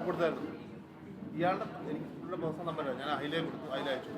കൊടുത്തായിരുന്നു. ഇയാളുടെ എനിക്കുള്ള പേഴ്സണൽ നമ്പറാണ്, ഞാൻ അതിലേക്ക് കൊടുത്തു, അതിലയച്ചു.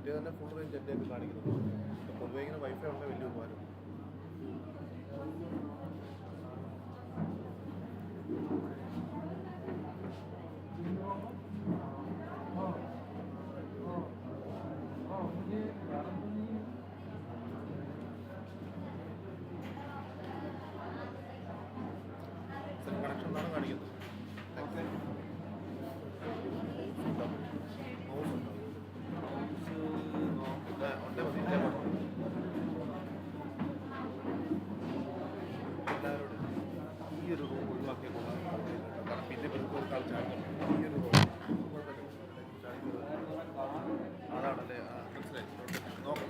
മറ്റേ തന്നെ ഫുൾ റേഞ്ച് എൻ്റെ ഒക്കെ കാണിക്കുന്നത്. പൊതുവെ ഇങ്ങനെ വൈഫൈ ഉള്ള വലിയ ഉപകാരം. കണക്ഷൻ എന്നാണ് കാണിക്കുന്നത്. മൗസ് ഉണ്ടോ? ഉണ്ട് മതി. എല്ലാവരോടും ഈ ഒരു റൂം ഒഴിവാക്കിയ കൊള്ളാൻ കാരണം പിന്നെ ഒരു ആൾ ചാടുന്നു. ഈ ഒരു റൂം അതാണല്ലേ, മനസ്സിലായി. നോക്കാം.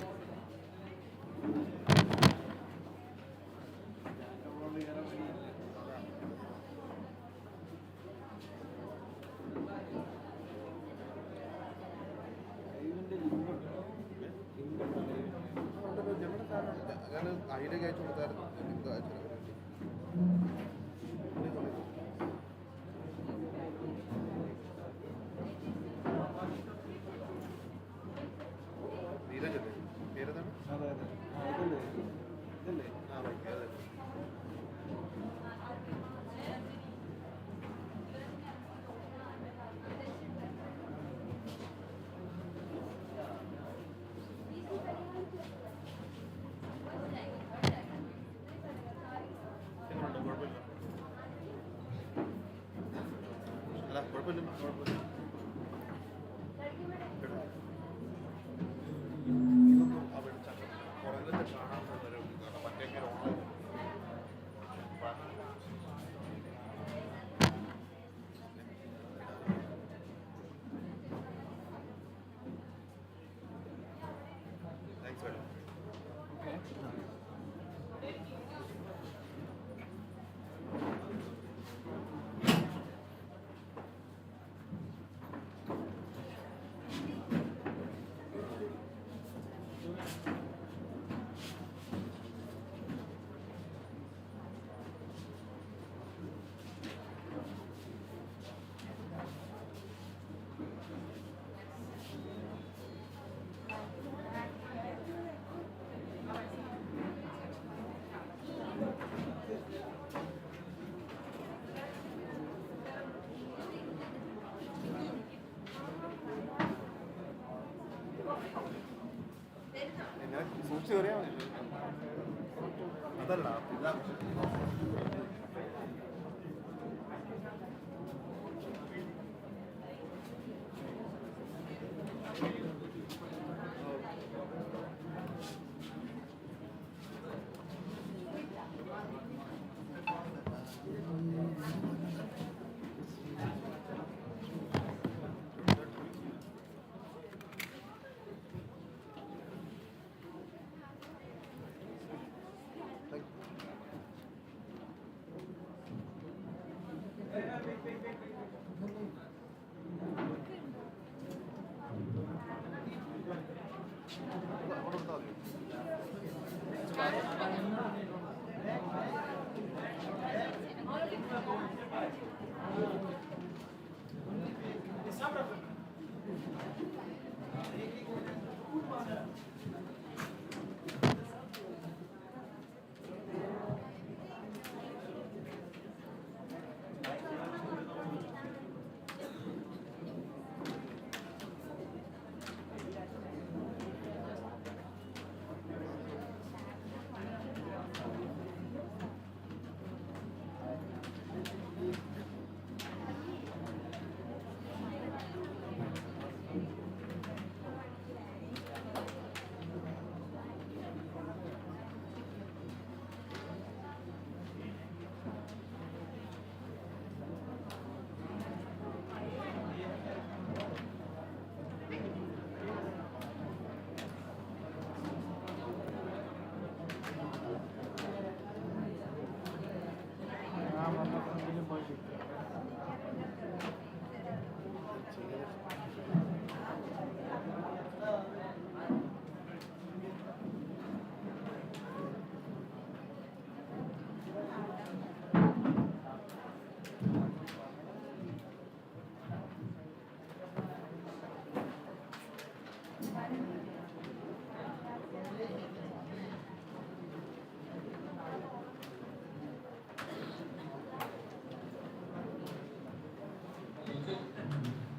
ഞാൻ അതിലേക്ക് അയച്ചു കൊടുത്തായിരുന്നു. ലിങ്ക് അയച്ചു നീരജല്ലേ പേരെന്താണ്? ആ ഓക്കെ അതെ. അല്ല കുഴപ്പമില്ല. ഇതൊന്നും അവിടെ പുറകിലത്തെ കാണാൻ വരും. കാരണം മറ്റേക്ക് ഓൺലൈൻ താങ്ക്സ് മേഡം. സൂക്ഷിച്ച് കയറിയാൽ മതി. അതല്ല ഇതാ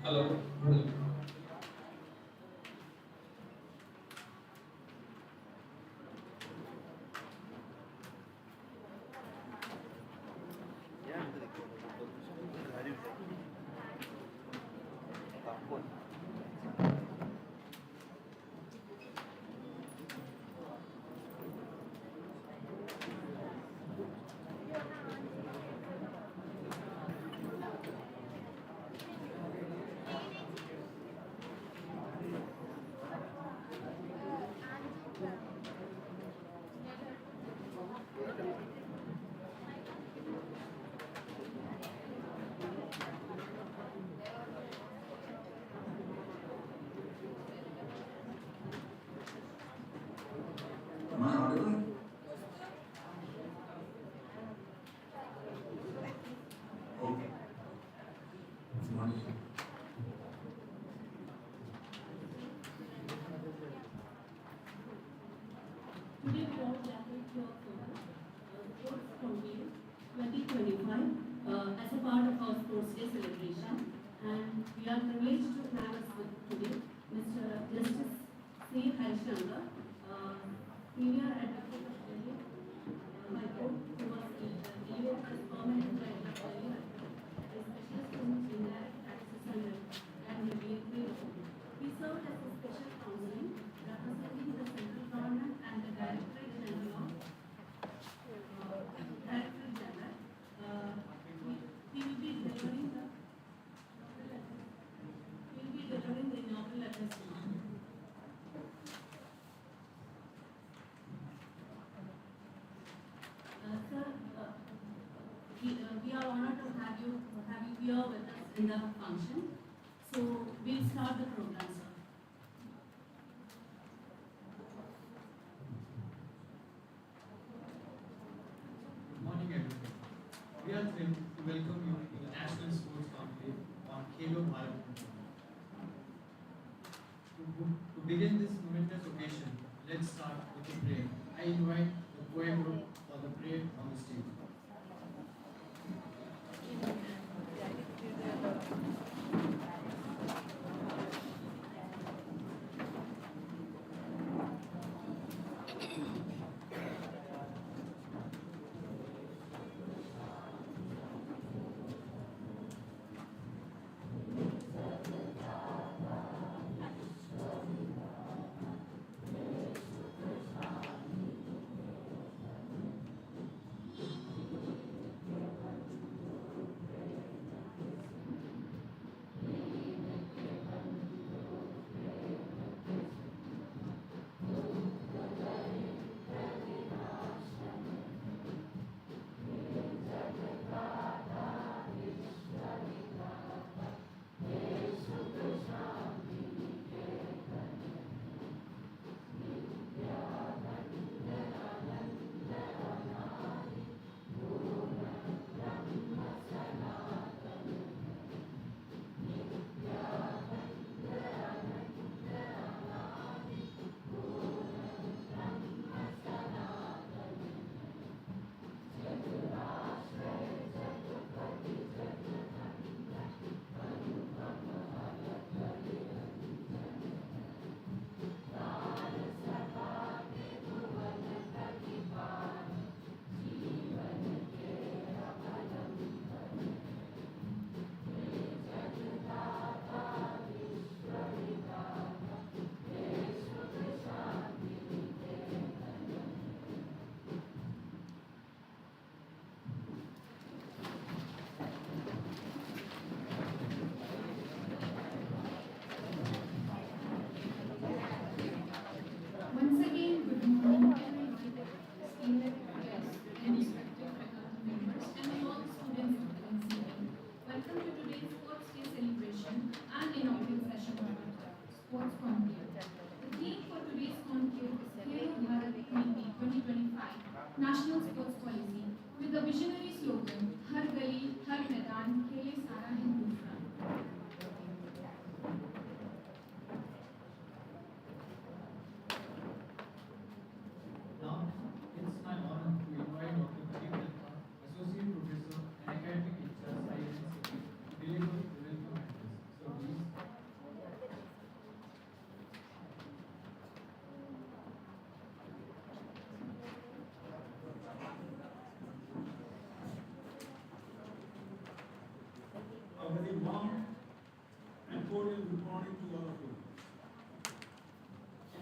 Hello. Am I audible? Okay. Wonderful. Today we all gathered here for Sports Conclave 2025 as a part of our Sports Day celebration, and we are privileged to have us with today Mr. Justice C. Harishanga, Senior Advocate of Delhi High Court, who was elevated as permanent judge of Delhi High Court, a specialist in indirect taxes and regulatory law. He served as a special counsel representing the central government and the Directorate General of Directorate General. He will be delivering the inaugural address now. Sir, we are honored to have you here with us in the function. So we'll start the program, sir. Good morning, everyone. We are thrilled to welcome you to the National Sports Conclave on Khelo Bharat. To begin this momentous occasion, let's start with a prayer. I invite the choir group for the prayer on the stage. Once again, good morning everyone, esteemed guests and respected faculty members and all students of the NCPE. Welcome to today's Sports Day celebration and inaugural session of our Sports Conclave. The theme for today's conclave is Khelo Bharat 2025 National Sports Policy with the visionary slogan Har Gali, Har Maidan, Khele Sara Hindustan.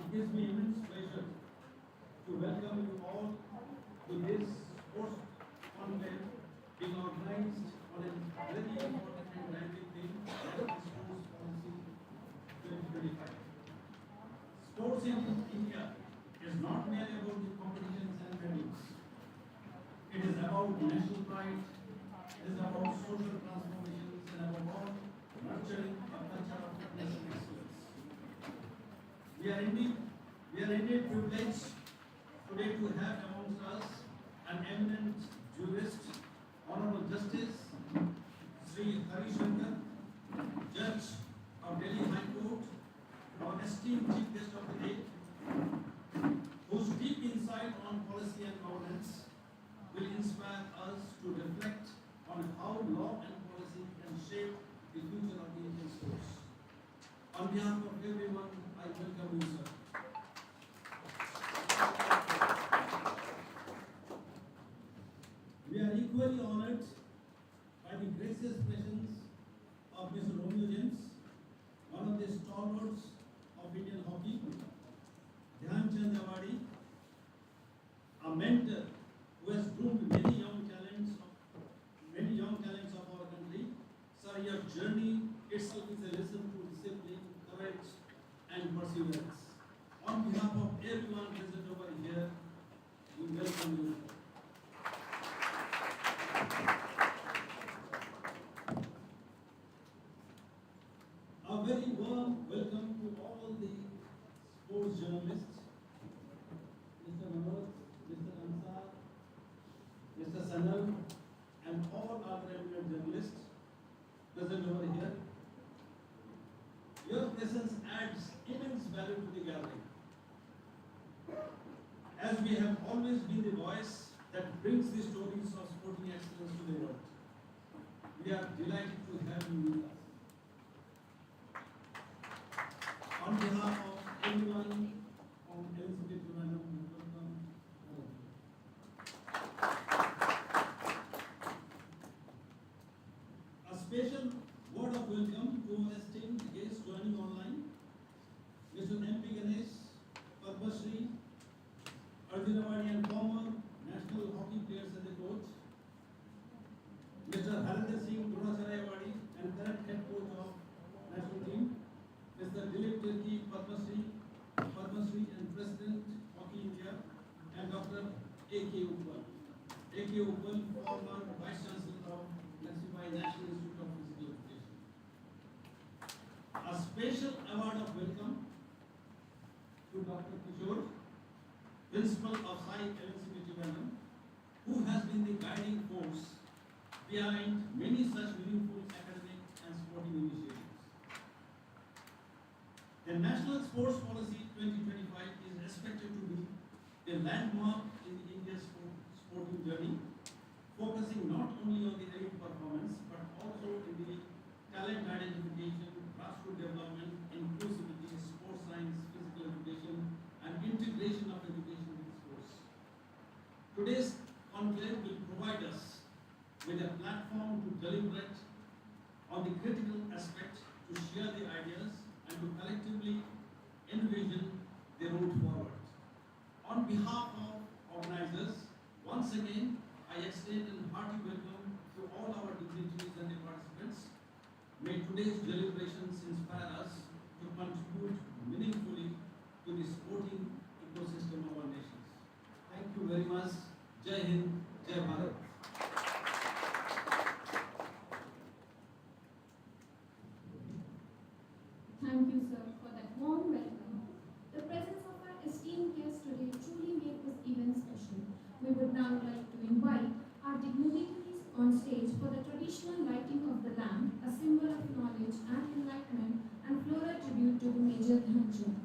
It gives me immense pleasure to welcome you all to this sports conclave being organized on a very important and dynamic theme, that is Sports Policy 2025. Sports in India is not merely about the competitions and medals. It is about national pride, it is about social transformations, and about nurturing a culture of fitness and excellence. We are indeed privileged today to have amongst us an eminent jurist, Honorable Justice Sri Hari Shankar, Judge of Delhi High Court, our esteemed Chief Guest of the day, whose deep insight on policy and governance will inspire us to reflect on how law and policy can shape the future of the Indian sports. On behalf of everyone, I welcome you, sir. We are equally honored by the gracious presence of Mr. Romeo James, one of the stalwarts of Indian hockey, Dhyan Chand Awadi, a mentor who has groomed many young talents of our country. Sir, your journey itself is a lesson to discipline, courage, and perseverance. On behalf of everyone present over here, we welcome you. A very warm welcome to all the sports journalists, Mr. Manoj, Mr. Ansar, Mr. Sanal, and all other eminent journalists present over here. Your presence adds immense value to the gathering, as we have always been the voice that brings the stories of sporting excellence to the world. We are delighted to have you with us. On behalf of everyone from LNCPE Trivandrum, welcome. A special word of welcome to our esteemed guests joining online, Mr. M.P. Ganesh, Padma Shri, Arjun Awadi and former national hockey players as a coach, Mr. Harinder Singh Dronacharya Awadi and current head coach of national team, Mr. Dilip Tirki, Padma Shri and President Hockey India, and Dr. A.K. Uppal. A.K. Uppal, former Vice Chancellor of SAI National Institute of Physical Education. A special award of welcome to Dr. Kishore, Principal of SAI LNCPE Trivandrum, who has been the guiding force behind many such meaningful academic and sporting initiatives. The National Sports Policy 2025 is expected to be a landmark in India's sporting journey, focusing not only on the elite performance but also in the talent identification, grassroots development, inclusivity, sports science, physical education, and integration of education with sports. Today's conclave will provide us with a platform to deliberate on the critical aspect, to share the ideas, and to collectively envision the road forward. On behalf of organizers, once again, I extend a hearty welcome to all our dignitaries and the participants. May today's deliberations inspire us to contribute meaningfully to the sporting ecosystem of our nations. Thank you very much. Jai Hind, Jai Bharat. Thank you, sir, for that warm welcome. The presence of our esteemed guests today truly makes this event special. We would now like to invite our dignitaries on stage for the traditional lighting of the lamp, a symbol of knowledge and enlightenment, and floral tribute to the Major Dhyan Chand.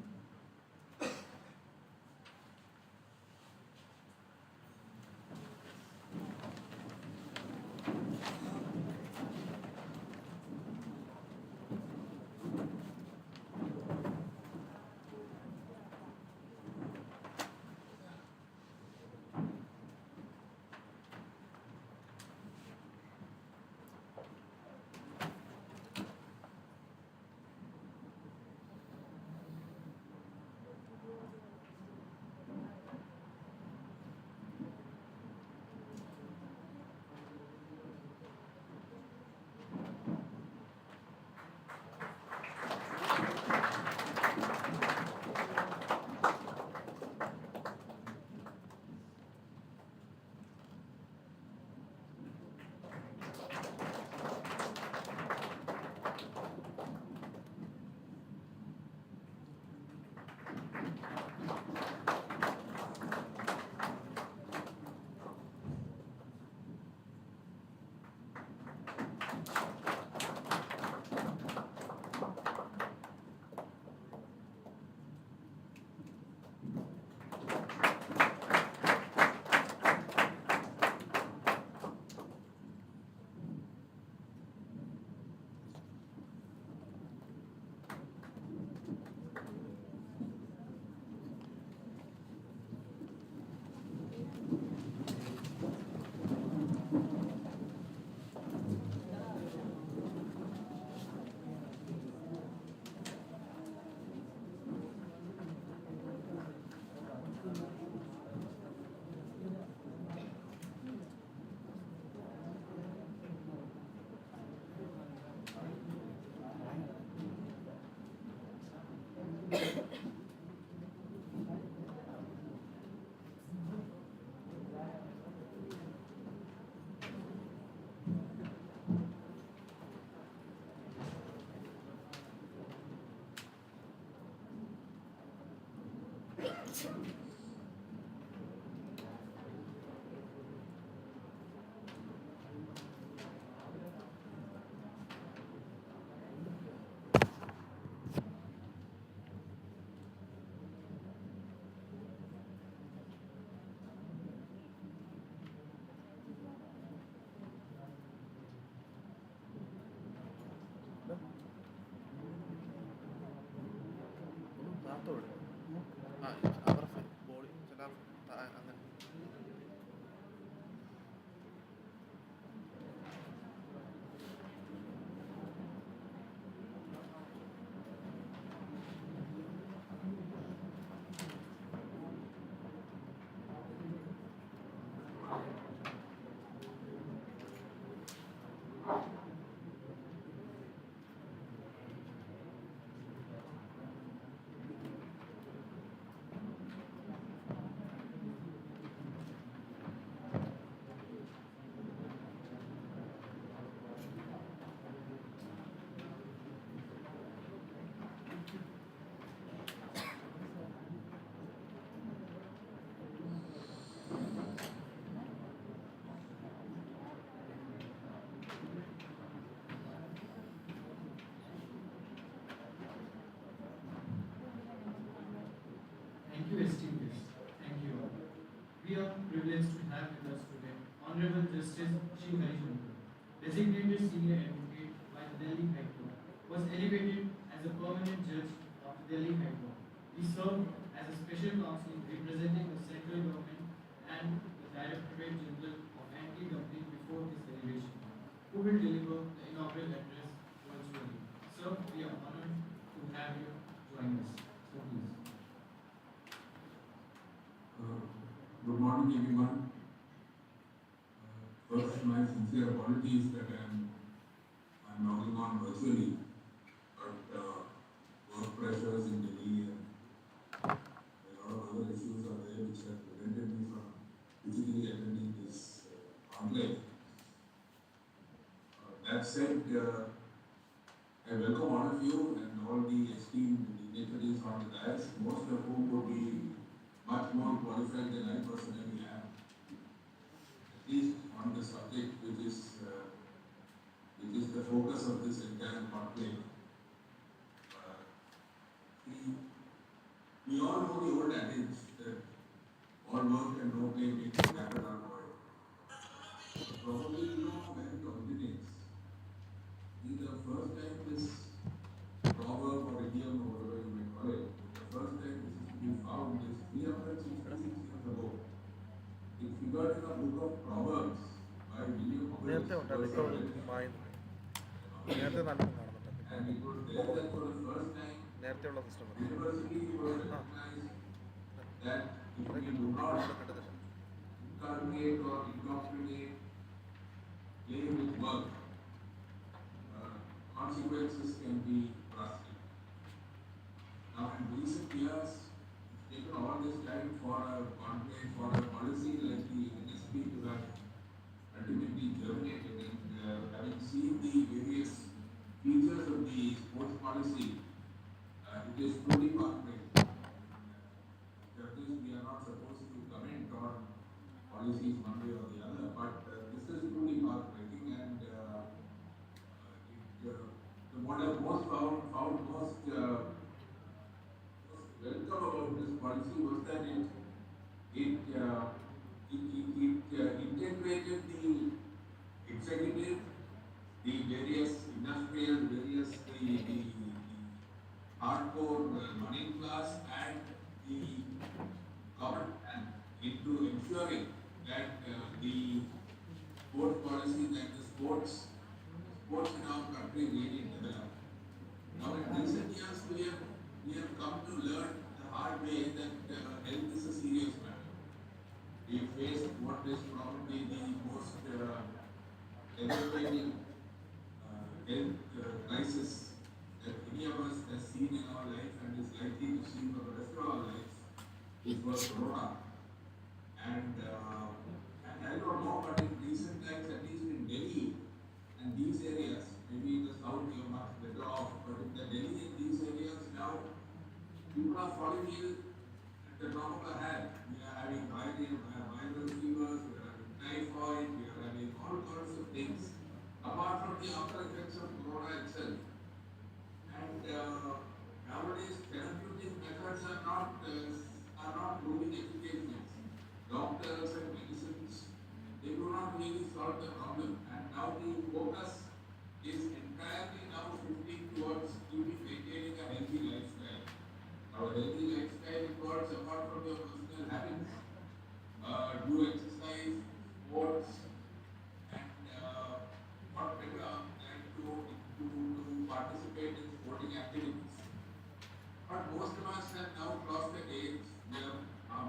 ഒന്നും താത്തോട് ആ അവരുടെ body ചില അങ്ങനെ Thank you, esteemed guests. Thank you all. We are privileged to have with us today Honorable Justice Shri Harishankar, designated senior advocate by the Delhi High Court, was elevated as a permanent judge of the Delhi High Court. He served as a special counsel representing the central government and the Directorate General of Anti-Dumping before this elevation, who will deliver the inaugural address virtually. Sir, we are honored to have you join us. So please. Good morning, everyone. First, my sincere apologies that I'm logging on virtually, but work pressures in Delhi and a lot of other issues are there which have prevented me from physically attending this conclave. That said, I welcome all of you and all the esteemed dignitaries on the dais, most of whom would be much more qualified than I personally am, at least on the subject which is the focus of this entire conclave. We all know the old adage that all work and no play makes the capital void. Probably you know where it originates. In the first time this proverb or idiom or whatever you may call it, the first time this is to be found is 366 years ago. It figured in a book of Proverbs by William നേരത്തെ ഉണ്ടായിരുന്നു ഇപ്പോൾ മായുന്നു നേരത്തെ നല്ല and it was there that for the first time നേരത്തെയുള്ള system universally it was recognized that if we do not inculcate or indoctrinate, play with work, consequences can be drastic. Now in recent years, it's taken all this time for a conclave, for a policy like the NSP to have ultimately germinated, and having seen the various features of the sports policy, it is truly heartbreaking. Judges, we are not supposed to comment on policies one way or the other, but this is truly heartbreaking, and what I most found most welcome about this policy was that it integrated the executive, the various industrial, the hardcore money class, and the government into ensuring that the sports policy, that the sports in our country really develop. Now in recent years we have come to learn the hard way that health is a serious matter. We faced what is probably the most devastating health crisis that any of us has seen in our life and is likely to see for the rest of our lives, which was Corona. And I don't know, but in recent times, at least in Delhi and these areas, maybe in the south you're much better off, but in the Delhi and these areas now, people are falling ill at the top of the head. We are having viral fevers, we are having typhoid, we are having all sorts of things, apart from the after effects of corona itself. And nowadays, therapeutic methods are not proving efficacious. Doctors and medicines, they do not really solve the problem. And now the focus is entirely now shifting towards maintaining a healthy lifestyle. Our healthy lifestyle involves, apart from your personal habits, do exercise, sports, and what better than to participate in sporting activities. But most of us have now crossed the age where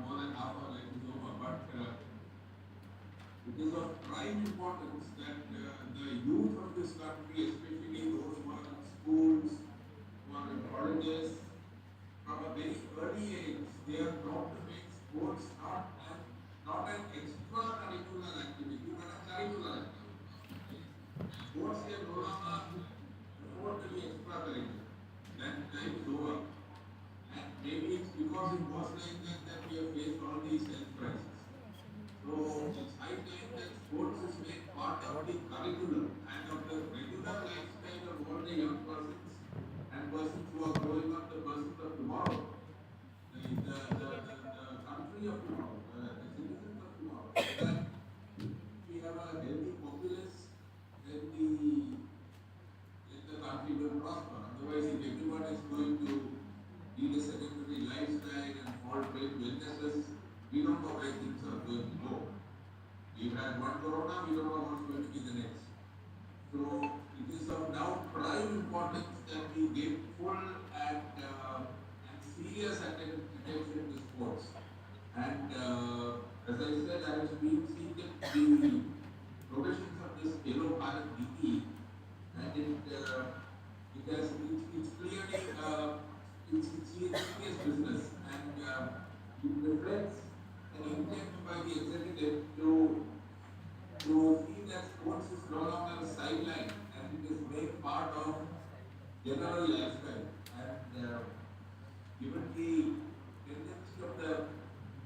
more than half our life is over. But it is of prime importance that the youth of this country, especially those who are in schools, who are in colleges, from a very early age, they are taught to make sports not an extracurricular activity, but a curricular activity. Sports can no longer afford to be extracurricular. That time is over. And maybe it's because it was like that we have faced all these health crises. So it's high time that sports is made part of the curriculum and of the regular lifestyle of all the young persons and persons who are growing up, the persons of tomorrow, the country of tomorrow, the citizens of tomorrow. So that we have a healthy populace, then the country will prosper. Otherwise, if everyone is going to lead a sedentary lifestyle and fall prey to illnesses, we don't know where things are going to go. We've had one corona, we don't know what's going to be the next. So it is of now prime importance that we give full and serious attention to sports. And as I said, I have been seeing the provisions of this Yellow Bharat DE, and it's clearly it's serious business, and it reflects an intent by the executive to see that sports is no longer a sideline and it is made part of general lifestyle. And given the tendency of the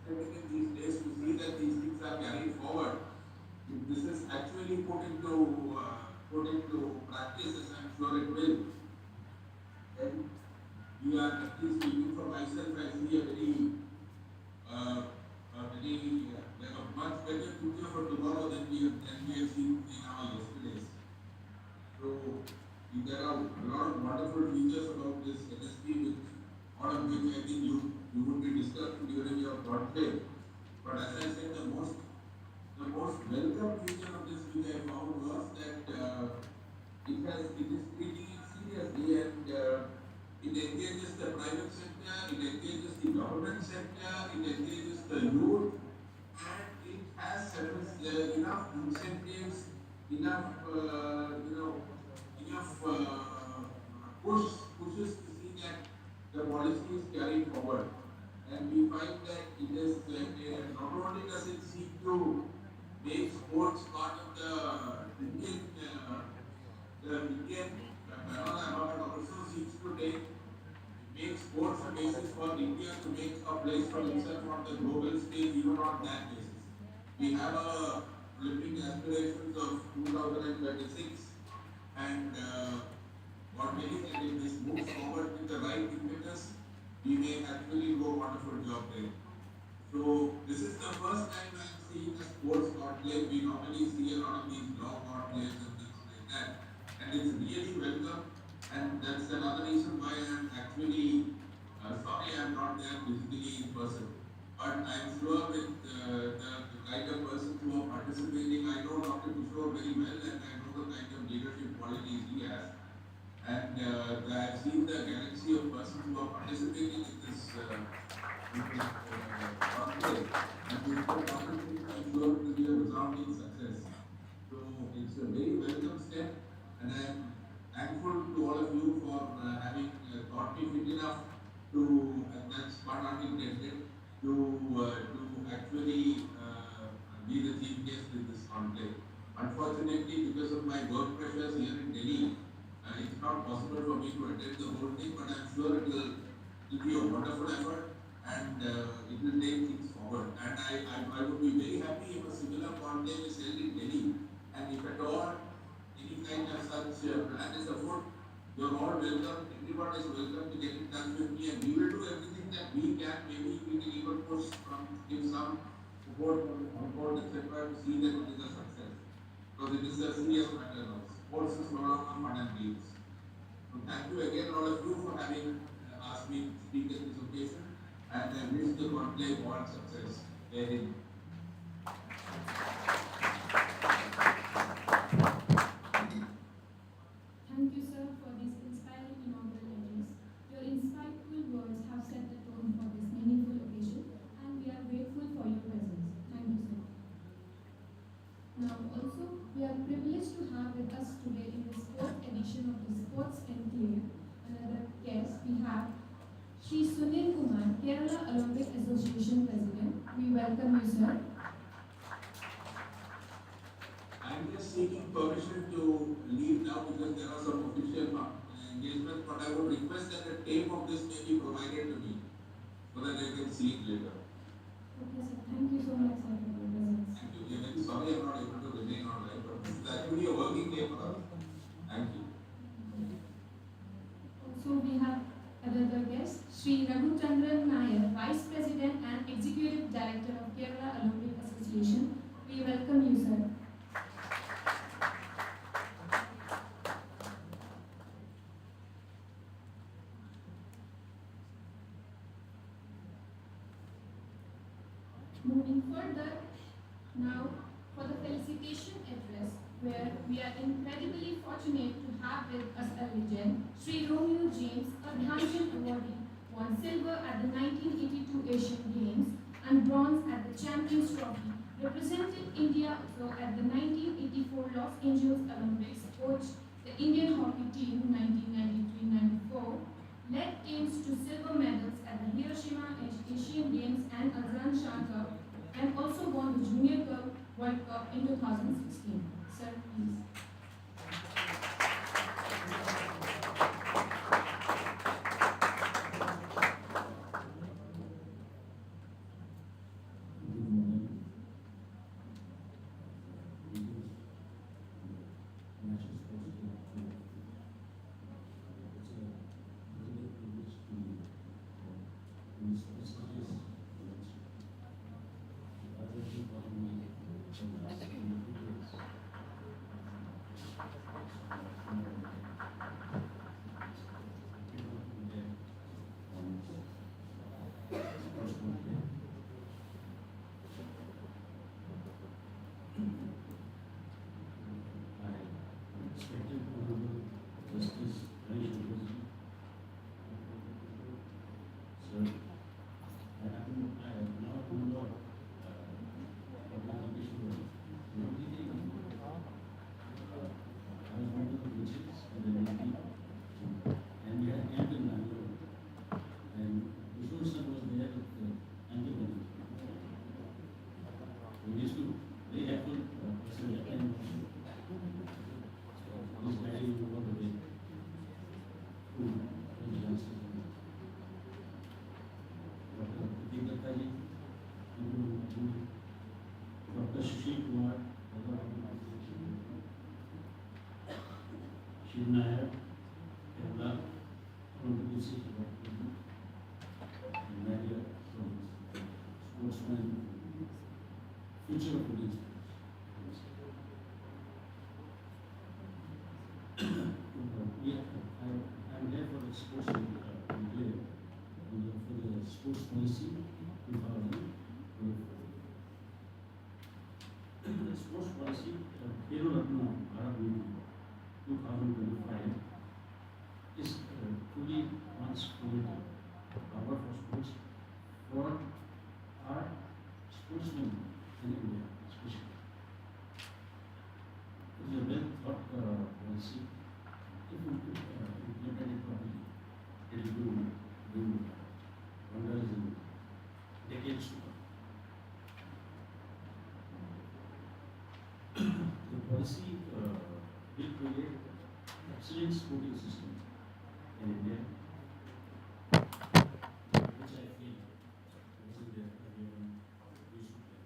executive these days to see that these things are carried forward, if this is actually put into practice, as I'm sure it will, then we are, at least speaking for myself, I see a very like a much better future for tomorrow than we have seen in our yesterdays. So there are a lot of wonderful features about this NSP, which all of which I think you would be discussing during your conclave. But as I said, the most welcome feature of this which I found was that it is treating it seriously, and it engages the private sector, it engages the government sector, it engages the youth, and it has enough incentives, enough pushes to see that the policy is carried forward. And we find that it is not only does it seek to make sports part of the Indian panorama, but also seeks to make sports a basis for India to make a place for itself on the global stage, even on that basis. We have Olympic aspirations of 2026, and what many that if this moves forward with the right impetus, we may actually do a wonderful job there. So this is the first time I'm seeing a sports conclave. We normally see a lot of these long conclaves and things like that, and it's really welcome. And that's another reason why I'm actually sorry I'm not there physically in person. But I'm sure with the kind of persons who are participating, I know Dr. Kishore very well, and I know the kind of leadership qualities he has. And I've seen the galaxy of persons who are participating in this conclave. And with the participation, I'm sure it will be a resounding success. So it's a very welcome step, and I'm thankful to all of you for having thought me fit enough to, and that's part unintended, to actually be the chief guest in this conclave. Unfortunately, because of my work pressures here in Delhi, it's not possible for me to attend the whole thing, but I'm sure it will be a wonderful effort, and it I would be very happy if a similar conclave is held in Delhi, and if at all any kind of such plan is afoot, you're all welcome. Everyone is welcome to get in touch with me, and we will do everything that we can. Maybe we can even push give some support on board, etc., to see that it is a success. Because it is a serious matter now. Sports is no longer fun and games. So thank you again, all of you, for having asked me to speak at this occasion, and I wish the conclave all success. Very good. Thank you, sir, for these inspiring inaugural address. Your insightful words have set the tone for this meaningful occasion, and we are grateful for your presence. Thank you, sir. Now, also, we are privileged to have with us today in this fourth edition of the Sports Conclave another guest. We have Shri Sunil Kumar, Kerala Olympic Association President. We welcome you, sir. I am just seeking permission to leave now because there are some official engagements, but I would request that a tape of this may be provided to me so that I can see it later. Okay, sir. Thank you so much, sir, for your presence. Thank you. We are very sorry I am not able to remain online, but this is actually a working day for us. Thank you. Also, we have another guest, Sri Raghutandran Nair, Vice President and Executive Director of Kerala Olympic Association. We welcome you, sir. Moving further, now for the felicitation address, where we are incredibly fortunate to have with us a legend, Sri Romeo James, a Dhyanchan awardee, won silver at the 1982 Asian Games and bronze at the Champions Trophy, represented India also at the 1984 Los Angeles Olympics, coached the Indian hockey team 1993-94, led teams to silver medals at the Hiroshima Asian Games and Azan Shah Cup, and also won the Junior World Cup in 2016. Sir, please. Good morning. National Sports Day. It's a great privilege to be in this prestigious event. The other thing for me from the last 20 years. Respected Honorable Justice Ganesh Mukherjee, sir, I have now no more education. I was one of the witches in the Navy, and we had camp in Bangalore, and Vishnu sir was there with the anti-venom. We used to very helpful person at that time. He's very all the way to the youngsters. Dr. Pradeep Dattaji, Dr. Sushil Kumar, Shri Nair, Kerala, from the district of Nadia, sportsman, future of Indian sports. I'm here for the sports conclave, for the sports policy 2024. The sports policy, Hero Ratna Arabi 2025 is fully transformative power for sports for our sportsmen in India, especially. It is a well thought policy. If we could implement it properly, it will do wonders in decades to come. The policy will create excellent sporting system in India, which I feel wasn't there earlier when we used to play.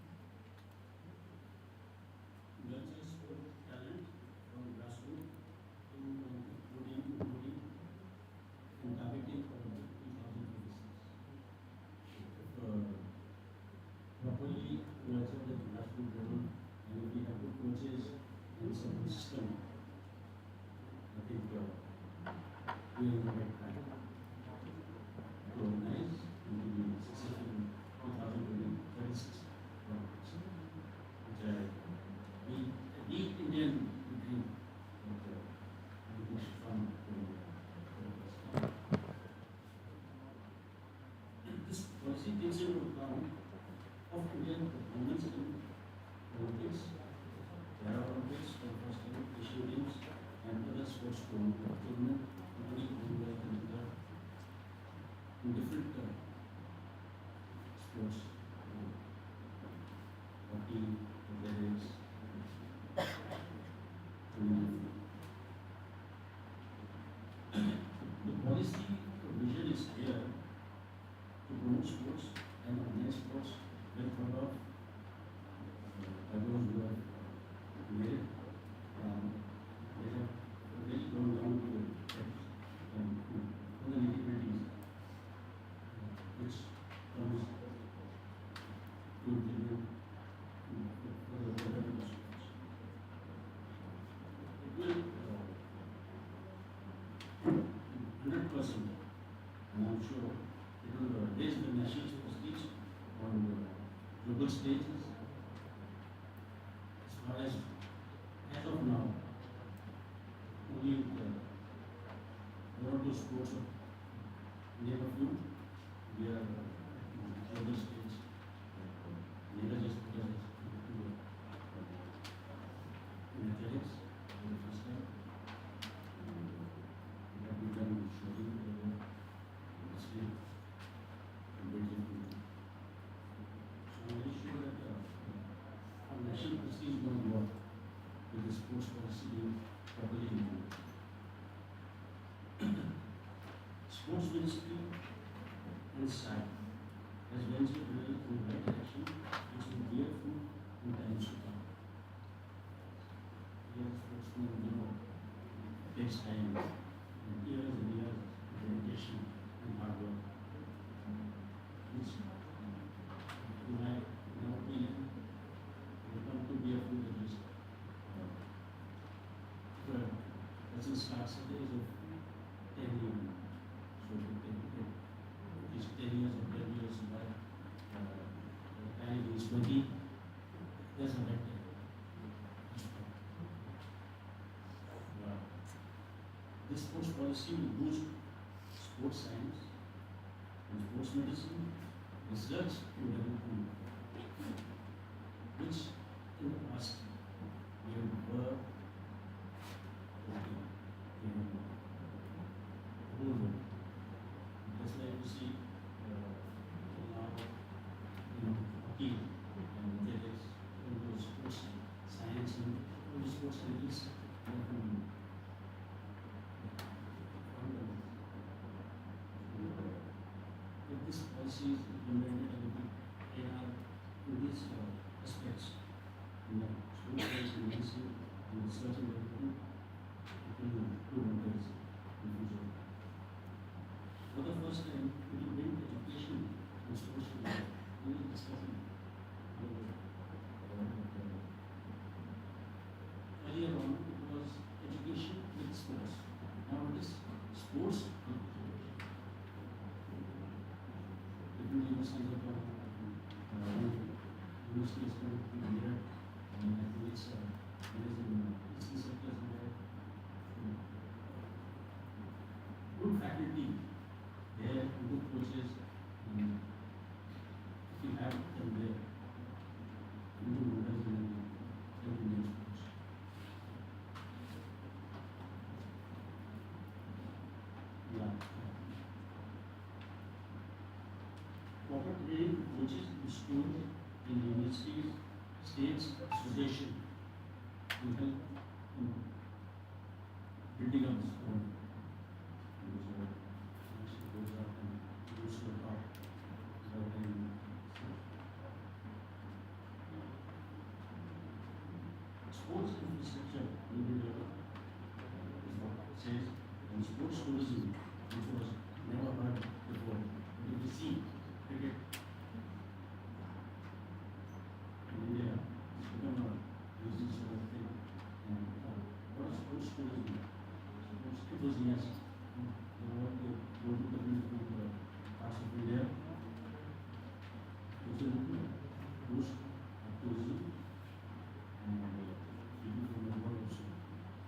takes into account of Indian performance in Olympics, Paralympics, for first time Asian Games, and other sports tournament, including Commonwealth and other in different sports, hockey, athletics, the policy vision is here to promote sports and organize sports well thought of by those who have made it. They have really gone down to the depths and all the nitty-gritties which comes to implement for the development of sports. It will 100%, and I'm sure it will raise the nation's prestige on global stages. As far as of now, only one or two sports of name a few, we are global stage. Neither just because in athletics for the first time. That we can shooting wrestling and weightlifting. So I'm very sure that our national prestige is going to work with the sports policy being properly implemented. Sports Ministry and SAI has ventured well in the right direction, which will bear fruit in times to come. Yes, sportsmen, takes time, and years of dedication and hard work. Which, in my opinion, will come to be a fruit that is doesn't start at the age of 10 years. So it is 10 years or 12 years by the time he is 20, there's a right time. This sports policy will boost sports science and sports medicine, research and development, which in the past we have worked that's why you see now in hockey and athletics, all those sports science and all the sports scientists if this policy is implemented and in these aspects, in the sports science and medicine and research and development, it will do wonders in the future. For the first time, we will bring education and sports together. We will discuss it. Earlier on, it was education with sports. Now it is sports with education. Different universities are coming. University is coming to be here, and I think it's in eastern sectors and there. Good faculty there, good coaches, and if you have them there, you do wonders in Indian sports. Yeah. Proper training coaches in schools, in universities, states, association will help in building up the sport. Sports infrastructure will be developed, is what it says, and sports tourism, which was never heard before. But if you see cricket in India, it's become a business sort of thing. And what is sports tourism? Sports enthusiasts, they want to go to different parts of India, which will boost tourism. And people from the world also.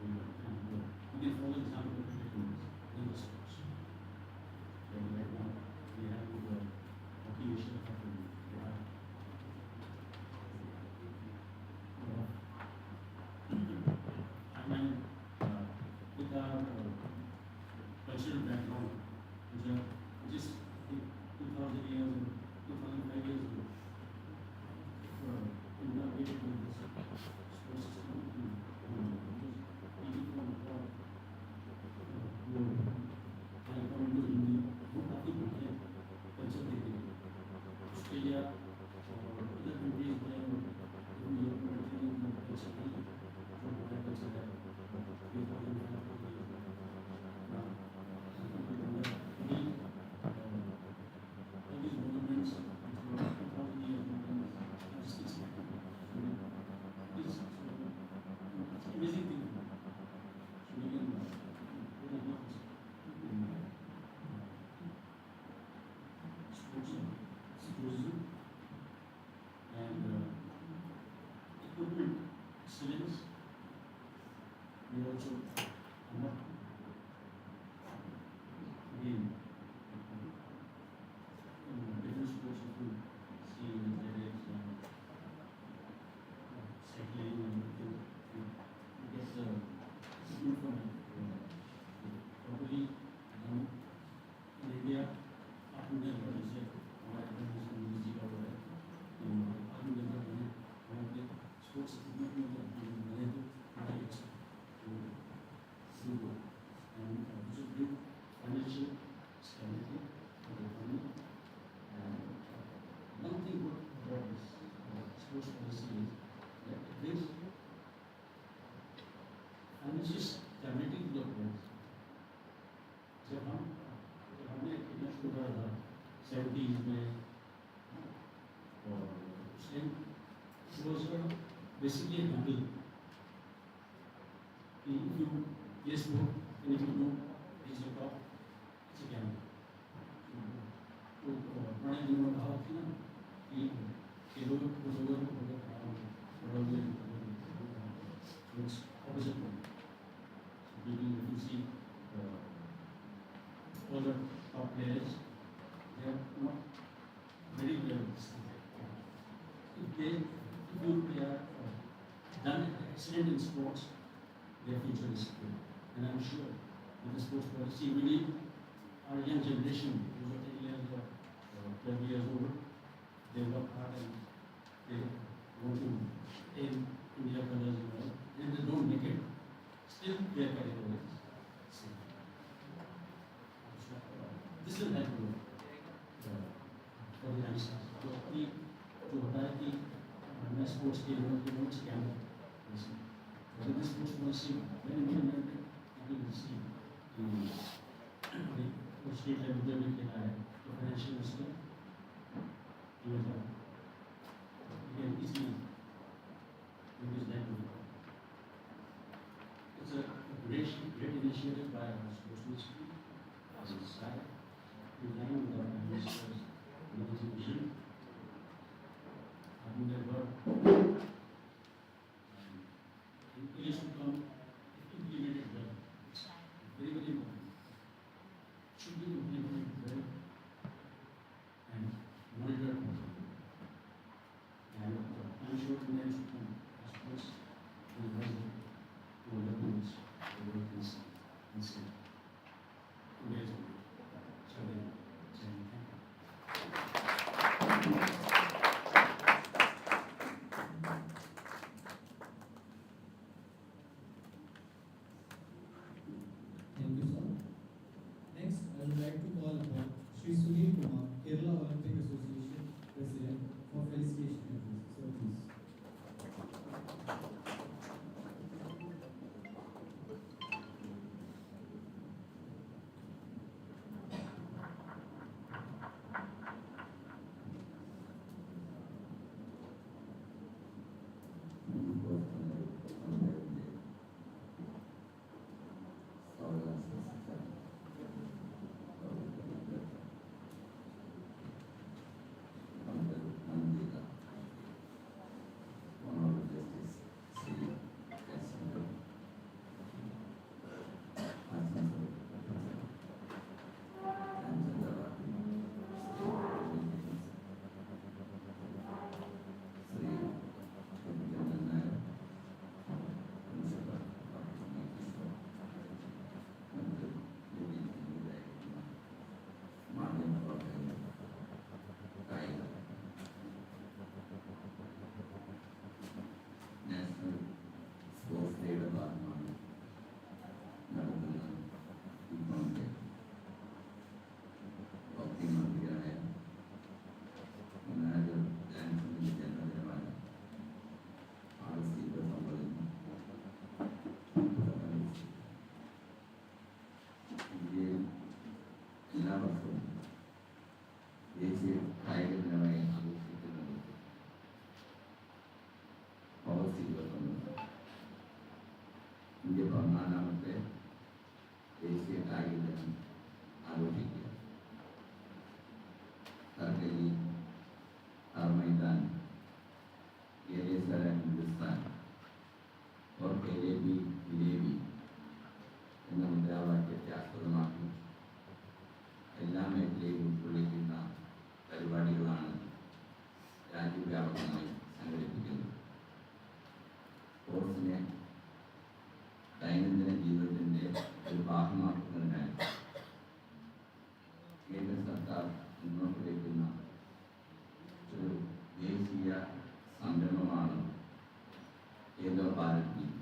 We can follow the example of cricket in the sports. So right now, we have the Hockey Asia Cup excellence. We also not again in different sports if you see whether it's cycling and everything, you get the good from it. Probably in India, आपने जैसे हमारे music का बोला आपने जब हमारे sports में बने तो हमारे अच्छा and this is good financial stability for the family. And one thing good about this sports policy is that it brings financial stability to the players. जब हमने इतना शुरू करा था 70s में और उस time was basically a gamble. If you play sport and if you know it's a top, it's a gamble. तो पुराने दिनों में कहा थी ना कि खेलों में कुछ ओवर होगा बड़ा over so it's opposite one. So if you see all the top players, they are not very well. If they are done excellent in sports, their future is secure. And I'm sure with the sports policy, we need our young generation, those are 10 years or 12 years old, they work hard and they want to aim India colors and all, and they don't make it, still their career is safe. This will help you for the youngsters. तो अपनी जो होता है कि मैं sports के notes क्या है so this sports policy when implemented you will see the state level पे भी खेला है तो financial उसका you will have you can easily use that money. It's a great initiative by our sports ministry as a SAI in line with our minister's vision. I mean, there were years to come, if implemented well, it's very, very important. Should be implemented well and monitored properly. And I'm sure in the years to come, as sports will rise to levels the world can see and see. Today's so then, saying thank you. ഭാഗമായി സംഘടിപ്പിക്കുന്നത്. സ്പോർട്സിനെ ദൈനംദിന ജീവിതത്തിൻ്റെ ഒരു ഭാഗമാക്കുന്നതിനായി കേന്ദ്ര സർക്കാർ മുന്നോട്ട് വയ്ക്കുന്ന ഒരു ദേശീയ സംരംഭമാണ് ഖേലോ ഭാരത് നീതി.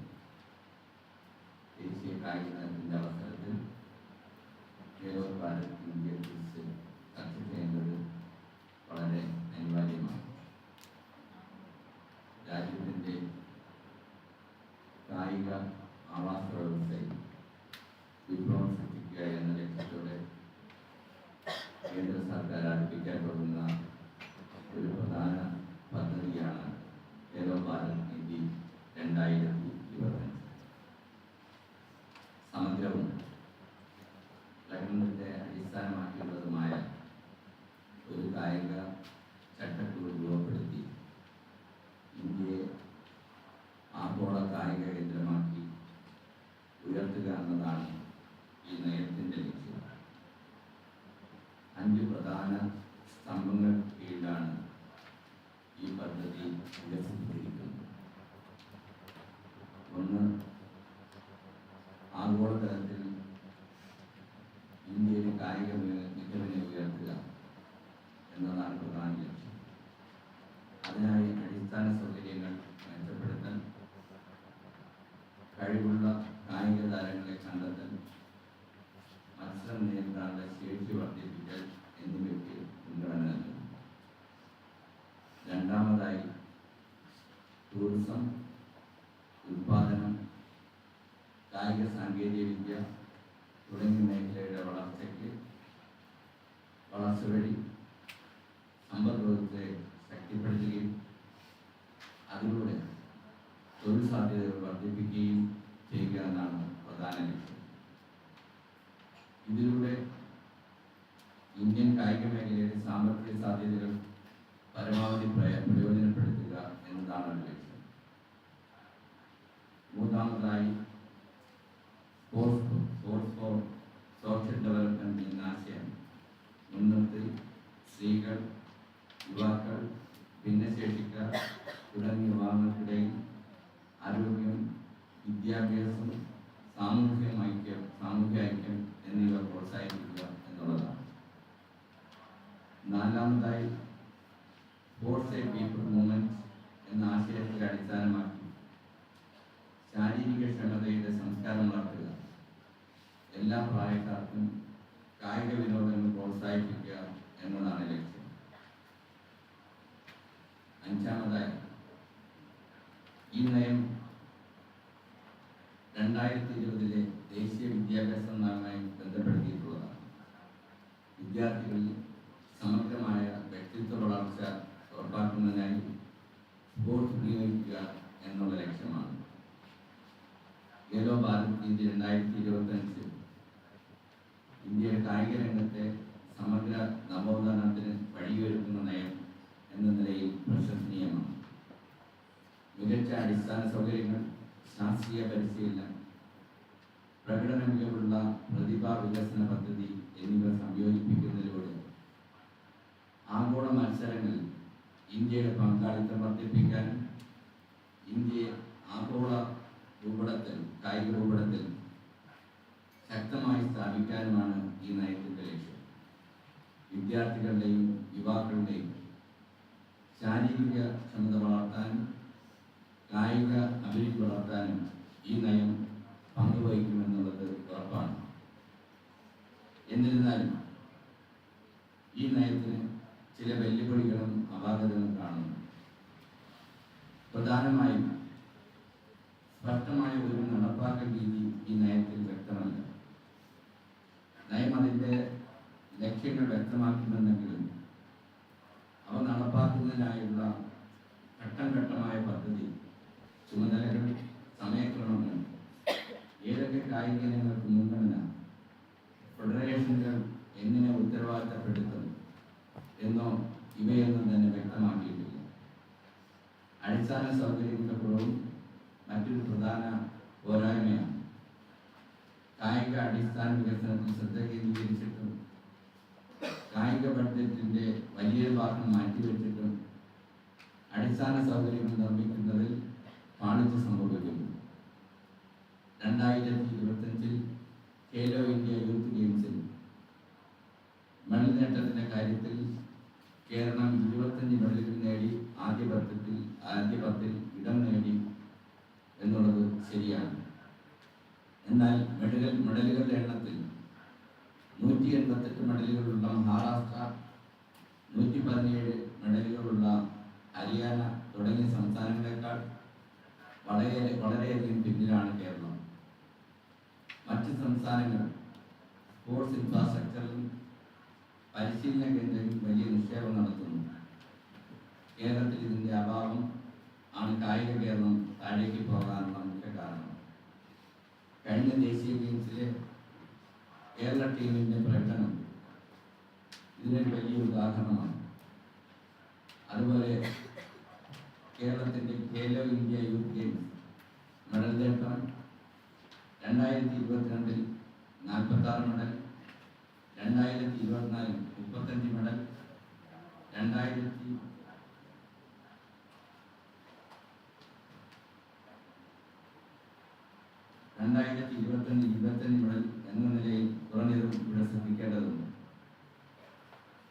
ദേശീയ കായിക ദിനത്തിൻ്റെ അവസരത്തിൽ ഖേലോ ഭാരത് നീതിയെക്കുറിച്ച് ചർച്ച ചെയ്യേണ്ടത് വളരെ അനിവാര്യമാണ്. രാജ്യത്തിൻ്റെ കായിക ആവാസ വ്യവസ്ഥയിൽ വിപ്ലവം സൃഷ്ടിക്കുക എന്ന ലക്ഷ്യത്തോടെ കേന്ദ്ര സർക്കാർ ആരംഭിക്കാൻ പോകുന്ന ഒരു പ്രധാന പദ്ധതിയാണ് ഖേലോ ഭാരത് നീതി 2025. സമഗ്രവും പ്രകടനത്തെ അടിസ്ഥാനമാക്കിയുള്ളതുമായ ഒരു കായിക ചട്ടക്കൂട് രൂപപ്പെടുത്തി ഇന്ത്യയെ ആഗോള കായിക കേന്ദ്രമാക്കി ഉയർത്തുക എന്നതാണ് ഈ നയത്തിൻ്റെ ലക്ഷ്യം. 5 പ്രധാന സ്തംഭങ്ങൾ കീഴിലാണ് ഈ പദ്ധതി വികസിപ്പിച്ചിരിക്കുന്നത്. ഒന്ന്, ആഗോളതലത്തിൽ ഇന്ത്യയിലെ കായിക മികവിനെ ഉയർത്തുക എന്നതാണ് പ്രധാന ലക്ഷ്യം. അതിനായി അടിസ്ഥാന സൗകര്യങ്ങൾ മെച്ചപ്പെടുത്തൽ, കഴിവുള്ള കായിക താരങ്ങളെ കണ്ടെത്തൽ, മത്സരം നേരിടാനുള്ള ശേഷി വർദ്ധിപ്പിക്കൽ എന്നിവയ്ക്ക് മുൻഗണന നൽകുന്നു. രണ്ടാമതായി, ടൂറിസം, ഉൽപാദനം, കായിക സാങ്കേതിക വിദ്യ തുടങ്ങിയ മേഖലയുടെ വളർച്ച വഴി സമ്പദ് വ്യവസ്ഥയെ ശക്തിപ്പെടുത്തുകയും അതിലൂടെ തൊഴിൽ സാധ്യതകൾ വർദ്ധിപ്പിക്കുകയും ചെയ്യുക എന്നാണ് പ്രധാന ലക്ഷ്യം. ഇതിലൂടെ ഇന്ത്യൻ കായിക മേഖലയുടെ സാമ്പത്തിക സാധ്യതകൾ പരമാവധി പ്രയോജനപ്പെടുത്തുക എന്നതാണ് ഒരു ലക്ഷ്യം. മൂന്നാമതായി, സ്പോർട്സ് ഫോർ സോഷ്യൽ ഡെവലപ്മെന്റ് എന്ന ആശയം മുൻനിർത്തി സ്ത്രീകൾ, യുവാക്കൾ, ഭിന്നശേഷിക്കാർ തുടങ്ങിയ വിഭാഗങ്ങൾക്കിടയിൽ ആരോഗ്യം, വിദ്യാഭ്യാസം, സാമൂഹ്യ ഐക്യം എന്നിവ പ്രോത്സാഹിപ്പിക്കുക എന്നുള്ളതാണ്. നാലാമതായി, സ്പോർട്സ് എ പീപ്പിൾ മൂവ്മെന്റ് എന്ന ആശയത്തെ അടിസ്ഥാനമാക്കി ശാരീരിക ക്ഷമതയുടെ സംസ്കാരം വളർത്തുക, എല്ലാ പ്രായക്കാർക്കും കായിക വിനോദങ്ങൾ പ്രോത്സാഹിപ്പിക്കുക എന്നതാണ് ലക്ഷ്യം. അഞ്ചാമതായി, ഈ നയം 2020 ദേശീയ വിദ്യാഭ്യാസ നയവുമായി ബന്ധപ്പെടുത്തിയിട്ടുള്ളതാണ്. വിദ്യാർത്ഥികളിൽ സമഗ്രമായ വ്യക്തിത്വ വളർച്ച ഉറപ്പാക്കുന്നതിനായി സ്പോർട്സ് വിനിയോഗിക്കുക എന്നുള്ള ലക്ഷ്യമാണ്. ഖേലോ ഭാരത് നീതി 2025 ഇന്ത്യയുടെ കായിക രംഗത്തെ സമഗ്ര നവോത്ഥാനത്തിന് വഴിയൊരുക്കുന്ന നയം എന്ന നിലയിൽ പ്രശംസനീയമാണ്. മികച്ച അടിസ്ഥാന സൗകര്യങ്ങൾ, ശാസ്ത്രീയ പരിശീലനം, പ്രകടന മികവുള്ള പ്രതിഭാ വികസന പദ്ധതി എന്നിവ സംയോജിപ്പിക്കുന്നതിലൂടെ ആഗോള മത്സരങ്ങളിൽ ഇന്ത്യയുടെ പങ്കാളിത്തം വർദ്ധിപ്പിക്കാനും ഇന്ത്യയെ ആഗോള കായിക ഭൂപടത്തിൽ ശക്തമായി സ്ഥാപിക്കാനുമാണ് ഈ നയത്തിൻ്റെ ലക്ഷ്യം. വിദ്യാർത്ഥികളുടെയും യുവാക്കളുടെയും ശാരീരിക ക്ഷമത വളർത്താനും കായിക അഭിരുചി വളർത്താനും ഈ നയം പങ്കുവഹിക്കുമെന്നുള്ളത് ഉറപ്പാണ്. എന്നിരുന്നാലും ഈ നയത്തിന് ചില വെല്ലുവിളികളും അപാകതകളും കാണുന്നു. പ്രധാനമായും സ്പഷ്ടമായ ഒരു നടപ്പാക്കൽ രീതി ഈ നയത്തിൽ വ്യക്തമല്ല. നയം അതിൻ്റെ ലക്ഷ്യങ്ങൾ വ്യക്തമാക്കുന്നുണ്ടെങ്കിലും അവ നടപ്പാക്കുന്നതിനായുള്ള ഘട്ടം ഘട്ടമായ പദ്ധതി, ചുമതലകൾ, സമയക്രമങ്ങൾ, ഏതൊക്കെ കായിക ഇനങ്ങൾക്ക് മുൻഗണന, ഫെഡറേഷനുകൾ എങ്ങനെ ഉത്തരവാദിത്തപ്പെടുത്തും എന്നോ ഇവയൊന്നും തന്നെ വ്യക്തമാക്കിയിട്ടില്ല. അടിസ്ഥാന സൗകര്യങ്ങളുടെ കുറവും മറ്റൊരു പ്രധാന പോരായ്മയാണ്. കായിക അടിസ്ഥാന വികസനത്തിൽ ശ്രദ്ധ കേന്ദ്രീകരിച്ചിട്ടും കായിക ബഡ്ജറ്റിൻ്റെ വലിയ ഭാഗം മാറ്റിവെച്ചിട്ടും അടിസ്ഥാന സൗകര്യങ്ങൾ നിർമ്മിക്കുന്നതിൽ പാളിച്ച സംഭവിക്കുന്നു. 2025 ഖേലോ ഇന്ത്യ യൂത്ത് ഗെയിംസിൽ മെഡൽ നേട്ടത്തിൻ്റെ കാര്യത്തിൽ കേരളം 25 മെഡലുകൾ നേടി ആദ്യ പത്തിൽ ഇടം നേടി എന്നുള്ളത് ശരിയാണ്. എന്നാൽ മെഡലുകളുടെ എണ്ണത്തിൽ 188 മെഡലുകളുള്ള മഹാരാഷ്ട്ര, 117 മെഡലുകളുള്ള ഹരിയാന തുടങ്ങിയ സംസ്ഥാനങ്ങളെക്കാൾ വളരെയധികം പിന്നിലാണ് കേരളം. മറ്റ് സംസ്ഥാനങ്ങൾ സ്പോർട്സ് ഇൻഫ്രാസ്ട്രക്ചറിൽ പരിശീലന കേന്ദ്രങ്ങളിൽ വലിയ നിക്ഷേപം നടത്തുന്നു. കേരളത്തിൽ ഇതിൻ്റെ അഭാവം ആണ് കായിക കേരളം താഴേക്ക് പോകാനുള്ള മുഖ്യ കാരണം. കഴിഞ്ഞ ദേശീയ ഗെയിംസിലെ കേരള ടീമിൻ്റെ പ്രകടനം ഇതിനൊരു വലിയ ഉദാഹരണമാണ്. അതുപോലെ കേരളത്തിൻ്റെ Khelo India youth games medal നേട്ടം 2022 46 മെഡൽ, 2024 35 മെഡൽ, 2025 25 മെഡൽ എന്ന നിലയിൽ കുറഞ്ഞതും ഇവിടെ ശ്രദ്ധിക്കേണ്ടതുണ്ട്.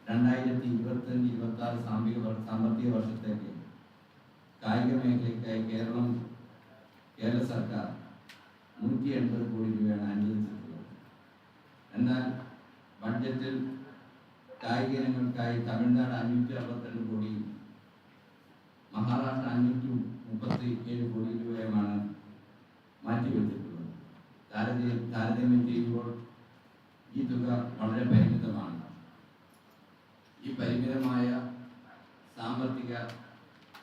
2025-26 സാമ്പത്തിക വർഷത്തേക്ക് കായിക മേഖലയ്ക്കായി കേരള സർക്കാർ 180 കോടി രൂപയാണ് അനുവദിച്ചിട്ടുള്ളത്. എന്നാൽ ബഡ്ജറ്റിൽ കായിക ഇനങ്ങൾക്കായി തമിഴ്നാട് 562 കോടിയും മഹാരാഷ്ട്ര 537 കോടി രൂപയുമാണ് മാറ്റിവെച്ചിട്ടുള്ളത്. താരതമ്യം ചെയ്യുമ്പോൾ ഈ തുക വളരെ പരിമിതമാണ്. ഈ പരിമിതമായ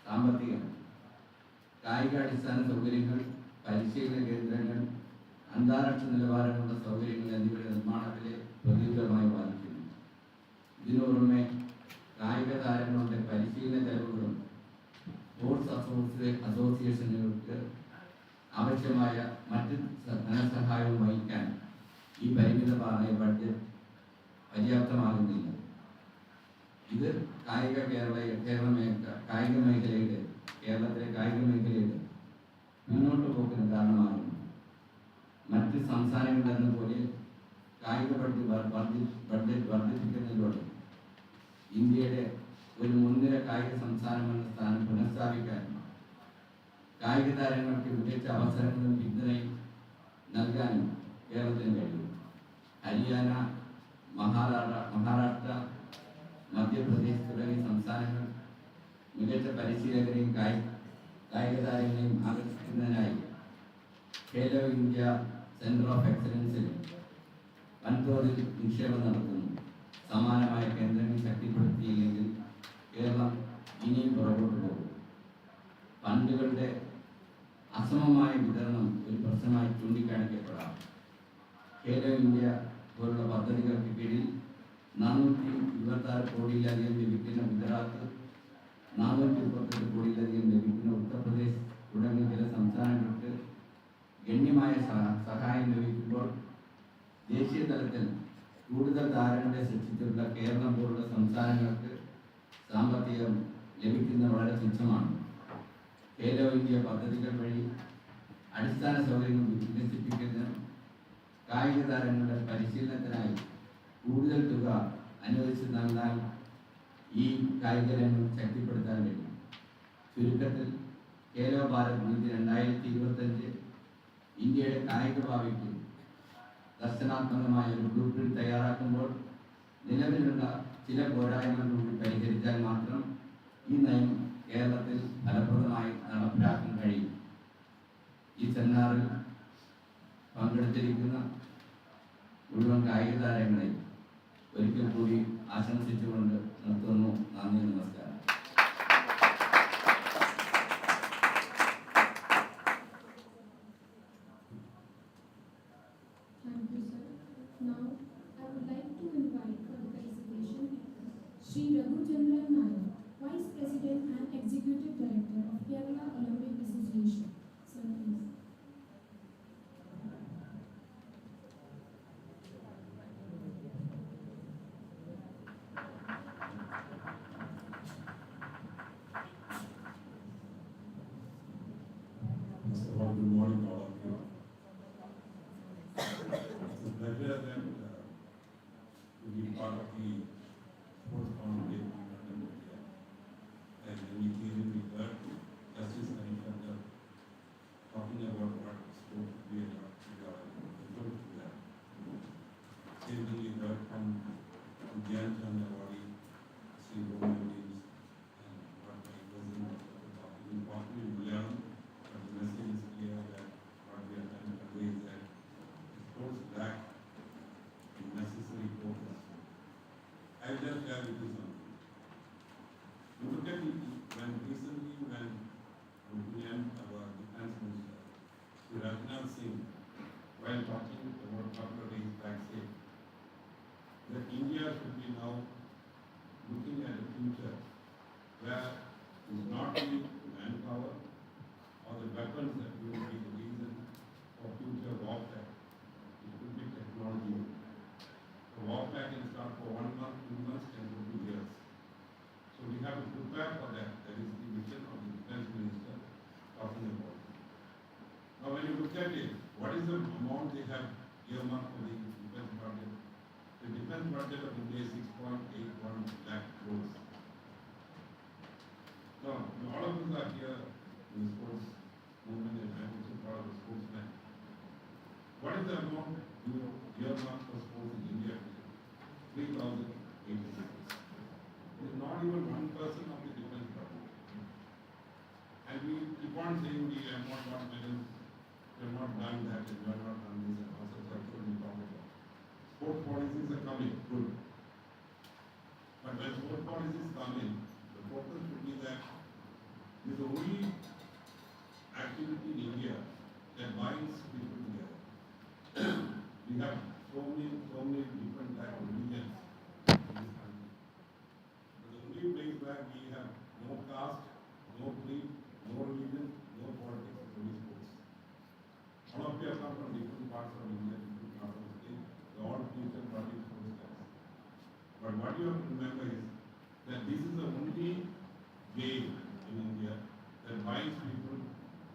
സാമ്പത്തികം കായിക അടിസ്ഥാന സൗകര്യങ്ങൾ, പരിശീലന കേന്ദ്രങ്ങൾ, അന്താരാഷ്ട്ര നിലവാരമുള്ള സൗകര്യങ്ങൾ എന്നിവയുടെ നിർമ്മാണത്തിലെ പ്രതികൂലമായി ബാധിക്കുന്നു. ഇതിനു പുറമെ കായിക താരങ്ങളുടെ പരിശീലന ചെലവുകളും സ്പോർട്സ് അസോസിയേഷനുകൾക്ക് ആവശ്യമായ മറ്റ് ധനസഹായവും വഹിക്കാൻ ഈ പരിമിതമായ ബഡ്ജറ്റ് പര്യാപ്തമാകുന്നില്ല. ഇത് കേരളത്തിലെ കായിക മേഖലയുടെ മുന്നോട്ട് പോക്കിന് കാരണമാകുന്നു. മറ്റ് സംസ്ഥാനങ്ങളെന്ന പോലെ കായിക ബഡ്ജറ്റ് വർദ്ധിപ്പിക്കുന്നതിലൂടെ ഇന്ത്യയുടെ ഒരു മുൻനിര കായിക സംസ്ഥാനമെന്ന സ്ഥാനം പുനഃസ്ഥാപിക്കാൻ കായിക താരങ്ങൾക്ക് മികച്ച അവസരങ്ങളും പിന്തുണയും നൽകാനും കേരളത്തിന് കഴിയും. ഹരിയാന, മഹാരാഷ്ട്ര, മധ്യപ്രദേശ് തുടങ്ങിയ സംസ്ഥാനങ്ങൾ മികച്ച പരിശീലകരെയും കായിക താരങ്ങളെയും ആകർഷിക്കുന്നതിനായി ഖേലോ ഇന്ത്യ സെന്റർ ഓഫ് എക്സലൻസിൽ വൻതോതിൽ നിക്ഷേപം നടത്തുന്നു. സമാനമായ കേന്ദ്രങ്ങൾ ശക്തിപ്പെടുത്തിയില്ലെങ്കിൽ കേരളം ഇനിയും പുറകോട്ട് പോകും. ഫണ്ടുകളുടെ അസമമായ വിതരണം ഒരു പ്രശ്നമായി ചൂണ്ടിക്കാണിക്കപ്പെടാം. ഖേലോ ഇന്ത്യ പോലുള്ള പദ്ധതികൾക്ക് കീഴിൽ 426 കോടിയിലധികം ലഭിക്കുന്ന ഗുജറാത്ത്, 438 കോടിയിലധികം ലഭിക്കുന്ന ഉത്തർപ്രദേശ് തുടങ്ങിയ ചില സംസ്ഥാനങ്ങൾക്ക് ഗണ്യമായ സഹായം ലഭിക്കുമ്പോൾ ദേശീയ തലത്തിൽ കൂടുതൽ താരങ്ങളെ സൃഷ്ടിച്ചിട്ടുള്ള കേരളം പോലുള്ള സംസ്ഥാനങ്ങൾക്ക് സാമ്പത്തികം ലഭിക്കുന്നത് വളരെ തുച്ഛമാണ്. ഖേലോ ഇന്ത്യ പദ്ധതികൾ വഴി അടിസ്ഥാന സൗകര്യങ്ങൾ വികസിപ്പിക്കുന്നതിനും കായിക താരങ്ങളുടെ പരിശീലനത്തിനായി കൂടുതൽ തുക അനുവദിച്ചു നൽകാൻ ഈ കായിക രംഗം ശക്തിപ്പെടുത്താൻ കഴിയും. ചുരുക്കത്തിൽ ഖേലോ ഭാരത് നീതി 2025 ഇന്ത്യയുടെ കായിക ഭാവിക്ക് ദർശനാത്മകമായ ഒരു ബ്ലൂ പ്രിന്റ് തയ്യാറാക്കുമ്പോൾ നിലവിലുള്ള ചില പോരായ്മകൾ കൂടി പരിഹരിച്ചാൽ മാത്രം ഈ നയം കേരളത്തിൽ ഫലപ്രദമായി നടപ്പിലാക്കാൻ കഴിയും. ഈ സെമിനാറിൽ പങ്കെടുത്തിരിക്കുന്ന മുഴുവൻ കായിക താരങ്ങളെ ഒരിക്കൽ കൂടി ആശംസിച്ചുകൊണ്ട് നിർത്തുന്നു. നന്ദി, നമസ്കാരം. Thank you, sir. Now, I would like to invite for the felicitation Shri Raghuchandran Nayak, Vice President and Executive Director of Kerala Olympic Association. Sir, please. is not the manpower or the weapons that will be the reason for future warfare. It could be technology. The warfare can start for 1 month, 2 months, and 2 years. So we have to prepare for that. That is the mission of the defense minister talking about. Now when you look at it, what is the amount they have earmarked for the defense budget? The defense budget of India is 6.81 lakh crores. Now, all of us are here in the sports movement and I'm also part of the sportsman. What is the amount you earmarked for sports in India? 3,086. It is not even 1% of the defense budget. And we keep on saying we have not got medals, we have not done that, and we have not done this, and also we talk about. Sport policies are coming, good. But when sport policies come in, the focus should be that it is the only activity in India that binds people together. We have so many different types of religions in this country. But the only place where we have no caste, no creed, no religion, no politics, is only sports. All of you have come from different parts of India, different parts of the state. They all teach and practice sports guys. But what you have to remember is that this is the only way in India that binds people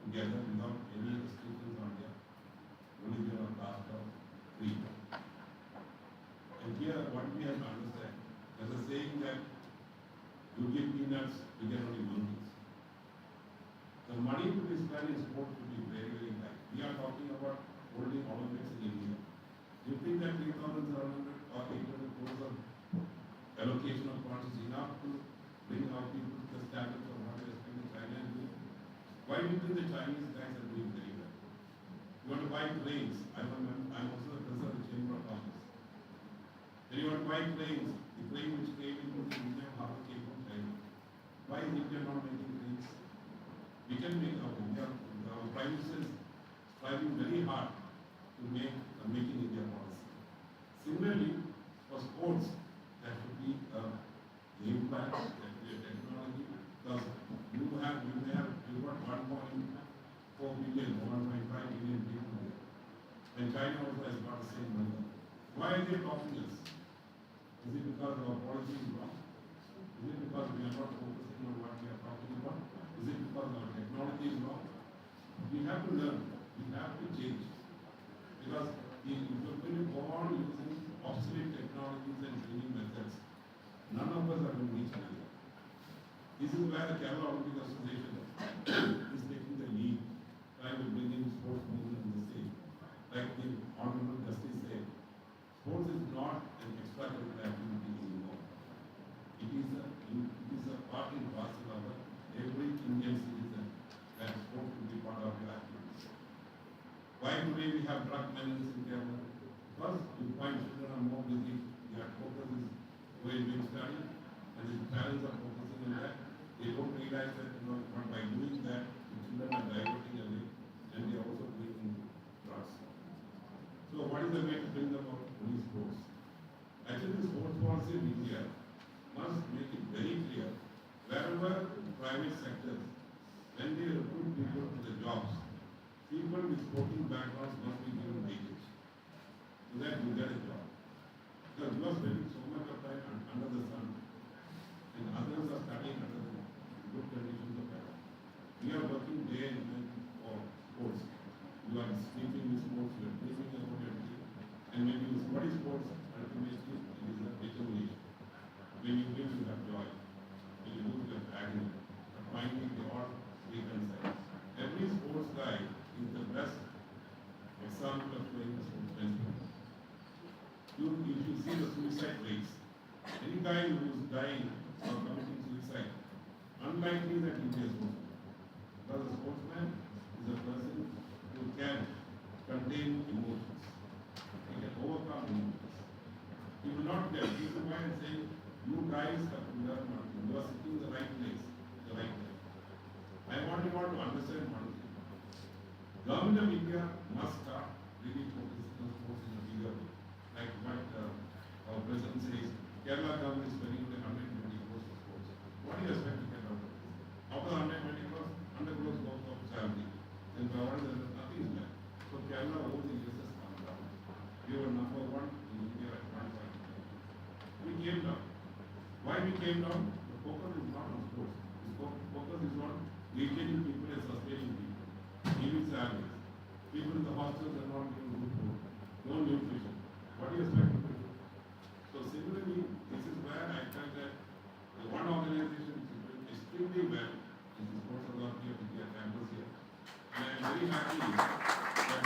together without any restrictions on their religion or caste or creed. And here what we have to understand, there's a saying that you give peanuts, you get only monkeys. The money to be spent in sports will be very, very high. We are talking about holding Olympics in India. Do you think that 3,700 or 800 crores of allocation of funds is enough to bring our people to the standards of what they are spending China and doing? Why do you think the Chinese guys are doing very well? You want to buy planes. I'm also the president of the Chamber of Commerce. Then you want to buy planes. The plane which came into the Indian harbor came from China. Why is India not making planes? We can make our Prime Minister is striving very hard to make a Making India policy. Similarly, for sports, there should be a game plan, there should be a technology, because you got 1.4 billion, 1.5 billion people there. And China also has got the same number. Why are they topping us? Is it because our policy is wrong? Is it because we are not focusing on what we are talking about? Is it because our technology is wrong? We have to learn. We have to change. Because if you go on using obsolete technologies and training methods, none of us are going to reach anywhere. This is where the Kerala Olympic Association is taking the lead, trying to bring in sports movement in the state. Like the Honorable Justice said, sports is not an extracurricular activity anymore. It is a part and parcel of every Indian citizen that sport will be part of your activities. Why today we have drug menace in Kerala? Because you find children are more busy, their focus is going to study, and the parents are focusing on that. They don't realize that, but by doing that, the children are diverting away, and they are also taking drugs. So what is the way to bring them out? Only sports. Actually, the sports policy in India must make it very clear, wherever private sectors, when they recruit people to the jobs, people with sporting backgrounds must be given weightage, so that you get a job. Because you are spending so much of time under the sun, and others are studying under the good conditions of life. We are working day and night for sports. You are sleeping with sports, you are dreaming about your dream. And when you study sports, ultimately it is a determination. When you win, you have joy. When you lose, you have agony. But finally, they all reconcile. Every sports guy is the best example of playing the sportsmanship. You should see the suicide rates. Any guy who is dying or committing suicide, unlikely that he is a sportsman. Because a sportsman is a person who can contain emotions. He can overcome emotions. He will not tell. This is why I am saying, you guys have to learn one thing. You are sitting in the right place, the right time. I want you all to understand one thing. Government of India must start really focusing on sports in a bigger way. Like what our president says, Kerala government is spending only 120 crores for sports. What do you expect to get out of this? came down, the focus is not on sports. The focus is on retaining people and sustaining people, giving salaries. People in the hostels are not getting good food, no nutrition. What do you expect people to do? So similarly, this is where I felt that the one organization which is doing extremely well is the Sports Authority of India campus here. And I am very happy that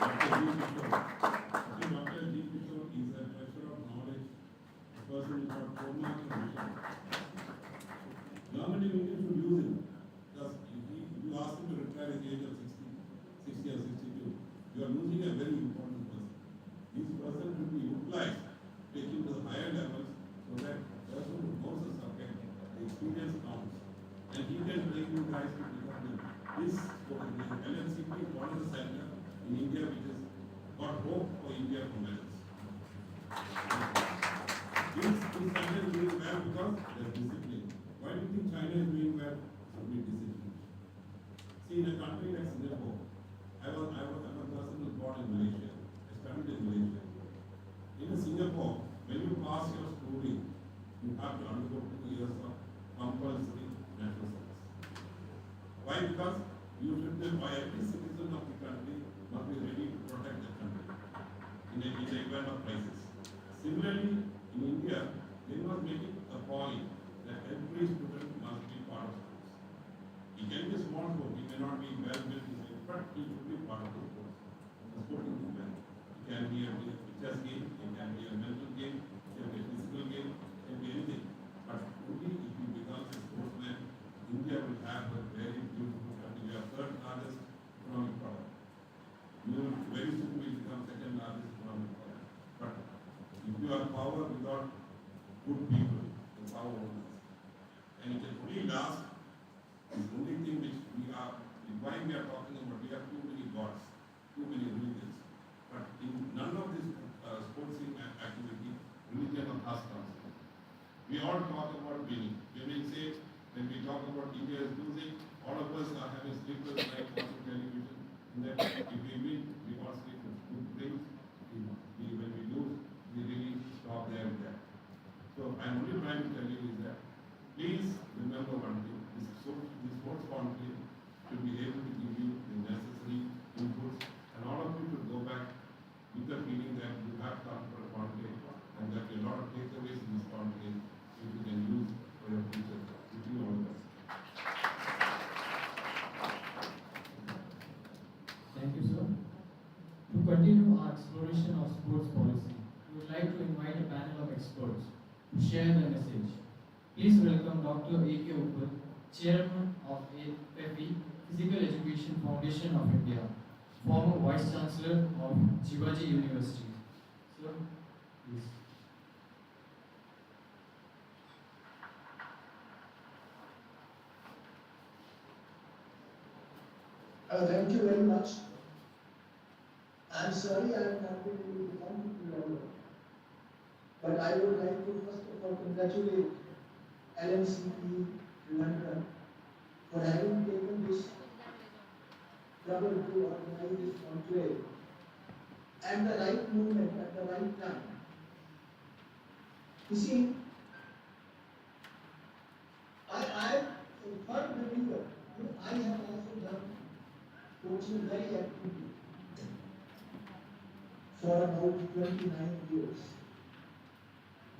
Dr. G. Kishore, Dr. G. Kishore is a treasure of knowledge, a person who got formal vision. Government in India should use him. Because if you ask him to retire at the age of 60 or 62, you are losing a very important person. This person should be utilized, taken to the higher levels, so that the person who knows the subject, the experience counts. And he can bring you guys to become this sport. The LNCP is one of the center in India which has got hope for India for medals. This center is doing well because there is discipline. Why do you think China is doing well? Should be discipline. See, in a country like Singapore, I'm a person who was born in Malaysia. I studied in Malaysia. In Singapore, when you pass your schooling, you have to undergo 2 years of compulsory national service. Why? Because you should be, every citizen of the country must be ready to protect the country in the event of crisis. Similarly, in India, they must make it a point that every student must be part of sports. He can be small sport, he may not be well built, but he should be part of the sports. The sporting event. It can be a chess game, it can be a mental game, it can be a physical game, it can be anything. But only if he becomes a sportsman, India will have a very beautiful country. We are third largest economic power. Very soon we will become second largest economic power. But if you have power without good people, the power won't last. And it can only last. Is the only thing which we are, why we are talking about, we have too many gods, too many religions. But in none of this sportsing activity, religion of us comes in. We all talk about winning. When we talk about India is losing, all of us are having sleepless nights watching television. And that if we win, we want sleepless good dreams. When we lose, we really stop there and there. So I'm only trying to tell you is that please remember one thing. This sports conclave should be able to give you the necessary inputs, and all of you should go back with the feeling that you have come for a conclave and that there are a lot of takeaways in this conclave which you can use for your future. With you all the best. Thank you, sir. To continue our exploration of sports policy, we would like to invite a panel of experts to share their message. Please welcome Dr. A.K. Uppal, Chairman of FE, Physical Education Foundation of India, former Vice Chancellor of Shivaji University. Sir, please. Thank you very much. I'm sorry I have not been able to come to you, but I would like to first of all congratulate LNCPE Trivandrum for having taken this trouble to organize this conclave at the right moment, at the right time. You see, I am a firm believer. I have also done coaching very actively for about 29 years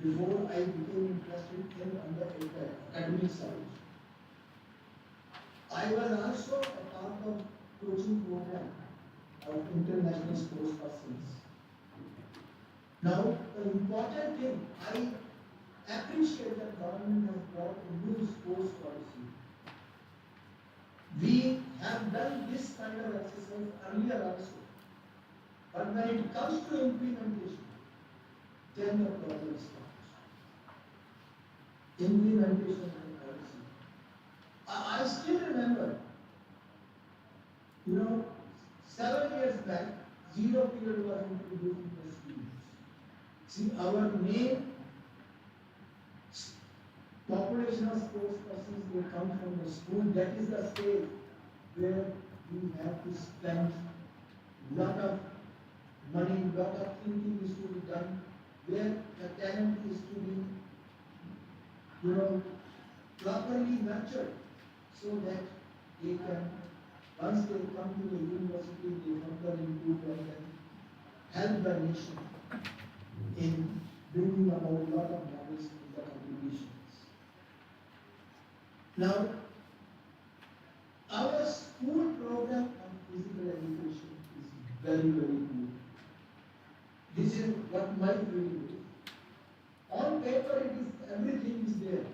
before I became interested in on the academic side. I was also a part of coaching program of international sports persons. Now, the important thing, I appreciate that government has brought a new sports policy. We have done this kind of exercise earlier also. But when it comes to implementation, then the problem starts. Implementation and policy. I still remember, 7 years back, 0 period was introduced in the schools. See, our main population of sports persons will come from the school. That is the stage where we have to spend lot of money, lot of thinking is to be done, where the talent is to be properly nurtured so that they can, once they come to the university, they further improve and then help the nation in bringing about a lot of knowledge in the contributions. Now, our school program on physical education is very, very good. This is what my feeling is. On paper, it is everything is there,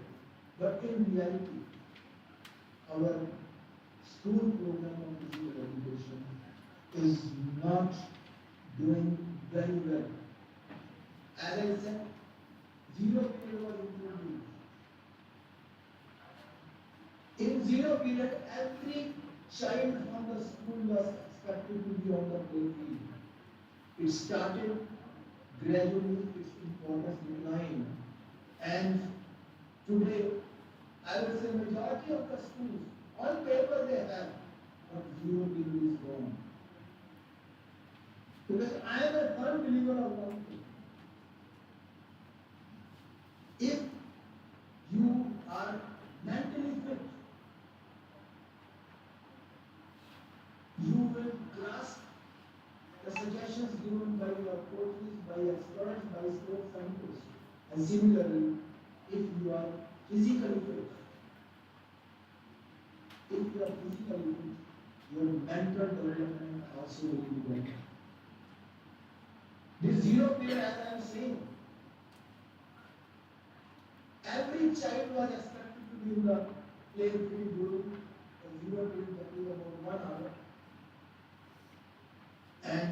but in reality, our school program on physical education is not doing very well. As I said, 0 period was introduced. In 0 period, every child from the school was expected to be on the playfield. It started gradually, its importance declined, and today, I would say majority of the schools, on paper they have, but 0 period is gone. Because I am a firm believer of one thing. If you are mentally fit, you will grasp the suggestions given by your coaches, by experts, by sports scientists. And similarly, if you are physically fit, your mental development also will be better. This 0 period, as I am saying, every child was expected to be in the playfield during the 0 period, that is about 1 hour. And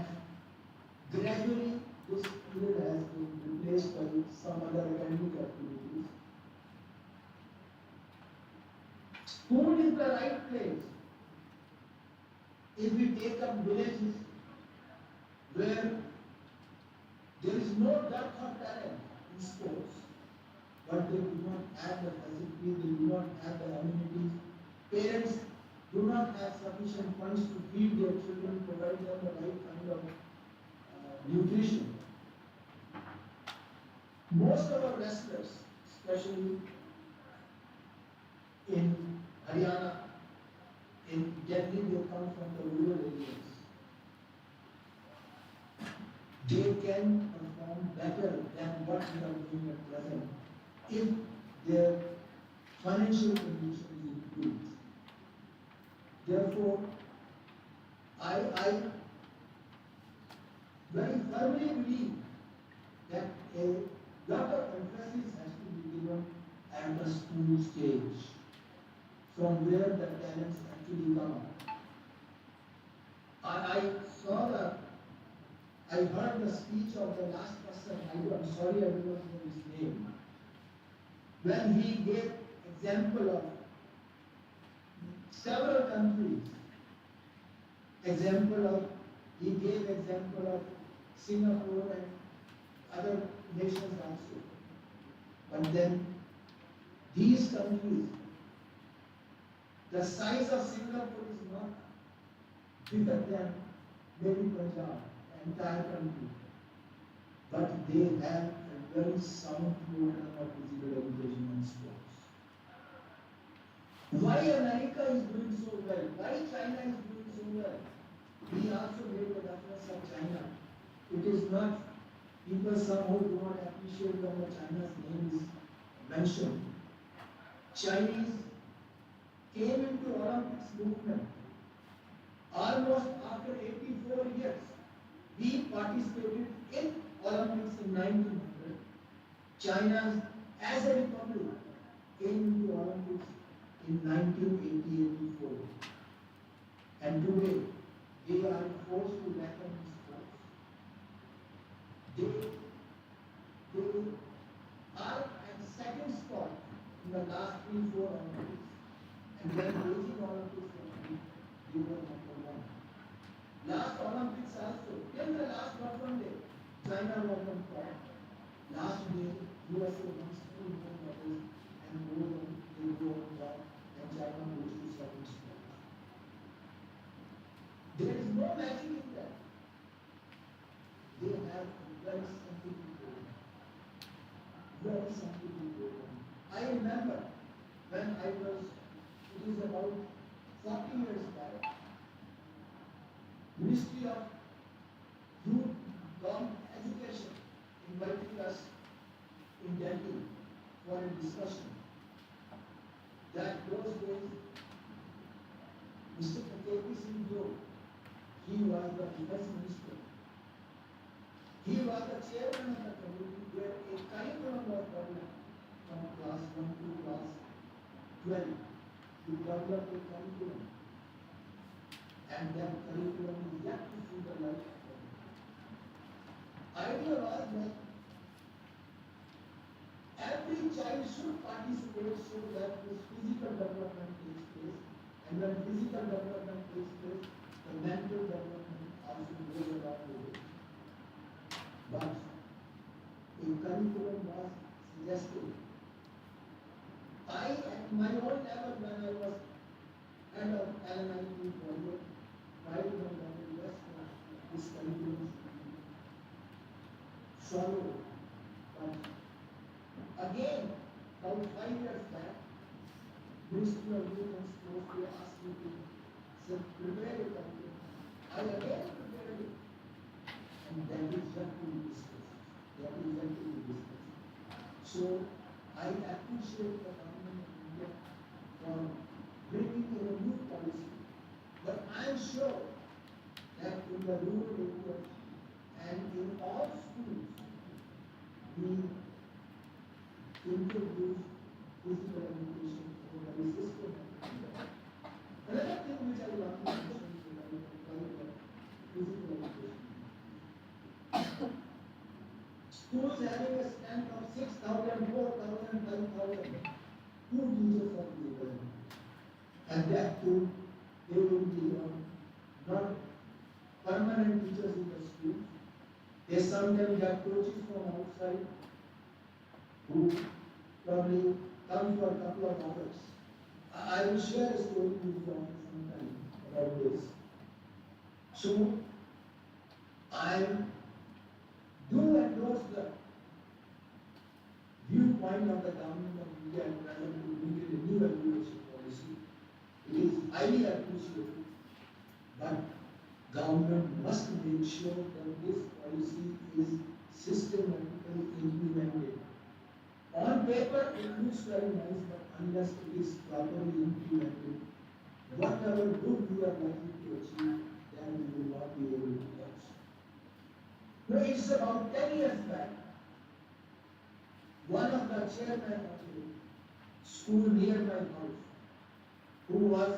gradually, this period has been replaced by some other academic activities. School is the right place. If we take up villages where there is no dearth of talent in sports, but they do not have the facilities, they do not have the amenities, parents do not have sufficient funds to feed their children, provide them the right kind of nutrition. Most of our wrestlers, especially in Haryana, in Delhi, they come from the rural areas. They can perform better than what we are doing at present if their financial condition is improved. Therefore, I very firmly believe that a lot of emphasis has to be given at the school stage, from where the talents actually come. I heard the speech of the last person, I'm sorry I do not know his name, when he gave example of several countries, he gave example of Singapore and other nations also. But then these countries, the size of Singapore is not bigger than maybe Punjab, entire country. But they have a very sound program of physical education and sports. Why America is doing so well? Why China is doing so well? We also made the reference of China. It is not, people somehow do not appreciate when the China's name is mentioned. Chinese came into Olympics movement almost after 84 years. We participated in Olympics in 1900. China, as a republic, came into Olympics in 1980-84. And today, they are forced to reckon in sports. They are at second spot in the last 3-4 Olympics. And then Beijing Olympics, they were number 1. Last Olympics also, till the last one day, China was on top. Last day, USA won 2 gold medals and they go on top, and China goes to second spot. There is no matching in that. They have a very scientific program. Very scientific program. I remember about 40 years back, Ministry of Youth, Education invited us in Delhi for a discussion. That those days, Mr. Patel Singh, he was the defense minister. He was the chairman of the committee where a curriculum was developed from class 1 to class 12. To develop a curriculum. And that curriculum is yet to see the light of the day. Idea was that every child should participate so that his physical development takes place. And when physical development takes place, the mental development also goes along with it. But a curriculum was suggested. I, at my own level, when I was head of LNCPE project, tried my level best that this curriculum should be followed. But again, about 5 years back, Ministry of Youth and Sports, they asked me to prepare a curriculum. I again prepared it. And that is yet to be discussed. That is yet to be discussed. So, I appreciate the government of India for bringing in a new policy. But I am sure that in the rural areas and in all schools, we introduce physical education for the system. Another thing which I want to mention is about physical education. Schools having a strength of 6,000, 4,000, 5,000, 2 teachers are given. And that too, they will be not permanent teachers in the school. They sometimes have coaches from outside who probably come for a couple of hours. I will share a story with you sometime about this. So, I do endorse the viewpoint of the government of India and present to bring in a new education policy. It is highly appreciated, but government must make sure that this policy is systematically implemented. On paper, it looks very nice, but unless it is properly implemented, whatever good we are likely to achieve, then we will not be able to achieve. No, it's about 10 years back. One of the chairmen of a school near my house, who was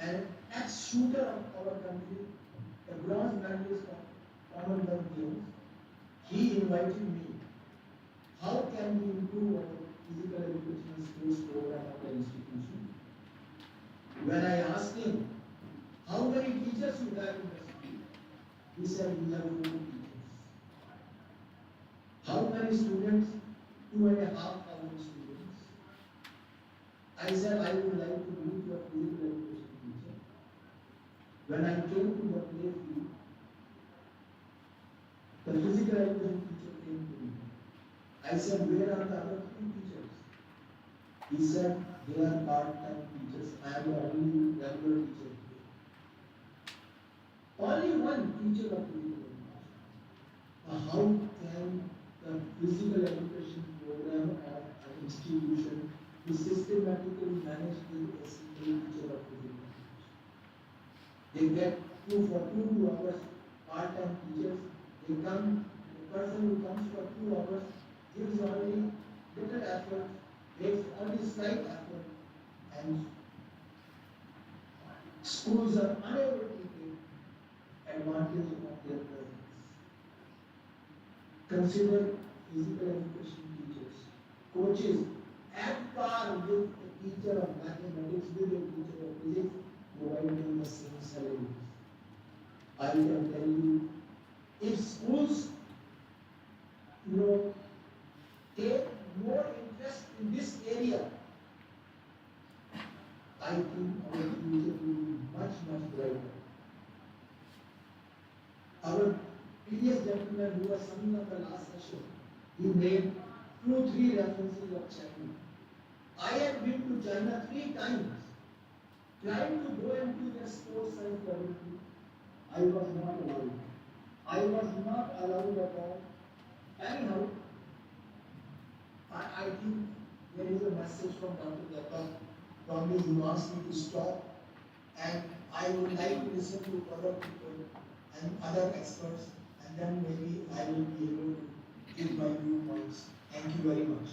an ex-shooter of our country, a bronze medalist of Commonwealth Games, he invited me. How can we improve our physical education and sports program of the institution? When I asked him, how many teachers you have in the school? He said, we have 4 teachers. How many students? 2,500 students. I said, I would like to meet your physical education teacher. When I came to the play field, the physical education teacher came to me. I said, where are the other 3 teachers? He said, they are part-time teachers. I am the only regular teacher here. Only one teacher of physical education. How can the physical education program of an institution be systematically managed with a single teacher of physical education? They get 2 hours part-time teachers. They come, the person who comes for 2 hours gives only little effort, makes only slight effort, and schools are unable to take advantage of their presence. Consider physical education teachers, coaches at par with a teacher of mathematics, with a teacher of physics, providing the same salaries. I can tell you, if schools, take more interest in this area, I think our future will be much, much brighter. Our previous gentleman who was summing up the last session, he made 2-3 references of China. I have been to China 3 times. trying to go into the sports science laboratory, I was not allowed. I was not allowed at all. Anyhow, I think there is a message from Dr. Datta. Probably he wants me to stop, and I would like to listen to other people and other experts, and then maybe I will be able to give my viewpoints. Thank you very much.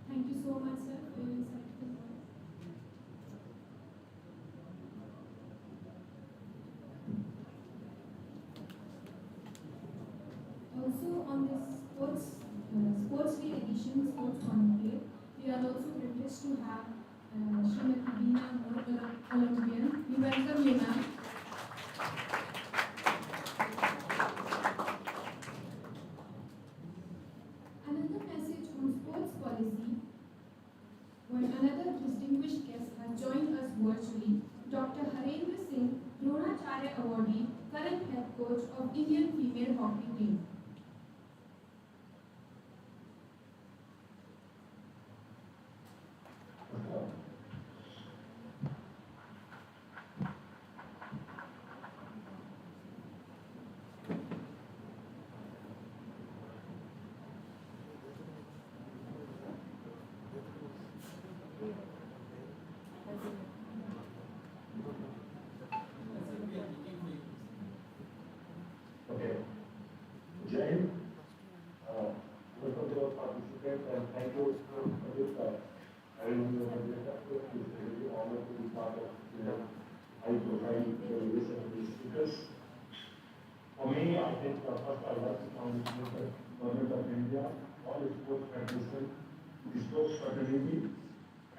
Thank you so much, sir, for your insightful words. Also, on this sports day edition, sports conclave, we are also privileged to have Srimati Veena Moore, Olympian. We welcome you, ma'am. Another message on sports policy, when another distinguished guest has joined us virtually, Dr. Harendra Singh, Dronacharya Awardee, current head coach of Indian female hockey team. Okay. Jai Hind. Welcome to our participants, and thank you for this. I remember it's really honored to be part of high profile television speakers. For me, I think first I like to congratulate the Government of India, all the sports federation, the sports fraternity,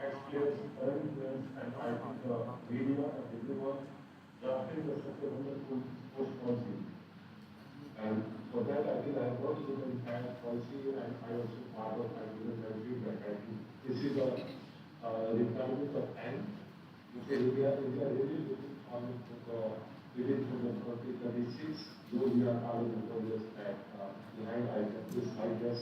ex-players, current players, and I think the media and everyone drafting the such a wonderful sports policy. And for that, I think I have worked with the entire policy, and I also part of my feedback. I think this is a requirement of time. Because India really looking forward to the within from the 2036, though we are all in the progress back behind. I guess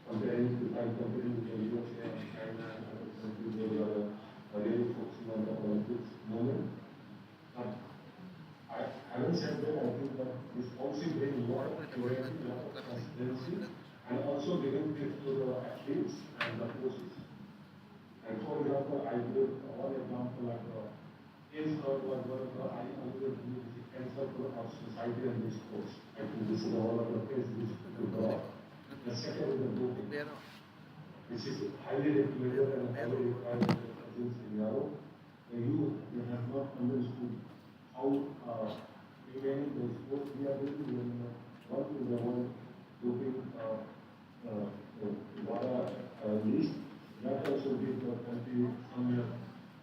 comparing to the USA and China and other countries, they are really focusing on the Olympics moment. Having said that, I think that this policy brings a lot of clarity, a lot of transparency, and also giving tips to the athletes and the coaches. And for example, I give one example like is was one of the I always use the cancer of society and the sports. I think this is one of the things which we brought. The second is the doping, which is highly regulated and highly required in scenario. You have not understood how remaining the sports we are really doing one in the one doping list. That also gives the country somewhere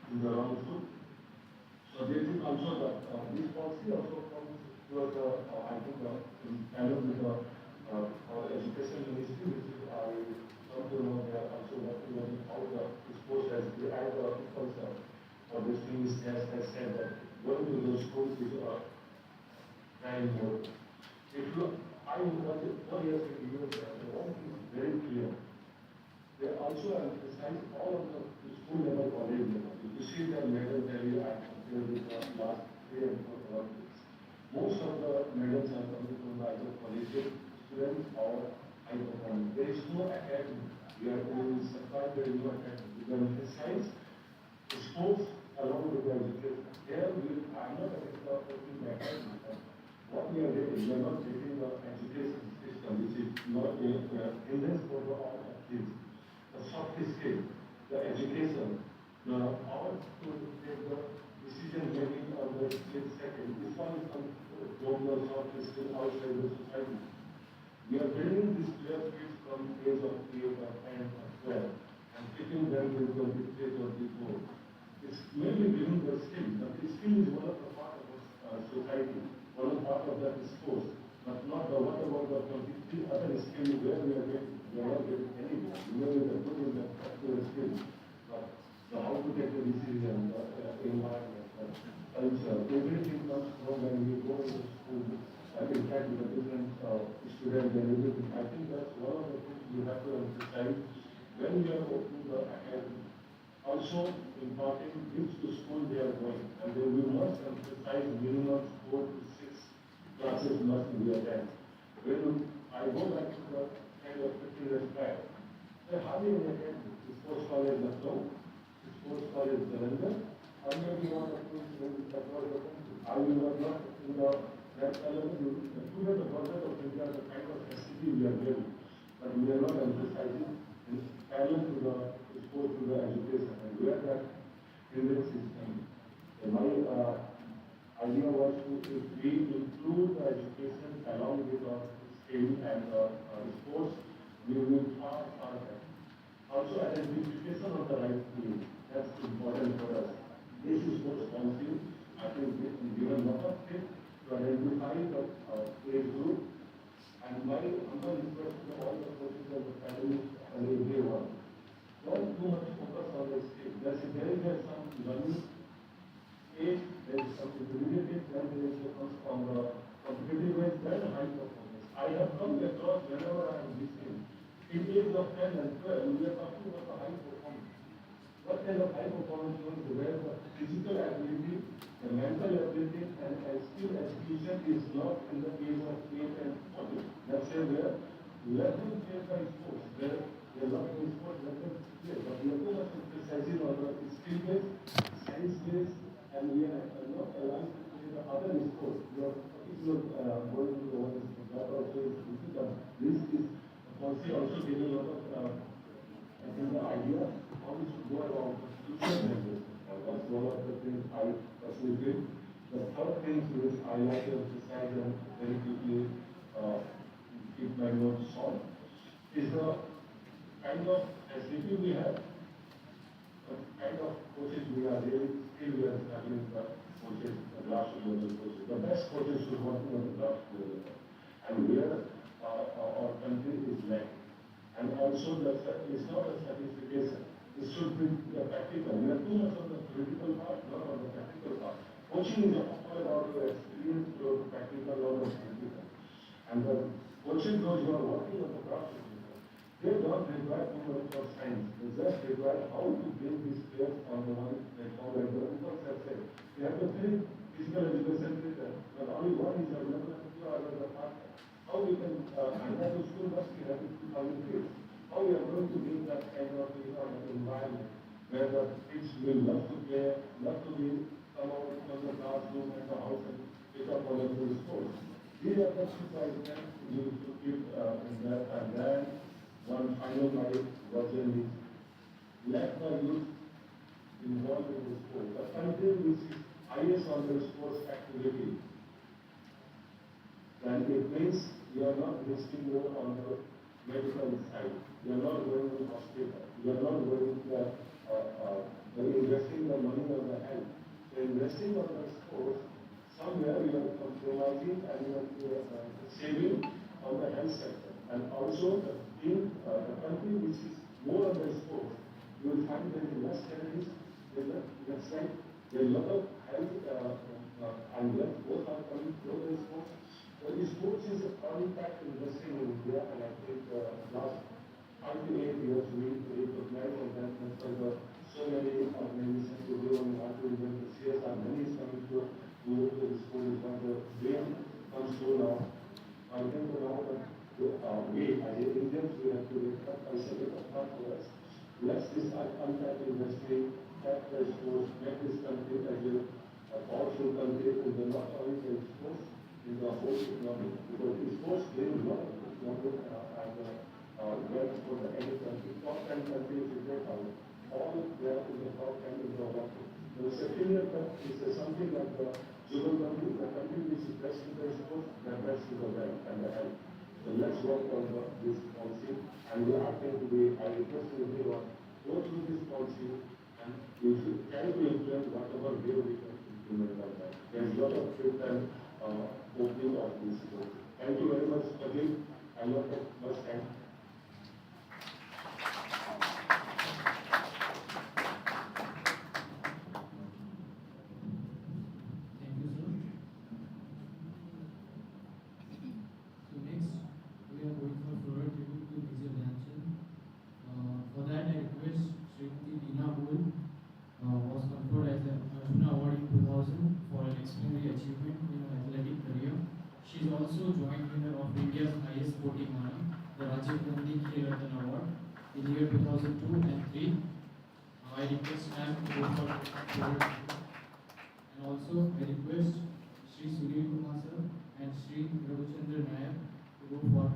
in the wrong foot. So this is also that this policy also comes towards I think panel with our education ministry, which is I come to know they are also working on how the sports has the culture or this thing is has said that going to those schools is time more. If you I was 4 years in the US, the one thing is very clear. They also emphasize all of the school level, college level. If you see the medal value I compared with the last 3 and 4 Olympics, most of the medals are coming from either collegiate students or high performance. There is no academy. We are doing supply, there is no academy. We can emphasize sports along with the education. Here I'm not against the academy. What we are getting, we are not getting the education system, which is not hindrance for all athletes. The soft skill, the education, the power to take the decision making on the split second. This one is from the soft skill outside the society. We are building these players from age of 8 or 10 or 12 and keeping them with 23 or 24. It's mainly giving the skill, but the skill is one of the part of the society, one of the part of that is sports, but not the what about the 23 other skills where we are getting. We are not getting any. We are good in the practical skills, but the how to take the decision, the environment, the culture, everything comes from when we go into school. In interact with the different students and everything. I think that's one of the things you have to emphasize when you are opening the academy. Also, important which to school they are going, and then we must emphasize minimum 4 to 6 classes must be attended. When I go back to the kind of 15 years back, then how do you attend the sports college Lucknow, the sports college Jalandhar, or maybe one of those in the country. I will not in the that element, the student of government of India, the kind of facility we are getting, but we are not emphasizing in parallel to the sport to the education, and where that index is coming. And my idea was to, if we include the education along with the skill and sports, we will far ahead. Also, identification of the right field, that's important for us. This is sports policy. I think given lot of tips to identify the age group, and my humble request to all the coaches of the academy and everyone. Don't too much focus on the skill. There is some learning age, there is some intermediate age, then there is comes from the competitive age, then high performance. I have come across whenever I am listening. In age of 10 and 12, we are talking about the high performance. What kind of high performance means where the physical ability, the mental ability, and skill execution is not in the age of 8 and 14. Let's say where level play by sports, where there are lot of sports level play, but we are too much emphasizing on the skill based, science based, and we are not allowed to play the other sports. We are particularly going to the one that also is difficult. This is policy also giving a lot of I think the idea how we should go about future measures. That's one of the things I personally feel. The third thing which I like to emphasize and very quickly keep my notes on is the kind of facility we have, the kind of coaches we are really still we are struggling the coaches, the grassroots level coaches. The best coaches should work on the grassroots level, and where our country is lacking. And also, it's not a certification. It should be practical. We are too much on the theoretical part, not on the practical part. Coaching is all about your experience, your practical or the theoretical. And the coaching those who are working on the grassroots, they don't require too much of science. They just require how to bring these players on the one platform. Like the people have said, we have to treat physical education treatment, but only one is available and two are the partner. How we can, and that school must be having 2,000 kids. How we are going to give that kind of environment where the kids will love to play, love to be come out from the classroom and the house and pick up all of those sports. These are the things I think you to keep in that. And then one final my version is let the youth involved in the sport. The country which is highest on the sports activity, then it means you are not investing more on the medical side. You are not going to the hospital. You are not going to investing the money on the health. So investing on the sports, somewhere you are compromising and you are saving on the health sector. And also the country which is more on the sports, you will find there is less terrorists, there is less side, there is a lot of health and left, both are coming through the sports. So the sports is a impact industry in India, and I think last 5 to 8 years we recognize and then consider so many organizations to do and want to invent the CSR money is coming to the sport is one of the main comes to now. I think now that we as Indians we have to consider the part for us. Let's this untapped industry, tap the sports, make this country as a powerful country in the not only the sports, in the whole economy, because the sports brings a lot of economic and wealth for the any country. Top 10 countries you take out, all there in the top 10 in the world. The second year is something like the global country, the country which is best in the sports, the best in the wealth and the health. So let's work on this policy, and we are going to be, I request everyone, go through this policy and we should try to implement whatever way we can implement on that. There is a lot of faith and opening of this book. Thank you very much, again. I love it. Much time. Thank you, sir. joint winner of India's highest sporting honor, the Rajiv Gandhi Khel Ratna Award, in year 2002 and 3. I request ma'am to go for the and also I request Sri Sunil Kumar sir and Sri Raghunandra Nair to go for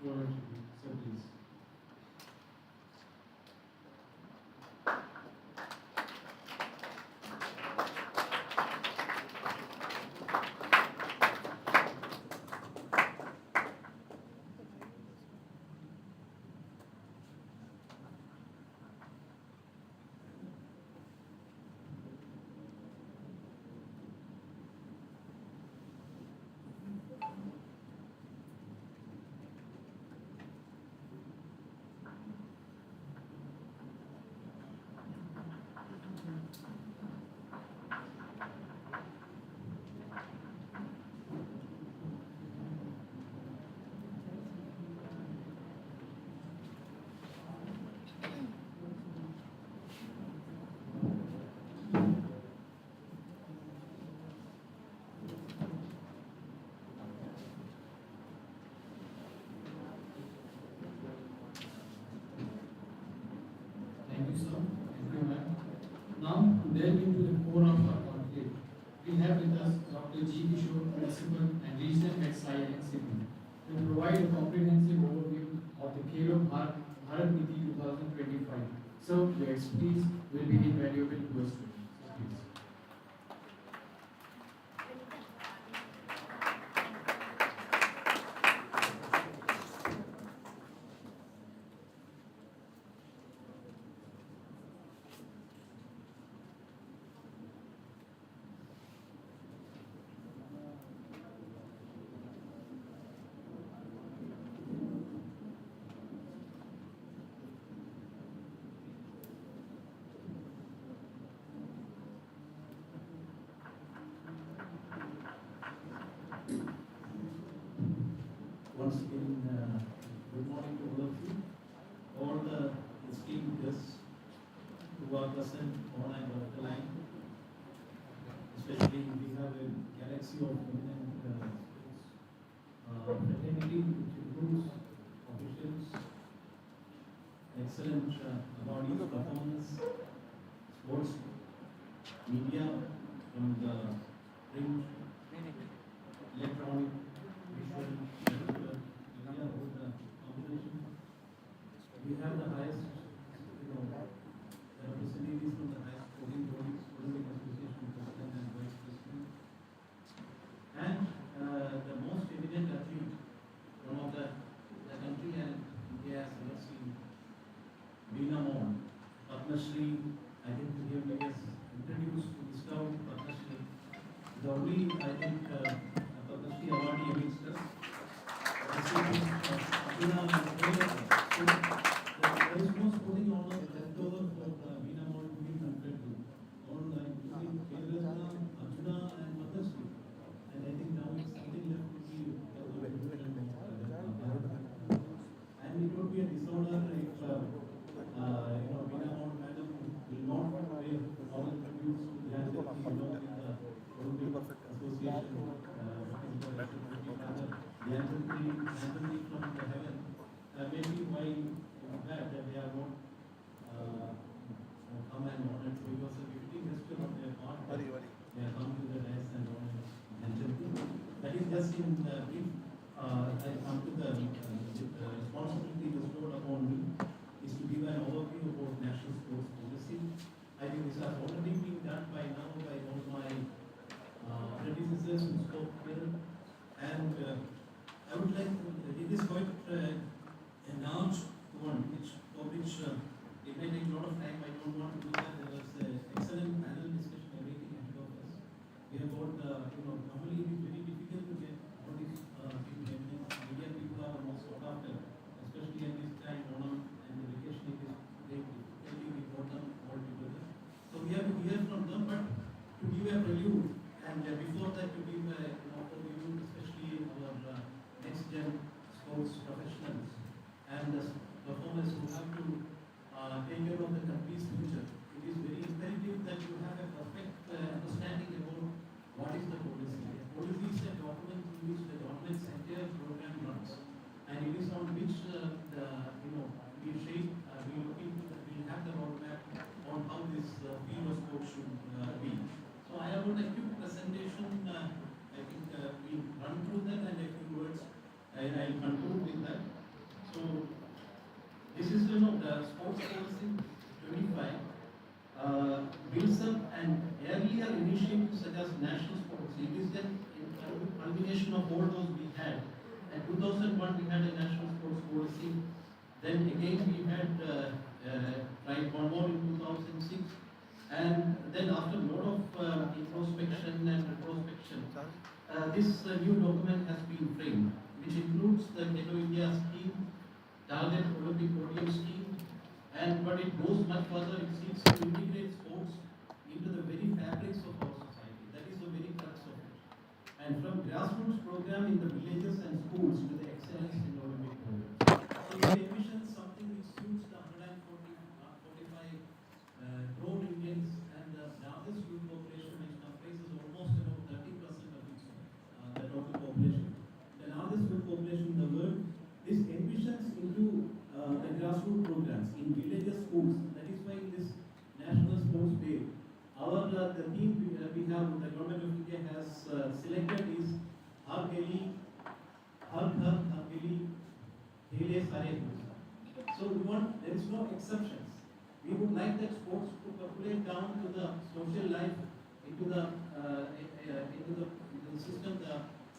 floral tribute. Sir, please. Thank you, sir. Thank you, ma'am. Now, to delve into the core of our conclave, we have with us Dr. G. Kishore, Principal and Regional at SAI LNCPE, to provide a comprehensive overview of the Khelo Bharat Niti 2025. So, your expertise will be invaluable to us. So, please. Once again, good morning to all of you, all the esteemed guests who are present on and off the line. Especially we have a galaxy of eminent fraternity which includes officials, excellent bodies, performers, sports, media from the print, electronic, visual, media, whole combination. We have the highest, representatives from the highest sporting bodies, Olympic Association President and Vice President. And the most eminent athlete, one of the country and India has ever seen, Veena Mohan, Padma Shri. I think we have introduced to bestowed Padma Shri. The only, I think, Padma Shri awardee against us. There is no sporting honor left over for Veena Mohan to be conferred to. All including Khel Ratna, Arjuna and Padma Shri. And I think now it's something left to be and it would be a disorder if Veena Mohan madam will not pay all the tributes to the Anjali along with the Olympic Association, the Anjali from the heaven. Maybe why that they are not come and honored. So it was a gifting gesture on their part. They have come to the dais and honored Anjali. That is just in brief. I come to the responsibility bestowed upon me is to give an overview about national sports policy. I think this has already been done by now by all my predecessors who spoke here. And I would like to, it is quite a large one, for which it may take a lot of time. I don't want to do that. There was an excellent panel discussion awaiting ahead of us. We have got, normally it is very difficult to get all these people. Media people are the most sought after, especially at this time, Onam and the vacation. It is very difficult. We got them all together. So we have to hear from them, but to give a prelude, and before that to give an overview, especially our next gen sports professionals and the performers who have to take care of the country's future. It is very imperative that you have a perfect understanding about what is the policy. Policy is a document in which the government's entire program runs, and it is on which we shape, we look into, we have the roadmap on how this field of sports should be. So I have got a quick presentation. I think we'll run through that and a few words. I'll conclude with that. So this is the sports policy 25 builds up an earlier initiatives such as national sports. It is the culmination of all those we had. In 2001 we had a national sports policy. Then again we had tried one more in 2006. And then after a lot of introspection and retrospection, this new document has been framed, which includes the Hello India scheme, target Olympic podium scheme, but it goes much further. It seeks to integrate sports into the very fabrics of our society. That is the very crux of it. And from grassroots program in the villages and schools to the excellence in Olympic programs. So it envisions something which suits the 145 crore Indians and the largest youth population, which comprises almost about 30% of its the total population. The largest youth population in the world. This envisions into the grassroots programs in villages, schools. That is why this National Sports Day, the theme we have, the government of India has selected is Har Geli, Har Ghar, Har Geli, Hele Sare Hindustan. So we want, there is no exceptions. We would like that sports to percolate down to the social life, into the system, the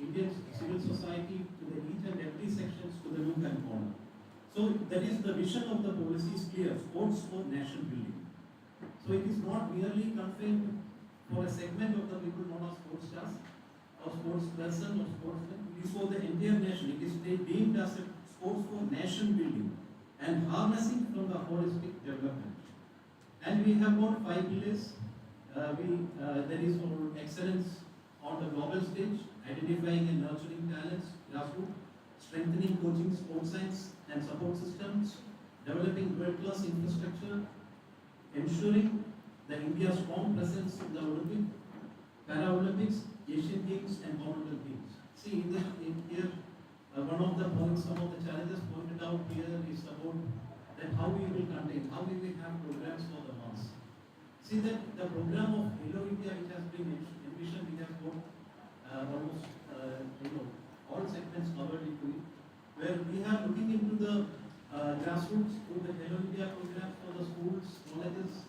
Indian civil society, to the each and every sections, to the nook and corner. So that is the vision of the policy is clear: sports for nation building. So it is not merely confined for a segment of the people known as sports stars, or sports person, or sportsman. It is for the entire nation. It is deemed as a sports for nation building and harnessing from the holistic development. And we have got 5 pillars. There is for excellence on the global stage, identifying and nurturing talents, grassroots, strengthening coaching, sports science and support systems, developing world-class infrastructure, ensuring that India's strong presence in the Olympic, Paralympics, Asian Games and Commonwealth Games. See, here, one of the points, some of the challenges pointed out here is about that how we will contain, how we will have programs for the mass. See that the program of Hello India, which has been envisioned, we have got almost all segments covered into it, where we are looking into the grassroots through the Hello India program for the schools, colleges,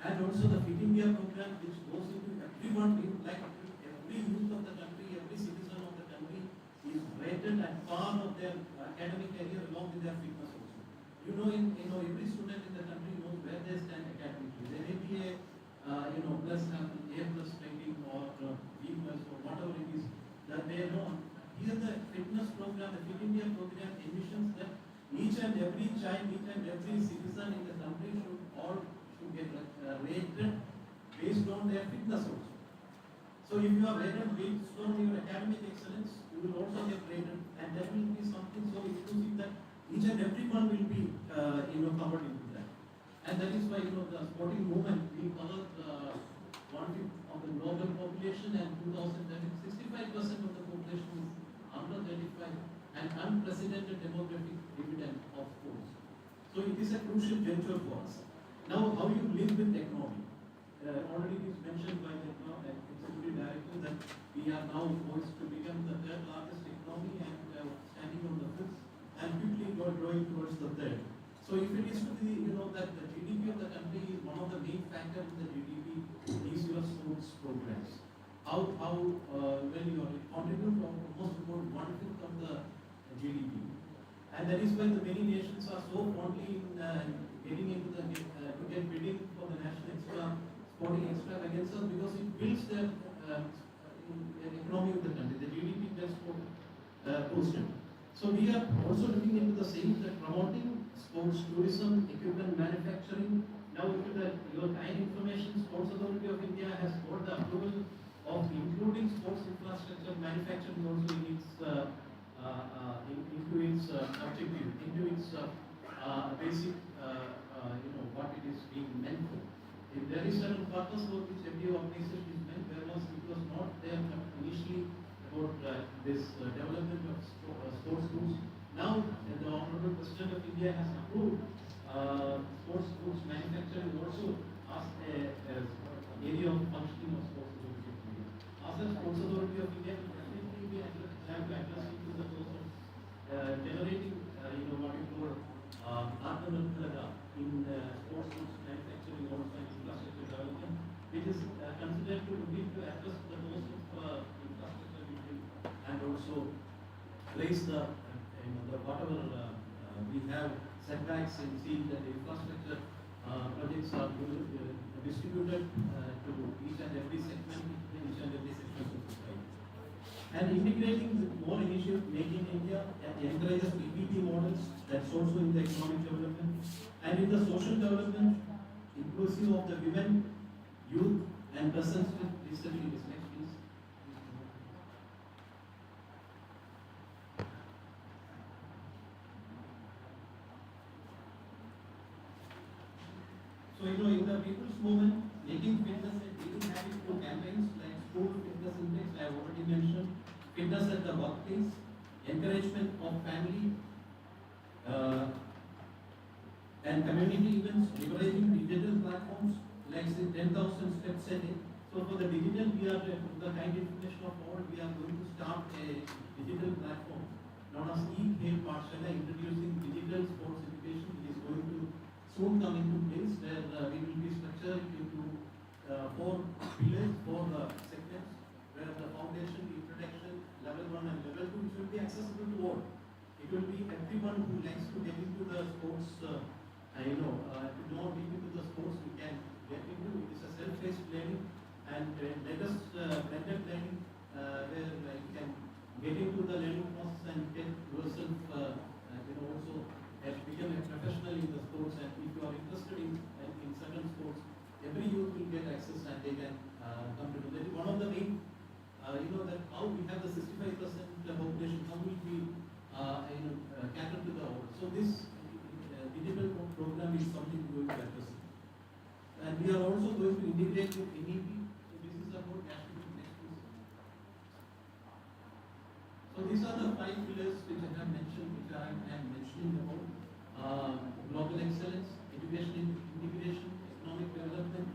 and also the Fit India program, which goes into everyone, like every youth of the country, every citizen of the country is rated at par of their academic career along with their fitness also. Every student in the country knows where they stand academically. They may be a plus A plus rating or B plus or whatever it is that they know. Here the fitness program, the Fit India program envisions that each and every child, each and every citizen in the country should get rated based on their fitness also. So if you are rated based on your academic excellence, you will also get rated, and there will be something so inclusive that each and every one will be covered into that. And that is why the sporting movement we covered 1/5 of the global population, and 65% of the population is under 35, and unprecedented demographic dividend of sports. So it is a crucial venture for us. Now, how you link with technology? Already it is mentioned by the executive director that we are now poised to become the 3rd largest economy and standing on the 5th, and quickly growing towards the 3rd. So if it is to be, that the GDP of the country is one of the main factors in the GDP is your sports programs. How well you are contribute to almost about 1/5 of the GDP. And that is why the many nations are so fondly getting into the bidding for the national sporting extravaganza, because it builds their economy of the country. The GDP gets boosted. So we are also looking into the same, that promoting sports tourism, equipment manufacturing. Now, if your kind information, Sports Authority of India has got the approval of including sports infrastructure manufacturing also in its into its objective, into its basic what it is being meant for. If there is certain purpose for which every organization is meant, it was not there initially for this development of sports schools. Now, the Honorable President of India has approved sports schools manufacturing also as a area of functioning of Sports Authority of India. As a Sports Authority of India, we definitely be have to address into the course of generating, what you call Atmanirbhar in sports schools manufacturing also and infrastructure development, which is considered to be to address the most of infrastructure building and also raise the whatever we have setbacks in seeing that the infrastructure projects are distributed to each and every segment, each and every section of society. And integrating with more initiatives, making India encourages PPP models, that's also in the economic development. And in the social development, inclusive of the women, youth, and persons with disabilities. Next, please. So, in the people's movement, making fitness a daily habit through campaigns like school fitness index, I have already mentioned, fitness at the workplace, encouragement of family and community events, leveraging digital platforms like say 10,000 steps a day. So for the digital, we are the kind information of all, we are going to start a digital platform known as e-Khel Pathshala, introducing digital sports education, which is going to soon come into place, where we will be structured into 4 pillars, 4 segments, where the foundation, introduction, level 1 and level 2, which will be accessible to all. It will be everyone who likes to get into the sports, to know deep into the sports, we can get into. It is a self-paced learning and latest blended learning, where you can get into the learning process and get yourself, also become a professional in the sports. And if you are interested in certain sports, every youth will get access and they can come to know. That is one of the main, that how we have the 65% population, how will we, cater to the all. So this digital program is something we are going to address. And we are also going to integrate with NEP. So this is about cash to next piece. So these are the 5 pillars which I have mentioned, which I am mentioning about global excellence, education integration, economic development,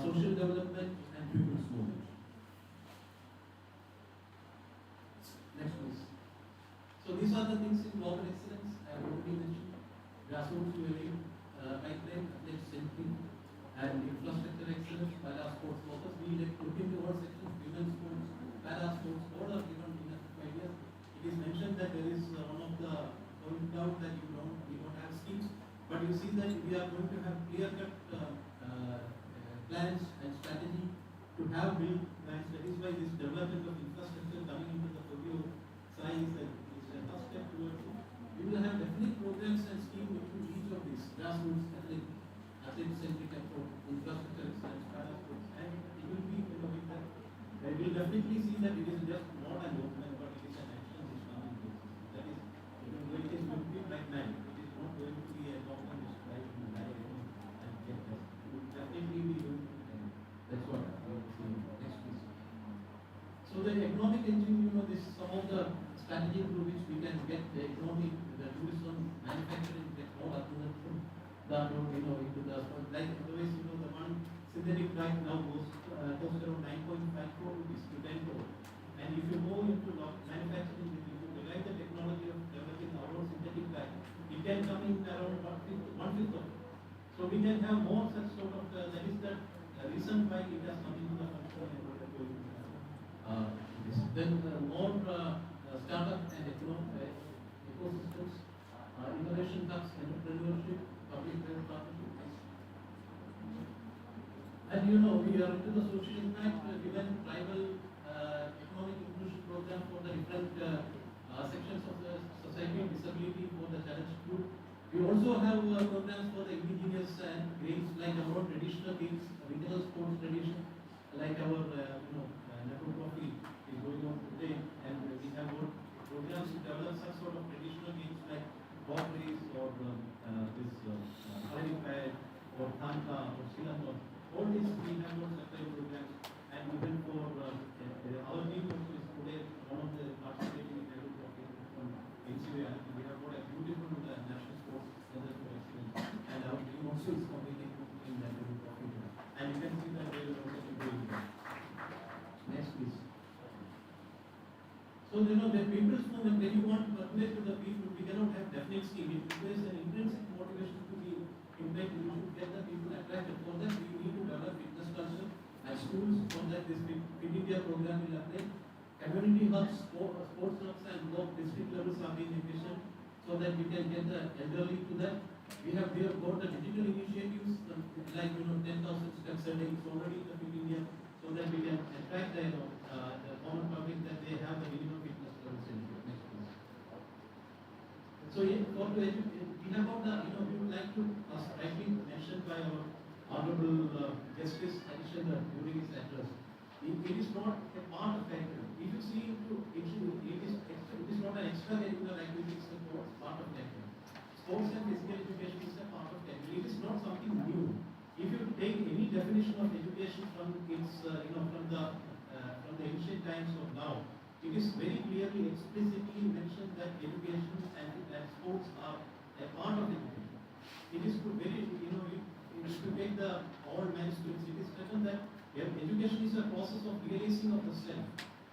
social development, and people's movement. Next please. So these are the things in global excellence I have already mentioned. Grassroots learning, pipeline, athlete centering, and infrastructure excellence, para sports focus. We look into all sections, women's sports, para sports, all are given in a 5 years. It is mentioned that there is one of the point out that we don't have schemes, but you see that we are going to have clear-cut plans and strategy to have build plans. That is why this development of infrastructure coming into the purview of SAI is a first step towards it. We will have definite programs and schemes into each of these grassroots, athlete-centric approach, infrastructure excellence, para sports, and it will be with that. We will definitely see that it is just not an open, but it is an action which comes in place. That is, it is going to be like man. It is not going to be a document which tries to lie and get this. It will definitely be going to be. That's what I will see. Next please. So the economic engine, this is some of the strategy through which we can get the economy, the tourism, manufacturing, get more Atmanirbhar, into the, like otherwise, the one synthetic bag now costs around 9.5 crore rupees to 10 crore. And if you go into manufacturing, if you rely the technology of developing our own synthetic bag, it can come in around 1/5 of it. So we can have more such sort of, that is the reason why it has come into the function and what we are going to have. Then more startup and ecosystems, innovation hubs, entrepreneurship, public-private partnership. And we are into the social impact, given tribal economic inclusion program for the different sections of the society, disability for the challenged group. We also have programs for the indigenous and games, like our traditional games, regional sports tradition, like our Network Trophy is going on today, and we have programs to develop some sort of traditional games like dog race or this hurling pad or tanka or silanton. All these we have those separate programs, and even for our team also is today So, when people's movement, when you want to percolate to the people, we cannot have definite scheme. It requires an intrinsic motivation to be impacted. We should get the people attracted. For that, we need to develop fitness culture at schools. For that, this Fit India program will apply. Community hubs, sports hubs, and district levels are being efficient so that we can get the elderly to that. We have got the digital initiatives like 10,000 steps a day. It's already in the Fit India, so that we can attract the common public that they have the minimum fitness levels in next year. So we have got the we would like to, as rightly mentioned by our honorable Justice Additional during his address, it is not a part of curriculum. If you see it is not an extracurricular activity, it's a part of curriculum. Sports and physical education is a part of curriculum. It is not something new. If you take any definition of education from its from the ancient times or now, it is very clearly explicitly mentioned that education and sports are a part of education. It is to very it is to take the all manuscripts. It is written that education is a process of realizing of the self.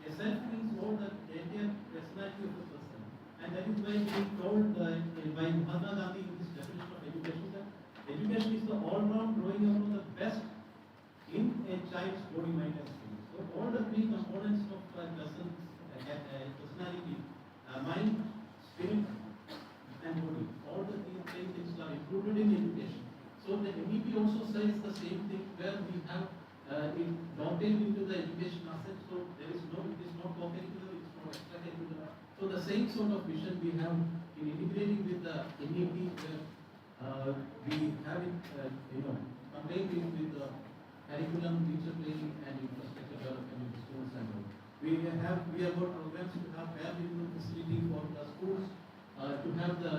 A self means all the entire personality of the person, and that is why we told by Mahatma Gandhi in this definition of education that education is the all-round growing out of the best in a child's body, mind, and spirit. So all the three components of a person's personality, mind, spirit, and body, all the three things are included in education. So the MEP also says the same thing where we have it dovetailed into the education asset. So it is not co-curricular, it is not extracurricular. So the same sort of vision we have in integrating with the MEP where we have it combined with the curriculum, teacher training, and infrastructure development in the schools and all. We have got programs to have bare minimum facility for the schools to have to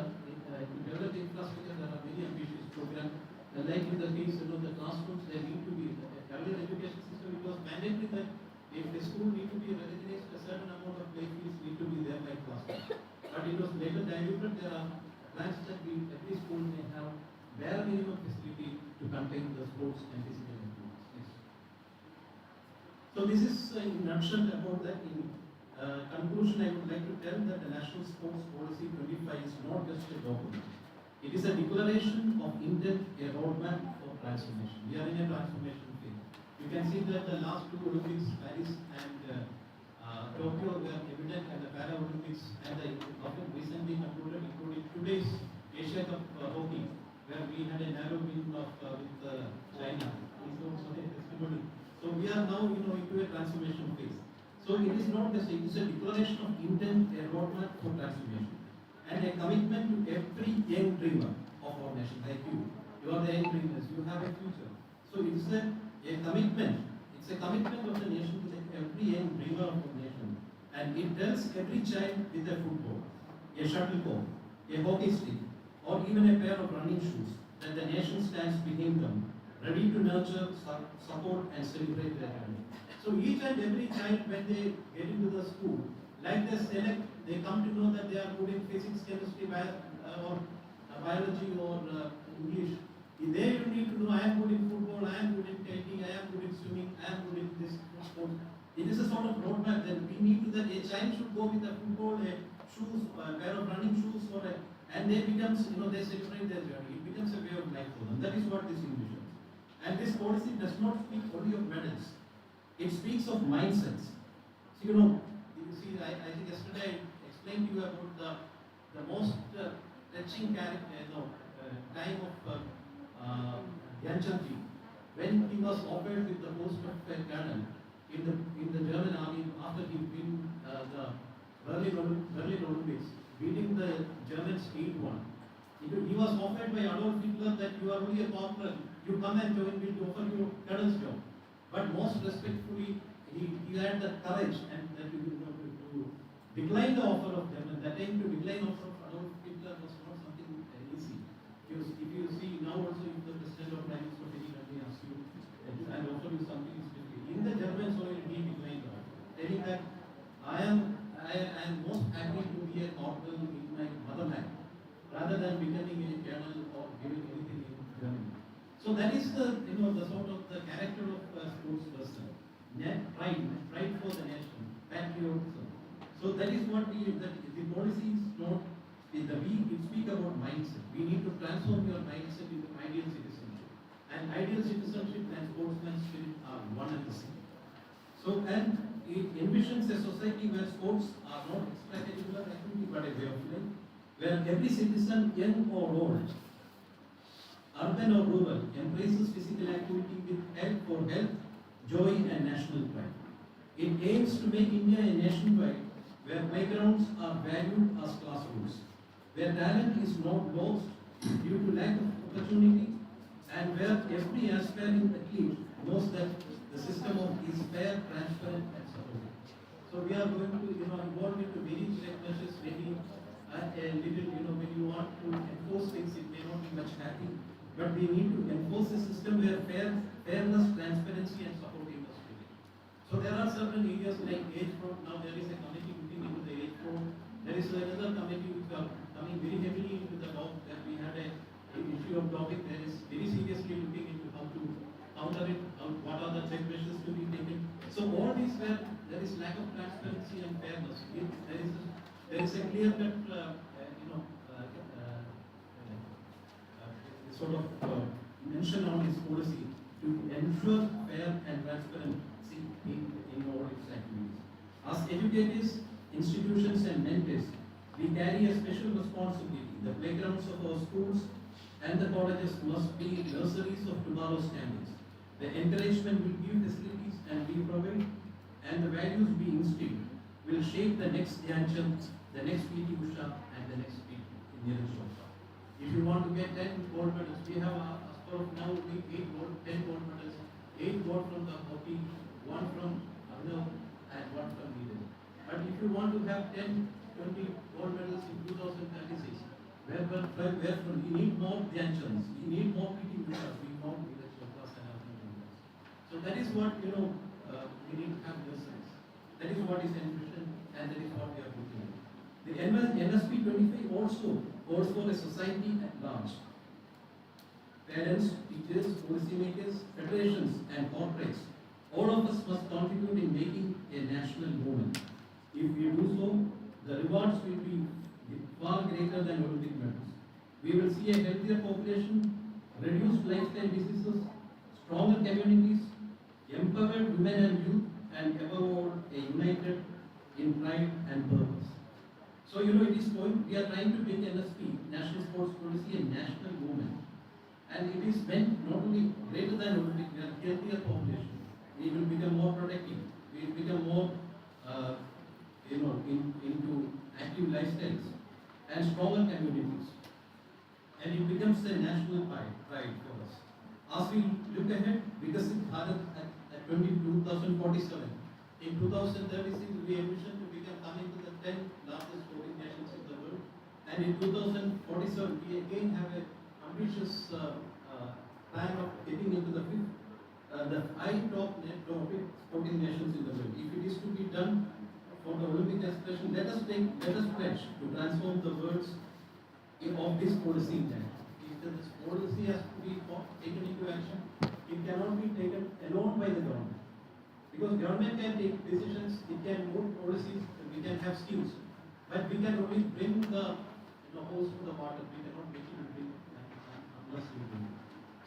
develop the infrastructure. There are many ambitious programs. Like in the case, the classrooms, there need to be earlier education system. It was mandatory that if the school need to be recognized, a certain amount of play fields need to be there like classrooms. But it was later diluted. There are plans that every school may have bare minimum facility to contain the sports and physical activities. Next. So this is in nutshell about that. In conclusion, I would like to tell that the National Sports Policy 25 is not just a document. It is a declaration of intent, a roadmap for transformation. We are in a transformation phase. You can see that the last two Olympics, Paris and Tokyo, were evident, and the Paralympics and the recently concluded, including today's Asia Cup hockey, where we had a narrow win with China. It's also a testimony. So we are now into a transformation phase. So it is not just, it is a declaration of intent, a roadmap for transformation, and a commitment to every young dreamer of our nation, like you. You are the young dreamers, you have a future. So it is a commitment, it's a commitment of the nation to every young dreamer of our nation. And it tells every child with a football, a shuttlecock, a hockey stick, or even a pair of running shoes, that the nation stands behind them, ready to nurture, support, and celebrate their journey. So each and every child, when they get into the school, like they come to know that they are good in physics, chemistry, or biology, or English. They need to know, I am good in football, I am good in skating, I am good in swimming, I am good in this sport. It is a sort of roadmap that we need to, that a child should go with a football, a shoes, a pair of running shoes, and they becomes, they celebrate their journey. It becomes a way of life for them. That is what this envisions. And this policy does not speak only of medals. It speaks of mindsets. So I think yesterday I explained to you about the most touching time of Yanchanji, when he was offered with the post of colonel in the German army after he win the Berlin Olympics, beating the Germans 8-1. He was offered by Adolf Hitler that you are only a corporal, you come and join me to offer you a colonel's job. But most respectfully, he had the courage and to decline the offer of them, and that time to decline offer of Adolf Hitler was not something easy. If you see now also, if the president of Prime Minister of any country asks you and offer you something specific, in the German soil he declined the offer, telling that I am most happy to be a corporal in my motherland rather than becoming a colonel or giving anything in Germany. So that is the sort of the character of a sports person. Pride for the nation, patriotism. So So that is what the policy is not, we speak about mindset. We need to transform your mindset into ideal citizenship. And ideal citizenship and sportsman spirit are one and the same. So, and it envisions a society where sports are not extracurricular activity but a way of life, where every citizen, young or old, urban or rural, embraces physical activity with health for health, joy and national pride. It aims to make India a nationwide where playgrounds are valued as classrooms, where talent is not lost due to lack of opportunity, and where every aspiring athlete knows that the system is fair, transparent and supportive. So we are going to, involve into very direct measures, maybe a little, when you want to enforce things, it may not be much happy, but we need to enforce a system where fairness, transparency and supportiveness will be. So there are certain areas like age fraud. Now there is a committee looking into the age fraud. There is another committee which are coming very heavily into the law, that we had an issue of topic. There is very seriously looking into how to counter it, what are the check measures to be taken. So all these where there is lack of transparency and fairness, there is a clear cut, sort of mention on this policy to ensure fair and transparency in all its activities. As educators, institutions and mentors, we carry a special responsibility. The playgrounds of our schools and the colleges must be nurseries of tomorrow's standards. The encouragement we give facilities and we provide, and the values we instill will shape the next Dhyan Chand, the next P.T. Usha and the next Neeraj Chopra. If you want to get 10 gold medals, we have as of now only 10 gold medals, 8 gold from the hockey, 1 from Arnav and 1 from Neeraj. But if you want to have 10, 20 gold medals in 2036, wherefore we need more Dhyan Chands, we need more P.T. Ushas, we need more Neeraj Chopras and Arnav Chopras. So that is what, we need to have nurseries. That is what is envisioned and that is what we are looking at. The NSP 25 also calls for a society at large. Parents, teachers, policymakers, federations and corporates, all of us must contribute in making a national movement. If we do so, the rewards will be far greater than Olympic medals. We will see a healthier population, reduced lifestyle diseases, stronger communities, empowered women and youth, and above all, a united in pride and purpose. So, it is we are trying to make NSP, National Sports Policy, a national movement. And it is meant not only greater than Olympic, we are healthier population. We will become more productive. We will become more, into active lifestyles and stronger communities. And it becomes a national pride for us. As we look ahead, Vikasit Bharat at 2047, in 2036 we envision to become coming to the 10 largest sporting nations in the world, and in 2047 we again have an ambitious plan of getting into the 5 top sporting nations in the world. If it is to be done for the Olympic aspiration, let us pledge to transform the words of this policy intent. If this policy has to be taken into action, it cannot be taken alone by the government. Because government can take decisions, it can move policies, we can have schemes, but we can only bring the hose to the water. We cannot make it big unless we do.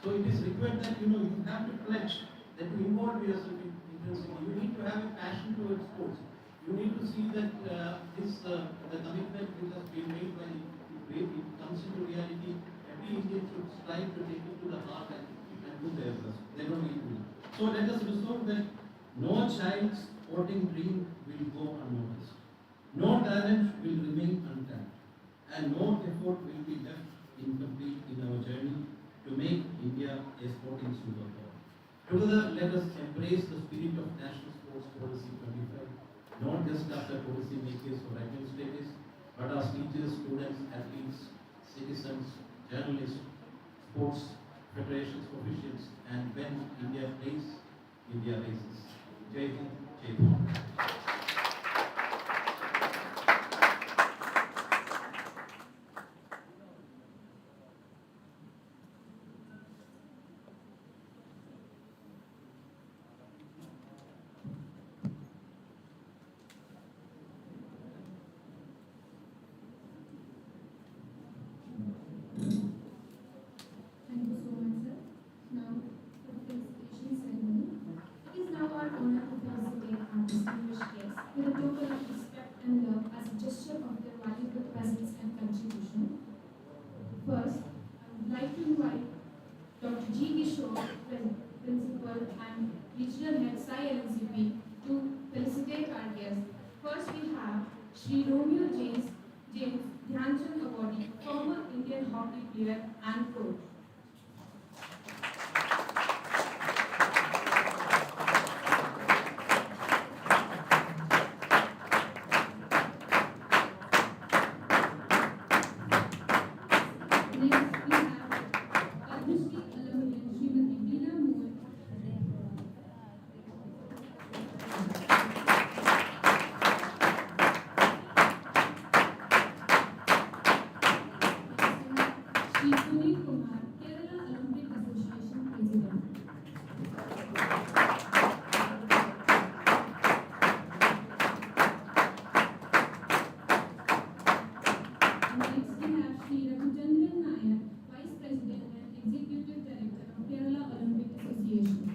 So it is required that you have to pledge that you involve yourself intensely. You need to have a passion towards sports. You need to see that the commitment which has been made by it comes into reality. Every Indian should strive to take it to the heart and do their best. They don't need to. So let us resolve that no child's sporting dream will go unnoticed. No talent will remain untapped. And no effort will be left incomplete in our journey to make India a sporting superpower. Together, let us embrace the spirit of National Sports Policy 25, not just as a policy makers or administrators, but as teachers, students, athletes, citizens, journalists, sports federations, officials, and when India plays, India races. Jai Hind, Jai Bharat. First, I would like to invite Dr. G. Kishore, Principal and Regional Head SAI LNCPE, to felicitate our guests. First, we have Shri Romeo James Dhyanchand Awardee, former Indian hockey player and coach. Next, we have Padma Shri alumnian Srimati Veena Mohan. Shri Sunil Kumar, Kerala Olympic Association President. Next, we have Shri Raghujandran Nair, Vice President and Executive Director of Kerala Olympic Association.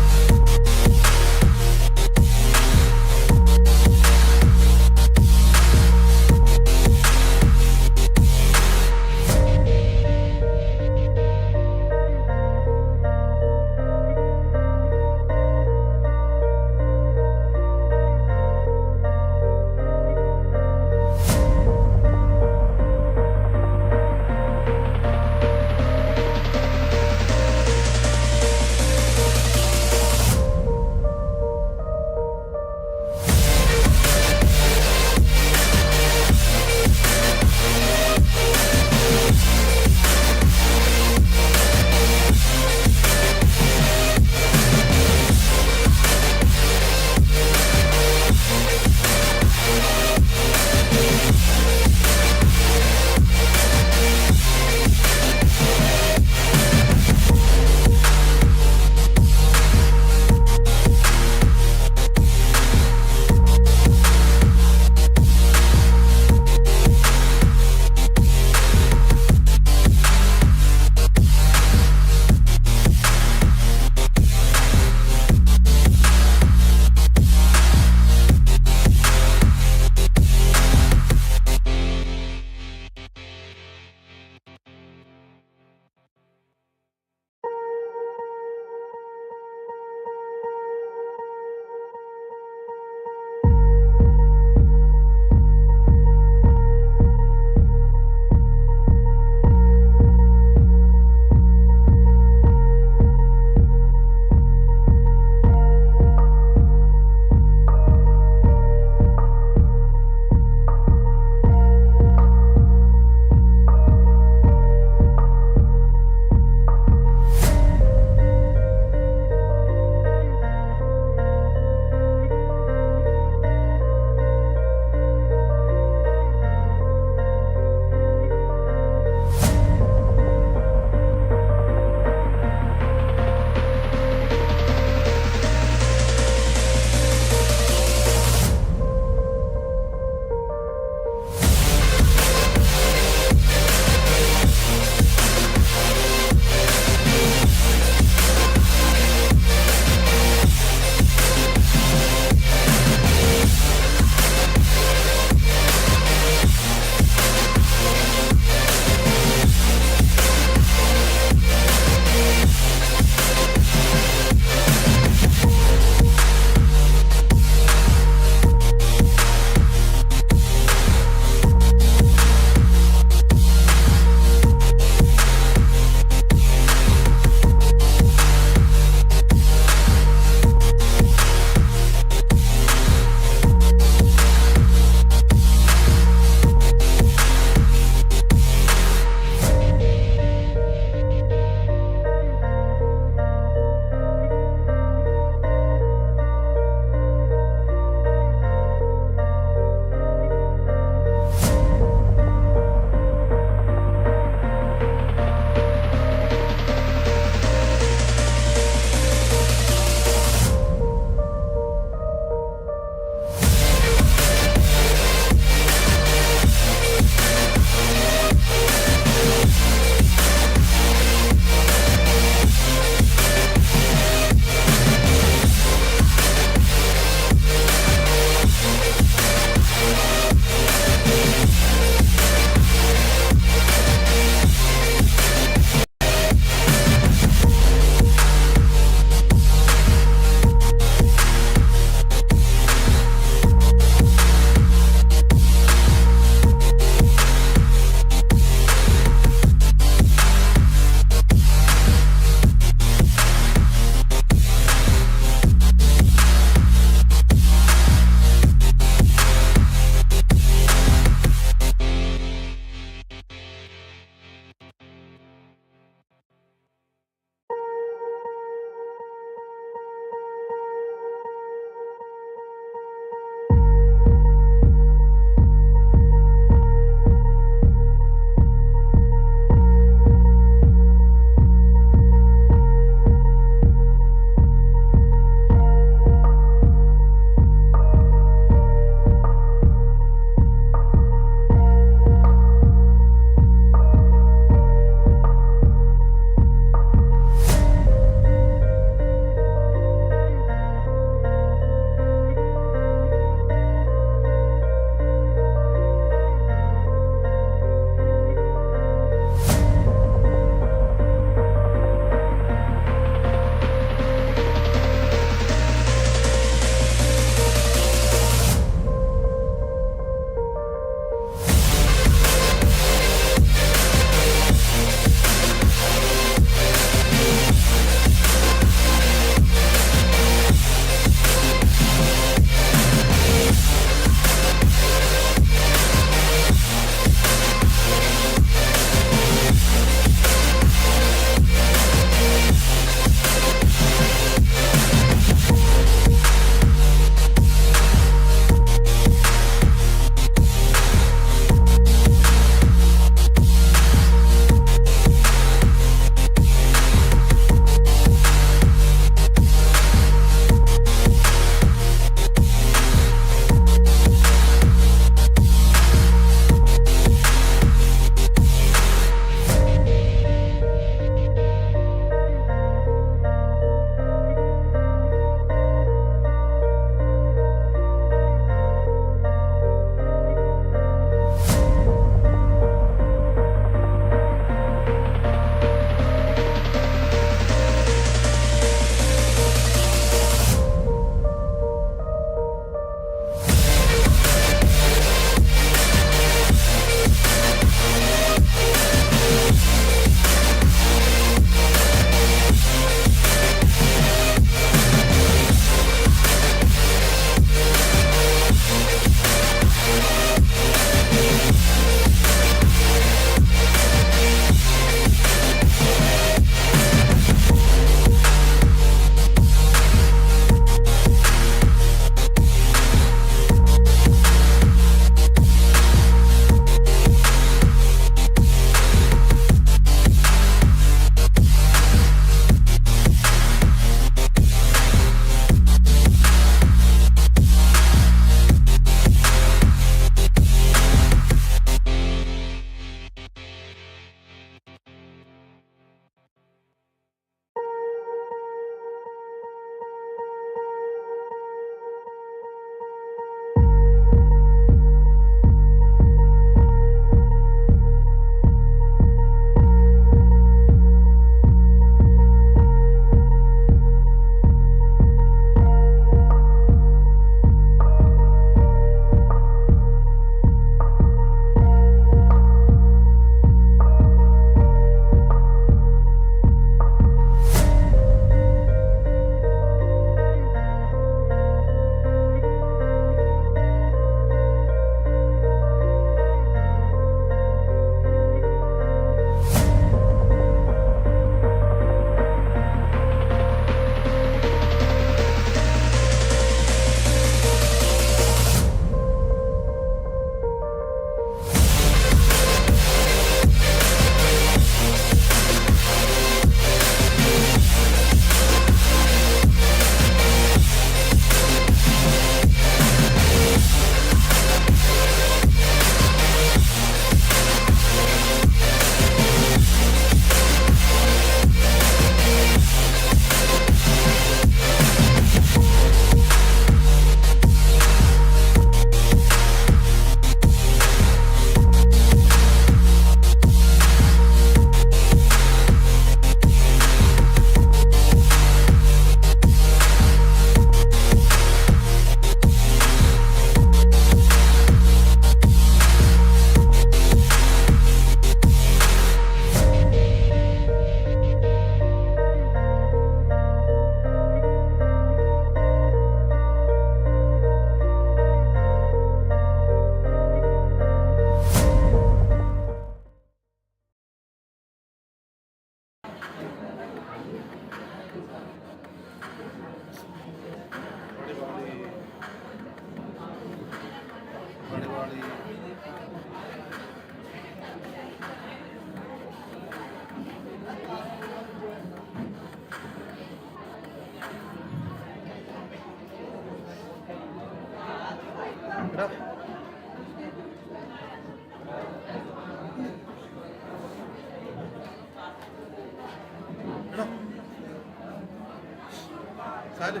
Shaalin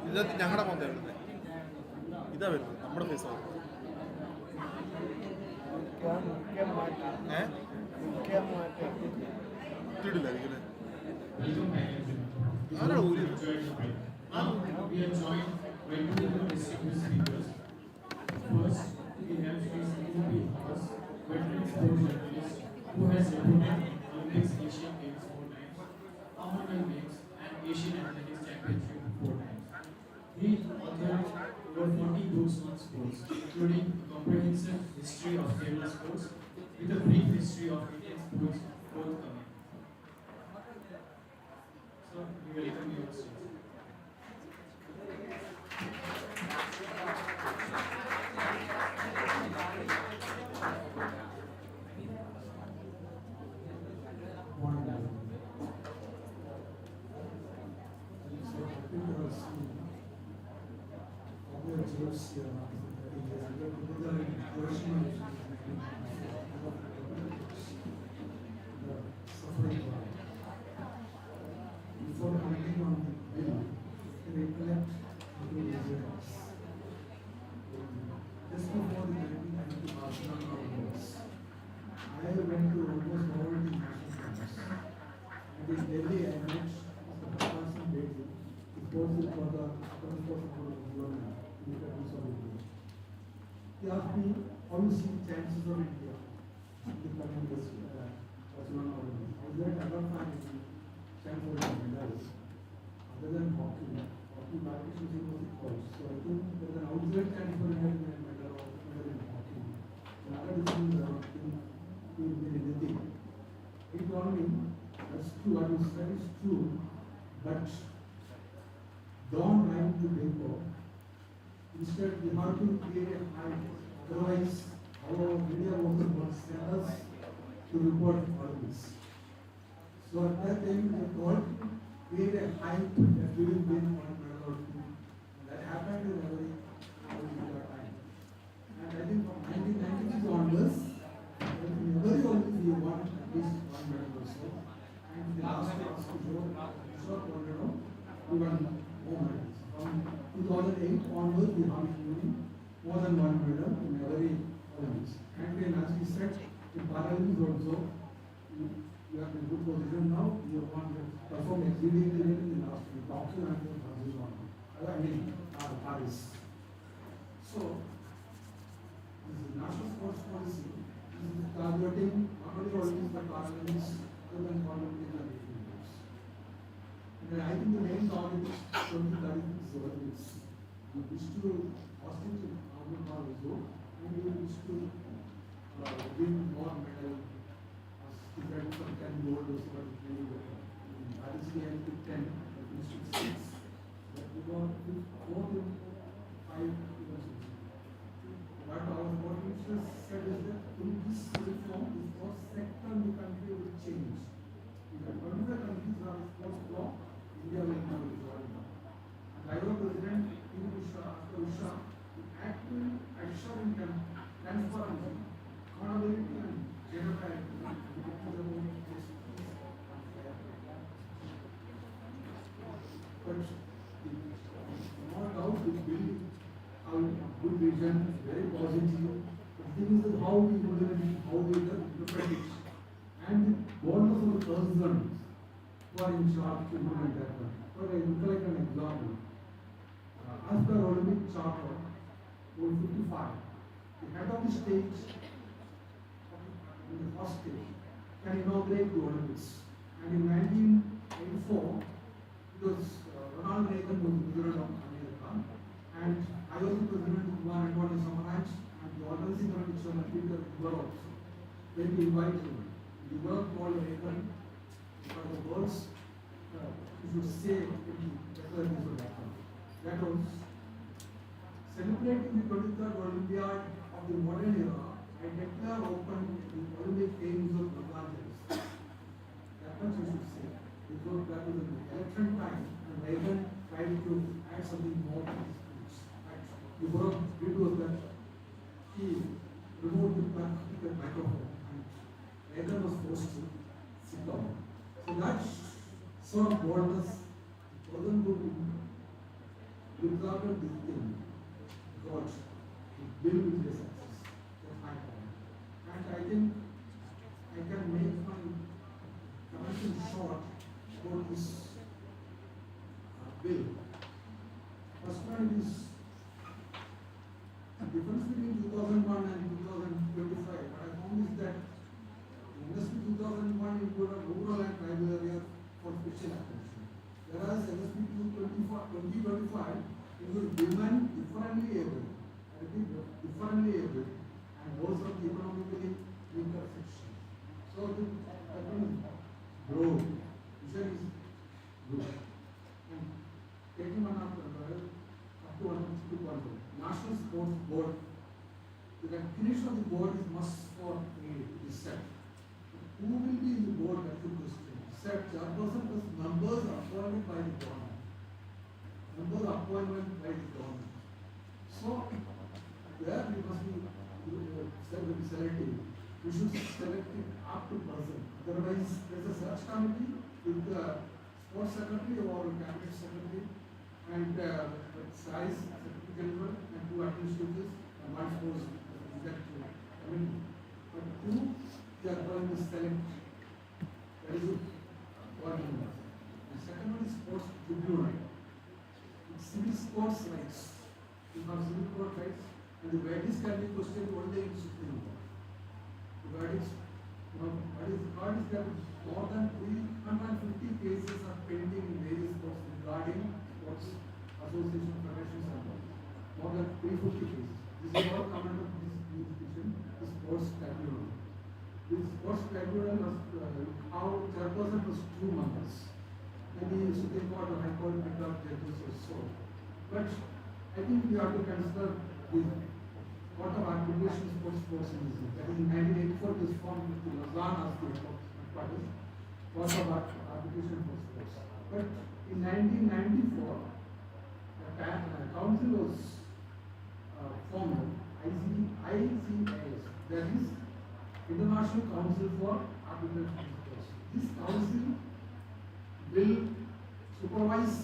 ഇതിനകത്ത് ഞങ്ങളുടെ മോന്ത വരുന്നത് ഇതാ വരുന്നത് നമ്മുടെ face ഇട്ടിടില്ല ഇങ്ങനെ ആരാണ് ഊരിയത് We are joined by two more distinguished speakers. First, we have Sri Sandeep Thomas, veteran sports journalist who has represented Olympics, Asian Games 4 times, Commonwealth Games, and Asian Athletics Championship 4 times. He authored over 40 books on sports, including a comprehensive history of table sports with a brief history of Indian sports forthcoming. So, we welcome you on stage. Before commenting on the bill, recollect the results. Just before the 1990 Barcelona Olympics, I went to almost all the national camps. And in Delhi, I met Mr. Prakash Bedi, who posted for the Sports of Barcelona in the Paris Olympics. He asked me, how you see chances of India in the coming Barcelona Olympics? I said, I don't find any chance of medals other than hockey. Hockey practice is was equals. So I think there's an outside chance for India to win a medal or medal in hockey. Another discipline, I don't think he will win anything. He told me, that's true, what you said is true, but don't write the paper. Instead, we have to create a hype. Otherwise, our media won't send us to report all this. So at that time, they thought, create a hype that we will win one medal or two. And that happened in every time. And I think from 1990s onwards, every Olympics we won at least one medal or so. And the last short one, we won more medals. From 2008 onwards, we have been winning more than one medal in every Olympics. And then, as we said, in Paralympics also, you are in a good position now. You want to perform exceedingly well in the last few Tokyo and Paris. So, this is national sports policy. This is targeting not only Olympics but Paralympics, other than Paralympics and Asian Games. And I think the main target is 2036 Olympics. We wish to Austin to also, and we wish to win more medals. Different from 10 gold or so, maybe Paris we had 10, we should 6. But we got 4 to 5 events. What our sport ministers said is that in this reform, the sports sector in the country will change. If the 25 countries have a sports law, India will have a joint law. And I was President in after Usha, to active action in transparency, accountability and gender parity. But no doubt this bill, our good vision, very positive. But the thing is that how we implement it, how we interpret it, and the boldness of the persons who are in charge to implement that one. For I look like an example. As per Olympic Charter, Rule 55, the head of the state, in the first stage, can inaugurate the Olympics. And in 1984, it was Ronald Reagan was the president of America, and I was the president of one and one is Summerage, and the organizing committee chairman Peter Durow. Then we invited him. Durow called Reagan for the words he should say in the declaration of that. That was celebrating the 23rd Olympiad of the modern era. I declare open the Olympic Games of Los Angeles. That much you should say. Because that was an election time, and Reagan tried to add something more to his speech. The work did was that he removed the microphone and Tiger was forced to sit down. So that sort of boldness, the person who regarded this thing, got will be a success. That's my point. And I think I can make my comment short about this bill. First one is the difference between 2001 and 2025. What I found is that NSP 2001 included rural and tribal area for special attention. Whereas NSP 2025 include women differently able, I repeat, differently able, and those of the economically weaker section. So the broad vision is good. And taking one after another, up to 152. National Sports Board, the recognition of the board is must for me is set. Who will be in the board? That's the question. Set chairperson plus members appointed by the government. Members appointed by the government. So there we must be selective. We should select it up to person. Otherwise, there's a search committee with the sports secretary or cabinet secretary and SAI secretary general and 2 administrators and 1 sports executive committee. But 2 they are going to select. That is one number. The second one is sports tribunal. It's civil sports rights. You have civil court rights, and the verdicts can be questioned only in Supreme Court. The verdicts, what is required is that more than 350 cases are pending in various courts regarding sports association, federations, and all. More than 350 cases. This is all come under this jurisdiction, the sports tribunal. This sports tribunal was our chairperson was 2 members. Maybe Supreme Court or High Court might have judges or so. But I think we have to consider the Court of Arbitration Sports in this. That is in 1984 this formed with Lausanne as the parties. Court of Arbitration for Sports. But in 1994, a council was formed, ICAS, that is International Council for Arbitration for Sports. This council will supervise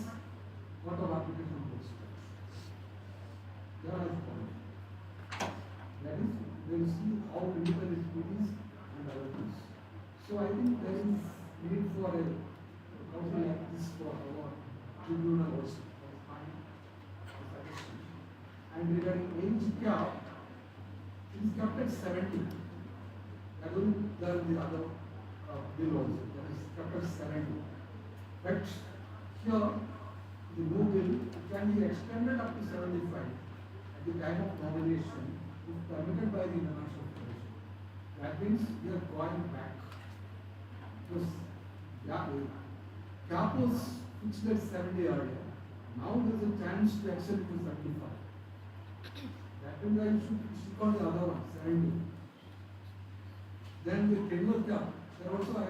Court of Arbitration for Sports. There are points. That is, they will see how independent it is and other things. So I think there is need for a council like this for our tribunal also. And regarding age cap, it is kept at 70. That will be the other bill also. That is kept at 70. But here, the new bill can be extended up to 75 at the time of nomination, if permitted by the International Federation. That means we are going back. Because cap was fixed at 70 earlier. Now there is a chance to extend it to 75. That means I should stick on the other one, 70. Then the tenure cap, there also I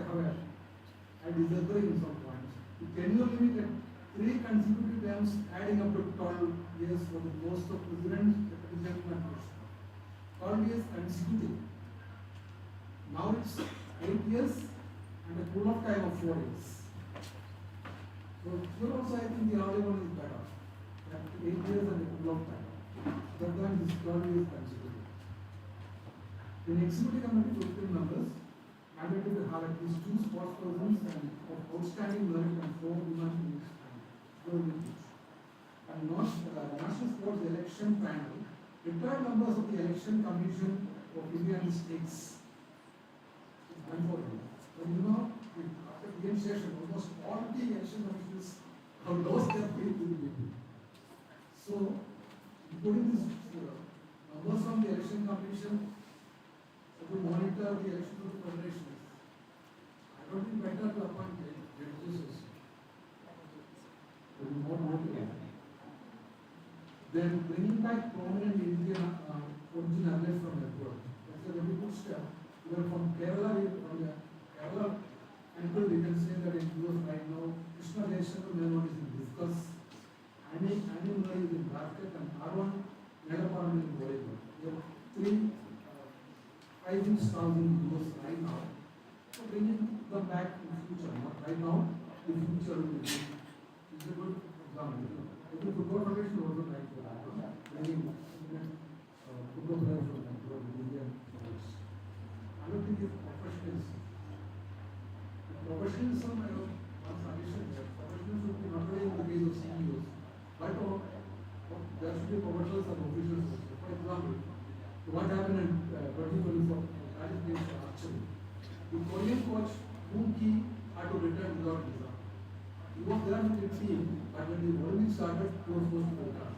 disagree in some points. The tenure limit at 3 consecutive terms adding up to 12 years for the post of president, deputy chairman, and president. 12 years consecutive. Now it's 8 years and a cool off time of 4 years. So here also I think the early one is better. That 8 years and a cool off time. That time is 12 years consecutive. In executive committee 15 members, mandated to have at least 2 sports persons and of outstanding merit and 4 women in each panel. And National Sports Election Panel, retired members of the Election Commission of India and the states. But you know, after the session, almost all the election commissions have lost their faith in the people. So, including these members from the Election Commission, to monitor the election of the federations. I don't think better to appoint judges. There will be more motive. Then bringing back prominent Indian origin athletes from abroad. That's a very good step. Even from Kerala, until we can say that in US right now, Krishna Deshavar Menon is in discuss. Ani Murray is in basket and Arwan Nadaparam is in volleyball. We have 3 rising stars in US right now. come back in future. Not right now, the future will be good. It's a good example. The football federation also like to that. Many football players from the Indian sports. Another thing is professionalism. Professionalism, I have one suggestion here. Professionalism should be not only in the case of CEOs, but there should be professionals and officials also. For example, what happened in 2024, that is based on archery. The Korean coach, whom he had to return without visa. He was there with the team, but when the Olympics started, he was forced to return.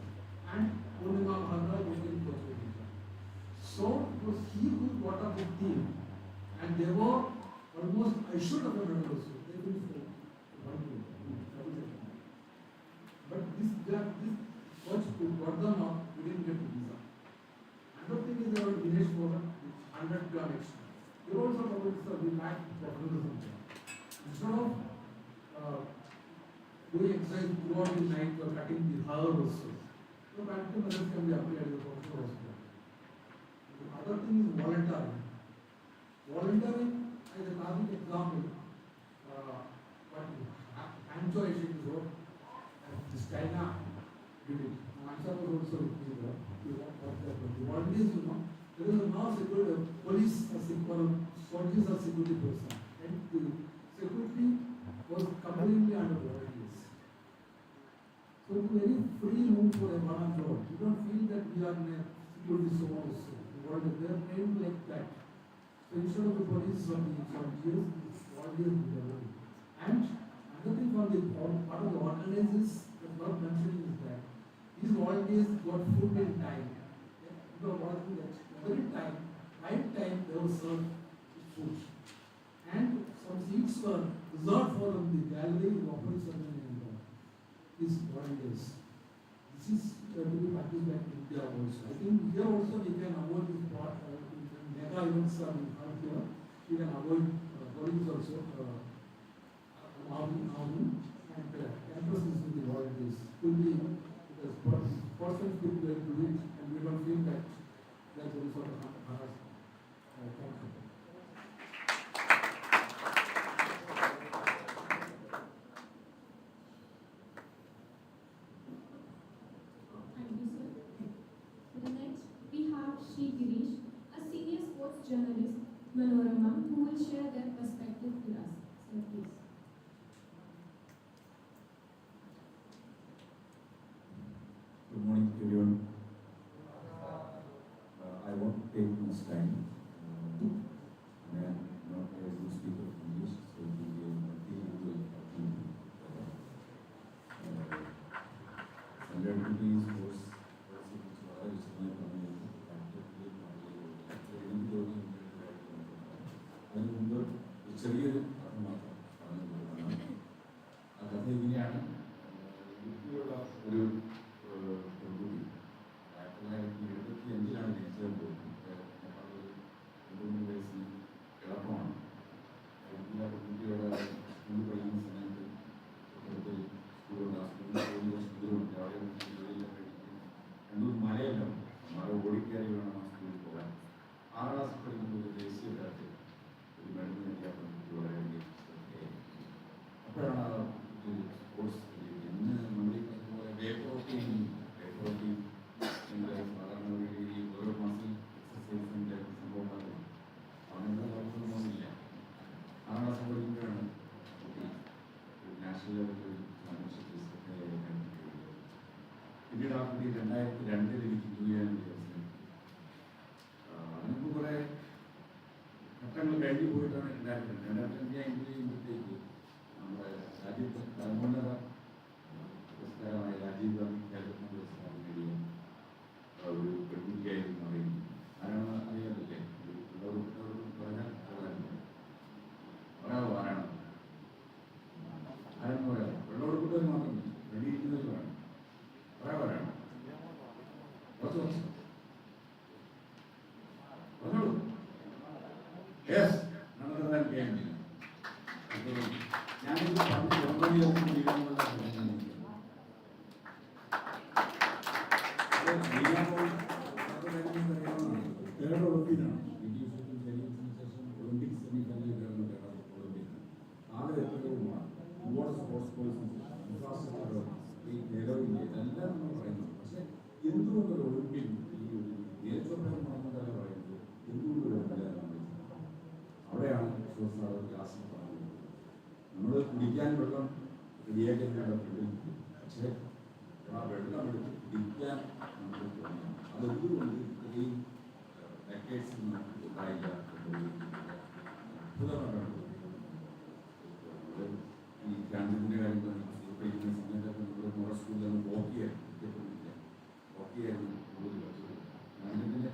And Purnima Maharaj became coach with visa. So it was he who brought up the team, and they were almost assured of a medal also. They will fail. But this coach who brought them up, he didn't get the visa. Another thing is about Dinesh Mohan, which 100 gram extra. They also probably we lack professionalism. Instead of doing exercise throughout the night or cutting the hair also, so practical methods can be applied in the professional hospital. The other thing is volunteering. Volunteering is a classic example. What Hancho Asian is what this China did it. Answer was also with me there. The volunteers, there is now security, police or soldiers or security person. And the security was completely under volunteers. So it's very free room for a one job. You don't feel that we are in a security zone also. They are trained like that. So instead of the police or the soldiers, it's volunteers who are doing. And another thing from the part of the organizers that not mentioning is that these volunteers got food in time. Every time, right time, they were served food. And some seats were reserved for them, the gallery, the operating ceremony, and these volunteers. This is to be practiced back in India also. I think here also we can avoid this part. Mega events are here. We can avoid police also, army, and emphasis with the volunteers. Could be because persons could do it, and we don't feel that that's also sort of harassment. Thank you. Thank you, sir. The next, we have Shri Girish, a senior sports journalist, Manorama, who will share their perspective with us. Sir, please. Good morning, everyone. I won't take much time. I am not a good speaker of English, so it will be a multilingual opportunity. Standard duty is sports, which is my community. അതിന് മുമ്പ് ഒരു ചെറിയൊരു കഥ മാത്രം പറഞ്ഞു കൊടുക്കണം. ആ കഥ ഇങ്ങനെയാണ്. യുപിയുള്ള ഒരു പെൺകുട്ടി 1975 ജനിച്ചതെന്ന് തോന്നുന്നു. 23 വയസ്സിൽ കിടപ്പമാണ്. പെൺകുട്ടിയുടെ സ്കൂളിൽ പഠിക്കുന്ന സമയത്ത് സ്കൂളുണ്ട്. ആ സ്കൂളിൽ പോയി കുറച്ച് ദൂരമുണ്ട്. അവിടെ ജോലിയിലൊക്കെ പഠിക്കും. രണ്ടൂർ മലയല്ല, മല ഓടിക്കയറി വേണം ആ സ്കൂളിൽ പോകാൻ. 6ാം ക്ലാസ്സിൽ പഠിക്കുമ്പോൾ ഒരു ദേശീയ തലത്തിൽ ഒരു മെഡൽ നേടിയ പെൺകുട്ടി വളരെ അപ്പോഴാണ് ആ സ്പോർട്സ് ഇന്ന് നമ്മൾ പോലെ വേപ്പറോട്ടീൻ സാധാരണ ഈ ഓരോ മാസം എക്സസൈസിൻ്റെ സംഭവങ്ങളൊക്കെ അങ്ങനത്തെ കാര്യങ്ങളൊന്നുമില്ല. 6ാം ക്ലാസ്സിൽ പഠിക്കുമ്പോഴാണ് കുട്ടി നാഷണൽ ലെവലിൽ ചാമ്പ്യൻഷിപ്പ് പിന്നീട് ആ കുട്ടി 2002 എനിക്ക് ചെയ്യാൻ വിചാരിച്ചത്. അതിന് കുറേ ഘട്ടങ്ങൾ കഴിഞ്ഞു പോയിട്ടാണ് 2005 ഞാൻ ഇന്റർവ്യൂ ചെയ്യുമ്പോഴത്തേക്ക് നമ്മുടെ രാജ്യത്ത് പരമോന്നത പുരസ്കാരമായ രാജീവ് ഗാന്ധി ഖേൽരത്ന പുരസ്കാരം നേടിയ ഒരു പെൺകുട്ടിയായിരുന്നു പറയുന്നത്. ആരാണ് അറിയാറില്ലേ? പറഞ്ഞാൽ പറയാമോ ആരാണ്? ആരാണെന്ന് പറയാമോ? വെള്ളോടുകൂട്ടവർ മാത്രം വേണ്ടിയിരിക്കുന്നവർ വേണം. പറയാമോ ആരാണ്? കുറച്ച് വർഷം പറഞ്ഞോളൂ. യെസ്, നടന്നതാൻ കേൾക്കില്ല. ഞാനിത് പറഞ്ഞ് ജർമ്മനിയിലൊന്നും ചെയ്യാനുള്ള തേർഡ് ഒളിമ്പിക്കാണ്. ശേഷം ഒളിമ്പിക്സ് സെമിഫൈനലിൽ കയറുന്ന ഒളിമ്പിക്കാണ്. പക്ഷേ ആ വെള്ളം എടുത്ത് കുടിക്കാൻ നമുക്ക് തോന്നണം. അതെന്തുകൊണ്ട് ഇത്രയും ഡെക്കേഡ്സ് നമുക്ക് ഉണ്ടായില്ല അത്ഭുതമായിട്ടാണ്. ഈ ഗാന്ധിജിൻ്റെ കാര്യം പഠിക്കുന്ന സമയത്തൊക്കെ നമ്മുടെ മോഡൽ സ്കൂളിൽ ഹോക്കിയായിരുന്നു, ക്രിക്കറ്റൊന്നുമില്ല, ഹോക്കിയായിരുന്നു കൂടുതൽ കളിച്ചത്. ഗാന്ധിജിനെ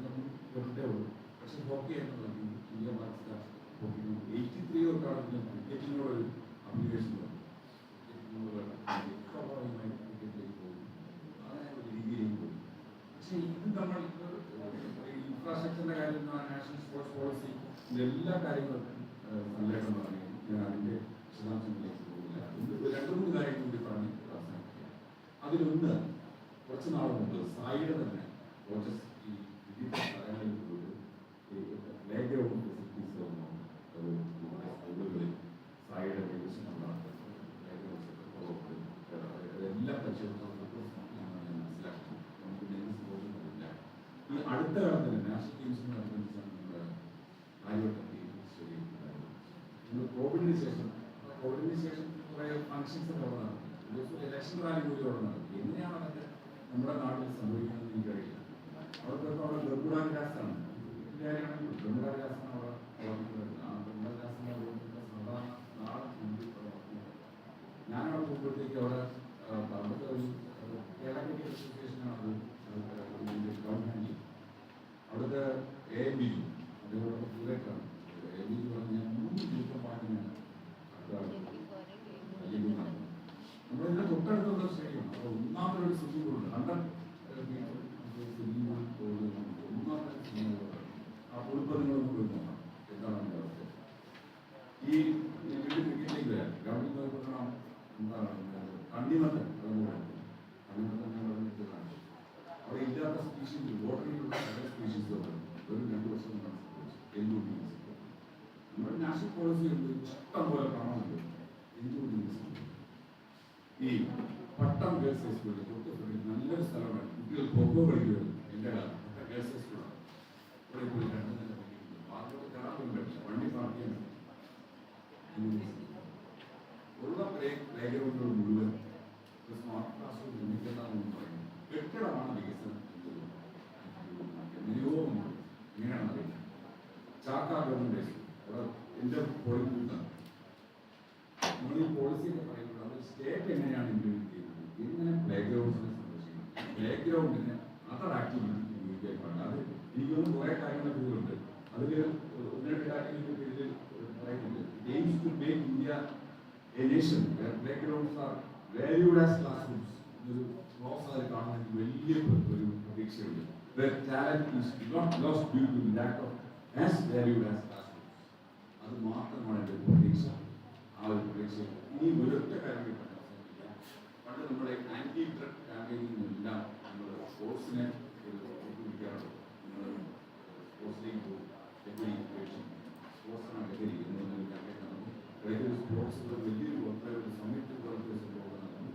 കേട്ടിട്ടേ ഉള്ളൂ, പക്ഷേ ഹോക്കിയായിരുന്നു ഇന്ത്യ പാകിസ്ഥാൻ ഹോക്കി 83 തൊട്ടാണ് ക്രിക്കറ്റിനോടൊരു അപ്ലിക്കേഷൻ വന്നു. സ്വാഭാവികമായി ക്രിക്കറ്റിലേക്ക് പോകും, അങ്ങനെ ഒരു രീതിയിലേക്ക് പോകും. പക്ഷേ ഇത് നമ്മൾ ഇൻഫ്രാസ്ട്രക്ചറിൻ്റെ കാര്യം, നാഷണൽ സ്പോർട്സ് പോളിസി, ഇതെല്ലാ കാര്യങ്ങളും നല്ലതായിട്ട് പറഞ്ഞു. ഞാൻ അതിൻ്റെ വിശദാംശങ്ങളിലേക്ക് പോകില്ല. 2-3 കാര്യങ്ങൾ കൂടി പറഞ്ഞ് അവസാനിപ്പിക്കാം. അതിലൊന്ന്, കുറച്ച് നാൾ മുമ്പ് സായിയുടെ തന്നെ കോച്ചസ് ഈ വിവിധ സ്ഥലങ്ങളിൽ പോയിട്ട് പ്ലേ ഗ്രൗണ്ട് ഫെസിലിറ്റീസ് സ്കൂളുകളിൽ സായിയുടെ പ്രവേശനമുള്ള അതെല്ലാം പരിശോധിച്ച് മനസ്സിലാക്കുന്നു. നമുക്ക് നെയ്സ് ബോധമില്ല. ഈ അടുത്ത കാലത്ത് തന്നെ നാഷണൽ ടീംസിനോടനുബന്ധിച്ചാണ് നമ്മുടെ ആര്യവട്ടം സ്റ്റേഡിയം ഉണ്ടായത്. കോവിഡിന് ശേഷം കുറേ ഫങ്ഷൻസ് ഒക്കെ അവിടെ നടത്തി, ഇലക്ഷൻ റാലി കൂടി അവിടെ നടത്തി. എങ്ങനെയാണ് അതൊക്കെ നമ്മുടെ നാട്ടിൽ സംഭവിക്കുന്നതെന്ന് എനിക്കറിയില്ല. അവിടെ ബർമുഡ ഗ്രാസാണ്, ബർമുഡ ഗ്രാസാണ് അവിടെ വളർത്തുന്നത്. ആ ബർമുഡ ഗ്രാസിനെ സാധാരണ നാളെ ഞാനവിടെ പോകുമ്പോഴത്തേക്ക് അവിടെ അവിടുത്തെ ഒരു കേരള ക്രിക്കറ്റ് അസോസിയേഷനാണ് ഗവൺമെൻറ്. അവിടുത്തെ AMB അതേപോലെ പൂരേക്കാണ്. AMB പറഞ്ഞാൽ 3 ദിവസം പാട്ടിനാണ് നമ്മളിതിൻ്റെ തൊട്ടടുത്തുള്ള സ്റ്റേഡിയമാണ്. അപ്പോൾ ഒന്നാമത്തെ ഒരു സ്വിമ്മിംഗ് പൂളുണ്ട്, 100 സ്വിമ്മിംഗ് പൂൾ, ഒന്നാമത്തെ സ്വിമ്മിംഗ് പൂളാണ്. ആ ഉൾപ്പന്നങ്ങളൊന്നും പോയി നോക്കാം എന്താണ് അതിൻ്റെ അവസ്ഥ. ഈ ക്രിക്കറ്റിലേക്ക് വരാം. ഗ്രൗണ്ടിൽ നോക്കണം എന്താണ് കണ്ണിമത്തൻ, അവിടെ ഇല്ലാത്ത സ്പീഷീസ്, ബോട്ടണിലുള്ള പല സ്പീഷീസും ഒരു 2 വർഷം കൊണ്ടാണ് സംഭവിച്ചത്. നമ്മുടെ നാഷണൽ പോളിസി ഉണ്ട്, ഇഷ്ടം പോലെ കാണാനുണ്ട്. ഈ പട്ടം ഗേൾസ് ഹൈ സ്കൂളിൽ നല്ലൊരു സ്ഥലമാണ്, കുട്ടികൾ കൊക്കോ കളിക്കുന്നത്. എൻ്റെ കാലത്ത് ഗേൾസ് ഹൈ സ്കൂളാണ്. ഇവിടെ ഇപ്പോൾ 2 നില പഠിക്കുന്നുണ്ട്. പാർട്ടിയോട് കയറാൻ പോലും പറ്റില്ല, വണ്ടി പാർക്ക് ചെയ്യുന്നത്. ഉള്ള പ്ലേ ഗ്രൗണ്ടുകൾ മുഴുവൻ സ്മാർട്ട് ക്ലാസ് റൂം നിർമ്മിക്കുന്നതെന്ന് പറയുന്നത് കെട്ടിടമാണ് വികസനം. നിയോഗമുണ്ട്. ഇങ്ങനെയാണ് അറിയുന്നത്. ചാക്ക ഗവൺമെൻറ് അവിടെ എൻ്റെ പോളിറ്റിക്സാണ്. നമ്മൾ ഈ പോളിസിയൊക്കെ പറയുമ്പോൾ അത് സ്റ്റേറ്റ് എങ്ങനെയാണ് ഇംപ്ലിമെൻറ്റ് ചെയ്യുന്നത്, എങ്ങനെ പ്ലേ ഗ്രൗണ്ട്സിനെ സംരക്ഷിക്കണം, പ്ലേ ഗ്രൗണ്ടിന് അതർ ആക്ടിവിറ്റി ഉപയോഗിക്കാൻ പാടില്ല. അത് എനിക്കൊന്നും കുറേ കാര്യങ്ങളൊക്കെ ഇതിലുണ്ട്. അതിൽ 1-2 കാര്യങ്ങൾക്ക് പേരിൽ പറയുന്നുണ്ട്. aims to make India a nation where playgrounds are valued as classrooms. ഒരു ക്ലോസ് ആയി കാണുന്ന വലിയ ഒരു പ്രതീക്ഷയുണ്ട്. Where talent is not lost due to lack of as valued as classrooms. അത് മാത്രമാണ് എൻ്റെ പ്രതീക്ഷ. ആ ഒരു പ്രതീക്ഷ ഇനി ഒരൊറ്റ കാര്യം പണ്ട് നമ്മുടെ ആൻറ്റി ഡ്രഗ് ക്യാമ്പയിനിങ്ങെല്ലാം നമ്മൾ സ്പോർട്സിനെ വിളിക്കാറുണ്ട്. നമ്മൾ സ്പോർട്സിലേക്ക് പോകും, സ്പോർട്സിനാണ് ലഹരി എന്നൊരു ക്യാമ്പയിൻ നടന്നു. അതായത് സ്പോർട്സ് വലിയൊരു ഒരു സംയുക്ത സംഭവം നടന്നു.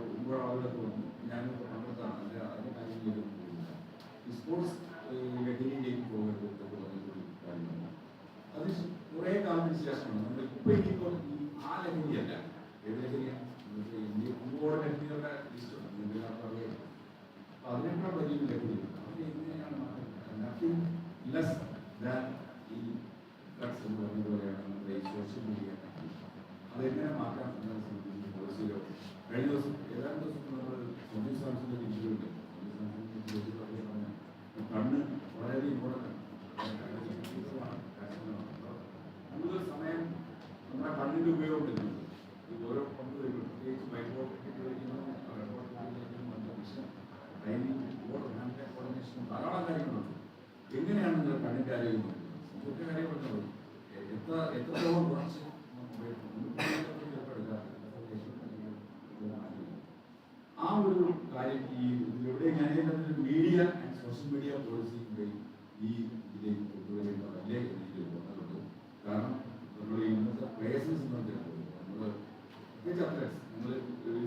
മുമ്പ് ആളുകളൊക്കെ വന്നു, ഞാനൊക്കെ പങ്കെടുത്താണ്. അതിൻ്റെ കാര്യങ്ങളിലേക്ക് പോകുന്നില്ല. ഈ സ്പോർട്സ് ലഹരിയിലേക്ക് പോകരുത് എന്നൊക്കെ പറഞ്ഞൊരു കാര്യമാണ്. അത് കുറേ കാലത്തിന് ശേഷമാണ് നമ്മൾ ഇപ്പോൾ ഇനിയിപ്പോൾ ആ ലഹരിയല്ല, ഏത് ലഹരിയാണ് ഫുട്ബോൾ ലഹരികളുടെ ലിസ്റ്റുണ്ട്. അപ്പോൾ അതിനേക്കാൾ വലിയ ലഹരിയുണ്ട്. അത് എങ്ങനെയാണ് നത്തിങ് ലെസ് ദാൻ ഈ ഡ്രഗ്സ് എന്ന് പറഞ്ഞ പോലെയാണ് നമ്മുടെ ഈ സോഷ്യൽ മീഡിയ. അതെങ്ങനെ മാറ്റാൻ സംബന്ധിച്ച് പോളിസിയിലോ കഴിഞ്ഞ ദിവസം ഏതാനും ദിവസം നമ്മൾ സ്വന്തം സാംസിൻ്റെ ഇന്റർവ്യൂണ്ട്. കണ്ണ് വളരെ ഇമ്പോർട്ടൻ്റ് ആണ്. കൂടുതൽ സമയം നമ്മുടെ കണ്ണിൻ്റെ ഉപയോഗം വരുന്നുണ്ട്. ഓരോ പങ്ക് വരും, പ്രത്യേകിച്ച് മൈക്രോട്ടിക്ക് വയ്ക്കുന്നതും വിഷൻ ട്രെയിനിങ് ഹാൻഡ് കോർഡിനേഷനും ധാരാളം കാര്യങ്ങളുണ്ട്. എങ്ങനെയാണ് നിങ്ങൾ കണ്ണിൻ്റെ ആരോഗ്യം നോക്കുന്നത്? ഒറ്റ കാര്യം പറഞ്ഞത് എത്രത്തോളം കുറച്ച് മൊബൈൽ ആ ഒരു കാര്യം ഈ ഇതിലൂടെ ഞാൻ മീഡിയ ആൻഡ് സോഷ്യൽ മീഡിയ പോളിസിയുടെ ഈ ഇതിലേക്ക് കൊണ്ടുവരേണ്ട വലിയ രീതിയിൽ വന്നിട്ടുണ്ട്. കാരണം നമ്മൾ ഇന്നത്തെ പ്ലേയേഴ്സിനെ സംബന്ധിച്ചിടത്തോളം നമ്മൾ പ്രത്യേകിച്ച് അത്ലറ്റ്സ് നമ്മൾ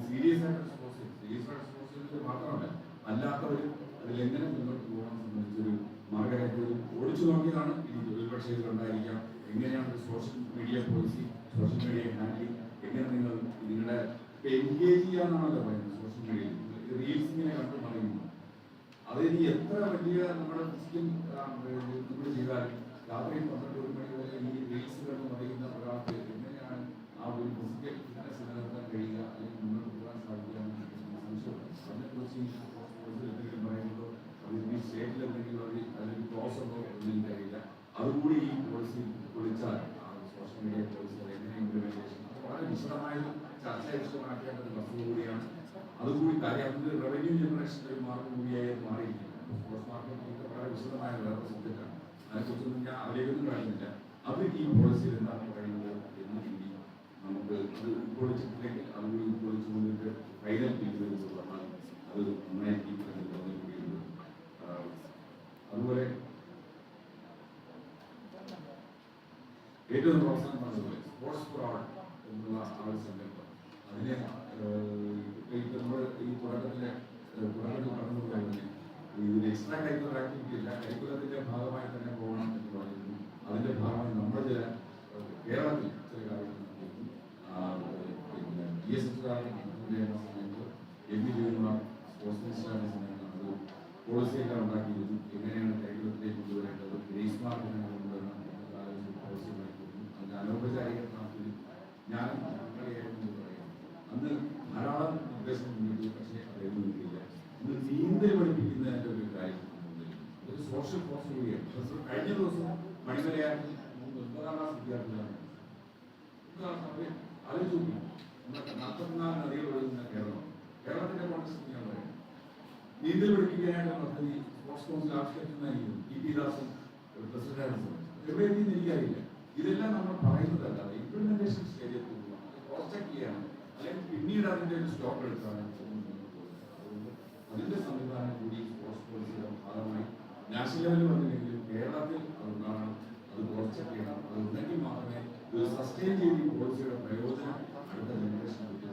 സീരിയസ് ആയിട്ട് സ്പോർട്സിൽ മാത്രമല്ല അല്ലാത്തവർ അതിലെങ്ങനെ മുന്നോട്ട് പോകാൻ സംബന്ധിച്ചൊരു മാർഗരേഖ ഓടിച്ചു നോക്കിയതാണ്. ഇനി ഒരുപക്ഷെ ഇതിലുണ്ടായിരിക്കാം എങ്ങനെയാണ് social media policy, social media handling, എങ്ങനെ നിങ്ങൾ നിങ്ങളുടെ എൻഗേജ് ചെയ്യാന്നാണല്ലോ പറയുന്നത്. മീഡിയയിൽ റീൽസ് ഇങ്ങനെ കണ്ടു പറയുന്നു. അതിന് എത്ര വലിയ നമ്മുടെ ഫിസിക്കൽ നമ്മൾ ചെയ്താലും രാത്രി 12 മണി വരെ ഈ റീൽസ് കണ്ട് പറയുന്ന ഒരാൾക്ക് എങ്ങനെയാണ് ആ ഒരു ഫിസിക്കൽ ഫിറ്റ്നസ് നിലനിർത്താൻ കഴിയുക, അല്ലെങ്കിൽ മുന്നോട്ട് പോകാൻ സാധിക്കുക അതിനെക്കുറിച്ച് എന്തെങ്കിലും പറയുമ്പോൾ അതിന് സ്റ്റേറ്റിൽ എന്തെങ്കിലും അതിന് ക്ലോസ് ഉണ്ടോ എന്നൊന്നും കഴിയില്ല. അതുകൂടി ഈ പോളിസി പൊളിച്ചാൽ സോഷ്യൽ മീഡിയ പോളിസി എങ്ങനെ ഇംപ്ലിമെന്റേഷൻ വളരെ വിശദമായി ചർച്ച വിശദമാക്കേണ്ട ഒരു വസ്തുത കൂടിയാണ്. അതുകൂടി കാര്യം അത് റവന്യൂ ജനറേഷൻ്റെ ഒരു മാർഗം കൂടിയായി മാറിയിരിക്കുന്നു. സ്പോർട്സ് മാർക്കറ്റിംഗ് വളരെ വിശദമായ വേറെ സബ്ജക്റ്റാണ്. അതിനെക്കുറിച്ചൊന്നും ഞാൻ അവലേഖനം കാണുന്നില്ല. അത് ഈ പോളിസിയിൽ എന്താണ് കഴിയുന്നത് എന്ന് കൂടി നമുക്ക് അത് ഉൾക്കൊള്ളിച്ചിട്ടില്ലെങ്കിൽ അതുകൂടി ഉൾക്കൊള്ളിച്ചുകൊണ്ടിട്ട് ഫൈനൽ തീരുമാനിച്ചു പറഞ്ഞാൽ അത് നന്നായിരിക്കും എന്ന് തോന്നി കൂടിയുണ്ട്. അതുപോലെ ഏറ്റവും പ്രോത്സാഹനം പറഞ്ഞതുപോലെ സ്പോർട്സ് ഫോർ ഓൾ എന്നുള്ള ആ ഒരു സങ്കല്പം അതിനെ നമ്മൾ ഈ തുടക്കത്തിൽ പറഞ്ഞതുപോലെ തന്നെ ഇതിന് എക്സ്ട്രാ കരിക്കുലർ ആക്ടിവിറ്റി ഇല്ല, കരിക്കുലത്തിന്റെ ഭാഗമായി തന്നെ പോകണം എന്ന് പറയുന്നു. അതിന്റെ ഭാഗമായി നമ്മൾ ചില കേരളത്തിൽ ചില കാര്യങ്ങൾ പിന്നെ PS സമയത്ത് സ്പോർട്സ് മിനിസ്റ്ററായ സമയത്താണ് അത് പോളിസിയൊക്കെ ഉണ്ടാക്കിയിരുന്നു. എങ്ങനെയാണ് കരിക്കുലത്തിലേക്ക് കൊണ്ടുവരേണ്ടത്, ഗ്രേസ് മാർക്ക് എങ്ങനെ കൊണ്ടുവരണം എന്നൊക്കെ ആലോചിച്ച് പോളിസി ഉണ്ടാക്കിയിരുന്നു. അതിന്റെ അനൗപചാരിക ക്ലാസ്സിൽ ഞാനും പങ്കാളിയായിരുന്നു പറയുന്നത്. അന്ന് ധാരാളം നിർദ്ദേശം മുന്നിട്ടു, പക്ഷേ അതൊന്നും കിട്ടിയില്ല. ഇന്ന് നീന്തൽ പഠിപ്പിക്കുന്നതിൻ്റെ ഒരു കാര്യം ഒരു സോഷ്യൽ കോസ്റ്റ് കൂടിയാണ്. കഴിഞ്ഞ ദിവസം മണിമലയാറ്റിൽ 9ാം ക്ലാസ് വിദ്യാർത്ഥികളാണ് അവർ ആലോചിച്ചു നോക്കി. നമ്മുടെ 44 നദികൾ ഒഴുകുന്ന കേരളത്തിന്റെ കോൺടെക്സ്റ്റ് ഞാൻ പറയാം. നീന്തൽ പഠിപ്പിക്കാനായിട്ട് പദ്ധതി സ്പോർട്സ് കൗൺസിൽ ആവിഷ്കരിക്കുന്നതായിരുന്നു. ടി ദാസൻ പ്രസിഡന്റ് എവിടെയെങ്കിലും എനിക്കറിയില്ല. ഇതെല്ലാം നമ്മൾ പറയുന്നതല്ലാതെ ഇംപ്ലിമെന്റേഷൻ സ്റ്റേജിൽ ക്രോസ് ചെക്ക് ചെയ്യണം, അല്ലെങ്കിൽ പിന്നീട് അതിന്റെ ഒരു സ്റ്റോക്ക് എടുക്കാണ് അതിന്റെ സംവിധാനം കൂടി സ്പോർട്സ് പോളിസിയുടെ ഭാഗമായി നാഷണൽ ലെവലിൽ വന്നില്ലെങ്കിലും കേരളത്തിൽ അതുകൊണ്ടാണ് അത് ക്രോസ് ചെക്ക് ചെയ്യണം. അത് ഉണ്ടെങ്കിൽ മാത്രമേ ഇത് സസ്റ്റെയിൻ ചെയ്ത് ഈ പോളിസിയുടെ പ്രയോജനം അടുത്ത ജനറേഷനെ പറ്റി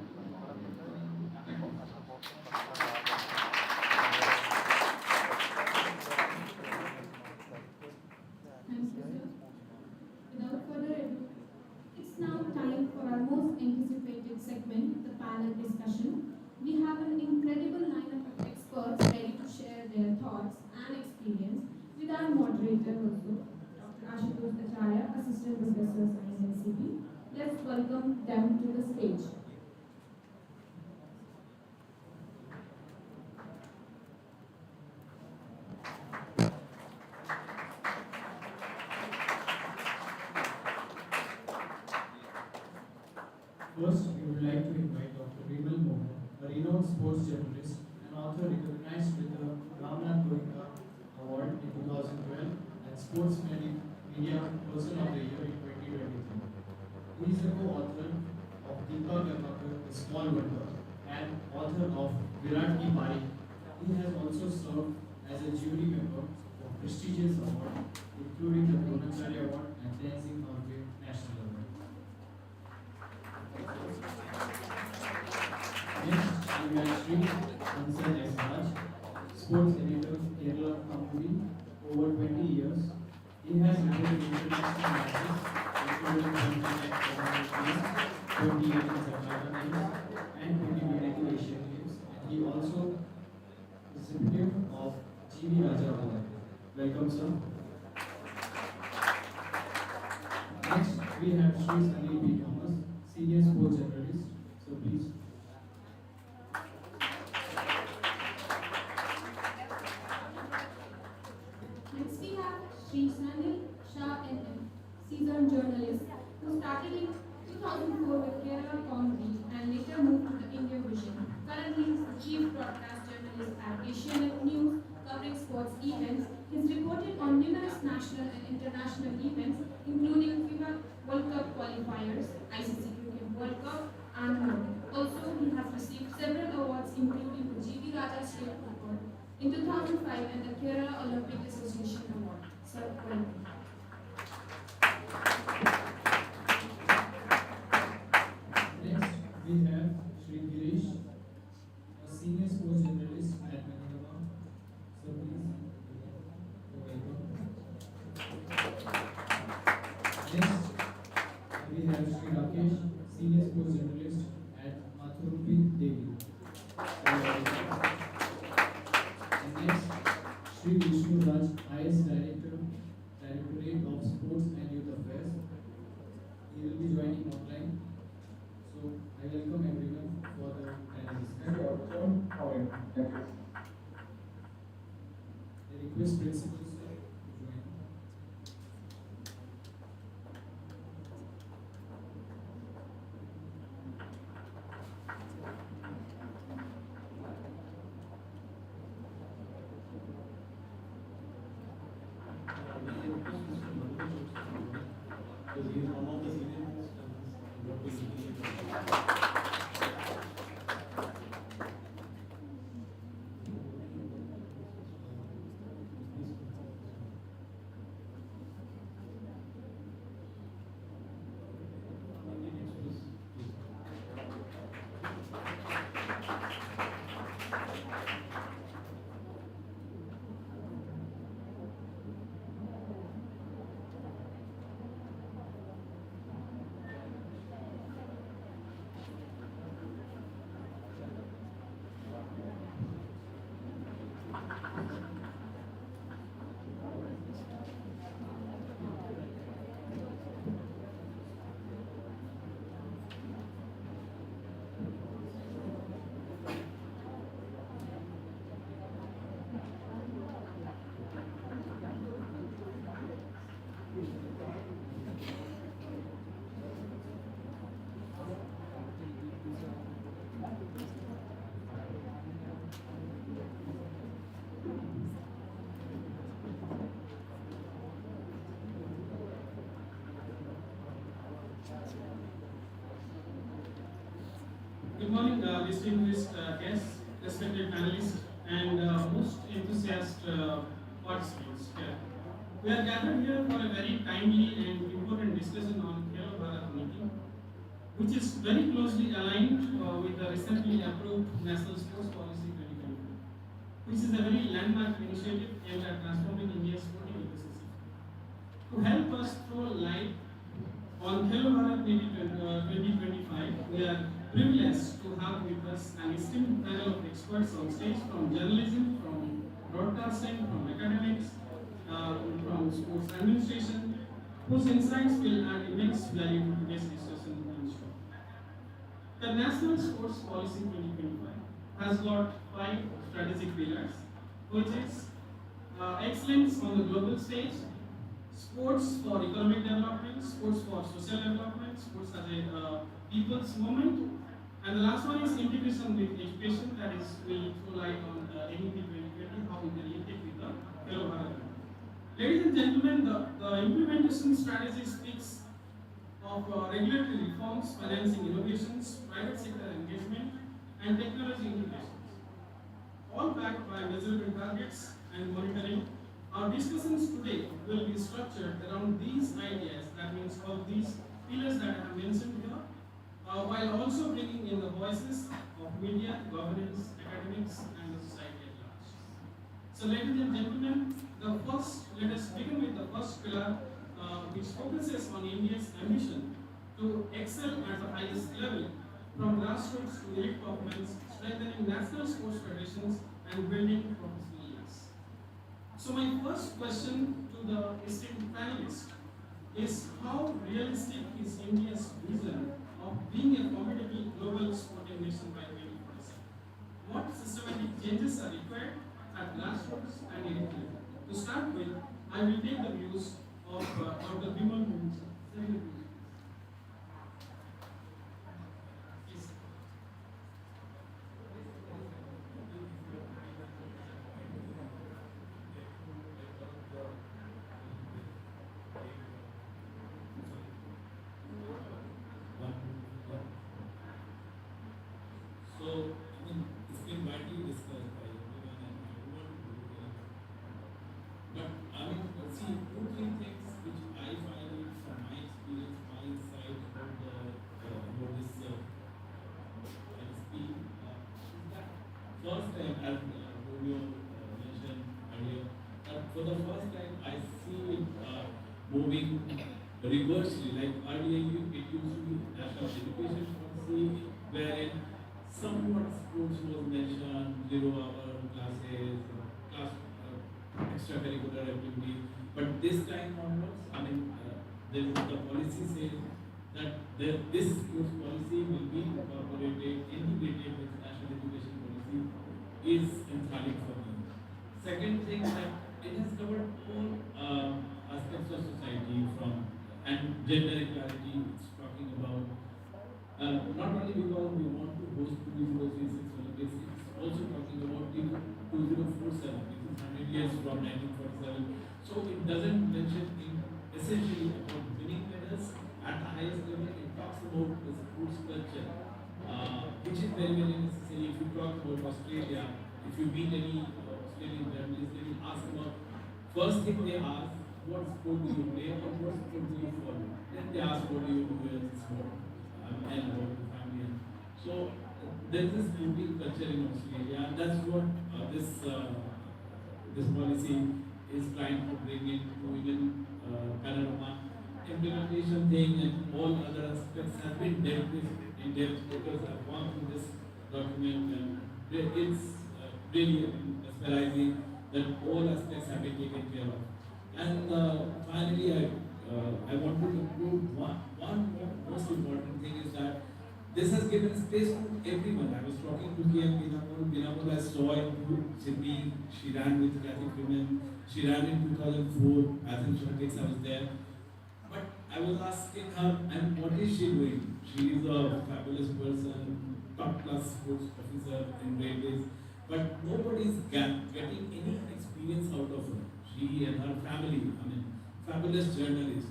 Without further ado, it's now time for our most anticipated segment, the panel discussion. We have an incredible lineup of experts ready to share their thoughts and experience with our moderator also, Dr. Ashutosh Acharya, Assistant Professor, SAI LNCPE. Let's welcome them to the stage. First, we would like to invite Dr. Vimal Mohan, a renowned sports journalist and author recognized with the Ramnath Goenka Award in 2012 and Sports Media Person of the Year in 2023. He is the co-author of Deepa Karmakar, A Small Wonder, and author of Virat Ki Pari. He has also served as a jury member of prestigious awards, including the Dronacharya Award and Tenzing Norgay National Award. Next, we have Sri Hansal S. Raj, sports editor, Kerala Company, over 20 years. He has written international matches, including 28 in Jakarta Games and 2022 Asian Games. And he also is recipient of G.V. Raja Award. Welcome, sir. Next, we have Sri Sunil B. Thomas, senior sports journalist. So please. Next we have Sri Sanil Shah NM, seasoned journalist who started in 2004 with Kerala Conclave and later moved to the India Vision. Currently, he is the chief broadcast journalist at Asianet News, covering sports events. He has reported on numerous national and international events, including FIFA World Cup qualifiers, ICC Cricket World Cup, and more. Also, he has received several awards, including the G.V. Raja State Award in 2005 and the Kerala Olympic Association Award. Sir, welcome. Next, we have Sri Girish, a senior sports journalist at Manila. So please, welcome. Next, we have Sri Rakesh, senior sports journalist at Mathurupi Devi. So, IS Directorate of Sports and Youth Affairs. He will be joining online. So I welcome everyone for the panel discussion. I request principal sir to join. Because he is one of the senior most Good morning, distinguished guests, respected panelists, and most enthusiastic participants here. We are gathered here for a very timely and important discussion on Khelo Bharat meeting, which is very closely aligned with the recently approved National Sports Policy 2022, which is a very landmark initiative aimed at transforming India's sporting ecosystem. To help us throw light on Khelo Bharat 2025, we are privileged to have with us an esteemed panel of experts on stage from journalism, from broadcasting, from academics, from sports administration, whose insights will add immense value to today's discussion, I'm sure. The National Sports Policy 2025 has got 5 strategic pillars, which is excellence on the global stage, sports for economic development, sports for social development, sports as a people's movement, and the last one is integration with education, that is will throw light on NEP 2020, how we can link it with the Khelo Bharat. Ladies and gentlemen, the implementation strategy speaks of regulatory reforms, financing innovations, private sector engagement, and technology integrations, all backed by measurable targets and monitoring. Our discussions today will be structured around these ideas, that means all these pillars that I have mentioned here, while also bringing in the voices of media, governance, academics, and the society at large. So ladies and gentlemen, let us begin with the first pillar, which focuses on India's ambition to excel at the highest level, from grassroots to elite performance, strengthening national sports federations and building professional leagues. So my first question to the esteemed panelists is, how realistic is India's vision of being a formidable global sporting nation by 2047? What systematic changes are required at grassroots and elite level? To start with, I will take the views of Dr. Bimal Muncha. So, I mean, it's been widely discussed by everyone, and I don't want to do it. But I mean, see, 2-3 things which I find it from my experience, my insight about this NSP, is that first time, as Romeo mentioned earlier, that for the first time I see it moving reversely. Like earlier, it used to be national education policy, wherein somewhat sports was mentioned, 0-hour classes, class extracurricular activity. But this time onwards, I mean, the policy says that this sports policy will be incorporated, integrated with national education policy is entirely for me. Second thing that it has covered all aspects of society from and gender equality. It's talking about not only because we want to host 2036 Olympics, it's also talking about the 2047, which is 100 years from 1947. So it doesn't mention essentially about winning medals at the highest level. It talks about the sports culture, which is very, very necessary. If you talk about Australia, if you meet any Australian journalists, they will ask about, first thing they ask, what sport do you play or what sport do you follow? Then they ask, what do you do as a sport? And about the family. So there is this sporting culture in Australia, and that's what this policy is trying to bring in to even panorama. Implementation thing and all other aspects have been dealt with in depth because I've gone through this document and it's really mesmerizing that all aspects have been taken care of. And finally, I want to conclude one most important thing is that this has given space to everyone. I was talking to KM Binamur. Binamur I saw in Sydney. She ran with Kathy Freeman. She ran in 2004 Athens Olympics. I was there. But I was asking her, and what is she doing? She is a fabulous person, top class sports officer in railways. But nobody is getting any experience out of her. She and her family, I mean, fabulous journalists,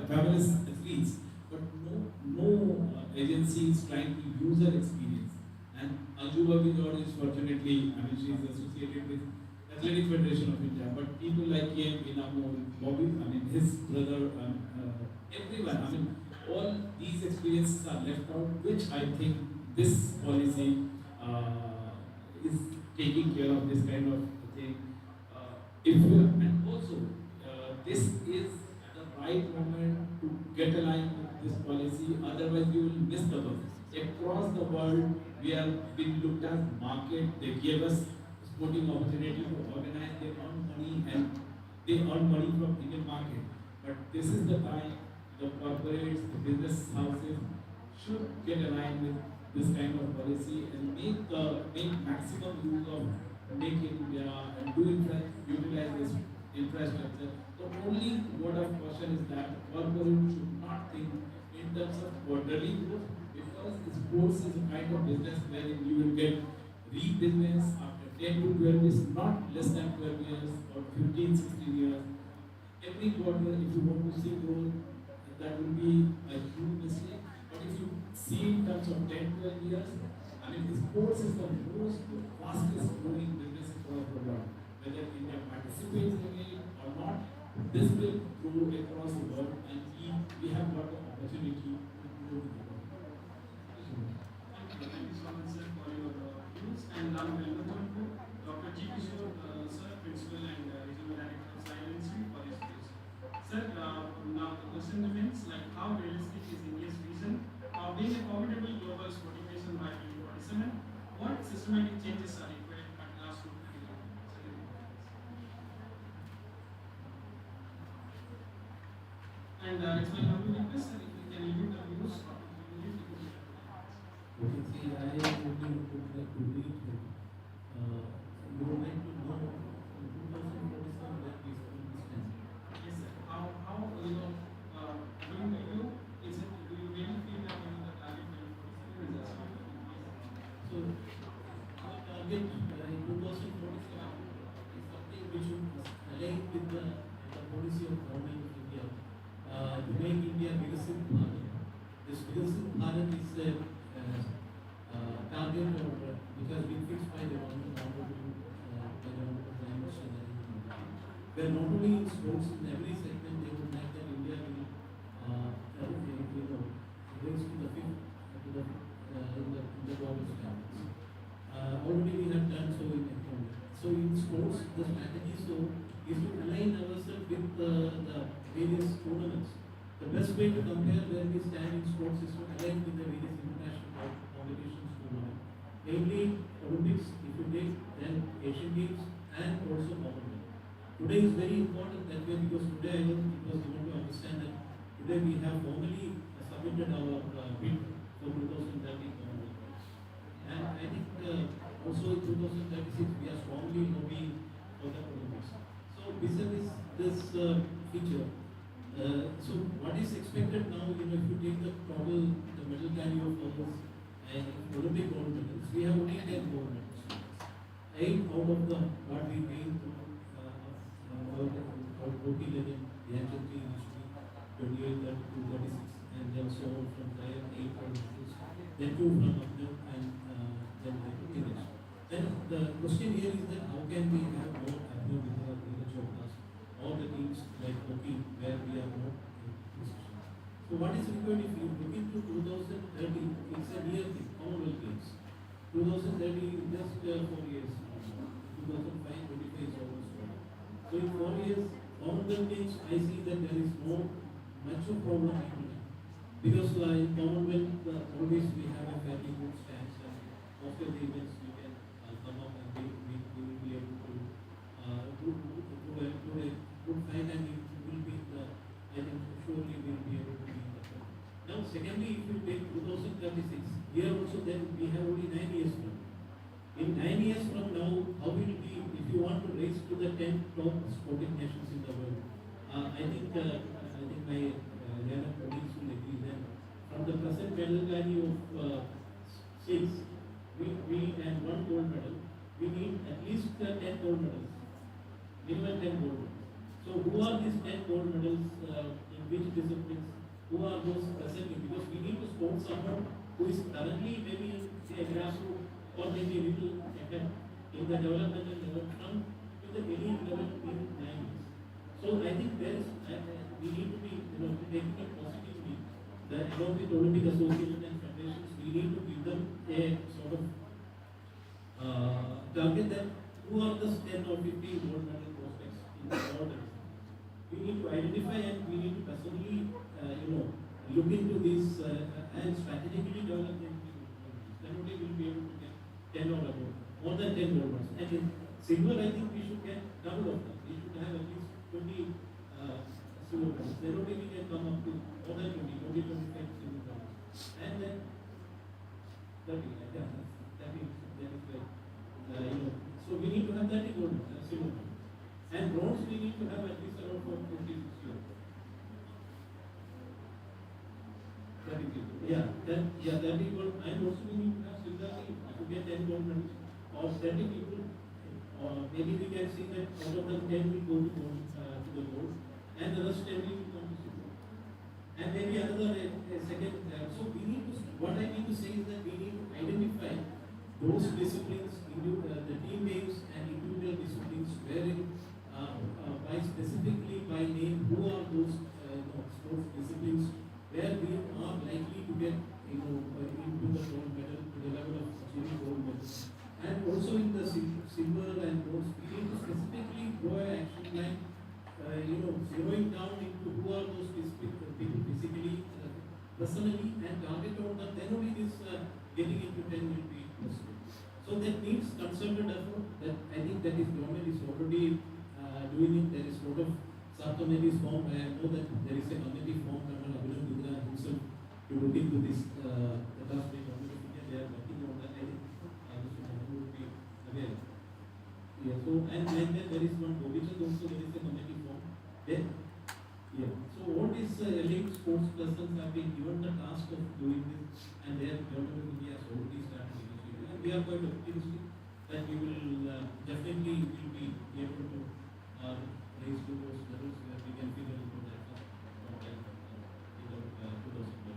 fabulous athletes, but no agency is trying to use her experience. And Anju George is fortunately, I mean, she is associated with Athletic Federation of India, but people like KM Binamur, Bobby, I mean, his brother, everyone, I mean, all these experiences are left out, which I think this policy is taking care of this kind of thing. And also, this is the right moment to get aligned with this policy, otherwise you will miss the bus. Across the world, we are being looked as market, they gave us sporting opportunity to organize, they earn money and they earn money from Indian market. But this is the time the corporates, the business houses should get aligned with this kind of policy and make maximum use of Make in India and utilize this infrastructure. The only word of caution is that corporate should not think in terms of quarterly growth because sports is a kind of business wherein you will get re-business after 10 to 12 years, not less than 12 years or 15, 16 years. Every quarter, if you want to see growth, that will be a huge mistake. But if you see in terms of 10, 12 years, I mean, sports is the most fastest growing business across the world. Whether India participates in it or not, this will grow across the world and we have got the opportunity to grow with the world. Thank you so much, sir, for your views. And now we will welcome to Dr. G. Kishore, sir, Principal and Regional Director of SAI LNCPE for his views. Sir, now the question remains like how realistic is India's vision of being a formidable global sporting nation by 2047? What systematic changes are required at grassroots level? And explain how to request, sir, if you can limit the views. Okay, see, I would like to read you would like to know in 2047 where we stand. Yes, sir. How according to you, is it, do you really feel that the target 2047 is achievable? So, our target in 2047 is something which should align with the policy of government of India to make India Vigasit Bharat. This Vigasit Bharat is a target which has been fixed by the government Prime Minister Narendra Modi. Where not only in sports, in every segment they would like that India will raise to the fifth in the global standards. Already we have done so in economy. So in sports, the strategy is to align ourselves with the various tournaments. The best way to compare where we stand in sports is to align with the various international competitions tournaments. Mainly Olympics, if you take, then Asian Games and also Commonwealth. today is very important that way, because today I want it was given to understand that today we have formally submitted our bid for 2030 Commonwealth Games. And I think also in 2036 we are strongly lobbying for the Olympics. So besides this feature, so what is expected now, if you take the total, the medal tally of ours and Olympic gold medals, we have only 10 gold medals. 8 out of the what we gained our hockey legend, the national team used to be 28, 32, 36, and then so on from there, 8 gold medals, then 2 from Abdul, and then English. Then the question here is that how can we have more happening with the village of us, all the teams like hockey where we are more in position. So what is required if you look into 2030, it's a near thing, Commonwealth Games. 2030 just 4 years. 2005, 25 is almost over. So in 4 years, Commonwealth Games, I see that there is no much of problem because in Commonwealth always we have a fairly good stance, and after the events we can come up and we will be able to do a good fight, and it will be I think surely we will be able to be in the top. Now secondly, if you take 2036, here also then we have only 9 years from. In 9 years from now, how will it be if you want to raise to the 10 top sporting nations in the world? I think my Indian colleagues will agree that from the present medal tally of 6, we and 1 gold medal, we need at least 10 gold medals, minimum 10 gold medals. So who are these 10 gold medals in which disciplines? Who are those presently? Because we need to sport someone who is currently maybe in say grassroots or maybe a little ahead in the developmental level from to the elite level in 9 years. So I think there is we need to be taking it positively. The along with Olympic Association and federations, we need to give them a sort of target that who are the 10 or 15 gold medal prospects in the order. We need to identify and we need to personally look into this and strategically develop them. Then only we will be able to get 10 or above, more than 10 gold medals. And in silver, I think we should get double of that. We should have at least 20 silver medals. Then only we can come up to more than 20, 25 silver medals. And then 30, yeah, that is right. So we need to have 30 gold medals, silver medals. And bronze we need to have at least around 50, 60 of them. Yeah, that is gold. And also we need to have similarly to get 10 gold medals or 30 people, or maybe we can see that out of them 10 will go to gold, to the gold, and the rest 10 will come to silver. And maybe another second. So we need to. What I mean to say is that we need to identify those disciplines, the team games and individual disciplines, wherein by specifically by name, who are those sports disciplines where we are likely to get into the gold medal, to the level of achieving gold medal. And also in the silver and bronze, we need to specifically draw an action line, zeroing down into who are those people physically, personally, and target on them. Then only this getting into 10 will be possible. So that needs concerted effort. That I think that is government is already doing it. There is a lot of subcommittees formed. I know that there is a committee formed under Abhinandan Gudra himself to look into this. The last day government of India, they are working on that. I think Mr. Mohammed would be aware. Yeah. So and then there is one provision also. There is a committee formed. Then so all these elite sports persons have been given the task of doing this, and their government of India has already started initiating. And we are quite optimistic that we will definitely will be able to raise to those levels where we can figure into that in 2026.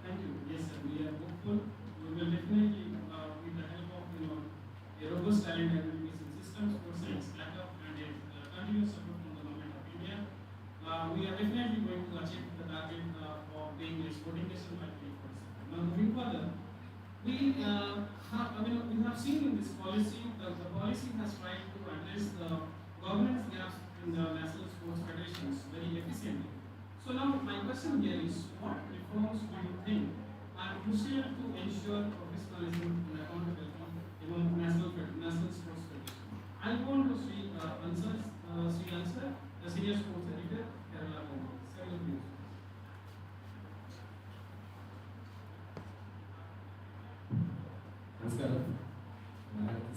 Thank you. Yes, sir. We are hopeful. We will definitely, with the help of a robust talent acquisition system, sports science backup, and a continuous support from the government of India, we are definitely going to achieve the target of being a sporting nation by 2047. Now, moving further, we have seen in this policy that the policy has tried to address the governance gaps in the national sports federations very efficiently. So now my question here is, what reforms do you think are crucial to ensure professionalism and accountability among national sports federations? I I'll go on to Sri Ansar, the Senior Sports Editor, Kerala Conclave. Several views. നമസ്കാരം.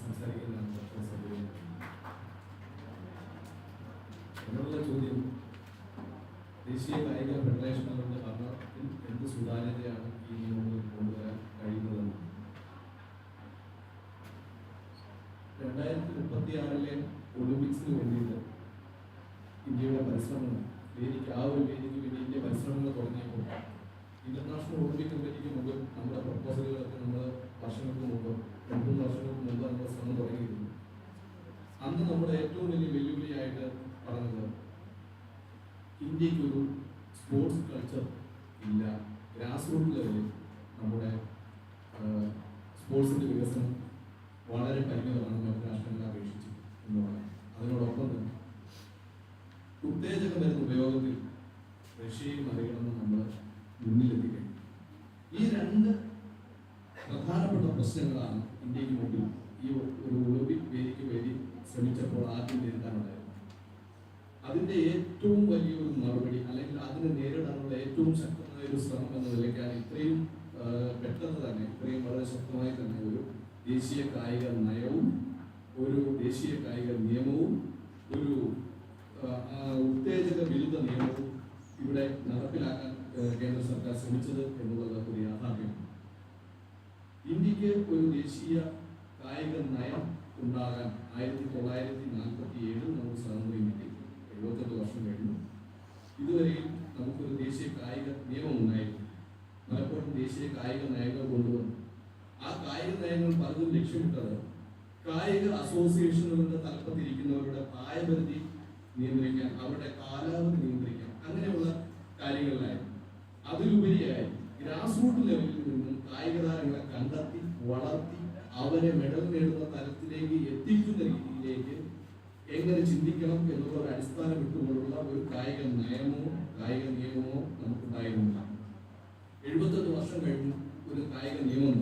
സംസാരിക്കുന്നതാണ് doctor സൗകര്യം. എന്നുള്ള ചോദ്യം ദേശീയ കായിക ഫെഡറേഷനുകളുടെ ഭരണത്തിൽ എന്ത് സുതാര്യതയാണ് ഈ നിയമങ്ങളിൽ കൊണ്ടുവരാൻ കഴിയുന്നതെന്ന്. 2036 ഒളിമ്പിക്സിന് വേണ്ടിയിട്ട് ഇന്ത്യയുടെ പരിശ്രമങ്ങൾ ആ ഒരു വേദിക്ക് വേണ്ടി ഇന്ത്യ പരിശ്രമങ്ങൾ തുടങ്ങിയപ്പോൾ ഇന്റർനാഷണൽ ഒളിമ്പിക് കമ്മിറ്റിക്ക് മുമ്പ് നമ്മുടെ പ്രപ്പോസലുകളൊക്കെ നമ്മൾ വർഷങ്ങൾക്ക് മുമ്പ് 2-3 വർഷങ്ങൾക്ക് മുമ്പ് നമ്മൾ ശ്രമം തുടങ്ങിയിരുന്നു. അന്ന് നമ്മുടെ ഏറ്റവും വലിയ വെല്ലുവിളിയായിട്ട് പറഞ്ഞത് ഇന്ത്യക്കൊരു സ്പോർട്സ് കൾച്ചർ ഇല്ല, ഗ്രാസ് റൂട്ട് ലെവലിൽ നമ്മുടെ സ്പോർട്സിൻ്റെ വികസനം വളരെ പരിമിതമാണ് മറ്റു രാഷ്ട്രങ്ങളെ അപേക്ഷിച്ച് എന്ന് പറയാം. അതിനോടൊപ്പം തന്നെ ഉത്തേജക മരുന്ന് ഉപയോഗത്തിൽ റഷ്യയെ മറികടന്ന് നമ്മൾ മുന്നിലെത്തിക്കുക. ഈ രണ്ട് പ്രധാനപ്പെട്ട പ്രശ്നങ്ങളാണ് ഇന്ത്യക്ക് മുമ്പിൽ ഈ ഒരു ഒളിമ്പിക് വേദിക്ക് വേണ്ടി ശ്രമിച്ചപ്പോൾ ആദ്യം നേരിടാനുണ്ടായത്. അതിൻ്റെ ഏറ്റവും വലിയൊരു മറുപടി അല്ലെങ്കിൽ അതിനെ നേരിടാനുള്ള ഏറ്റവും ശക്തമായ ഒരു ശ്രമം എന്ന നിലയ്ക്കാണ് ഇത്രയും പെട്ടെന്ന് തന്നെ ഇത്രയും വളരെ ശക്തമായി തന്നെ ഒരു ദേശീയ കായിക നയവും ഒരു ദേശീയ കായിക നിയമവും ഒരു ഉത്തേജക വിരുദ്ധ നിയമവും ഇവിടെ നടപ്പിലാക്കാൻ കേന്ദ്ര സർക്കാർ ശ്രമിച്ചത് എന്നുള്ളത് ഒരു യാഥാർത്ഥ്യമാണ്. ഇന്ത്യക്ക് ഒരു ദേശീയ കായിക നയം ഉണ്ടാകാൻ 1947 നമുക്ക് സ്വാതന്ത്ര്യം കിട്ടി. 78 വർഷം കഴിഞ്ഞു. ഇതുവരെയും നമുക്കൊരു ദേശീയ കായിക നിയമം ഉണ്ടായിരുന്നു. പലപ്പോഴും ദേശീയ കായിക നയങ്ങൾ കൊണ്ടുവന്നു. ആ കായിക നയങ്ങൾ പലതും ലക്ഷ്യമിട്ടത് കായിക അസോസിയേഷനുകളുടെ തലപ്പത്തിരിക്കുന്നവരുടെ പ്രായപരിധി നിയന്ത്രിക്കാൻ, അവരുടെ കാലാവധി നിയന്ത്രിക്കാൻ, അങ്ങനെയുള്ള കാര്യങ്ങളിലായിരുന്നു. അതിലുപരിയായി ഗ്രാസ് റൂട്ട് ലെവലിൽ നിന്നും കായിക താരങ്ങളെ കണ്ടെത്തി വളർത്തി അവരെ മെഡൽ നേടുന്ന തലത്തിലേക്ക് എത്തിക്കുന്ന രീതിയിലേക്ക് എങ്ങനെ ചിന്തിക്കണം എന്നുള്ള ഒരു അടിസ്ഥാനം ഇട്ടുകൊണ്ടുള്ള ഒരു കായിക നയമോ കായിക നിയമമോ നമുക്കുണ്ടായിരുന്നില്ല. 78 വർഷം കഴിഞ്ഞു ഒരു കായിക നിയമം.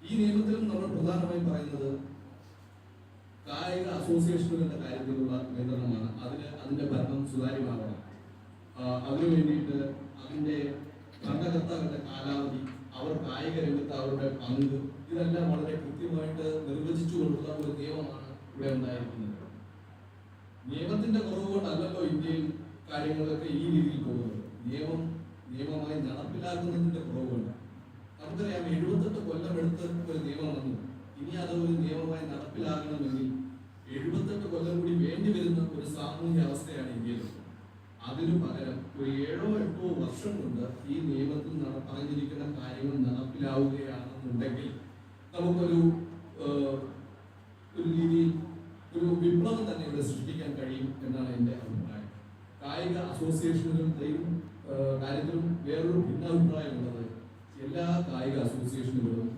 ഈ നിയമത്തിലും നമ്മൾ പ്രധാനമായും പറയുന്നത് കായിക അസോസിയേഷനുകളുടെ കാര്യത്തിലുള്ള നിയന്ത്രണമാണ്. അതിന്റെ ഭരണം സുതാര്യമാകണം. അതിനു വേണ്ടിയിട്ട് അതിന്റെ ഭരണകർത്താക്കളുടെ കാലാവധി, അവർ കായിക രംഗത്ത് അവരുടെ പങ്ക്, ഇതെല്ലാം വളരെ കൃത്യമായിട്ട് നിർവചിച്ചുകൊണ്ടുള്ള ഒരു നിയമമാണ് ഇവിടെ ഉണ്ടായിരിക്കുന്നത്. നിയമത്തിന്റെ കുറവ് കൊണ്ടല്ലല്ലോ ഇന്ത്യയിൽ കാര്യങ്ങളൊക്കെ ഈ രീതിയിൽ പോകുന്നത്. നിയമമായി നടപ്പിലാക്കുന്നതിന്റെ കുറവുകൊണ്ട്. നമുക്കറിയാം 78 കൊല്ലം എടുത്ത് ഒരു നിയമം വന്നു. ഇനി അത് ഒരു നിയമമായി നടപ്പിലാക്കണമെങ്കിൽ 78 കൊല്ലം കൂടി വേണ്ടി വരുന്ന ഒരു സാമൂഹ്യ അവസ്ഥയാണ് ഇന്ത്യയിൽ. അതിനു പകരം ഒരു 7-8 വർഷം കൊണ്ട് ഈ നിയമത്തിൽ പറഞ്ഞിരിക്കുന്ന കാര്യങ്ങൾ നടപ്പിലാവുകയാണെന്നുണ്ടെങ്കിൽ നമുക്കൊരു രീതിയിൽ ഒരു വിപ്ലവം തന്നെ ഇവിടെ സൃഷ്ടിക്കാൻ കഴിയും എന്നാണ് എൻ്റെ അഭിപ്രായം. കായിക അസോസിയേഷനുകളുടെയും കാര്യത്തിലും വേറൊരു ഭിന്നാഭിപ്രായമുള്ളത്, എല്ലാ കായിക അസോസിയേഷനുകളും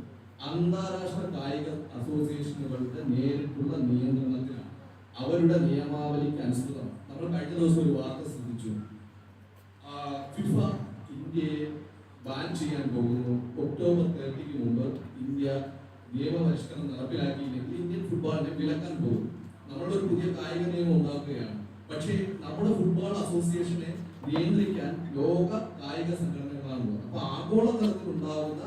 അന്താരാഷ്ട്ര കായിക അസോസിയേഷനുകളുടെ നേരിട്ടുള്ള നിയന്ത്രണത്തിലാണ്, അവരുടെ നിയമാവലിക്ക് അനുസൃതം. നമ്മൾ കഴിഞ്ഞ ദിവസം ഒരു വാർത്ത ശ്രദ്ധിച്ചു. ഫിഫ ഇന്ത്യയെ ബാൻ ചെയ്യാൻ പോകുന്നു. ഒക്ടോബർ 30 മുമ്പ് ഇന്ത്യ നിയമപരിഷ്കരണം നടപ്പിലാക്കിയില്ലെങ്കിൽ ഇന്ത്യൻ ഫുട്ബോളിനെ വിലക്കാൻ പോകും. നമ്മളൊരു പുതിയ കായിക നിയമം ഉണ്ടാക്കുകയാണ്. പക്ഷേ നമ്മുടെ ഫുട്ബോൾ അസോസിയേഷനെ നിയന്ത്രിക്കാൻ ലോക കായിക സംഘടനകളാണ്. അപ്പൊ ആഗോള തലത്തിലുണ്ടാവുന്ന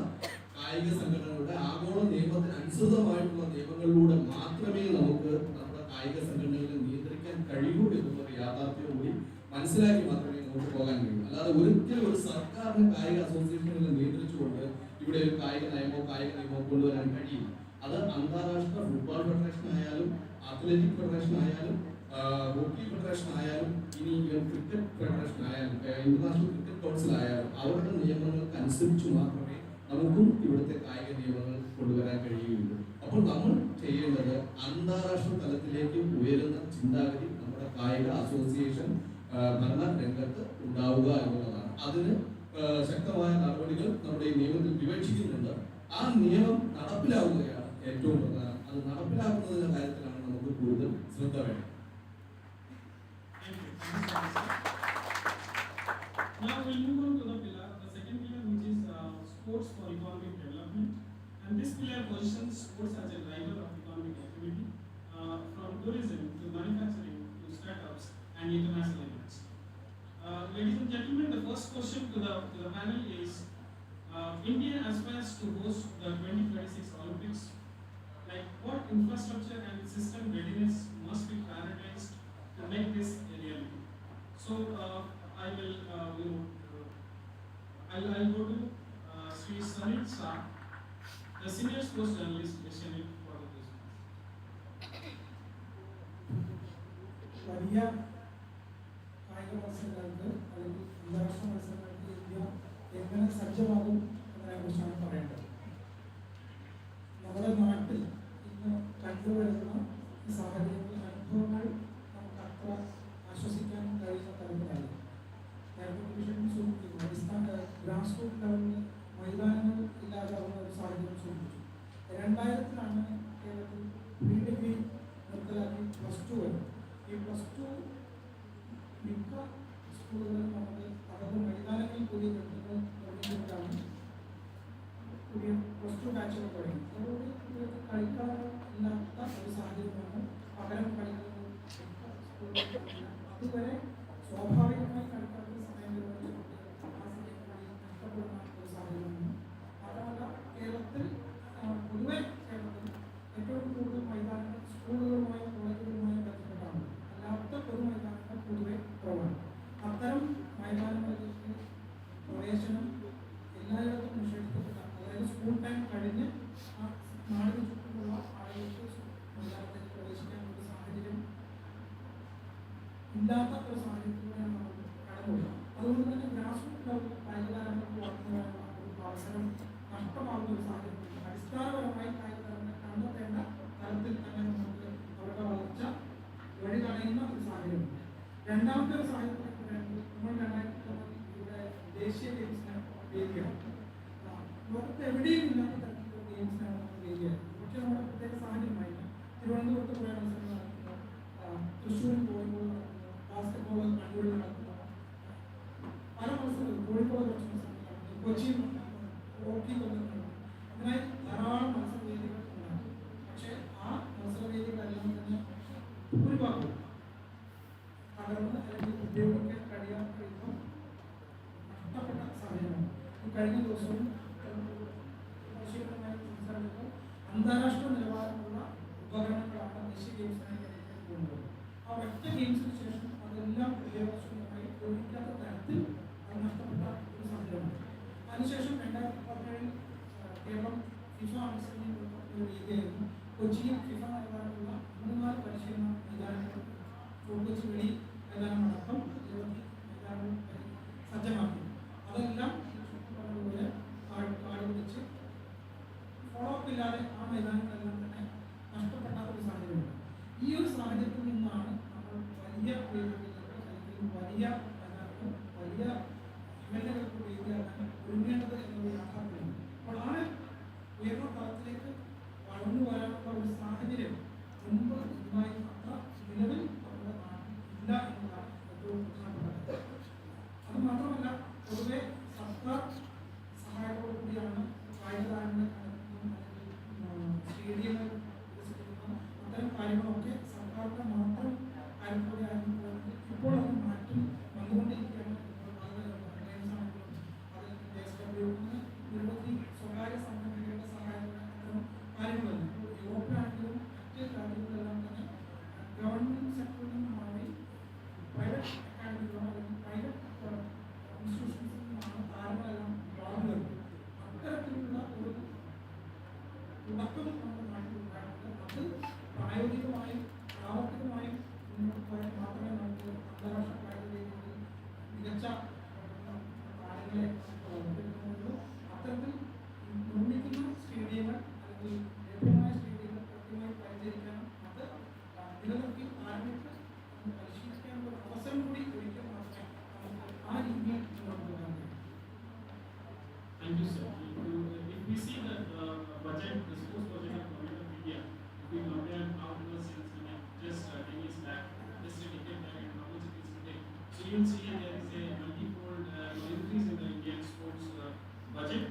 കായിക സംഘടനകളുടെ ആഗോള നിയമത്തിന് അനുസൃതമായിട്ടുള്ള നിയമങ്ങളിലൂടെ മാത്രമേ നമുക്ക് നമ്മുടെ കായിക സംഘടനകളെ നിയന്ത്രിക്കാൻ കഴിയൂ എന്നുള്ള യാഥാർത്ഥ്യം കൂടി മനസ്സിലാക്കി മാത്രമേ മുന്നോട്ട് പോകാൻ കഴിയൂ. അല്ലാതെ ഒരിക്കലും ഒരു സർക്കാരിന് കായിക അസോസിയേഷനുകളെ നിയന്ത്രിച്ചുകൊണ്ട് ഇവിടെ ഒരു കായിക നയമോ കായിക നിയമമോ കൊണ്ടുവരാൻ കഴിയില്ല. അത് അന്താരാഷ്ട്ര ഫുട്ബോൾ ഫെഡറേഷൻ ആയാലും അത്ലറ്റിക് ഫെഡറേഷൻ ആയാലും ഹോക്കി ഫെഡറേഷൻ ആയാലും ഇനി ക്രിക്കറ്റ് ഫെഡറേഷൻ ആയാലും ഇന്റർനാഷണൽ ക്രിക്കറ്റ് കൗൺസിൽ ആയാലും അവരുടെ നിയമങ്ങൾക്ക് അനുസരിച്ച് മാത്രമേ നമുക്കും ഇവിടുത്തെ കായിക നിയമങ്ങൾ കൊണ്ടുവരാൻ കഴിയുകയുള്ളൂ. അപ്പോൾ നമ്മൾ ചെയ്യേണ്ടത് അന്താരാഷ്ട്ര തലത്തിലേക്ക് ഉയരുന്ന ചിന്താഗതി നമ്മുടെ കായിക അസോസിയേഷൻ ഭരണ രംഗത്ത് ഉണ്ടാവുക എന്നുള്ളതാണ്. അതിന് ശക്തമായ നടപടികൾ നമ്മുടെ ഈ നിയമത്തിൽ വിവക്ഷിക്കുന്നുണ്ട്. ആ നിയമം നടപ്പിലാവുകയാണ് ഏറ്റവും പ്രധാനം. അത് നടപ്പിലാക്കുന്നതിന്റെ കാര്യത്തിലാണ് നമുക്ക് കൂടുതൽ ശ്രദ്ധ വേണം. Now we'll move on to the second pillar, which is sports for economic development. And this pillar positions sports as a driver of economic activity, from tourism and international events. Ladies and gentlemen, the first question to the panel is, India aspires to host the 2026 Olympics. Like, what infrastructure and system readiness must be prioritized to make this a reality? So, I will, I'll go to Sri Sanit Shah, the senior sports journalist, Asian for the business. വലിയ കായിക മത്സരങ്ങൾക്ക് അല്ലെങ്കിൽ അന്താരാഷ്ട്ര മത്സരങ്ങൾക്ക് India എങ്ങനെ സജ്ജമാകും എന്നതിനെക്കുറിച്ചാണ് പറയേണ്ടത്. നമ്മുടെ നാട്ടിൽ ഇന്ന് കണ്ടുവരുന്ന ഈ സാഹചര്യങ്ങളിൽ അനുഭവങ്ങൾ നമുക്ക് അത്ര ആശ്വസിക്കാൻ കഴിയുന്ന തരത്തിലല്ല. നേരത്തെ ഡിവിഷൻ സൂചിപ്പിക്കുന്നു, അടിസ്ഥാന ഗ്രാസ് റൂട്ട് ലെവലിൽ മൈതാനങ്ങൾ ഇല്ലാതാവുന്ന ഒരു സാഹചര്യം സൂചിപ്പിച്ചു. 2000-ലാണ് കേരളത്തിൽ പ്രീ ഡിഗ്രി നിർത്തലാക്കി +2 വരെ. ഈ +2 മിക്ക സ്കൂളുകളിലും നമുക്ക് അതായത് മൈതാനങ്ങളിൽ പുതിയ കെട്ടിടങ്ങൾ നിർമ്മിച്ചുകൊണ്ടാണ് പുതിയ +2 ബാച്ചുകൾ തുടങ്ങി. അതുകൊണ്ട് കുട്ടികൾക്ക് കളിക്കാനോ ഇല്ലാത്ത ഒരു സാഹചര്യമാണ് പകരം കളിക്കുന്നത് സ്കൂളുകളിൽ. അതുവരെ സ്വാഭാവികമായി കളിക്കാത്ത സമയം വരുന്ന കുട്ടികൾക്ക് ആ സമയങ്ങളിൽ നഷ്ടപ്പെടുന്ന ഒരു സാഹചര്യമാണ്. മാത്രമല്ല, കേരളത്തിൽ പൊതുവെ കേരളത്തിൽ ഏറ്റവും കൂടുതൽ മൈതാനങ്ങൾ സ്കൂളുകളുമായും കോളേജുകളുമായും ബന്ധപ്പെട്ടാണ്. അല്ലാത്ത പൊതു മൈതാനങ്ങൾ പൊതുവെ കുറവാണ്. അത്തരം മൈതാനങ്ങളിലേക്ക് പ്രവേശനം എല്ലായിടത്തും നിഷേധിക്കപ്പെട്ട, അതായത് സ്കൂൾ ടൈം കഴിഞ്ഞ് ആ നാടിന് ചുറ്റുമുള്ള ആളുകൾക്ക് മൈതാനത്തേക്ക് പ്രവേശിക്കാൻ ഒരു സാഹചര്യം ഇല്ലാത്ത ഒരു സാഹചര്യത്തിലൂടെയാണ് നമ്മൾ കടന്നുപോയത്. അതുകൊണ്ട് തന്നെ ഗ്രാസ് റൂട്ട് ലെവലിൽ കായിക താരങ്ങൾക്ക് വളർത്തുവാനുള്ള ഒരു അവസരം നഷ്ടമാകുന്ന ഒരു സാഹചര്യം. അടിസ്ഥാനപരമായി കായിക താരങ്ങളെ കണ്ടെത്തേണ്ട തലത്തിൽ തന്നെ നമുക്ക് അവരുടെ വളർച്ച വഴി തടയുന്ന ഒരു സാഹചര്യമുണ്ട്. രണ്ടാമത്തെ ഒരു സാഹചര്യത്തിലേക്ക് പറയുന്നത്, നമ്മൾ 2010 ഇവിടെ ദേശീയ ഗെയിംസിന് വേദിയാണ്. ലോകത്ത് എവിടെയും ഇല്ലാത്ത തരത്തിലുള്ള ഗെയിംസിനാണ് നമ്മൾ വേദിയായത്. പക്ഷേ നമ്മുടെ പ്രത്യേക സാഹചര്യമായില്ല. തിരുവനന്തപുരത്ത് കുറേ മത്സരങ്ങൾ നടക്കുന്നു, തൃശ്ശൂരിൽ കോഴിക്കോട് നടക്കുന്നു, ബാസ്കറ്റ്ബോൾ കണ്ണൂരിൽ നടക്കുന്നു, പല മത്സരങ്ങളും കോഴിക്കോട് കുറച്ച് മത്സരങ്ങൾ നടക്കുന്നു, കൊച്ചിയിൽ ഹോക്കി നടക്കുന്നു. ഇതിനായി ധാരാളം മത്സരവേദികൾ ഉണ്ടാകും. പക്ഷേ ആ മത്സരവേദികളെല്ലാം തന്നെ ഭൂരിഭാഗം തകർന്ന് അല്ലെങ്കിൽ ഉപയോഗിക്കാൻ കഴിയാത്ത വിധം നഷ്ടപ്പെട്ട സാഹചര്യമാണ്. കഴിഞ്ഞ ദിവസവും പരിശീലനമായി സംസാരിച്ചപ്പോൾ അന്താരാഷ്ട്ര നിലവാരമുള്ള ഉപകരണങ്ങളാണ് ദേശീയ ഗെയിംസിനായി കൊണ്ടുവരുന്നത്. ആ ഒറ്റ ഗെയിംസിന് ശേഷം അതെല്ലാം ഉപയോഗശൂന്യമായി ഉപയോഗിക്കാത്ത തരത്തിൽ അത് നഷ്ടപ്പെട്ട ഒരു സാഹചര്യമാണ്. അതിനുശേഷം 2017 കേരളം ഫിഫ മത്സരങ്ങളുള്ള ഒരു വേദിയായിരുന്നു. കൊച്ചിയിൽ ഫിഫ നിലവാരമുള്ള 3-4 പരിശീലന മൈതാനങ്ങൾ കൊച്ചി വെളി മൈതാനമടക്കം 20 മൈതാനങ്ങൾ സജ്ജമാക്കി. അതെല്ലാം പോലെ കാട് പിടിച്ച് ഫോളോ അപ്പ് ഇല്ലാതെ ആ മൈതാനങ്ങളെല്ലാം തന്നെ നഷ്ടപ്പെട്ട ഒരു സാഹചര്യമുണ്ട്. ഈ ഒരു സാഹചര്യത്തിൽ നിന്നാണ് നമ്മൾ വലിയ വേദികളിലേക്ക് അല്ലെങ്കിൽ വലിയ മൈതാനങ്ങൾ വലിയ ഇവന്റുകൾക്ക് വേദിയാക്കാൻ ഒരുങ്ങേണ്ടത് എന്നുള്ള യാഥാർത്ഥ്യമുണ്ട്. അപ്പോൾ ആ ഉയർന്ന തലത്തിലേക്ക് വളർന്നു വരാനുള്ള ഒരു സാഹചര്യം മുമ്പ് ഉണ്ടായി അത്ര നിലവിൽ നമ്മുടെ നാട്ടിൽ ഇല്ല എന്നതാണ് ഏറ്റവും പ്രധാനപ്പെട്ടത്. അത് മാത്രമല്ല, പൊതുവെ സർക്കാർ സഹായത്തോടു കൂടിയാണ് കായിക താരങ്ങളെ സ്റ്റേഡിയങ്ങൾ വികസിപ്പിക്കുന്ന അത്തരം കാര്യങ്ങളൊക്കെ സർക്കാരിന്റെ മാത്രം കാര്യത്തിലൂടെ ആയിരുന്നു. ഇപ്പോൾ അത് മാറ്റം വന്നുകൊണ്ടിരിക്കുകയാണ്. നിരവധി സ്വകാര്യ സംഘടനകളുടെ സഹായത്തോടെ അത്തരം കാര്യങ്ങളല്ല. യൂറോപ്പിലാണെങ്കിലും മറ്റ് രാജ്യങ്ങളിലെല്ലാം തന്നെ ഗവൺമെന്റ് സെക്ടറിൽ നിന്ന് മാറി പ്രൈവറ്റ് അക്കാഡമികളോ അല്ലെങ്കിൽ പ്രൈവറ്റ് ഇൻസ്റ്റിറ്റ്യൂഷൻസിൽ നിന്നാണ് താരങ്ങളെല്ലാം വളർന്നു വരുന്നത്. അത്തരത്തിലുള്ള ഒരു തുടക്കം നമ്മുടെ നാട്ടിൽ ഉണ്ടായിട്ടുണ്ട്. അത് പ്രായോഗികമായും പ്രാവർത്തികമായും മുന്നോട്ട് പോയാൽ മാത്രമേ നമുക്ക് അന്താരാഷ്ട്ര കായിക വേദികളിൽ മികച്ച താരങ്ങളെ വളർത്തിയെടുക്കുന്നുള്ളൂ. അത്തരത്തിൽ നിർമ്മിക്കുന്ന സ്റ്റേഡിയങ്ങൾ അല്ലെങ്കിൽ ലഭ്യമായ സ്റ്റേഡിയങ്ങൾ കൃത്യമായി പരിചരിക്കാനും അത് നിലനിർത്തി താരങ്ങൾക്ക് പരിശീലിക്കാനുള്ള അവസരം കൂടി ഒരിക്കൽ മാത്രമേ നമുക്ക് ആ രീതിയിൽ മുന്നോട്ട് പോകാൻ കഴിയൂ. Thank you, sir. If we see the budget, the sports budget of Government of India, if we compare how it was just 10 years back, just a decade back, and how much it is today, so you will see there is a multi-fold increase in the Indian sports budget.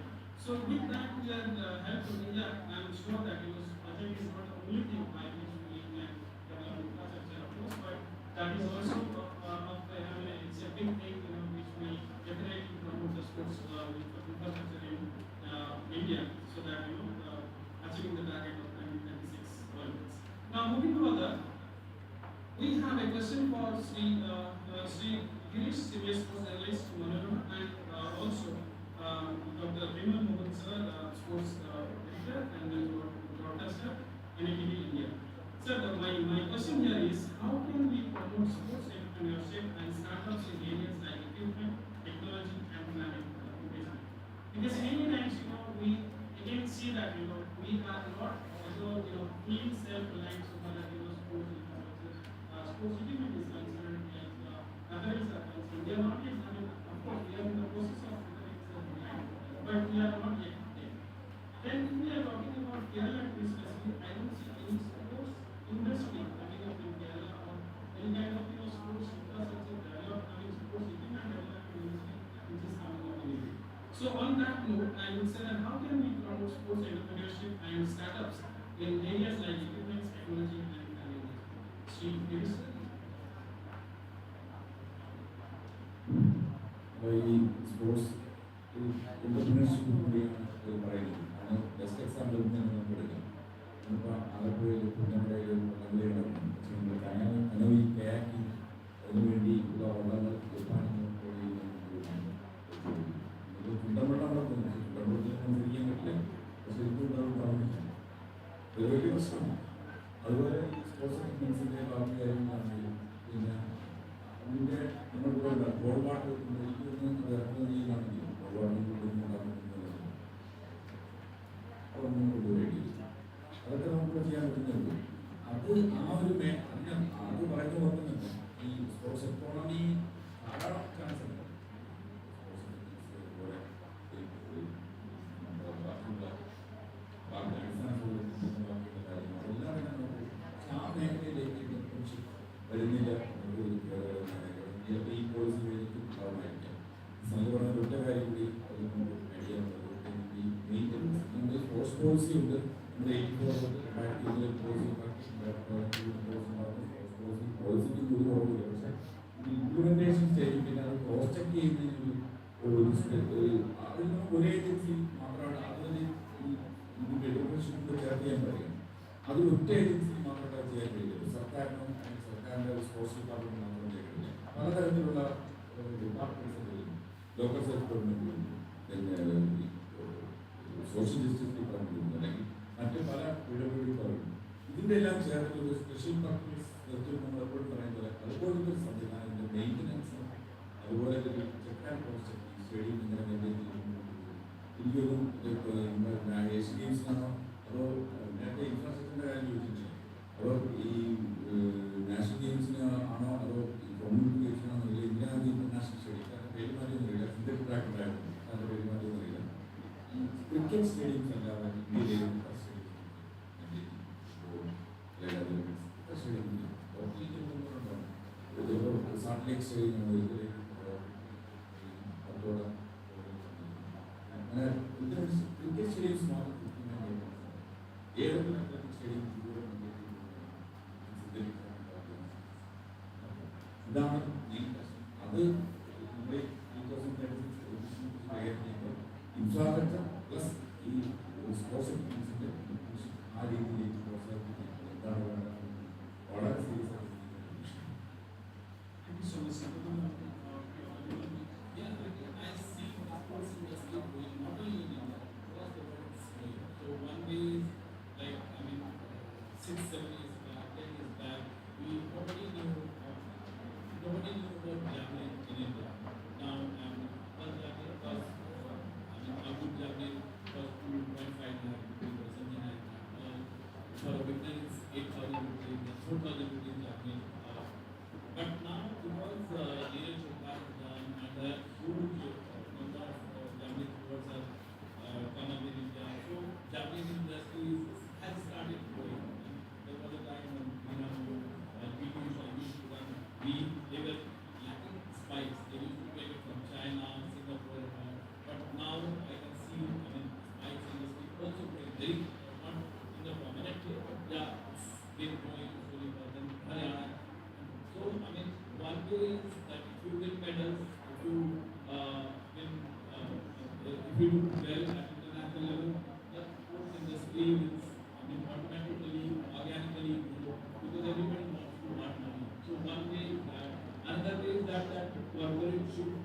So with that, we are help to India. I am sure that budget is not the only thing by which we can develop infrastructure, of course, but that is also Sri Girish, senior sports analyst, Manoram, and also Dr. Vimal Mohan sir, sports editor and broadcaster, NITV India. Sir, my question here is, how can we promote sports entrepreneurship and startups in areas like equipment, technology, and planning? Because many times, we again see that, we are not, being self-reliant so far as, sports equipment is concerned, and apparels are concerned. We are not yet, of course, we are in the process of becoming self-reliant, but we are not yet there. Then, if we are talking about Kerala specifically, I don't see any sports industry coming up in Kerala or any kind of, sports infrastructure developed, sports equipment development industry which is coming up in India. So on that note, I would say that how can we promote sports entrepreneurship and startups in areas like equipment, technology, and planning? Sri Girish. ഈ sports international പറയുന്നത് ആണ് best example നമുക്ക് എടുക്കാം. ഇപ്പോൾ ആലപ്പുഴയിൽ പുന്നമടയിൽ വള്ളംകളിയാണ്. പക്ഷേ അനവധി kayaking അതിനുവേണ്ടി ഉള്ള വള്ളങ്ങൾ ജപ്പാനിൽ ചുണ്ടൻവെള്ളം ചുണ്ടൻവെള്ളത്തിൽ അനുസരിക്കാൻ പറ്റില്ല. പക്ഷേ ഇതുകൊണ്ടാണ് താമസിക്കുന്നത്. ഇത് വലിയ പ്രശ്നമാണ്. അതുപോലെ ഈ സ്പോർട്സ് എക്യുപ്മെൻസിൻ്റെ ബാക്കി കാര്യങ്ങളാണെങ്കിലും പിന്നെ അതിൻ്റെ നമ്മളിപ്പോൾ ബോൾ വാട്ട് ഇറക്കുന്ന രീതിയിലാണെങ്കിലും ബോൾ വാട്ടിൽ കൊണ്ടുപോയി അതൊക്കെ നമുക്ക് ചെയ്യാൻ പറ്റുന്നുള്ളൂ. അത് ആ ഒരു അത് പറയുന്ന ഓർക്കുന്നുണ്ട്. ഈ സ്പോർട്സ് എക്കോണമി ധാരാളം ചാൻസ് ഉണ്ട്. അതുപോലെ അതെല്ലാം നമുക്ക് ആ മേഖലയിലേക്ക് വരുന്നില്ല. ഈ പോളിസി വേദിക്ക് ഭാഗമായിരിക്കാം. സംഘ പറഞ്ഞ ഒറ്റ കാര്യം കൂടി അത് നമുക്ക് കഴിയാനുള്ളത് ഈ മെയിൻ്റനൻസ്. നമ്മുടെ സ്പോർട്സ് പോളിസി ഉണ്ട്. നമ്മുടെ 84 പോളിസിക്ക് ഒരു കുറവില്ല. പക്ഷേ ഇംപ്ലിമെൻറ്റേഷൻ സ്റ്റേജിൽ പിന്നെ അത് ക്രോസ് ചെക്ക് ചെയ്യുന്നതിന് ഒരു ഏജൻസി മാത്രമാണ് അതിന് ഇതിൻ്റെ എഡ്യൂക്കേഷനിൽ ചേർത്ത് ചെയ്യാൻ പറയുക. അത് ഒറ്റ ഏജൻസി മാത്രമേ ചെയ്യാൻ കഴിയുള്ളൂ. സർക്കാരിനും സർക്കാരിൻ്റെ സ്പോർട്സ് ഡിപ്പാർട്ട്മെൻറ്റ് മാത്രം ചെയ്യാൻ കഴിയില്ല. പലതരത്തിലുള്ള ഡിപ്പാർട്ട്മെൻറ്റ്സുകളിലും ലോക്കൽ സെൽഫ് ഗവൺമെൻറ്റുകളും പിന്നെ സോഷ്യൽ ജസ്റ്റിസ് ഡിപ്പാർട്ട്മെൻറ്റും അല്ലെങ്കിൽ മറ്റ് പല ഇടപെടലുകളും ഇതിൻ്റെ എല്ലാം ചേർത്ത് ഒരു സ്പെഷ്യൽ പർപ്പസ് നമ്മൾ എപ്പോഴും പറയുന്നത് അതുപോലത്തെ ഒരു സംവിധാനത്തിൻ്റെ മെയിൻ്റനൻസ് അതുപോലെ ഒരു check and cross check stadium ഇങ്ങനെ മെയിൻറ്റെയിൻ എനിക്കൊന്നും ഏഷ്യൻ ഗെയിംസിനാണോ അതോ നേരത്തെ ഇൻഫ്രാസ്ട്രക്ചറിൻ്റെ കാര്യം ചോദിച്ചിട്ടില്ല, അതോ ഈ നാഷണൽ ഗെയിംസിന് ആണോ അതോ ഈ കോമൺവെൽത്ത് ഗെയിംസിനാണോ ഇല്ല ഇന്ദിരാഗാന്ധി ഇന്റർനാഷണൽ സ്റ്റേഡിയം അതിൻ്റെ പേര് മാറ്റിയൊന്നുമില്ല. സിന്തറ്റിക് ട്രാക്ക് ഉണ്ടായിരുന്നു, അതിൻ്റെ പേര് മാറ്റിയൊന്നുമില്ല. ഈ ക്രിക്കറ്റ് സ്റ്റേഡിയംസ് അല്ലാതെ ഇന്ത്യയിലെ സാൾട്ട് ലേക്ക് സ്റ്റേഡിയം അങ്ങനെ ക്രിക്കറ്റ് സ്റ്റേഡിയംസ് മാത്രം ഏതൊക്കെ അത്ലറ്റിക് സ്റ്റേഡിയം ഇതാണ് മെയിൻ പ്രശ്നം. അത് നമ്മുടെ 2036 ഇൻഫ്രാസ്ട്രക്ചർ പ്ലസ് ഈ സ്പോർട്സ് എക്യുപ്മെന്റ്സിന്റെ ആ രീതിയിലേക്ക് പ്രോത്സാഹിപ്പിക്കുന്നത് എന്താണ് വേണ്ടത് വളരെ സീരിയസ് ആയിട്ട്. Thank you so much, sir. I see the sports industry growing not only in India, across the world it's growing. So one way is like, 6-7 years back, 10 years back, nobody knew about javelin in India. Now, one javelin was, a good javelin was 2.5 lakh rupees or something like that. For a beginner, it's 8,000 rupees, 4,000 rupees javelin. But now, because leadership has done and a huge number of javelin sports have come up in India, so javelin industry has started growing. There was a time when people used to run. They were lacking spikes. They used to get it from China, Singapore, but now I can see, spikes industry also growing very, not in the prominent way, but yeah, it's been growing slowly further. Haryana. So, one way is that if you win medals, if you do well at international level, the sports industry will automatically, organically grow because everybody wants to earn money. So one way is that. Another way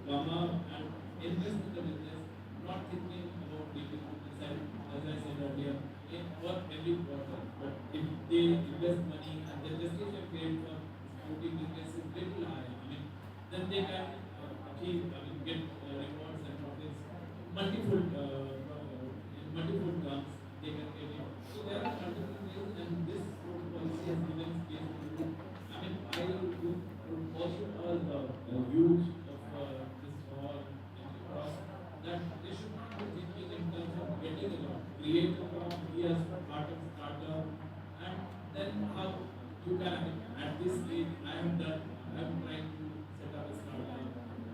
come up and invest in the business, not thinking about making business and as I said earlier, in for every quarter. But if they invest money and the gestation period for sporting business is little high, I mean, then they can achieve, I mean, get rewards and profits multiple multiple terms they can get it. So there are multiple ways, and this policy has given space to do. I mean, I would also urge the youth of this hall across that they should not be thinking in terms of getting a job, create a job, be a part of startup, and then how you can, I mean, at this age, I am trying to set up a startup,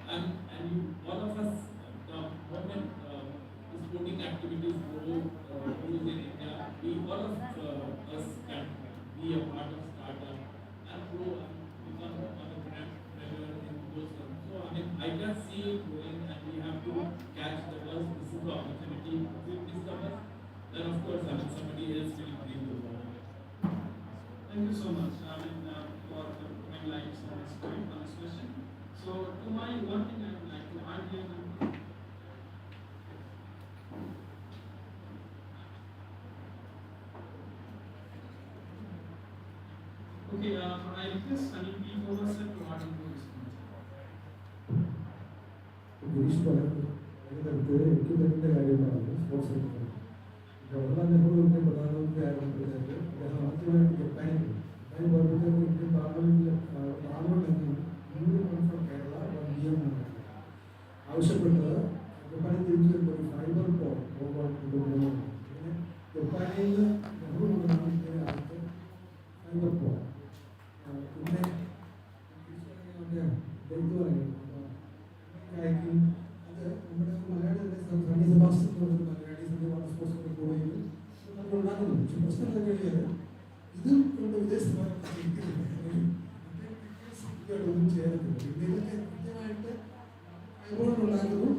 and you, all of us, the moment sporting activities grows in India, all of us can be a part of startup and grow and become entrepreneur in those terms. So I mean, I can see it growing, and we have to catch the bus. This is the opportunity. If we miss the bus, then of course, I mean, somebody else will bring the ball. Thank you so much. I mean, for putting lights on this point, on this question. So, to my one thing I would like to add here. Okay, I request Sunny P. Thomas sir to add into this point. Girish പറഞ്ഞത് എനിക്ക് തന്നെ കാര്യമാണ് sports secretary. Jawaharlal നെഹ്റുവിൻ്റെ പ്രധാനമന്ത്രി ആയിരുന്നപ്പോഴത്തേക്ക് അദ്ദേഹം ആദ്യമായിട്ട് ജപ്പാനിൽ പോയപ്പോഴത്തേക്ക് Indian പാർലമെന്റിൽ ഫ്രം കേരള ആവശ്യപ്പെട്ടത് ജപ്പാനിൽ തിരിച്ചു വരുമ്പോൾ ഒരു ഫൈബർ കൊണ്ടുപോകുന്നു. പിന്നെ ജപ്പാനിൽ നിന്ന് നെഹ്റു കൊണ്ടാണ് ഇന്ത്യയിലെ ആദ്യത്തെ ഫൈബർ പോൾ. പിന്നെ ഡെൽത്ത് പറയുന്നത് കായിക്കും അത് നമ്മുടെ മലയാളി സണ്ണി സെബാസ്റ്റ്യൻ എന്ന് പറയുന്ന മലയാളി സണ്ണി വാട്ടർ സ്പോർട്സ് കോളേജിൽ നമ്മൾ ഉണ്ടാക്കുന്നു. പക്ഷെ പ്രശ്നം എന്താ കഴിഞ്ഞാൽ ഇത് കൊണ്ട് വിദേശത്ത് ഒന്നും ചെയ്യാറില്ല. പിന്നെ ഇതൊക്കെ കൃത്യമായിട്ട് ഫൈബറുകൾ ഉണ്ടാക്കുന്നു,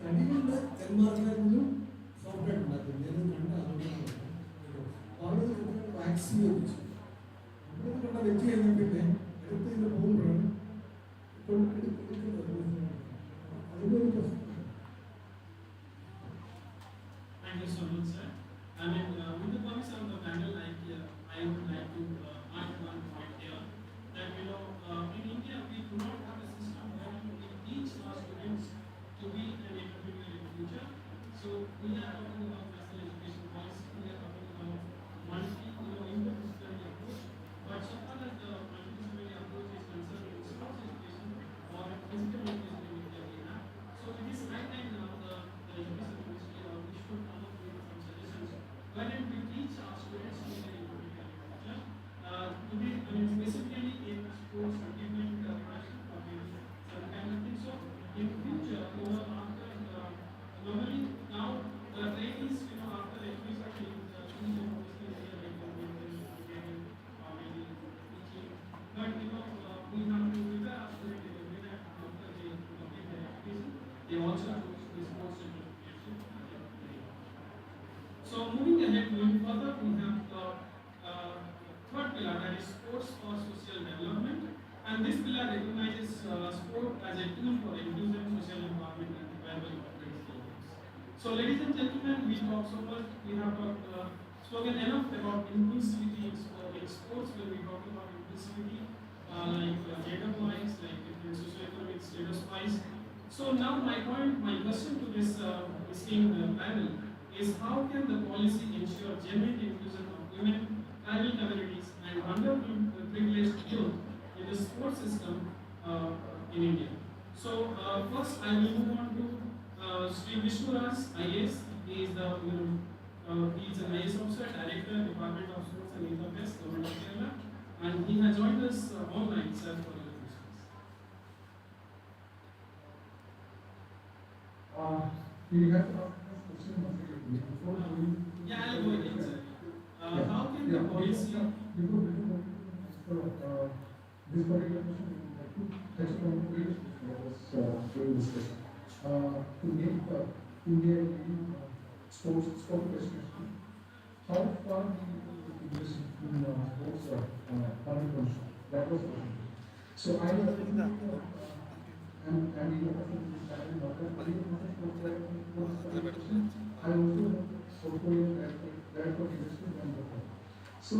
തടികളുടെ തെന്മാർക്കാരിലും സോഫ്റ്റ്വെയർ ഉണ്ടാക്കുന്നു. ഞാനത് കണ്ട അതുകൊണ്ടാണ് അവിടെ കൃത്യമായിട്ട് വാക്സിൻ വെച്ചു നമ്മളിത് കണ്ട വെച്ച് കഴിഞ്ഞാൽ പിന്നെ അടുത്തതിൻ്റെ പോകുമ്പോഴാണ് ഇപ്പോൾ അതിനൊരു പ്രശ്നം. Thank you so much, sir. I mean, with the permission of the panel, I would like to add one point here that in India we do not have a system where we teach our students to be an entrepreneur in the future. So we are talking about national education policy, we are talking about interdisciplinary approach. But so far as the multidisciplinary approach is concerned in sports education or physical education in India, we have. So it is high time now the education ministry or we should come up with some suggestions. Why don't we teach our students to be an entrepreneur in the future? To be specifically in sports achievement, passion, or maybe some kind of thing. So in future, after normally now the trainees, after education but we have to prepare our students in a way that after they complete their education, they also have to be sports entrepreneurship. So moving ahead, moving further, we have the third pillar, that is sports for social development, and this pillar recognizes sport as a tool for inclusion, social empowerment, and viable corporate skills. So ladies and gentlemen, we talked so much, we have spoken enough about inclusivity in sports when we talk about inclusivity, gender-wise, like different socioeconomic status-wise. So now my question to this esteemed panel is how can the policy ensure genuine inclusion of women, tribal communities, and underprivileged youth in the sports system in India? So first I will move on to Sri Vishnuras, IAS. He is the he is an IAS officer, Director, Department of Sports and Youth Affairs, Government of Kerala, and he has joined us online, sir, for your questions. You have to ask this question before Yeah, I'll go again, sir. How can the policy... Before this particular question, we would like to touch upon three issues that was during discussion. To make India sport question, how far do you English in sports contribution? That was the question. So I was thinking, and I also have portfolio that for industry and the so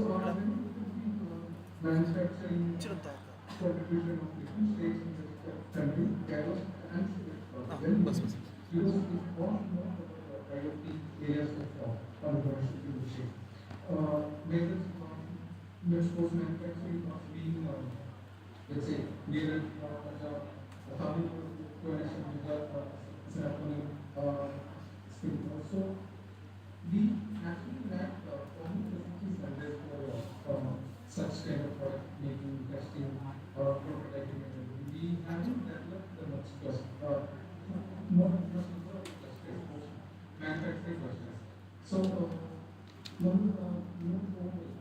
manufacturing contribution of different states in the country, Kerala and you know, if one more priority areas of commercial industry. Methods of sports manufacturing of being, let's say, near having connection with the happening skill. So we actually lack common facilities and therefore such kind of product making, testing, prototyping, and everything. We haven't developed the much plus more manufacturing process. So one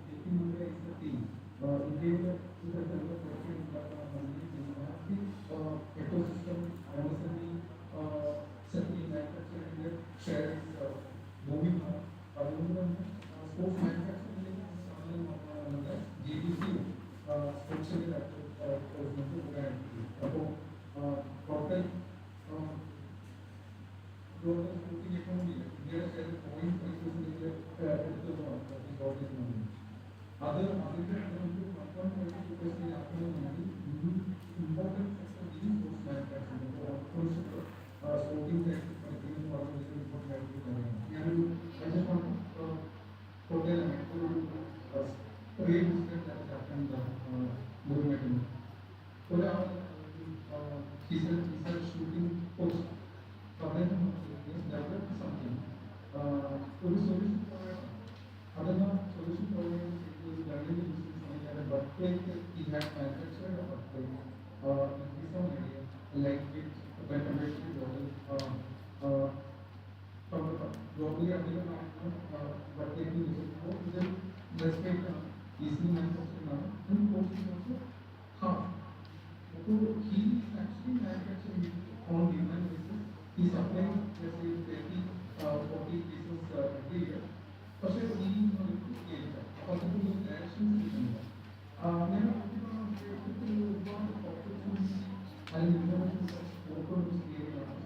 taking is the team. In case of the ecosystem, understanding, certainly manufacturing, sharing, moving, sports manufacturing, GDC, sports total looking economy, there is a 0.5% other than 1.5% important for these sports manufacturing, sporting tech, I just want to hotel and real estate that has happened movement. He said shooting post. Then develop something. To the solution provider. Other than solution provider, it was learning the business on the workplace. He had manufactured a workplace. In this one area, like it, by comparison to globally available, but they do this. Then respect easily manufactured now. And post is also half. So he actually manufacturing on demand basis. He supplies, let's say, 40 pieces every year. First, he is going to scale it up. Possible directions we can go. Then, and information of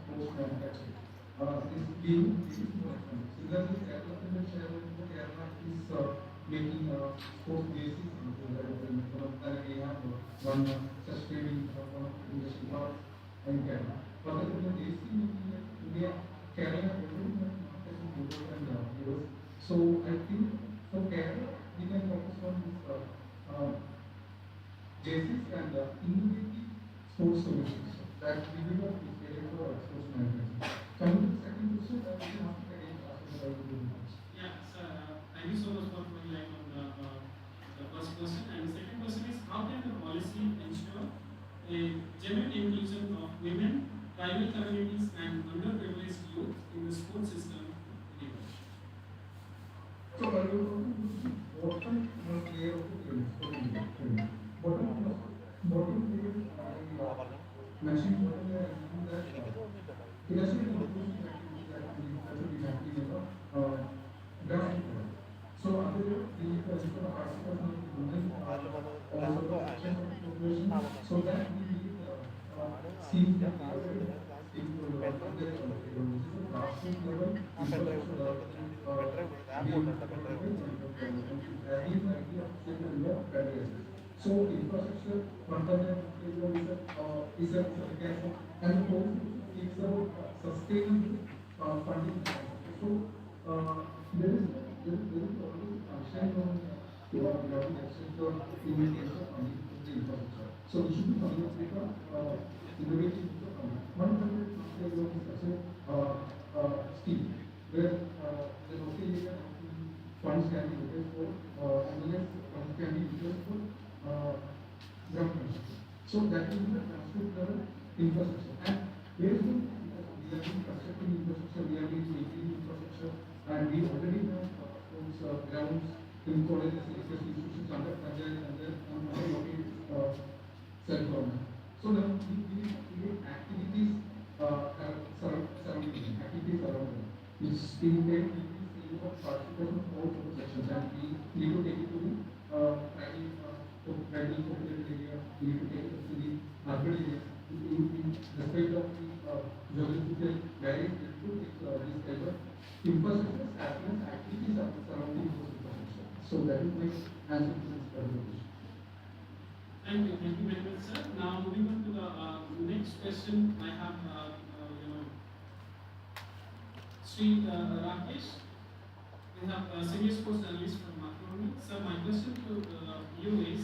post manufacturing. Is being more expensive. Similarly, development share of Kerala is making sports bases. We have one sustaining one industry park in Kerala. But the AC India, Kerala, so I think for Kerala, we can focus on this basis and innovative sports solutions that we will not be scaling for sports management. Coming to the second question, we can ask again. Yeah, sir, thank you so much for putting light on the first question. And the second question is, how can the policy ensure a genuine inclusion of women, tribal communities, and underprivileged youth in the sports system? So, I will bottom layer of the pyramid. Bottom layer, mentioning bottom layer, that industry inclusion activities that we have in the ground. So, other the participants of women also population, so that we see the grassroots level so infrastructure, one time is a mechanism and also it's a sustainable funding. So there is always shine on government sector in the case of funding for the infrastructure. So we should be funding of innovative funding. 100 scheme where the local area funds can be utilized for ambulance, funds can be utilized for ground construction. So that is the transport level infrastructure. And based on we are constructing infrastructure, we are making infrastructure, and we already have grounds in colleges, education institutions under Panjayat and other local self-government. So now we create activities surrounding activities around them, which stimulate participation of all those sections, and we need to take it to the tribal populated area, we need to take it to the urban areas in respect of the geographical variety improve these type of infrastructures as well as activities surrounding those infrastructure. So that is my answer to this presentation. Thank you very much, sir. Now moving on to the next question, I have Sri Rakesh. We have senior sports analyst from Macron. Sir, my question to you is: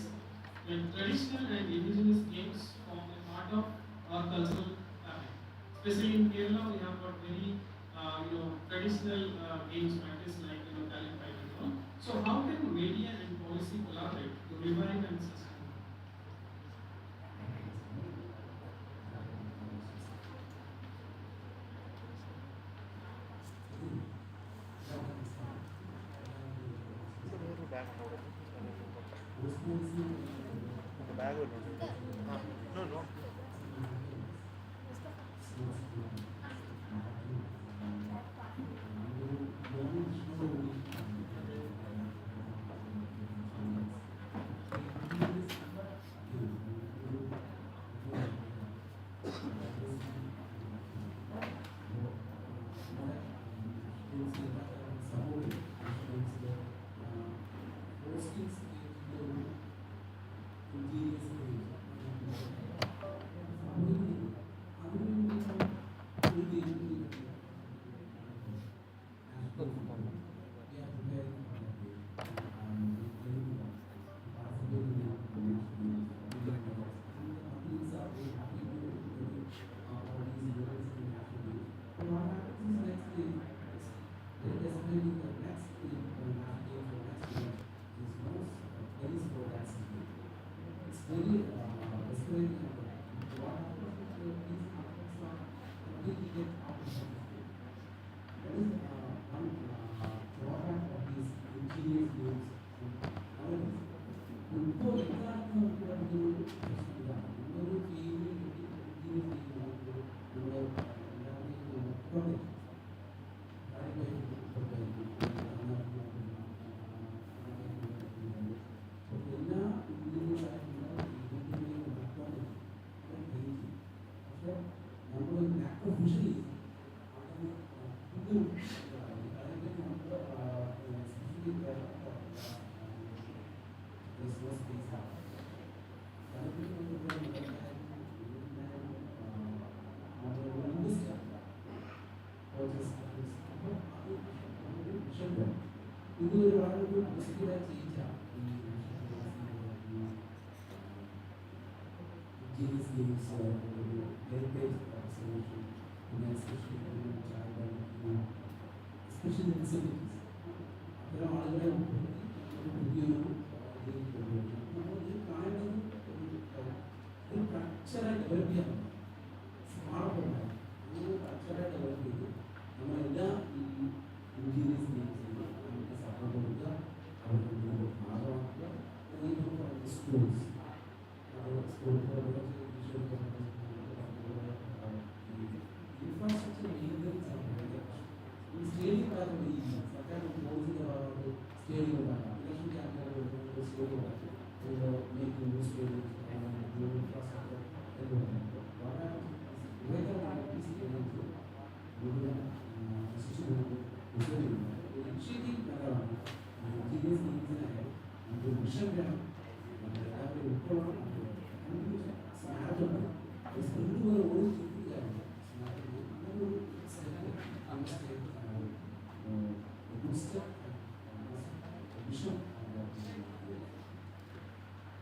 when traditional and indigenous games form a part of our cultural fabric, especially in Kerala, we have got very traditional games practice like talent fight and all. So how can media and policy collaborate to revive and sustain? Bag no no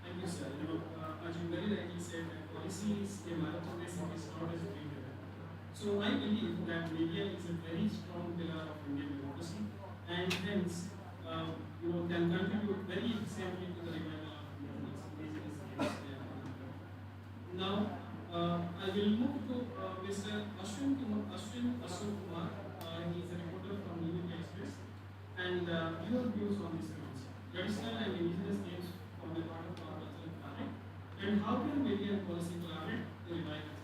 Thank you, sir. As you very rightly said, that policy is a marathon race, it is not a sprint event. So I believe that media is a very strong pillar of Indian democracy, and hence, can contribute very efficiently to the revival of indigenous games. Now, I will move to Mr. Ashwin Ashok Kumar. He is a reporter from New York Express, and your views on this event. Traditional and indigenous games form a part of our cultural fabric, and how can media and policy collaborate to revive it?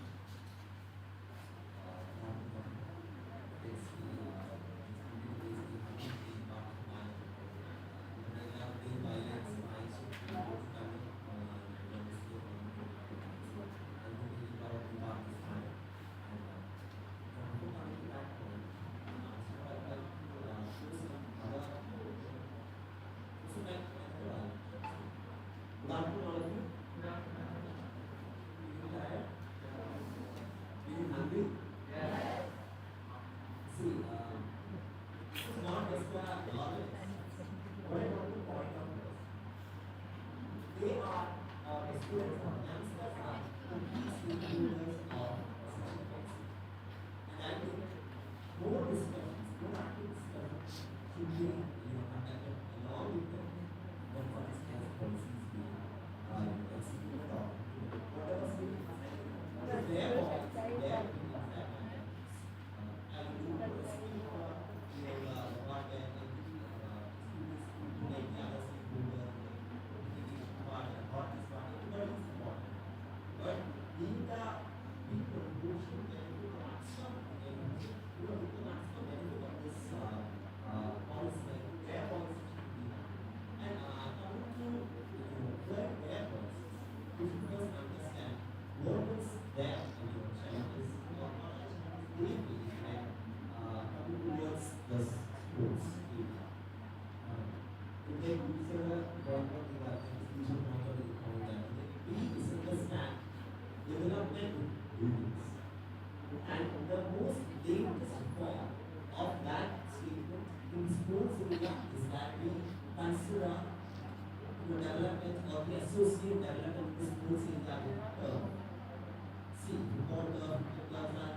And the most dangerous form of that statement in sports area is that we consider the development or the associate development of the sports area with term. See, for the clubs are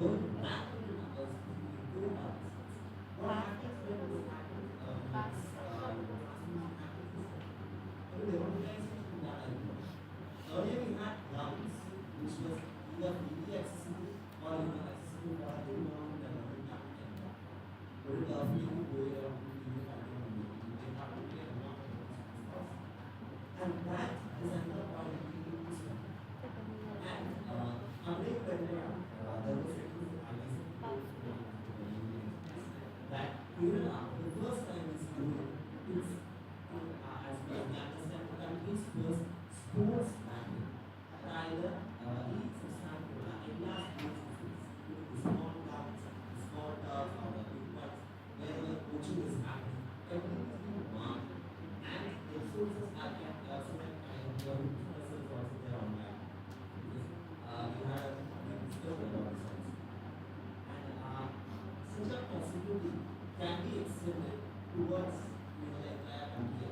going rapidly because we improve our business. What happens when this happens? The organization that I know. Earlier we had grounds which was either freely accessible or accessible for everyone and every capital. But it was really going around to the family. They have to pay a lot of stuff. And that is another part of the ecosystem. And Amrik Vendra, there was a that the first time is doing is as we understand the country's first sports manual. Either each substantive in last basis, the small towns, the small towns, or the big ones, wherever coaching is happening, everything is being marked. And the resources are kept so that your resources also there online. Because you have discovered about results. And such a possibility can be extended towards the entire country.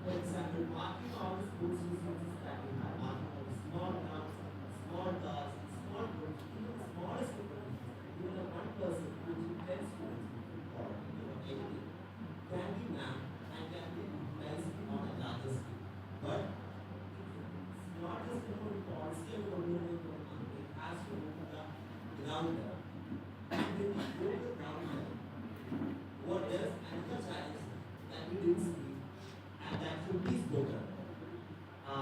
For example, marking all the sports resources that we have, marking all the small towns, small cars, small groups, even the smallest communities, even a one person coaching 10 students in football, anything, can be mapped and can be utilized on a larger scale. But it's not just about policy and government, it has to go to the ground level. And when we go to the ground level, what there's another challenge that we didn't see and that should be spoken. I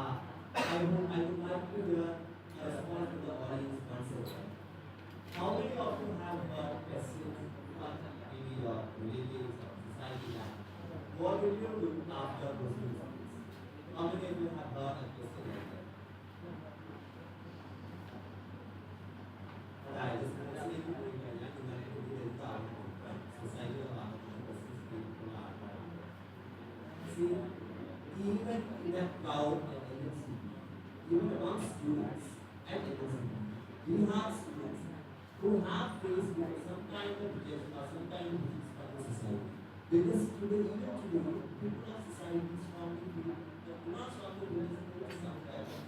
would like to hear a response from the audience once again. How many of you have heard questions from maybe your relatives or society that what will you do after those results? How many of you have heard a question like that? I just want to say to you that society of our people are. See, even in a crowd at LNCPE, even among students at LNCPE, we have students who have faced some kind of rejection or some kind of disease from the society. Because today, even today, people of society strongly feel that do not strongly believe in some kind of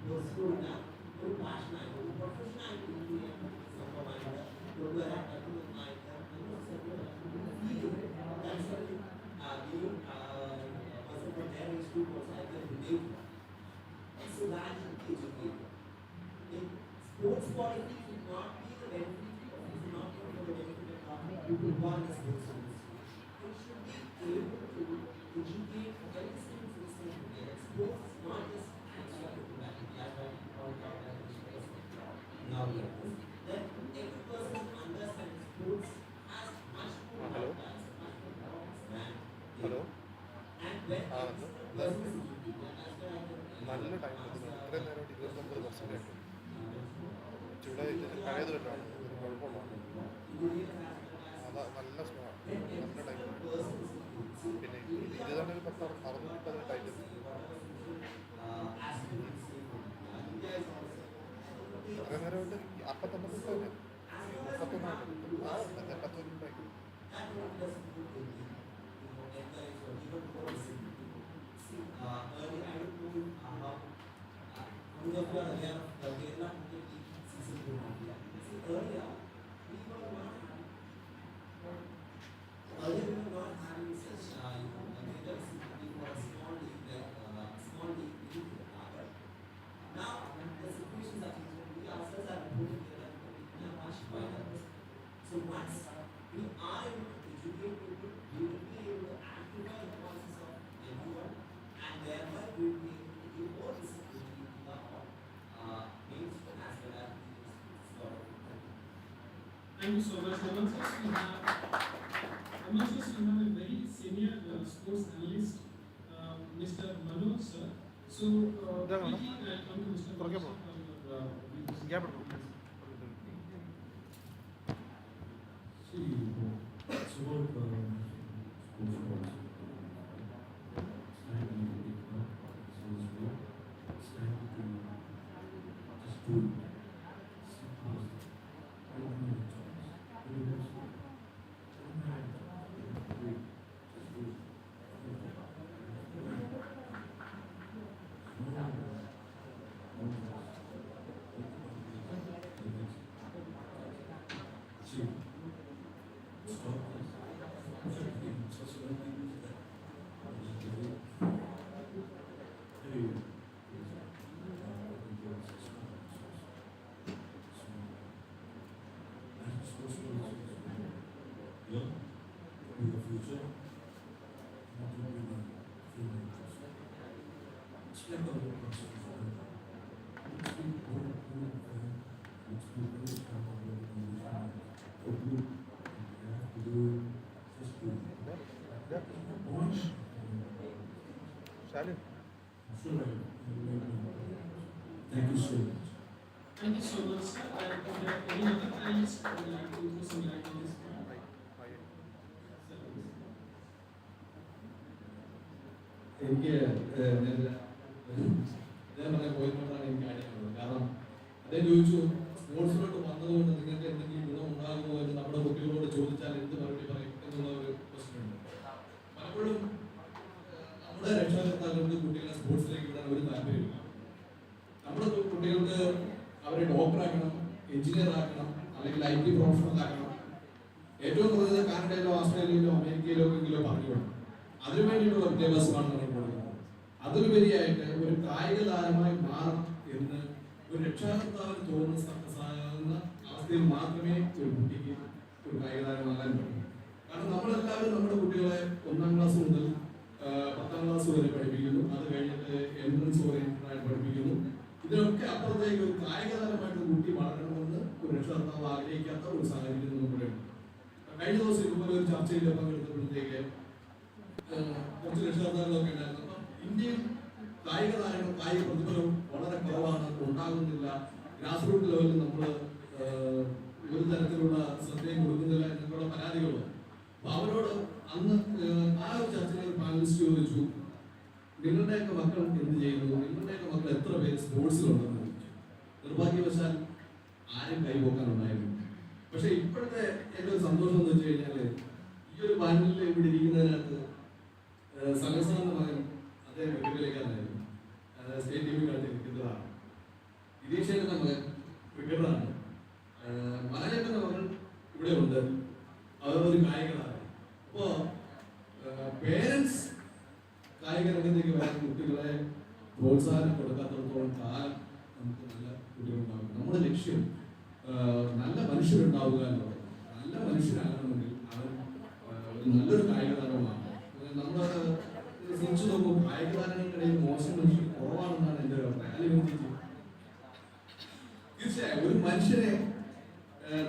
pursue that, to passion, to profession, some provider, to do that, to do that, so that educated. Sports quality should not be the benefit of it, not for the benefit of people who are in the sports industry. It should be able to educate every single citizen that sports is not just extracurricular activity, as I call it out as now that every person understands sports has much more outcomes, much more problems than Hello? and when person is educated, as well as നല്ല time ഇത്രയും നേരം 29% ആയിട്ട് ഇവിടെ പഴയത് വല്ലതാണ് ഒരു കുഴപ്പമുള്ളതാണ് അതാ നല്ല സ്മോളാണ് നല്ല ടൈം പിന്നെ ഇത് തന്നെ ഒരു 610 ടൈം ഇത്രയും നേരമായിട്ട് അപ്പം തന്നെ കിട്ടുമല്ലേ 31 ആ 71 time earlier I don't know how many of you are aware of the Kerala cricket league season 2. See, earlier we were not having such greater visibility for a small league like now the situations are changing. We ourselves are reporting Kerala cricket league in a much wider way. So once we are able to educate people, we will be able to amplify the voices of everyone. And thereby we will be able to give more visibility to the mainstream as well as the sport. Thank you so much. Amongst us we have a very senior sports analyst, Mr. Manoj sir. So quickly I'll come to Mr. Manoj sir for your See, it's about sports policy. It's time to make it up. It's time to just do it. Simple as that. achieve. So, such a thing that Shalin. Thank you so much. Thank you so much, sir. If there are any other panelists who would like to throw some light on this point. എനിക്ക് ഞാൻ പറഞ്ഞ പോയിന്റാണ് എനിക്ക് ആയിട്ടുള്ളത്. കാരണം അദ്ദേഹം ചോദിച്ചു സ്പോർട്സിലോട്ട് വന്നതുകൊണ്ട് നിങ്ങൾക്ക് എന്തെങ്കിലും ഗുണം ഉണ്ടാകുമോ എന്ന് നമ്മുടെ കുട്ടികളോട് ചോദിച്ചാൽ എന്ത് മറുപടി പറയും എന്നുള്ള ഒരു ക്വസ്റ്റ്യൻ ഉണ്ട്. പലപ്പോഴും നമ്മുടെ രക്ഷാകർത്താക്കൾക്ക് കുട്ടികളെ സ്പോർട്സിലേക്ക് വിടാൻ ഒരു താല്പര്യമില്ല. നമ്മുടെ കുട്ടികൾക്ക് അവരെ ഡോക്ടറാക്കണം, എഞ്ചിനീയർ ആക്കണം, അല്ലെങ്കിൽ IT പ്രൊഫഷണൽ ആക്കണം. ഏറ്റവും കുറഞ്ഞത് കാനഡയിലോ ഓസ്ട്രേലിയയിലോ അമേരിക്കയിലോ എങ്കിലോ പറഞ്ഞു കൊടുക്കും. അതിനു വേണ്ടിയിട്ടുള്ള വിദ്യാഭ്യാസമാണ് നമ്മൾ കൊടുക്കുന്നത്. അതിലുപരിയായിട്ട് ഒരു കായിക താരമായി മാറണം എന്ന് ഒരു രക്ഷാകർത്താവിന് തോന്നുന്ന അവസ്ഥയിൽ മാത്രമേ ഒരു കുട്ടിക്ക് ഒരു കായിക താരമാകാൻ പറ്റൂ. കാരണം നമ്മളെല്ലാവരും നമ്മുടെ കുട്ടികളെ 1ാം ക്ലാസ് മുതൽ 10ാം ക്ലാസ് വരെ പഠിപ്പിക്കുന്നു. അത് കഴിഞ്ഞിട്ട് എൻട്രൻസ് ഓറിയന്റഡ് പഠിപ്പിക്കുന്നു. ഇതിനൊക്കെ അപ്പുറത്തേക്ക് ഒരു കായിക താരമായിട്ട് കുട്ടി വളരണമെന്ന് ഒരു രക്ഷാകർത്താവ് ആഗ്രഹിക്കാത്ത ഒരു സാഹചര്യം നമുക്കുണ്ട്. കഴിഞ്ഞ ദിവസം ഇതുപോലെ ഒരു ചർച്ചയിൽ പങ്കെടുത്തപ്പോഴത്തേക്ക് കുറച്ച് രക്ഷാകർത്താക്കളൊക്കെ ഉണ്ടായിരുന്നു. അപ്പം ഇന്ത്യയിൽ കായിക താരങ്ങൾ കായിക പ്രതിഫലം വളരെ കുറവാണ്, ഉണ്ടാകുന്നില്ല. ഗ്രാസ് റൂട്ട് ലെവലിൽ നമ്മൾ ഒരു തരത്തിലുള്ള ശ്രദ്ധയും കൊടുക്കുന്നില്ല എന്നുള്ള പരാതികളുണ്ട്. അപ്പൊ അവരോട് അന്ന് ആ ഒരു ചർച്ചയിൽ പാനലിസ്റ്റ് ചോദിച്ചു, നിങ്ങളുടെയൊക്കെ മക്കൾ എന്ത് ചെയ്യുന്നു, നിങ്ങളുടെയൊക്കെ മക്കൾ എത്ര പേര് സ്പോർട്സിലുണ്ടെന്ന് ചോദിച്ചു. നിർഭാഗ്യവശാൽ ആരും കൈപോക്കാനുണ്ടായിരുന്നു. പക്ഷെ ഇപ്പോഴത്തെ എൻ്റെ ഒരു സന്തോഷം എന്ന് വെച്ച് കഴിഞ്ഞാൽ ഈ ഒരു പാനലിൽ ഇവിടെ ഇരിക്കുന്നതിനകത്ത് സലസാറിന്റെ മകൻ അദ്ദേഹം ക്രിക്കറ്റിലേക്കായിരുന്നു, സ്റ്റേറ്റ് ടീമിൽ കളിച്ചിരിക്കുന്നതാണ്. ഗിരീഷേട്ടൻ്റെ മകൻ ക്രിക്കറ്ററാണ്. മലയേട്ടൻ്റെ മകൻ ഇവിടെ ഉണ്ട്, അതൊരു കായികതാണ്. അപ്പോ പേരൻസ് കായിക രംഗത്തേക്ക് വരാൻ കുട്ടികളെ പ്രോത്സാഹനം കൊടുക്കാത്തടത്തോളം കാലം നമുക്ക് നല്ല കുട്ടികളുണ്ടാകും. നമ്മുടെ ലക്ഷ്യം നല്ല മനുഷ്യരുണ്ടാവുക എന്നുള്ളത്. നല്ല മനുഷ്യരാകണമെങ്കിൽ അവൻ നല്ലൊരു കായിക താരമാണ്. നമ്മൾ ശ്രമിച്ചു നോക്കും, കായിക താരങ്ങൾക്കിടയിൽ മോശം മനുഷ്യർ കുറവാണെന്നാണ് എൻ്റെ ഒരു അഭിപ്രായം. തീർച്ചയായും ഒരു മനുഷ്യനെ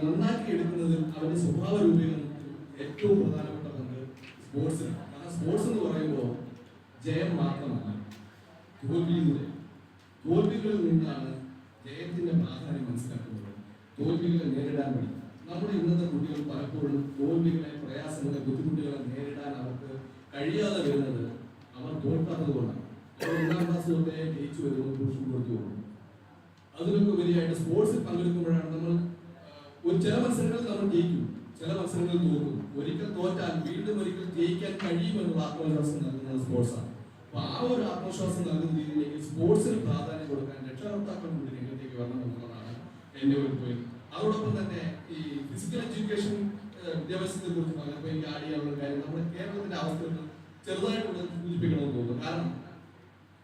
നന്നാക്കി എടുക്കുന്നതിൽ അവന്റെ സ്വഭാവ രൂപീകരണത്തിൽ ഏറ്റവും പ്രധാനപ്പെട്ട പങ്ക് സ്പോർട്സിന്. കാരണം സ്പോർട്സ് എന്ന് പറയുമ്പോൾ ജയം മാത്രമല്ല, തോൽവികളിൽ നിന്നാണ് ജയത്തിന്റെ പ്രാധാന്യം മനസ്സിലാക്കുന്നത്. തോൽവികളെ നേരിടാൻ വേണ്ടി നമ്മുടെ ഇന്നത്തെ കുട്ടികൾ പലപ്പോഴും തോൽവികളെ, പ്രയാസങ്ങളെ, ബുദ്ധിമുട്ടുകളെ നേരിടാൻ അവർക്ക് കഴിയാതെ വരുന്നത് അവർ തോൽക്കാത്തത് കൊണ്ടാണ്. അവർ 1ാം ക്ലാസ് തൊട്ടേ ജയിച്ചു വരുന്നത് പുരുഷൻ കൊടുത്തു പോകും. അതിനൊക്കെ ഉപരിയായിട്ട് സ്പോർട്സിൽ പങ്കെടുക്കുമ്പോഴാണ് നമ്മൾ ചില മത്സരങ്ങളിൽ നമ്മൾ ജയിക്കും, ചില മത്സരങ്ങളിൽ തോൽക്കും. ഒരിക്കൽ തോറ്റാൽ വീണ്ടും ഒരിക്കൽ ജയിക്കാൻ കഴിയുമെന്നുള്ള ആത്മവിശ്വാസം നൽകുന്നത് സ്പോർട്സാണ്. അപ്പൊ ആ ഒരു ആത്മവിശ്വാസം നൽകുന്ന രീതിയിലേക്ക് സ്പോർട്സിന് പ്രാധാന്യം കൊടുക്കാൻ രക്ഷാകർത്താക്കളും കൂടി രംഗത്തേക്ക് വരണം എന്നുള്ളതാണ് എൻ്റെ ഒരു പോയിന്റ്. അതോടൊപ്പം തന്നെ ഈ ഫിസിക്കൽ എഡ്യൂക്കേഷൻ വിദ്യാഭ്യാസത്തെ കുറിച്ച് പറഞ്ഞപ്പോൾ എനിക്ക് ആഡ് ചെയ്യാനുള്ള കാര്യം നമ്മുടെ കേരളത്തിന്റെ അവസ്ഥ ചെറുതായിട്ട് സൂചിപ്പിക്കണമെന്ന് തോന്നുന്നു. കാരണം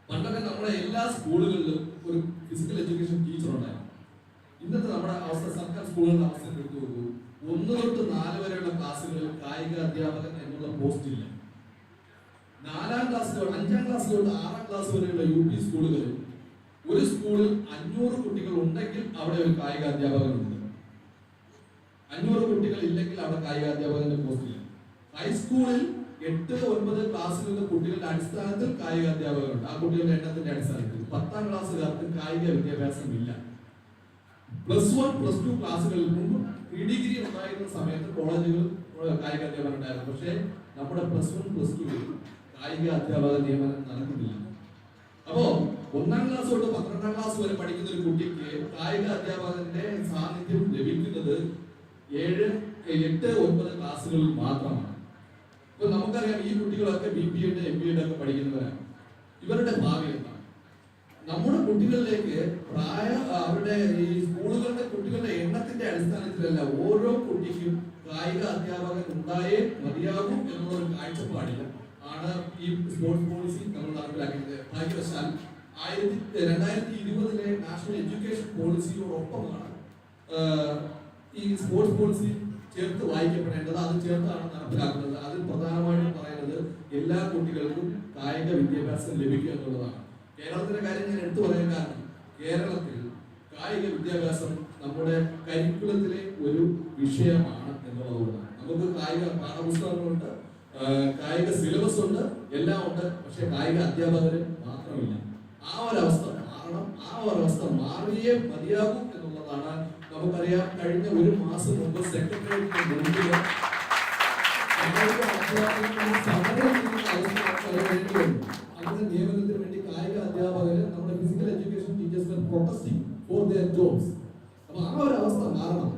പണ്ടൊക്കെ നമ്മുടെ എല്ലാ സ്കൂളുകളിലും ഒരു ഫിസിക്കൽ എഡ്യൂക്കേഷൻ ടീച്ചർ ഉണ്ടായിരുന്നു. ഇന്നത്തെ നമ്മുടെ അവസ്ഥ, സർക്കാർ സ്കൂളുകളുടെ അവസ്ഥ എടുത്തു നോക്കൂ. 1 തൊട്ട് 4 വരെയുള്ള ക്ലാസ്സുകളിൽ കായിക അധ്യാപകൻ എന്നുള്ള പോസ്റ്റ് ഇല്ല. 4ാം ക്ലാസ് തൊട്ട് 5ാം ക്ലാസ് തൊട്ട് 6ാം ക്ലാസ് വരെയുള്ള UP സ്കൂളുകളിൽ ഒരു സ്കൂളിൽ 500 കുട്ടികൾ ഉണ്ടെങ്കിൽ അവിടെ ഒരു കായിക അധ്യാപകനുണ്ട്. 500 കുട്ടികൾ ഇല്ലെങ്കിൽ അവിടെ കായിക അധ്യാപകന്റെ പോസ്റ്റ് ഇല്ല. ഹൈസ്കൂളിൽ 8-9 ക്ലാസ്സിലുള്ള കുട്ടികളുടെ അടിസ്ഥാനത്തിൽ കായിക അധ്യാപകരുണ്ട്. ആ കുട്ടികളുടെ എണ്ണത്തിന്റെ അടിസ്ഥാനത്തിൽ 10ാം ക്ലാസ്സുകാർക്ക് കായിക വിദ്യാഭ്യാസം ഇല്ല. +1, +2 ക്ലാസ്സുകളിൽ മുമ്പ് പ്രീ-ഡിഗ്രി ഉണ്ടായിരുന്ന സമയത്ത് കോളേജുകൾ കായിക അധ്യാപകർ ഉണ്ടായിരുന്നു. പക്ഷേ നമ്മുടെ +1, +2 കായിക അധ്യാപക നിയമനം നടക്കുന്നില്ല. അപ്പോ 1ാം ക്ലാസ് തൊട്ട് 12ാം ക്ലാസ് വരെ പഠിക്കുന്ന ഒരു കുട്ടിക്ക് കായിക അധ്യാപകന്റെ സാന്നിധ്യം ലഭിക്കുന്നത് 7-8-9 ക്ലാസ്സുകളിൽ മാത്രമാണ്. ഇപ്പൊ നമുക്കറിയാം ഈ കുട്ടികളൊക്കെ BBA, MBA ഒക്കെ പഠിക്കുന്നവരാണ്. ഇവരുടെ ഭാവി എന്താണ്? നമ്മുടെ കുട്ടികളിലേക്ക് അവരുടെ ഈ സ്കൂളുകളുടെ കുട്ടികളുടെ എണ്ണത്തിന്റെ അടിസ്ഥാനത്തിലല്ല, ഓരോ കുട്ടിക്കും കായിക അധ്യാപകൻ ഉണ്ടായേ മതിയാകൂ എന്നുള്ള ഒരു കാഴ്ചപ്പാടിൽ ആണ് ഈ സ്പോർട്സ് പോളിസി നമ്മൾ നടപ്പിലാക്കിയത്. ഭാഗ്യവശാൽ 2020 നാഷണൽ എഡ്യൂക്കേഷൻ പോളിസിയോടൊപ്പമാണ് ഈ സ്പോർട്സ് പോളിസി ചേർത്ത് വായിക്കപ്പെടേണ്ടത്. അത് ചേർത്താണ് നടപ്പിലാക്കുന്നത്. അതിൽ പ്രധാനമായിട്ടും പറയുന്നത് എല്ലാ കുട്ടികൾക്കും കായിക വിദ്യാഭ്യാസം ലഭിക്കുക എന്നുള്ളതാണ്. കേരളത്തിലെ കാര്യം ഞാൻ എടുത്തു പറയാൻ കാരണം, കേരളത്തിൽ കായിക വിദ്യാഭ്യാസം നമ്മുടെ കരിക്കുലത്തിലെ ഒരു വിഷയമാണ് എന്നുള്ളതുകൊണ്ടാണ്. നമുക്ക് കായിക പാഠപുസ്തകങ്ങളുണ്ട്, കായിക സിലബസ് ഉണ്ട്, എല്ലാം ഉണ്ട്. പക്ഷെ കായിക അധ്യാപകര് മാത്രമില്ല. ആ ഒരവസ്ഥ മാറണം. ആ ഒരവസ്ഥ മാറിയേ മതിയാകും എന്നുള്ളതാണ്. നമുക്കറിയാം, കഴിഞ്ഞ ഒരു മാസം മുമ്പ് സെക്രട്ടേറിയറ്റിന് മുമ്പിൽ അങ്ങനെ നിയമനത്തിന് വേണ്ടി കായിക അധ്യാപകര് നമ്മുടെ ഫിസിക്കൽ എഡ്യൂക്കേഷൻ ടീച്ചേഴ്സിനെ പ്രൊട്ടസ്റ്റിംഗ് ഫോർ ദെയർ ജോബ്സ്. അപ്പൊ ആ ഒരു അവസ്ഥ മാറണം.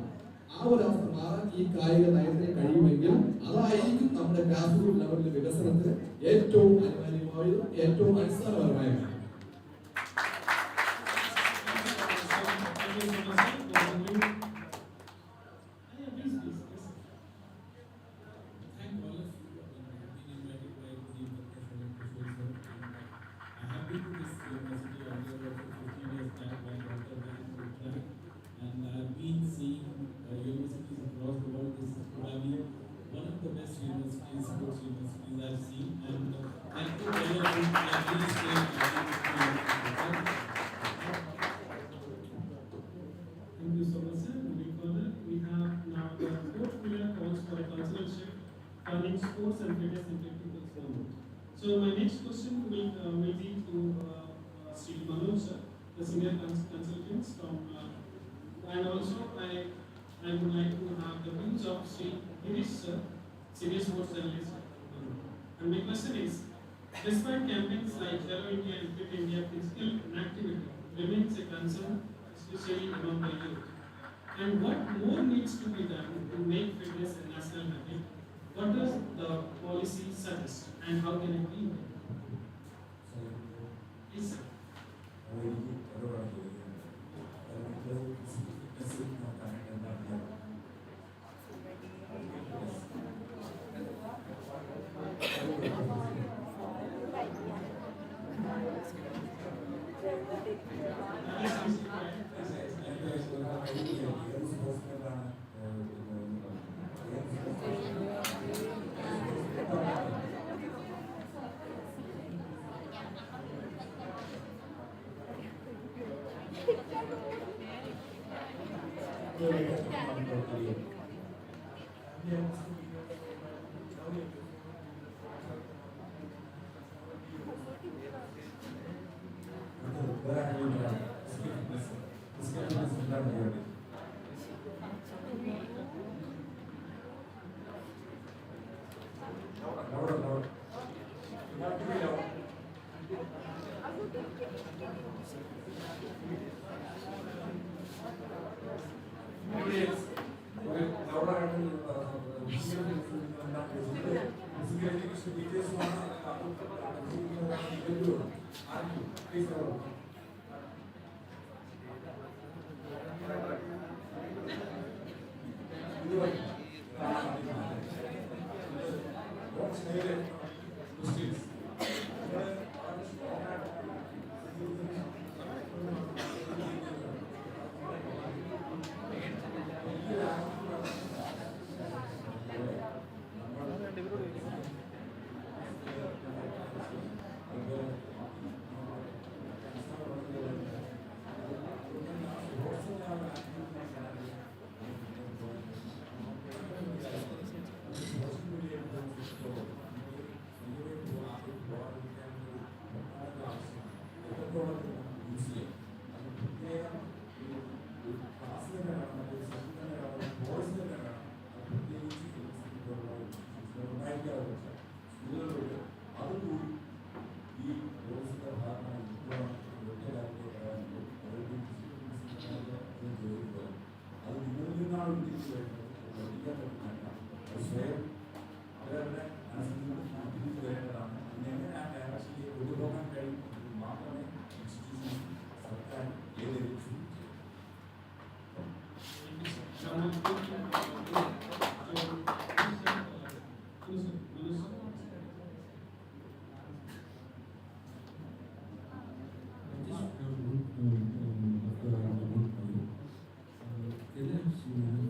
ആ ഒരു അവസ്ഥ മാറാൻ ഈ കായിക നയത്തിന് കഴിയുമെങ്കിൽ അതായിരിക്കും നമ്മുടെ ഗ്രാസ് റൂട്ട് ലെവലിലെ വികസനത്തിന് ഏറ്റവും അനിവാര്യമായതും ഏറ്റവും അടിസ്ഥാനപരമായ കാര്യം. And I've been seeing universities across the world. This is probably one of the best universities, sports universities I've seen. And thank you very much. Thank you so much, sir. Moving further, we have now the fourth pillar calls for a consulship, turning sports and fitness into people's movement. So my next question will be to Sri Manoj, sir, the senior consultants from. And also, I would like to have the views of Sri Girish, sir, senior sports journalist. And my question is, despite campaigns like Hello India and Fit India, physical inactivity remains a concern, especially among the youth. And what more needs to be done to make fitness a national habit? What does the policy suggest, and how can it be? Yes, sir.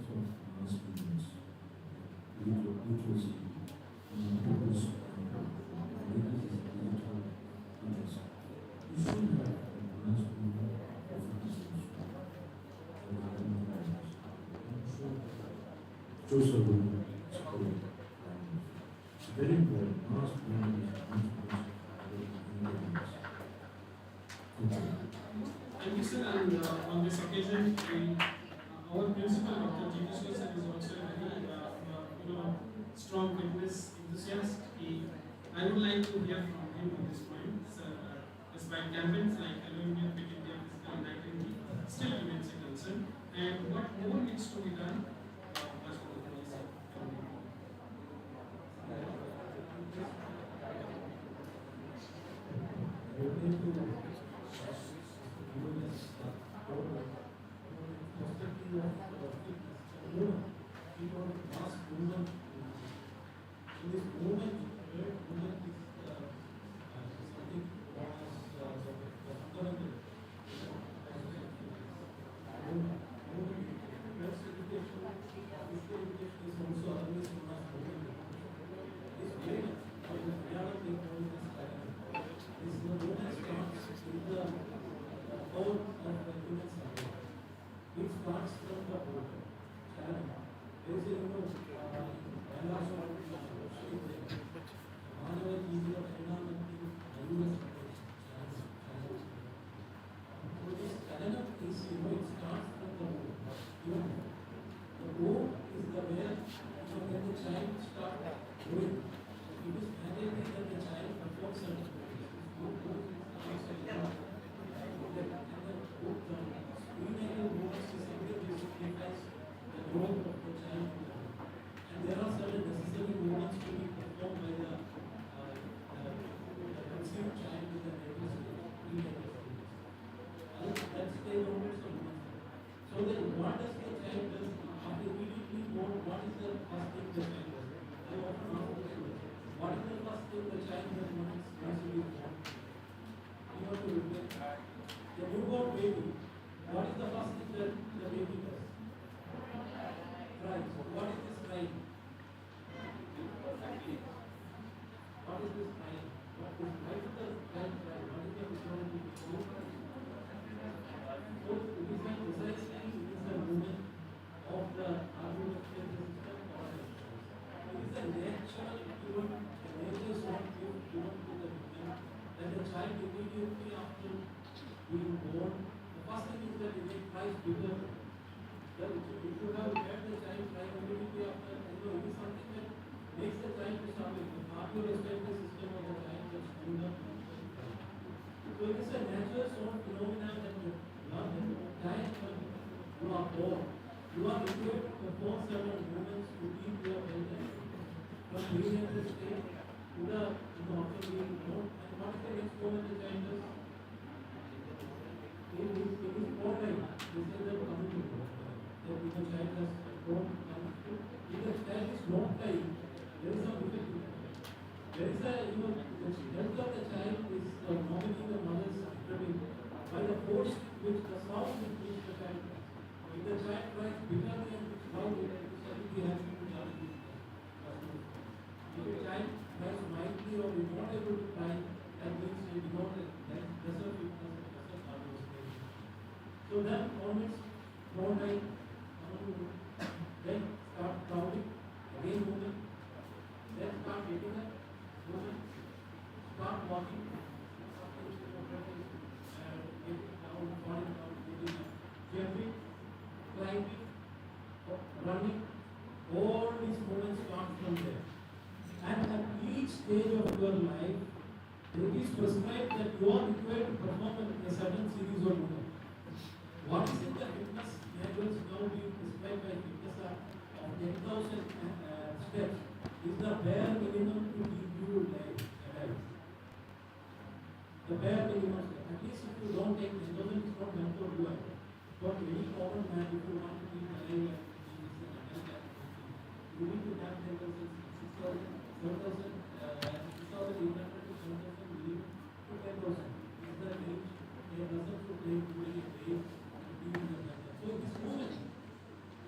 of mass movements, literacy, purpose, you should have a mass movement of citizens. Joseph it's very important. Mass movement Thank you, sir. And on this occasion, our principal, Dr. G.K. sir, is also a very strong fitness enthusiast. I would like to hear from him on this point. Sir, despite campaigns like Olympic Fit India Physical Activity, still remains a concern. And what more needs to be done?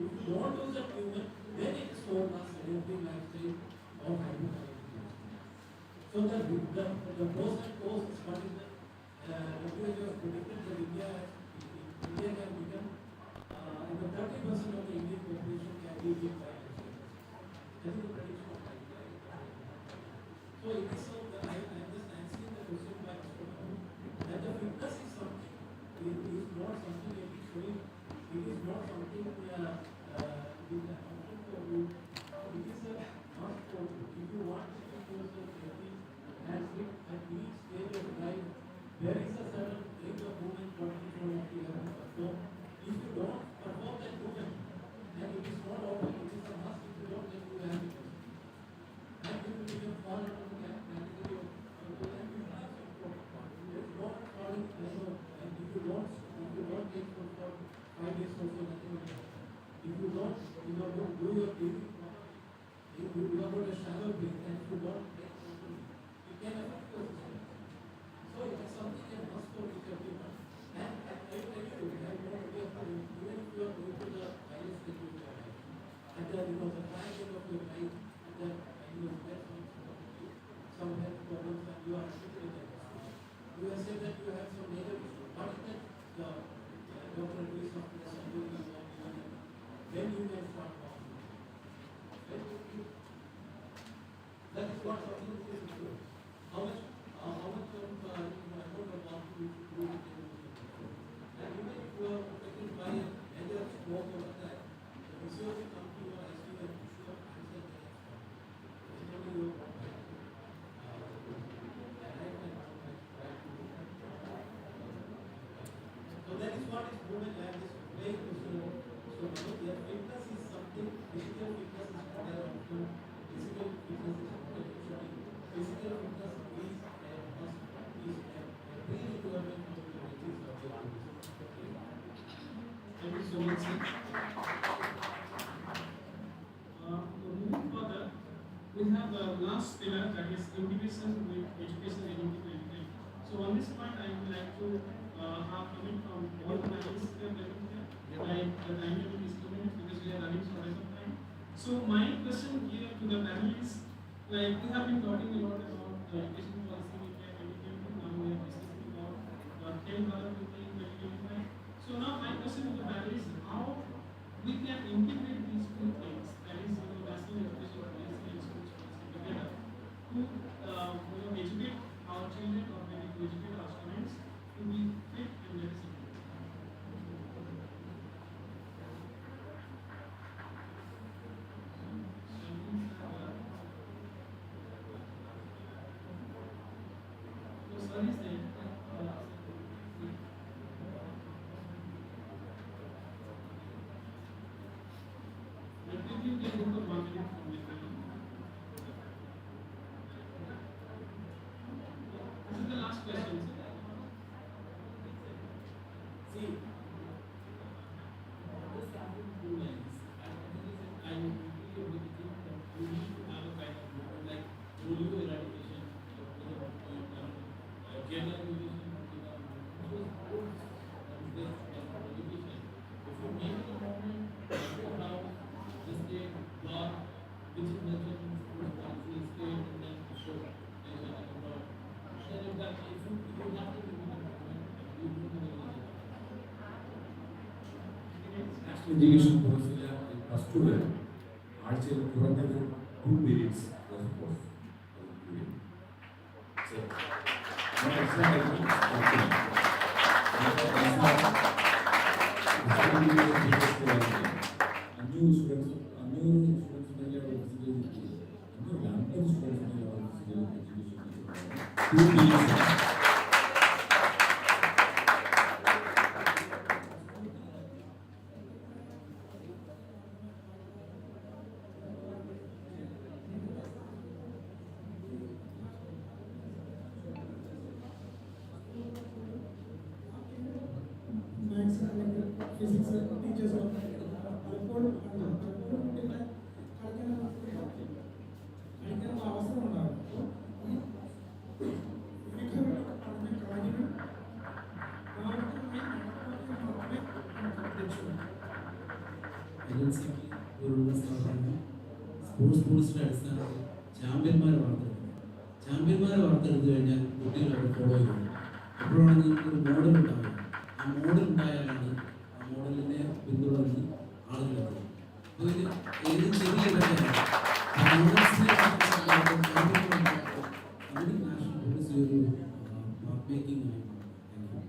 If you don't use that movement, then it is known as sedentary lifestyle or hyperactivity. So the pros and cons is what is the WHO has predicted that India can become in the 30% of the Indian population can be living by lifestyle. That is the prediction of lifestyle. So it is so that I am just answering the question by Mr. Babu, that the fitness is something, it is not something that is showing, it is not something with the option for you, it is a must for you. If you want to keep yourself healthy and fit at each stage of life, there is a certain range of movement what you have to perform. If you don't perform that movement, then it is not option, it is a must. If you don't, then you have it. And you will become fall into the category of then you have some problem. There is no falling pressure, and if you don't take for 5 days also nothing will happen. If you don't do your breathing properly, if you are going to shallow breathe, and if you don't take properly, you can affect your system. So it is something that must for each everyone. And I tell you, we have no idea for you, even if you are going to the highest stage of your life, at the high end of your life, at the you get some health problems and you are admitted in that hospital. You have said that you have some major issues. What is that the doctor advice of the surgery then you can start walking. That is what something is do. How much of amount of walking you should do with your and even if you are affected by a major stroke or that, the physiology come to your ICU and push you up and say so that is what is movement like this very personal. So their fitness is something, physical fitness is not an option, physical fitness is not an option. Physical fitness is a must, is a pre-requirement for the disease of the body. Thank you so much, sir. Moving further, we have the last pillar, that is integration with education and integrated. So on this point, I would like to have comment from all the panelists here present here. Like the time limit is 2 minutes because we are running short of time. So my question here to the panelists, like we have been talking a lot about education policy in India 2020. Now we are discussing about 10 Bharat in 2025. So now my question to the panelists, how we can integrate these two things, that is national education policy and schools policy together to educate our children or maybe to educate our students to be fit and medicine. So, is there? You can go for 1 minute from the This is the last question. See, this happened 2 lines. I really think that you need to have a kind of movement like polio eradication, generalization, education. If you make the movement, how the state law, which is mentioned in school policy, state and then show nation and abroad. Then if that if you have to do the movement, you do the national education കോഴ്സിലെ plus ടുവിൽ ആഴ്ചയിൽ കുറഞ്ഞത് 2 periods was course. So, no extra helping. New students, physics teachers are അവസരം ഉണ്ടാകും ഏജൻസിക്ക് പോലുള്ള സ്ഥാപനങ്ങൾ സ്പോർട്സിൻ്റെ അടിസ്ഥാനത്തിൽ ചാമ്പ്യന്മാരെ വാർത്തെടുത്തു കഴിഞ്ഞാൽ കുട്ടികൾ അവർ ഫോളോ ചെയ്യുന്നു. അപ്പോഴാണ് നിങ്ങൾക്കൊരു മോഡൽ ഉണ്ടാവുക. ആ മോഡൽ ഉണ്ടായാലാണ് ആ മോഡലിനെ പിന്തുടർന്ന് ആളുകൾ എത്തുന്നത്. അപ്പോൾ ഇത് ഏത് ചെറിയ ഇടയ്ക്കാണ് നാഷണൽ പോളിസി ഒരു മാർക്ക് മേക്കിംഗ് ആയി മാറും.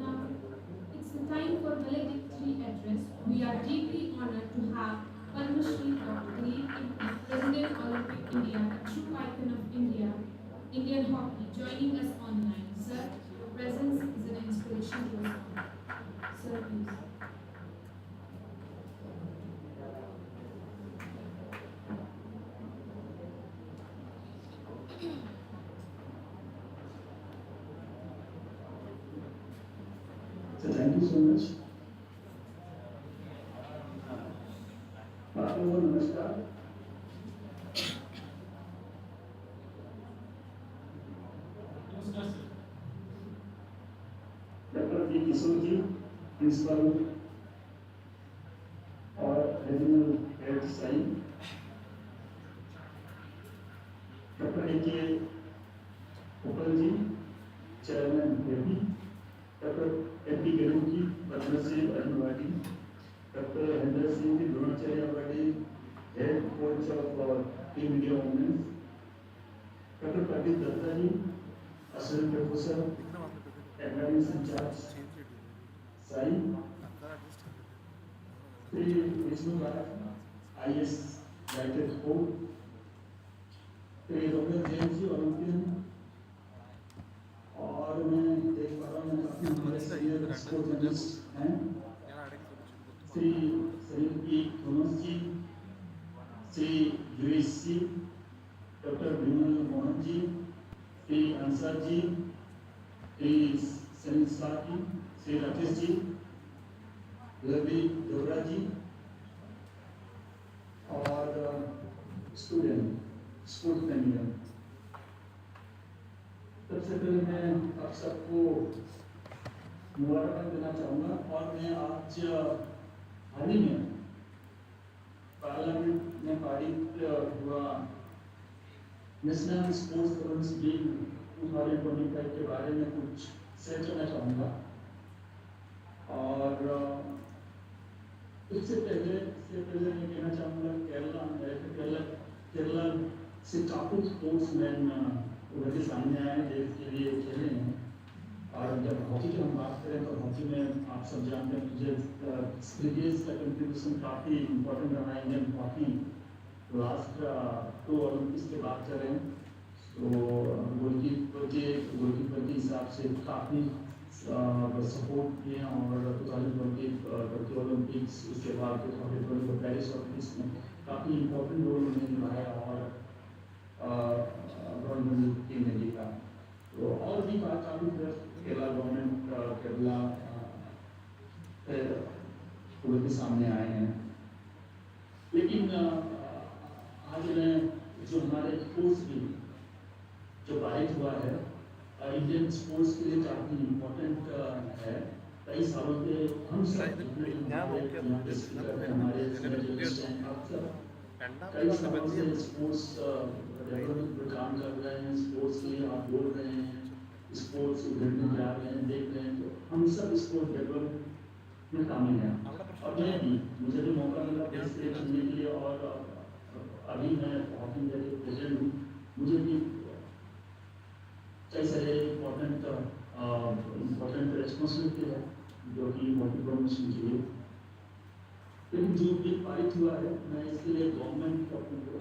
Now, it's the time for valedictory address. We are deeply honored to have Padma Shri Dr. President Olympic India, a true icon of Indian hockey, joining us online. Sir, your presence is an inspiration to us all. Sir, please. So thank you so much. आप लोगों को नमस्कार. Doctor D Kishore ji, principal और regional head SAI, doctor A K. Uppal ji, chairman AP, doctor AP Garu ji, Padmashri Arunwadi, doctor Harinder Singh ji, Dronacharya awardee, head coach of team India women's, doctor Pradeep Dutta ji, assistant professor, academics in charge, SAI, Shri Vishnu Raj, IAS writer code, Shri doctor James ji, Olympian, और मैं देख पा रहा हूँ काफी हमारे senior sports journalist हैं, Shri P Thomas जी, Shri US जी, doctor विमल मोहन जी, श्री अंसार जी, श्री सनी शाह जी, श्री राकेश जी, रवि दोरा जी, और स्पोर्ट्स प्रेमियर। सबसे पहले मैं आप सबको मुबारकबाद देना चाहूँगा, और मैं आज हाल ही में पार्लियामेंट में पारित हुआ नेशनल स्पोर्ट्स गवर्नेंस बिल 2025 के बारे में कुछ शेयर करना चाहूँगा। और इससे पहले मैं कहना चाहूँगा केरला से काफ़ी स्पोर्ट्समैन उभर के सामने आए, देश के लिए खेले हैं। और जब हॉकी की हम बात करें तो हॉकी में आप सब जानते हैं मुझे स्पीडीज का कंट्रीब्यूशन काफ़ी इम्पोर्टेंट रहा है इंडियन हॉकी। लास्ट 2 ओलंपिक्स की बात करें तो गोलकीपर के हिसाब से काफ़ी सपोर्ट किए, और 2020 ओलंपिक्स, उसके बाद 2020 पेरिस ओलंपिक्स में काफ़ी इम्पोर्टेंट रोल उन्होंने निभाया और गोल्ड मेडल टीम ने जीता। तो और भी बात काफ़ी केरला गवर्नमेंट केरला के सामने आए हैं। लेकिन आज मैं जो हमारे स्पोर्ट्स बिल जो पारित हुआ है इंडियन स्पोर्ट्स के लिए काफ़ी इम्पोर्टेंट है। कई सालों से हम सब हमारे कई सालों से स्पोर्ट्स डेवलपमेंट पर काम कर रहे हैं, स्पोर्ट्स के लिए आप बोल रहे हैं, स्पोर्ट्स उभरने जा रहे हैं, देख रहे हैं, तो हम सब स्पोर्ट्स डेवलपमेंट में शामिल हैं। और मैं भी, मुझे भी मौका मिला देश के लिए खेलने के लिए, और अभी मैं हॉकी इंडिया के प्रेसिडेंट हूँ। मुझे भी कई सारे इम्पोर्टेंट रिस्पॉन्सिबिलिटी है जो कि हॉकी प्रमोशन के लिए। लेकिन जो बिल पारित हुआ है, मैं इसके लिए गवर्नमेंट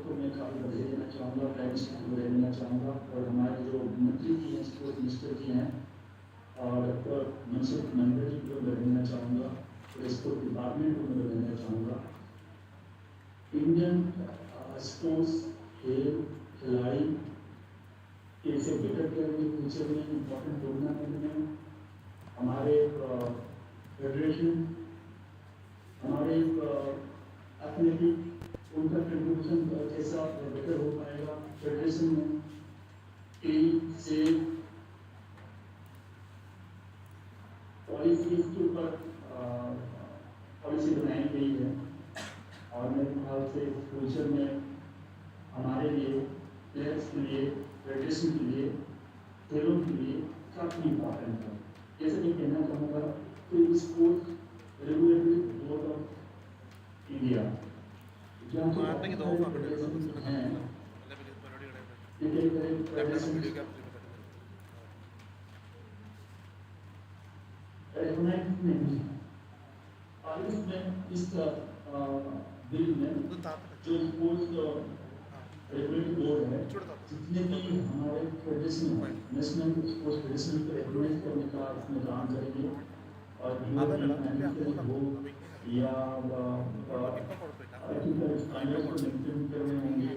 को मैं काफ़ी बधाई देना चाहूँगा, प्राइम मिनिस्टर को बधाई देना चाहूँगा, और हमारे जो मंत्री जी हैं, स्पोर्ट्स मिनिस्टर जी हैं, और डॉक्टर मनसुख मंडल जी को बधाई देना चाहूँगा, स्पोर्ट डिपार्टमेंट को मैं बताना चाहूँगा। इंडियन स्पोर्ट्स खेल खिलाड़ी कैसे बेटर करेंगे फ्यूचर में इम्पोर्टेंट टूर्नामेंट में हमारे फेडरेशन हमारे एथलेटिक उनका कंट्रीब्यूशन कैसा बेटर हो पाएगा फेडरेशन में कई से पॉलिसी के ऊपर पॉलिसी बनाई गई है और मेरे ख्याल से फ्यूचर में हमारे लिए प्लेयर्स के लिए फेडरेशन के लिए खेलों के लिए काफ़ी इम्पोर्टेंट है। जैसे मैं कहना चाहूँगा कि sports regulatory board of India जहाँ हैं रेगुलेट नहीं है और इसमें इस बिल में जो स्पोर्ट्स रेगुलेटरी बोर्ड है जितने भी हमारे फेडरेशन नेशनल स्पोर्ट्स फेडरेशन को रेगुलेट करने का इसमें काम करेंगे और हो या स्टैंडर्ड्स को मेंटेन करने होंगे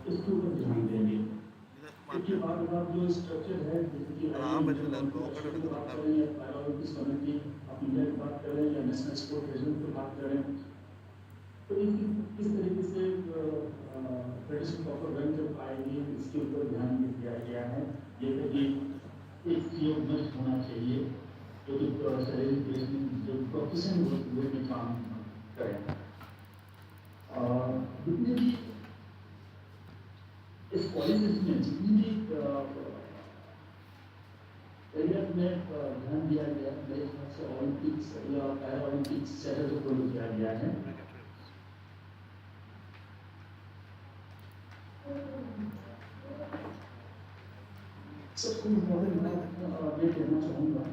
इसके ऊपर ध्यान देंगे। उसके बाद आप जो स्ट्रक्चर है जैसे कि बात करें या पैरालंपिक्स कमेटी आप इंडिया की बात करें या नेशनल स्पोर्ट फेडरेशन की बात करें तो इस तरीके से फेडरेशन प्रॉपर रन कर पाएगी इसके ऊपर ध्यान दिया गया है। जैसे कि एक सीओ मस्ट होना चाहिए जो कि शरीर देश में जो प्रोफेशन वे में काम करें। जितने भी इस पॉलिसीज में जितनी भी एरियाज में ध्यान दिया गया मेरे ख्याल से ओलंपिक्स या पैरा ओलंपिक्स शहर को फॉलो किया गया है। सबसे इम्पोर्टेंट मैं कहना चाहूँगा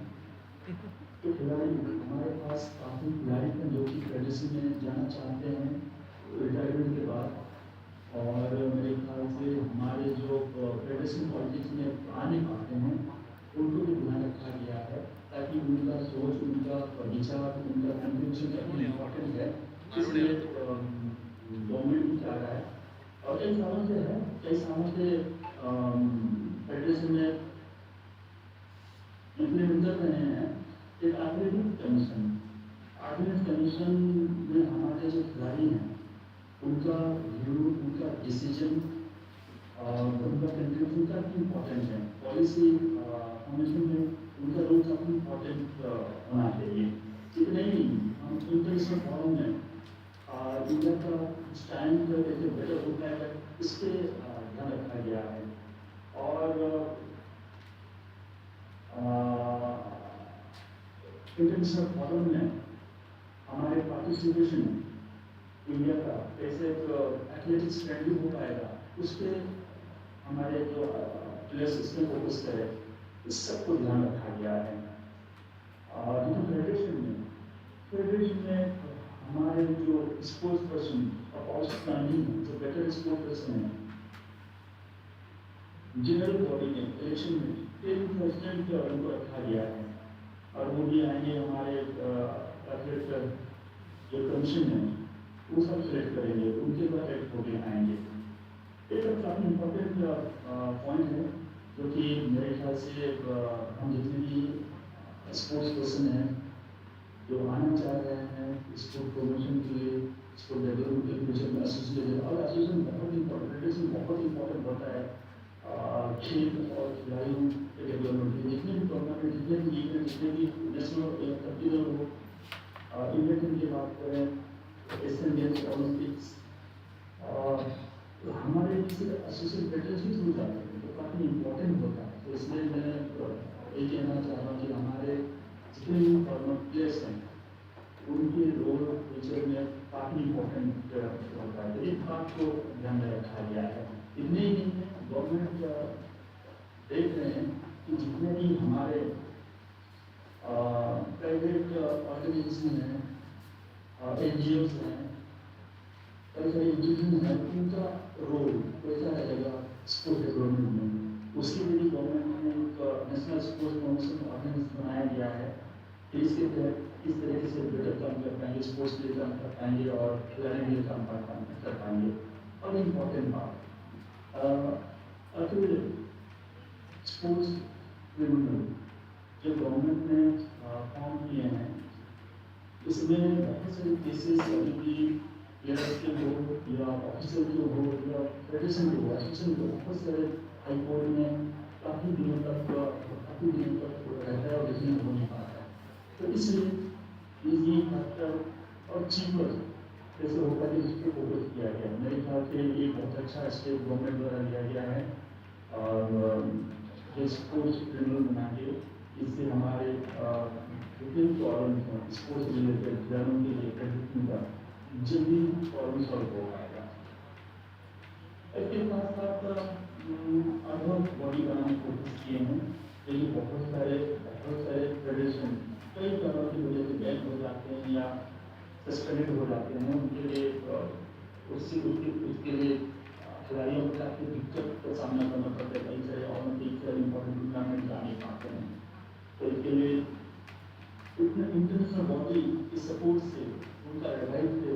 कि खिलाड़ी हमारे पास काफ़ी खिलाड़ी हैं जो कि फेडरेशन में जाना चाहते हैं रिटायरमेंट के बाद और मेरे ख्याल से हमारे जो फेडरेशन पॉलिटिक्स में आ नहीं पाते हैं उनको भी ध्यान रखा गया है ताकि उनका सोच उनका विचार उनका कंट्रीब्यूशन काफ़ी इम्पोर्टेंट है। इसलिए गवर्नमेंट भी चाह रहा है और कई सालों से फेडरेशन में इम्प्लीमेंट कर रहे हैं एक एथलेटिक कमीशन में हमारे जो खिलाड़ी हैं उनका व्यू उनका डिसीजन उनका कंट्रीब्यूशन काफ़ी इम्पोर्टेंट है। पॉलिसी फॉर्मेशन में उनका रोल काफ़ी इम्पोर्टेंट होना चाहिए। इतने ही हम इंटरनेशनल फॉरम में इंडिया का स्टैंड कैसे बेटर हो पाएगा इस पर ध्यान रखा गया है और इंटरनेशनल फॉरम में हमारे पार्टिसिपेशन इंडिया का कैसे एथलेटिक्स फ्रेंडली हो पाएगा उस पर हमारे जो प्लेयर्स इसमें फोकस करें इस सबको ध्यान रखा गया है। और फेडरेशन में हमारे जो स्पोर्ट्स पर्सन और जो बेटर स्पोर्ट्स पर्सन है जनरल बॉडी में इलेक्शन में 10% उनको रखा गया है और वो भी आएंगे हमारे एथलेट जो कमीशन है वो सब सिलेक्ट करेंगे उनके बाद एड होके आएंगे। एक काफ़ी इम्पोर्टेंट पॉइंट है जो कि मेरे ख्याल से हम जितने भी स्पोर्ट्स पर्सन हैं जो आना चाह रहे हैं स्पोर्ट प्रमोशन के लिए स्पोर्ट डेवलपमेंट के फ्यूचर में एसोसिएशन और एसोसिएशन बहुत इम्पोर्टेंट होता है खेल और खिलाड़ियों के डेवलपमेंट के जितने भी टूर्नामेंट जितने भी लीग जितने भी नेशनल या कंट्रीनल हो इंडिया टीम की बात करें एशियन गेम्स ओलंपिक्स हमारे किसी एसोसिएशन फेडरेशन थ्रू जाते हैं तो काफ़ी इम्पोर्टेंट होता है। तो इसलिए मैं ये कहना चाह रहा हूँ कि हमारे जितने भी फॉर्मर प्लेयर्स हैं उनके रोल फ्यूचर में काफ़ी इम्पोर्टेंट होता है। एक बात को ध्यान में रखा गया है। इतने ही नहीं है गवर्नमेंट देख रहे हैं कि जितने भी हमारे प्राइवेट ऑर्गेनाइजेशन हैं NGOs हैं कई सारे इंस्टीट्यूशन हैं उनका रोल कैसा रहेगा स्पोर्ट्स डेवलपमेंट में उसके लिए गवर्नमेंट ने एक नेशनल स्पोर्ट्स प्रमोशन ऑर्गेनाइजेशन बनाया गया है इसके तहत किस तरीके से बेटर काम कर पाएंगे, स्पोर्ट्स के लिए काम कर पाएंगे और खिलाड़ी के लिए काम कर पाएंगे। और इम्पोर्टेंट बात फिर स्पोर्ट्स ट्रिब्यूनल जो गवर्नमेंट ने फॉर्म किए हैं, इसमें बहुत सारे केसेस अभी भी प्लेयर्स के हो या ऑफिसर के हो या फेडरेशन के हो, एसोसिएशन के हो, बहुत सारे हाई कोर्ट में काफ़ी दिनों तक रहता है और डिसीजन हो नहीं पाता है। तो इसलिए इजी फैक्टर और चीपर जैसे होगा कि उस पर फोकस किया गया। मेरे ख्याल से ये बहुत अच्छा स्टेप गवर्नमेंट द्वारा लिया गया है और स्पोर्ट्स ट्रिब्यूनल बना के इससे हमारे विभिन्न प्रॉब्लम स्पोर्ट्स रिलेटेड खिलाड़ियों के रिलेटेड का जल्दी प्रॉब्लम सॉल्व हो पाएगा। इसके साथ साथ अदर बॉडी बनाने की कोशिश किए हैं, लेकिन बहुत सारे फेडरेशन कई कारणों की वजह से बैन हो जाते हैं या सस्पेंडेड हो जाते हैं। उनके लिए उसके लिए खिलाड़ियों को काफ़ी दिक्कत का सामना करना पड़ता है। कई सारे ओलंपिक इम्पोर्टेंट टूर्नामेंट जा नहीं पाते हैं। तो इसके लिए इंटरनेशनल बॉडी की सपोर्ट से उनका एडवाइस से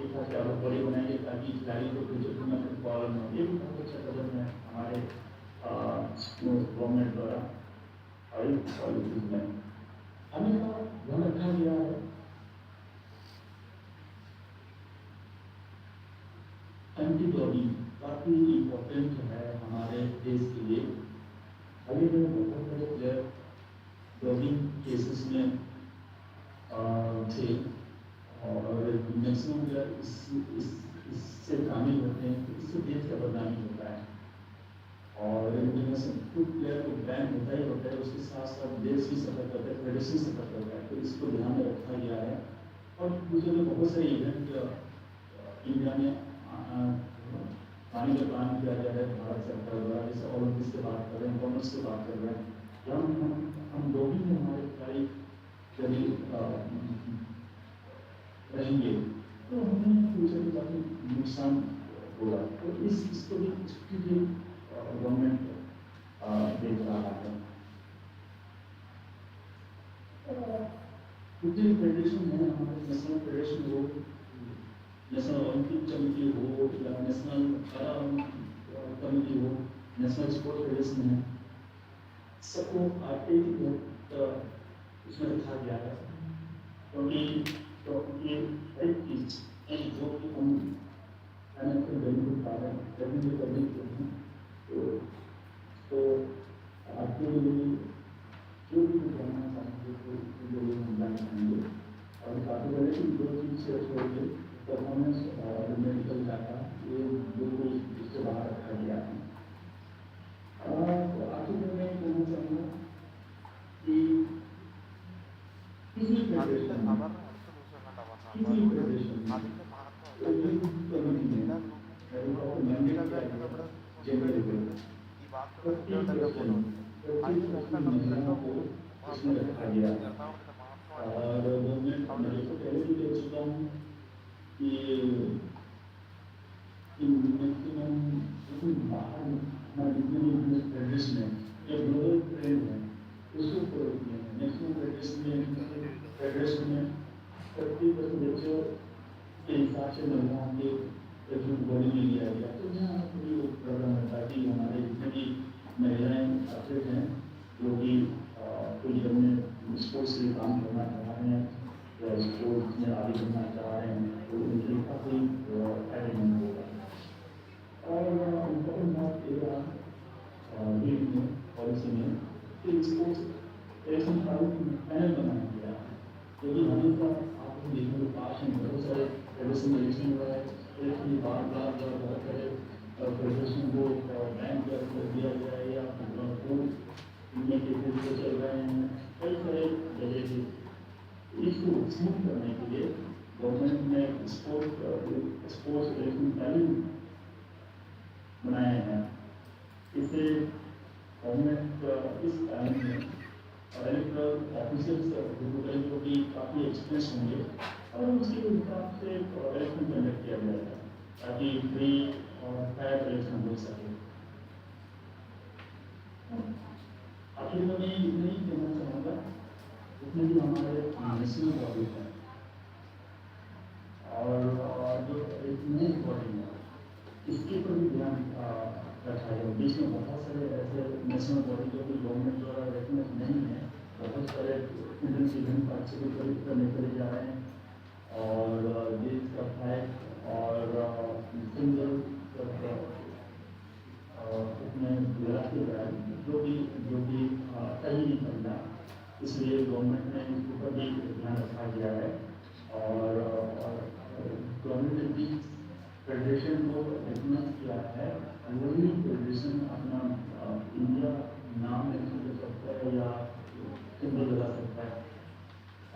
एक अलग बॉडी बनाएंगे ताकि खिलाड़ियों को फ्यूचर टूर्नामेंट प्रॉब्लम हो। ये भी बहुत अच्छा कदम है हमारे गवर्नमेंट द्वारा पॉलिसीज में। हमेशा ध्यान रखा गया है एंटी डोपिंग काफ़ी इम्पोर्टेंट है हमारे देश के लिए। अभी में बहुत सारे प्लेयर डोपिंग केसेस में थे और मैक्सिमम प्लेयर इससे शामिल होते हैं, तो इससे देश का बदनामी होता है और इंटरनेशनल कुछ प्लेयर को बैन होता ही होता है, उसके साथ साथ देश भी सफर करता है, फेडरेशन सफर करता है। तो इसको ध्यान में रखा गया है और दूसरे बहुत सारे इवेंट इंडिया में पानी का प्लान किया जा रहा है भारत सरकार द्वारा। जैसे ओलंपिक्स की बात कर रहे हैं, कॉमर्स की बात कर रहे हैं, या हम डोपिंग में हमारे खिलाड़ी यदि रहेंगे तो हमें फ्यूचर में काफ़ी नुकसान होगा। तो इसको भी स्ट्रिक्टली गवर्नमेंट देख रहा है। जितने फेडरेशन है हमारे, नेशनल फेडरेशन हो, नेशनल ओलंपिक कमेटी हो या नेशनल पैरा कमेटी हो, नेशनल स्पोर्ट्स फेडरेशन है, सबको आटे की उसमें रखा गया है। क्योंकि हर चीज जो कि हम फाइनेंशियल बेनिफिट पा रहे हैं रेवेन्यू करने के लिए, तो आपके लिए जो भी जानना चाहेंगे तो हम जानना चाहेंगे। और काफ़ी बड़े की दो चीज़ शेयर करेंगे, परफॉर्मेंस और मेडिकल डाटा, ये बिल्कुल इससे बाहर रखा गया है। तो आखिर में मैं कहना चाहूँगा कि किसी फेडरेशन उसमें रखा गया और गवर्नमेंट पहले भी देख चुका हूँ कि मैक्सिमम बाहर हमारे फेडरेशन है या ग्लोबल ट्रेंड है उसको फॉलो किया है। मैक्सिमम फेडरेशन में 30% बच्चों के हिसाब से महिलाओं के बॉडी में लिया गया। तो यहाँ कोई प्रॉब्लम है ताकि हमारे जितने भी महिलाएं एथलीट हैं जो कि कोई अपने स्पोर्ट्स से काम करना चाह रहे हैं या स्पोर्ट्स में आगे बढ़ना चाह रहे हैं तो उनके लिए काफ़ी फायदेमंद होगा। और इम्पोर्टेंट बात ये रहा पॉलिसी में कि स्पोर्ट्स इलेक्शन पैनल बनाया गया है, क्योंकि हमेशा आपको देखने को पास में बहुत सारे फेडरेशन में इलेक्शन हुआ है, इलेक्शन बार बहुत सारे फेडरेशन को बैन कर दिया गया है या इनमें केसेस जो चल रहे हैं कई सारे जगह से। इसको स्मूथ करने के लिए गवर्नमेंट ने स्पोर्ट्स इलेक्शन पैनल बनाए हैं। इससे गवर्नमेंट इस पैनल में इलेक्टोरल ऑफिसर्स को भी काफ़ी एक्सपीरियंस होंगे और उसके हिसाब से इलेक्शन कंडक्ट किया जाएगा ताकि फ्री और फेयर इलेक्शन हो सके। आखिर में मैं इतना ही कहना चाहूँगा, उसमें भी हमारे नेशनल बॉडी है और जो इंडियन बॉडी है इसके पर भी ध्यान रखा है। देश में बहुत सारे ऐसे नेशनल बॉडी जो कि गवर्नमेंट द्वारा रेकमेंड नहीं है, बहुत सारे इंडियन इवेंट पार्टिसिपेट करने के लिए जा रहे हैं और देश का फ्लैग और सिंगल उसमें लगाते गए जो भी सही नहीं समझा, इसलिए गवर्नमेंट ने इसके ऊपर भी ध्यान रखा गया है और गवर्नमेंट ने फेडरेशन को रिकमेंड किया है। वही फेडरेशन अपना इंडिया नाम नहीं ले सकता है या सिंबल लगा सकता है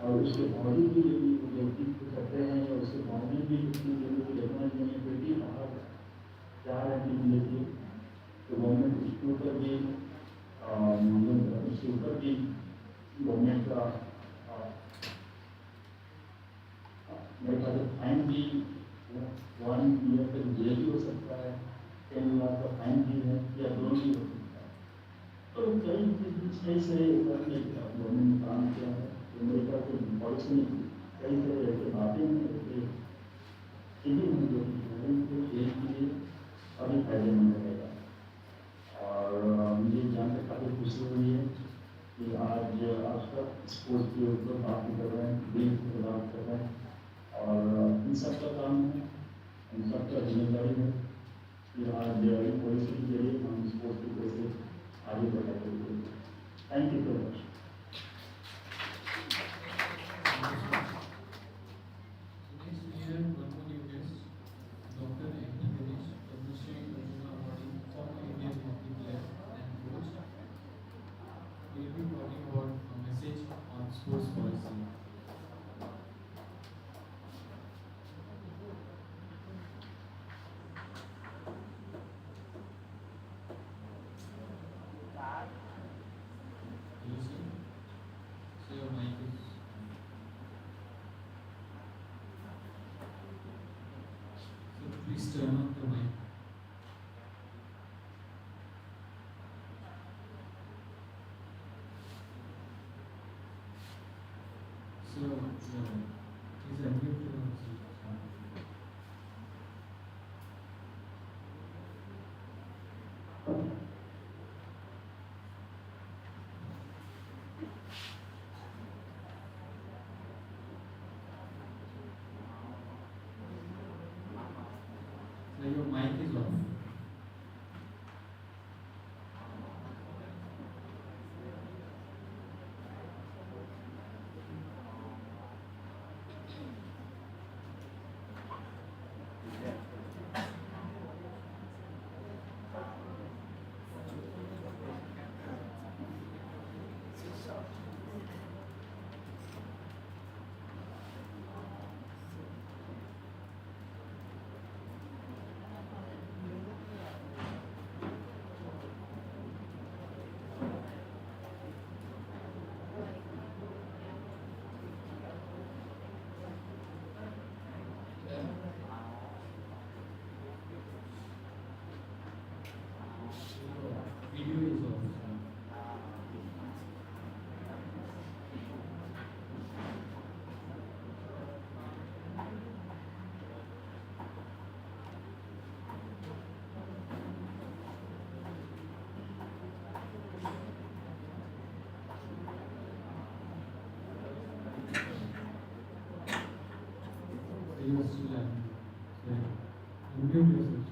और उसके बॉडी भी यदि गलती करते हैं या उसके बॉडी भी उसकी रिकमेंड नहीं है, फिर भी बाहर जा रहे हैं मिलेगी तो गवर्नमेंट इसके ऊपर भी गवर्नमेंट का मेरे ख्याल से फाइन भी 1 ईयर तक जेल भी हो सकता है, 10 लाख का फाइन भी है या दोनों भी हो सकता है। तो कई सारे गवर्नमेंट ने काम किया है, तो मेरे ख्याल से पॉलिसी में कई सारे ऐसे बातें हैं चीज़ें हैं जो देश के लिए अभी फायदेमंद रहेगा। और मुझे जानकर काफ़ी खुशी हुई है कि आज तक स्पोर्ट्स के ऊपर बात कर रहे हैं, गेम पर बात कर रहे हैं और इन सब का काम है, इन सब का जिम्मेदारी है कि आज पॉलिसी के जरिए हम स्पोर्ट्स को कैसे आगे बढ़ाते हैं। Thank you so much. Sports policy. So your mic is so please turn on the mic. So please unmute your so your mic is off. Video is off. You are still having. Unmute yourself.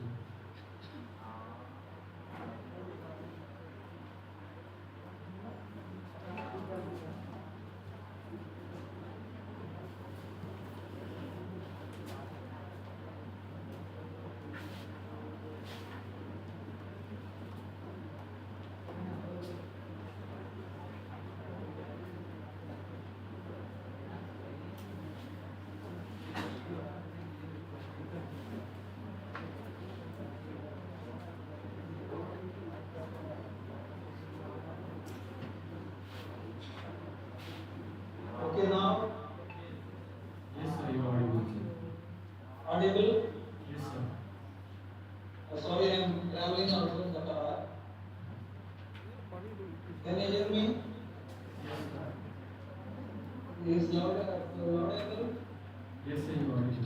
Yes, sir, you already.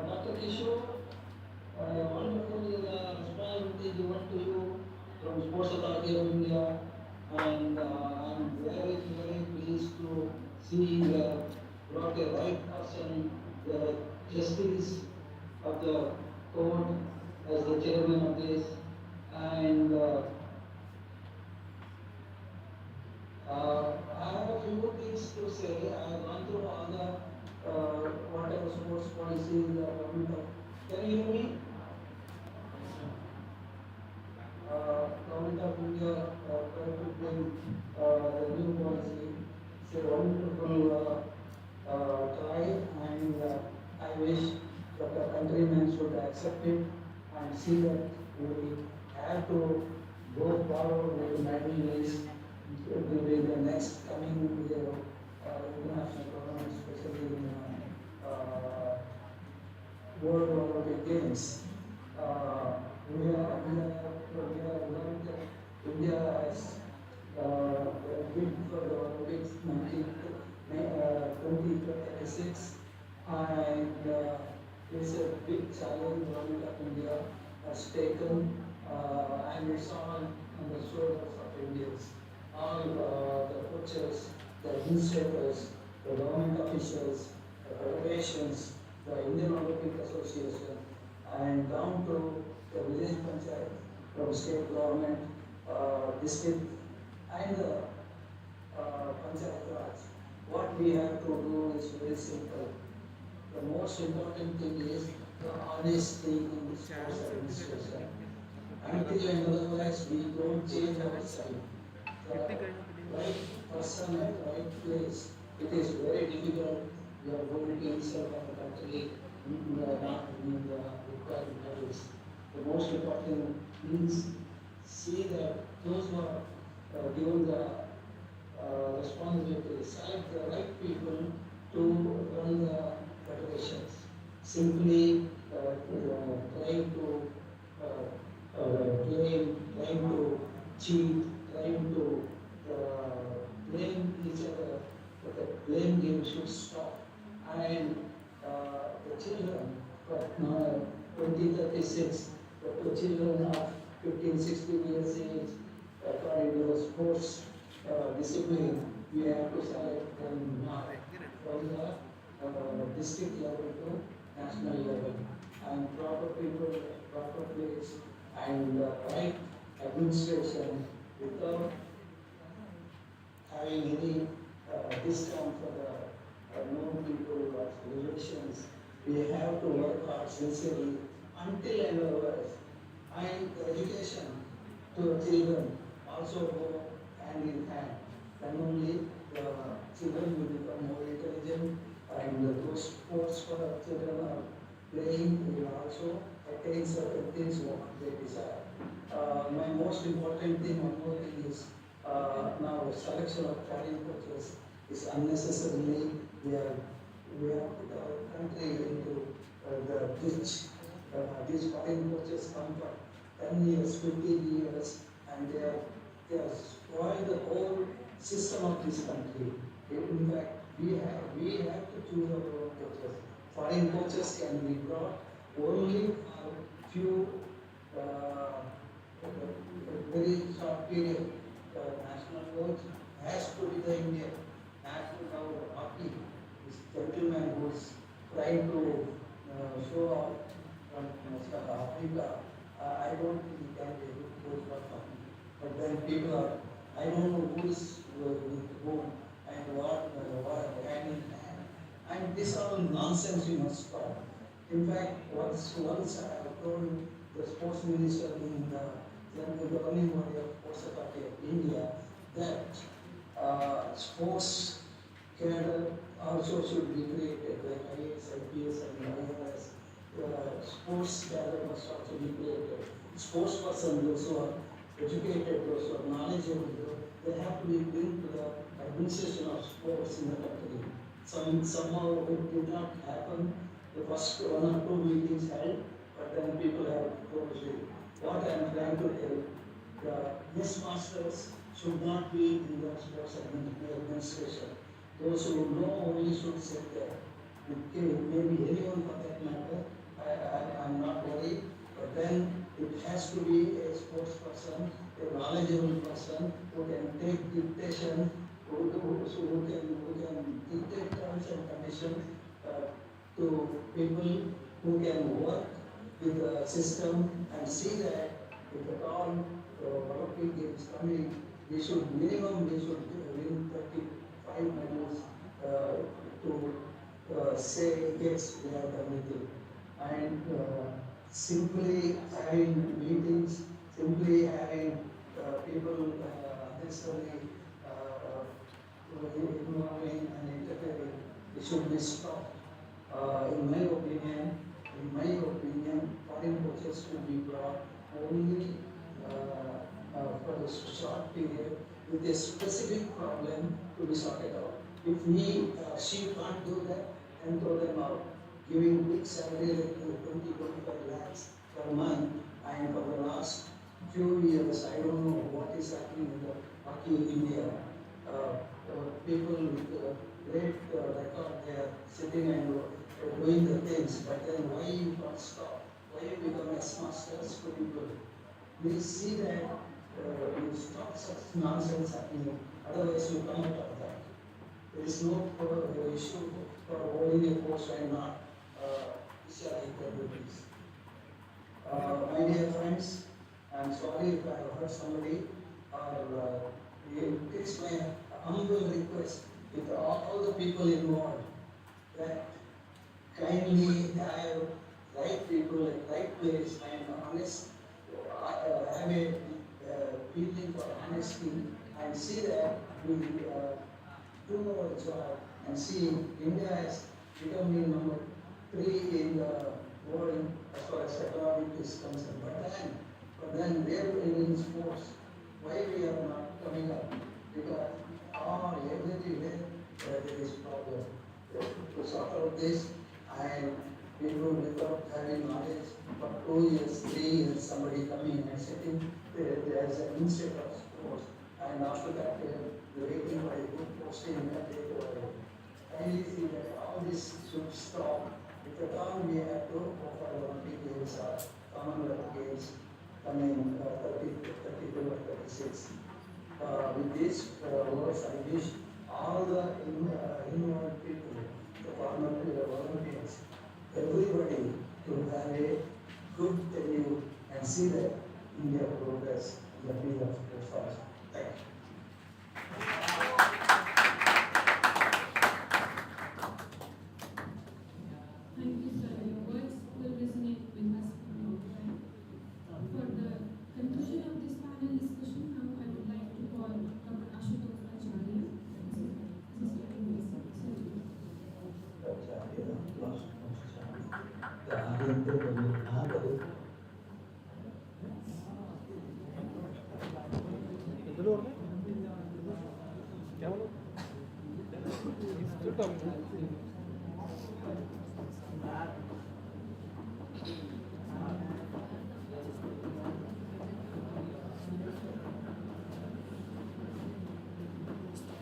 Dr. Kishore, wonderful responsibility given to you from Sports Authority of India, and I'm very, very pleased to see the brought the right person, the justice of the court as the chairman of this, and I have a few things to say. I have gone through all the whatever sports policy the government of. Can you hear me? Government of India bring the new policy. It's a wonderful try, and I wish that the countrymen should accept it and see that we have to go forward with medal race during the next coming year, international tournament, especially in World Olympic Games. We are learned that India has bid for the Olympics 2036, and it's a big challenge government of India has taken, and it's all on the shoulders of Indians. All the coaches, the administrators, the government officials, the federations, the Indian Olympic Association, and down to the village panchayat, from state government, district, and the panchayat raj. What we have to do is very simple. The most important thing is the honesty in the sports administration. Until and otherwise we don't change our side. The right person at the right place. It is very difficult. We are going to insult our country not in the required levels. The most important is see that those who are given the responsibility, select the right people to run the federations. Simply trying to blame, trying to cheat, trying to blame each other, but the blame game should stop. And the children, but now 2036, the children of 15, 16 years age, according to the sports discipline, we have to select them now from the district level to national level, and proper people, proper place, and right administration without having any discount for the known people or relations. We have to work hard sincerely until and otherwise. And education to the children also go hand in hand. Then only the children will become more intelligent, and those sports for the children are playing will also attain certain things what they desire. My most important thing, one more thing is now selection of foreign coaches is unnecessarily we have put our country into the ditch. These foreign coaches come for 10 years, 15 years, and they have spoiled the whole system of this country. In fact, we have to choose our own coaches. Foreign coaches can be brought only for few very short period. The national coach has to be the Indian national hockey. This gentleman who is trying to show off from Africa. I don't think he can be a good coach for hockey. But then people are, I don't know who is with whom and what hand in hand. And this all nonsense we must stop. In fact, once I have told the sports minister in the governing body of Sports Authority of India that sports cadre also should be created, like IAS, IPS, and IRS. Sports cadre must also be created. Sports person, those who are educated, those who are knowledgeable, they have to be linked to the administration of sports in the country. Somehow it did not happen. The first 1 or 2 meetings held, but then people have closed it. What I am trying to tell, the yes masters should not be in the sports administration. demonstration. Those who know only should sit there. Maybe anyone for that matter, I'm not worried, but then it has to be a sports person, a knowledgeable person who can take dictation, who can dictate terms and conditions to people who can work with the system and see that if at all Olympic Games coming, we should win 35 medals to say yes, we have done it. And simply having meetings, simply having people unnecessarily involving and interfering, it should be stopped. In my opinion, foreign coaches should be brought only for a short period with a specific problem to be sorted out. If she can't do that, then throw them out. Giving big salary like 20-25 lakhs per month, and for the last few years, I don't know what is happening in the hockey in India. People with great record, they are sitting and doing the things, but then why you can't stop? Why you become S masters to people? We see that you stop such nonsense happening, otherwise you come out of that. There is no issue for holding a post and not abilities. My dear friends, I'm sorry if I hurt somebody, or it's my humble request with all the people involved that kindly have right people at right place and honest, have a feeling for honesty and see that we do our job and see India has becoming number 3 in the world as far as economic is concerned. But then where in sports, why we are not coming up? Because everywhere there is problem. To sort out this, and people without having knowledge for 2 years, 3 years, somebody coming and sitting there as an institute of sports, and after that they're waiting for a good posting and they go away. Kindly see that all this should stop. If at all we have to offer Olympic Games or Commonwealth Games coming 32 or 36. With these words, I wish all the involved people, the former Olympians, everybody to have a good tenure and see that India progress in the field of sports. Thank you. Thank you, sir. Your words will resonate with us for a long time. For the conclusion of this panel discussion, now I would like to call Dr. Ashutosh Acharya,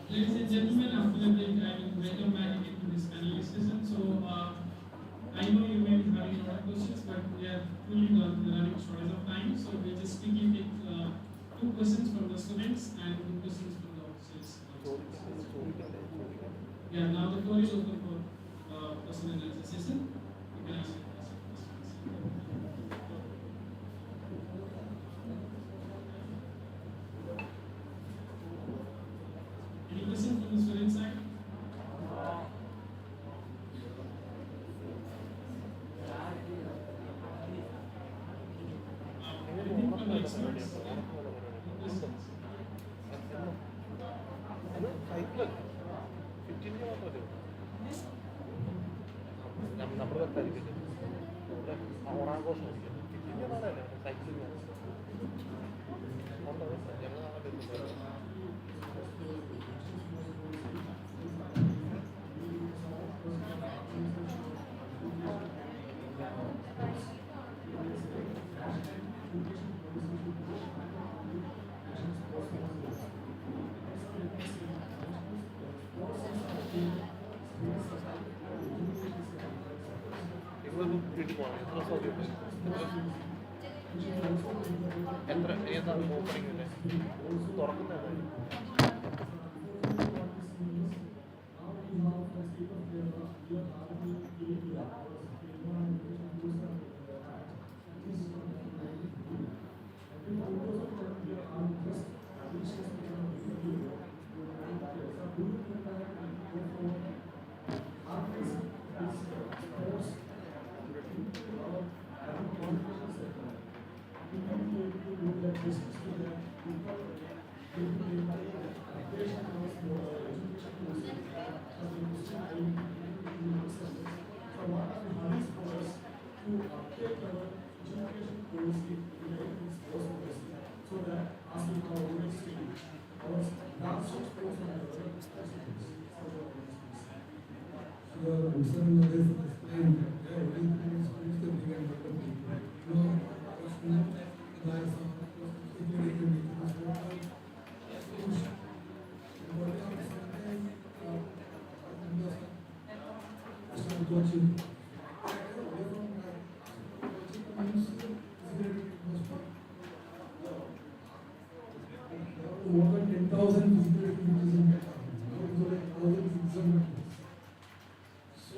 Ladies and gentlemen, after the break, I will welcome back again to this panel discussion. So, I know you may be having a lot of questions, but we are truly running shortage of time. So, we'll just quickly take 2 questions from the students and 2 questions from the officers. Yeah, now the floor is open for question and answer session. You can ask your questions. Any question from the student side? Anything from the experts? Questions? വീട്ടിൽ പോകണം. എത്ര സൗകര്യം എത്ര ഏതാ ഓപ്പണിങ്ങിൻ്റെ തുറക്കുന്നത്? More than 10,000 physical activities in so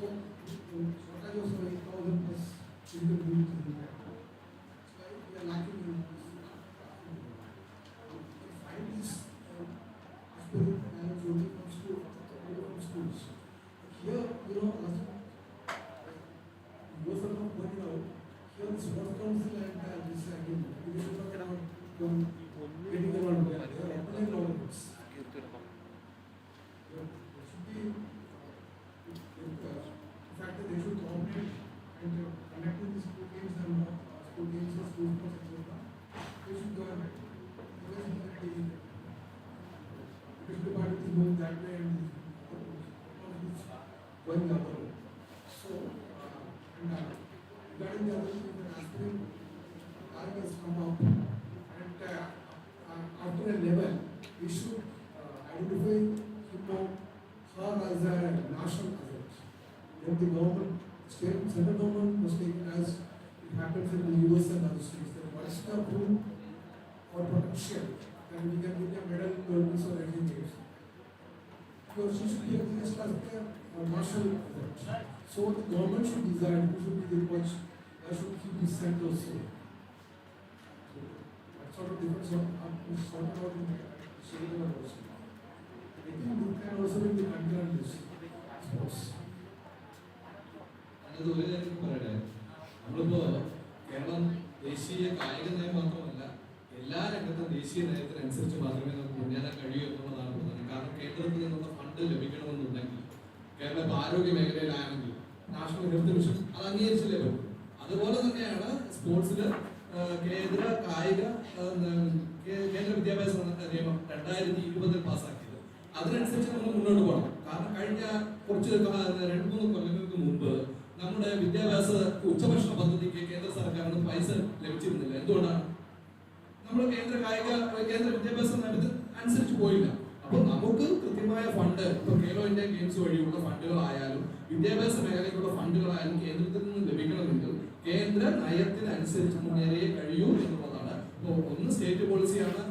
shortage of 8,000 plus physical activities in so we are lacking in this. Find this aspirant parents only from school, only from schools. Here, as yourself have pointed out, here the sports council and this education department from getting around there, they are applying all of this. In fact, they should cooperate and connecting the school games and school sports, etc. They should go ahead. Otherwise, we can take it. Because the department is going that way and it's going the other way. So, regarding the other thing, the aspiring time has come up, and after a level, we should identify her as a national asset. Then the government, central government must take it as it happens in the US and other states. That once the proof or potential, then we can get a medal in the Olympics or Asian Games. Because she should be addressed as a national asset. So the government should decide who should be the coach, where should keep his center so. That sort of difference is sorted out in the state level also. I think we can also be the concurrent list. Sports. അത് ഒരു കാര്യം പറയട്ടെ, നമ്മളിപ്പോൾ കേരളം ദേശീയ കായിക നയം മാത്രമല്ല, എല്ലാ രംഗത്തും ദേശീയ നയത്തിനനുസരിച്ച് മാത്രമേ നമുക്ക് മുന്നേറാൻ കഴിയൂ എന്നുള്ളതാണ് പ്രധാനം. കാരണം കേന്ദ്രത്തിൽ നിന്നുള്ള ഫണ്ട് ലഭിക്കണമെന്നുണ്ടെങ്കിൽ കേരളം ഇപ്പോൾ ആരോഗ്യ മേഖലയിലാണെങ്കിൽ നാഷണൽ ഹെൽത്ത് മിഷൻ അത് അംഗീകരിച്ചില്ലേ പറ്റും. അതുപോലെ തന്നെയാണ് സ്പോർട്സിൽ കേന്ദ്ര കായിക കേന്ദ്ര വിദ്യാഭ്യാസ നിയമം 2020 പാസ്സാക്കിയത്. അതിനനുസരിച്ച് നമ്മൾ മുന്നോട്ട് പോകണം. കാരണം കഴിഞ്ഞ കുറച്ച് 2-3 കൊല്ലങ്ങൾക്ക് മുമ്പ് നമ്മുടെ വിദ്യാഭ്യാസ ഉച്ചഭക്ഷണ പദ്ധതിക്ക് കേന്ദ്ര സർക്കാരിന് പൈസ ലഭിച്ചിരുന്നില്ല. എന്തുകൊണ്ടാണ്? നമ്മൾ കേന്ദ്ര വിദ്യാഭ്യാസ നയത്തിന് അനുസരിച്ച് പോയില്ല. അപ്പോൾ നമുക്ക് കൃത്യമായ ഫണ്ട്, ഇപ്പോൾ ഖേലോ ഇന്ത്യ ഗെയിംസ് വഴിയുള്ള ഫണ്ടുകളായാലും വിദ്യാഭ്യാസ മേഖലയ്ക്കുള്ള ഫണ്ടുകളായാലും കേന്ദ്രത്തിൽ നിന്ന് ലഭിക്കണമെങ്കിൽ കേന്ദ്ര നയത്തിനനുസരിച്ച് മുന്നേറിയേ കഴിയൂ എന്നുള്ളതാണ്. അപ്പോൾ ഒന്ന് സ്റ്റേറ്റ് പോളിസിയാണ്,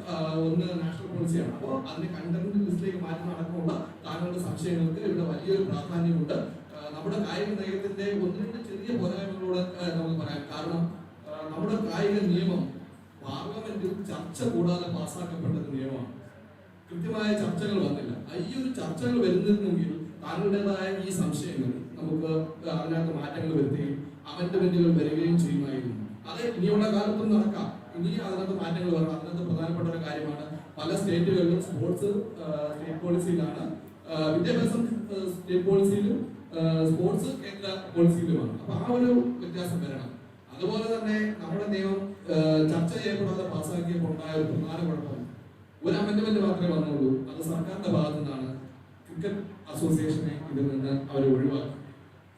ഒന്ന് നാഷണൽ പോളിസിയാണ്. അപ്പോൾ അതിനെ കണ്ടന്റ് ലിസ്റ്റിലേക്ക് മാറ്റുന്ന അടക്കമുള്ള താങ്കളുടെ സംശയങ്ങൾക്ക് ഇവിടെ വലിയൊരു പ്രാധാന്യമുണ്ട്. നമ്മുടെ കായിക നയത്തിന്റെ 1-2 ചെറിയ പോരായ്മകളോട് നമുക്ക് പറയാം. കാരണം നമ്മുടെ കായിക നിയമം പാർലമെന്റിൽ ചർച്ച കൂടാതെ പാസ്സാക്കപ്പെട്ട നിയമമാണ്. കൃത്യമായ ചർച്ചകൾ വന്നില്ല. ഈ ഒരു ചർച്ചകൾ വരുന്നിരുന്നെങ്കിൽ താങ്കളുടേതായ ഈ സംശയങ്ങൾ നമുക്ക് അതിനകത്ത് മാറ്റങ്ങൾ വരുത്തുകയും അമെന്റ്മെന്റുകൾ വരികയും ചെയ്യുമായിരുന്നു. അത് ഇനിയുള്ള കാലത്തും നടക്കാം. ഇനി അതിനകത്ത് മാറ്റങ്ങൾ വരണം. അതിനകത്ത് പ്രധാനപ്പെട്ട ഒരു കാര്യമാണ്, പല സ്റ്റേറ്റുകളിലും സ്പോർട്സ് സ്റ്റേറ്റ് പോളിസിയിലാണ്, വിദ്യാഭ്യാസം സ്റ്റേറ്റ് പോളിസിയിലും സ്പോർട്സ് കേന്ദ്ര പോളിസിയിലുമാണ്. അപ്പൊ ആ ഒരു വ്യത്യാസം വരണം. അതുപോലെ തന്നെ നമ്മുടെ നിയമം ചർച്ച ചെയ്യപ്പെടാതെ പാസ്സാക്കിയപ്പോൾ ഉണ്ടായ ഒരു പ്രധാന കുഴപ്പം, ഒരു അമെന്റ്മെന്റ് മാത്രമേ വന്നുള്ളൂ. അത് സർക്കാരിന്റെ ഭാഗത്തു നിന്നാണ്. ക്രിക്കറ്റ് അസോസിയേഷനെ ഇതിൽ നിന്ന് അവർ ഒഴിവാക്കി.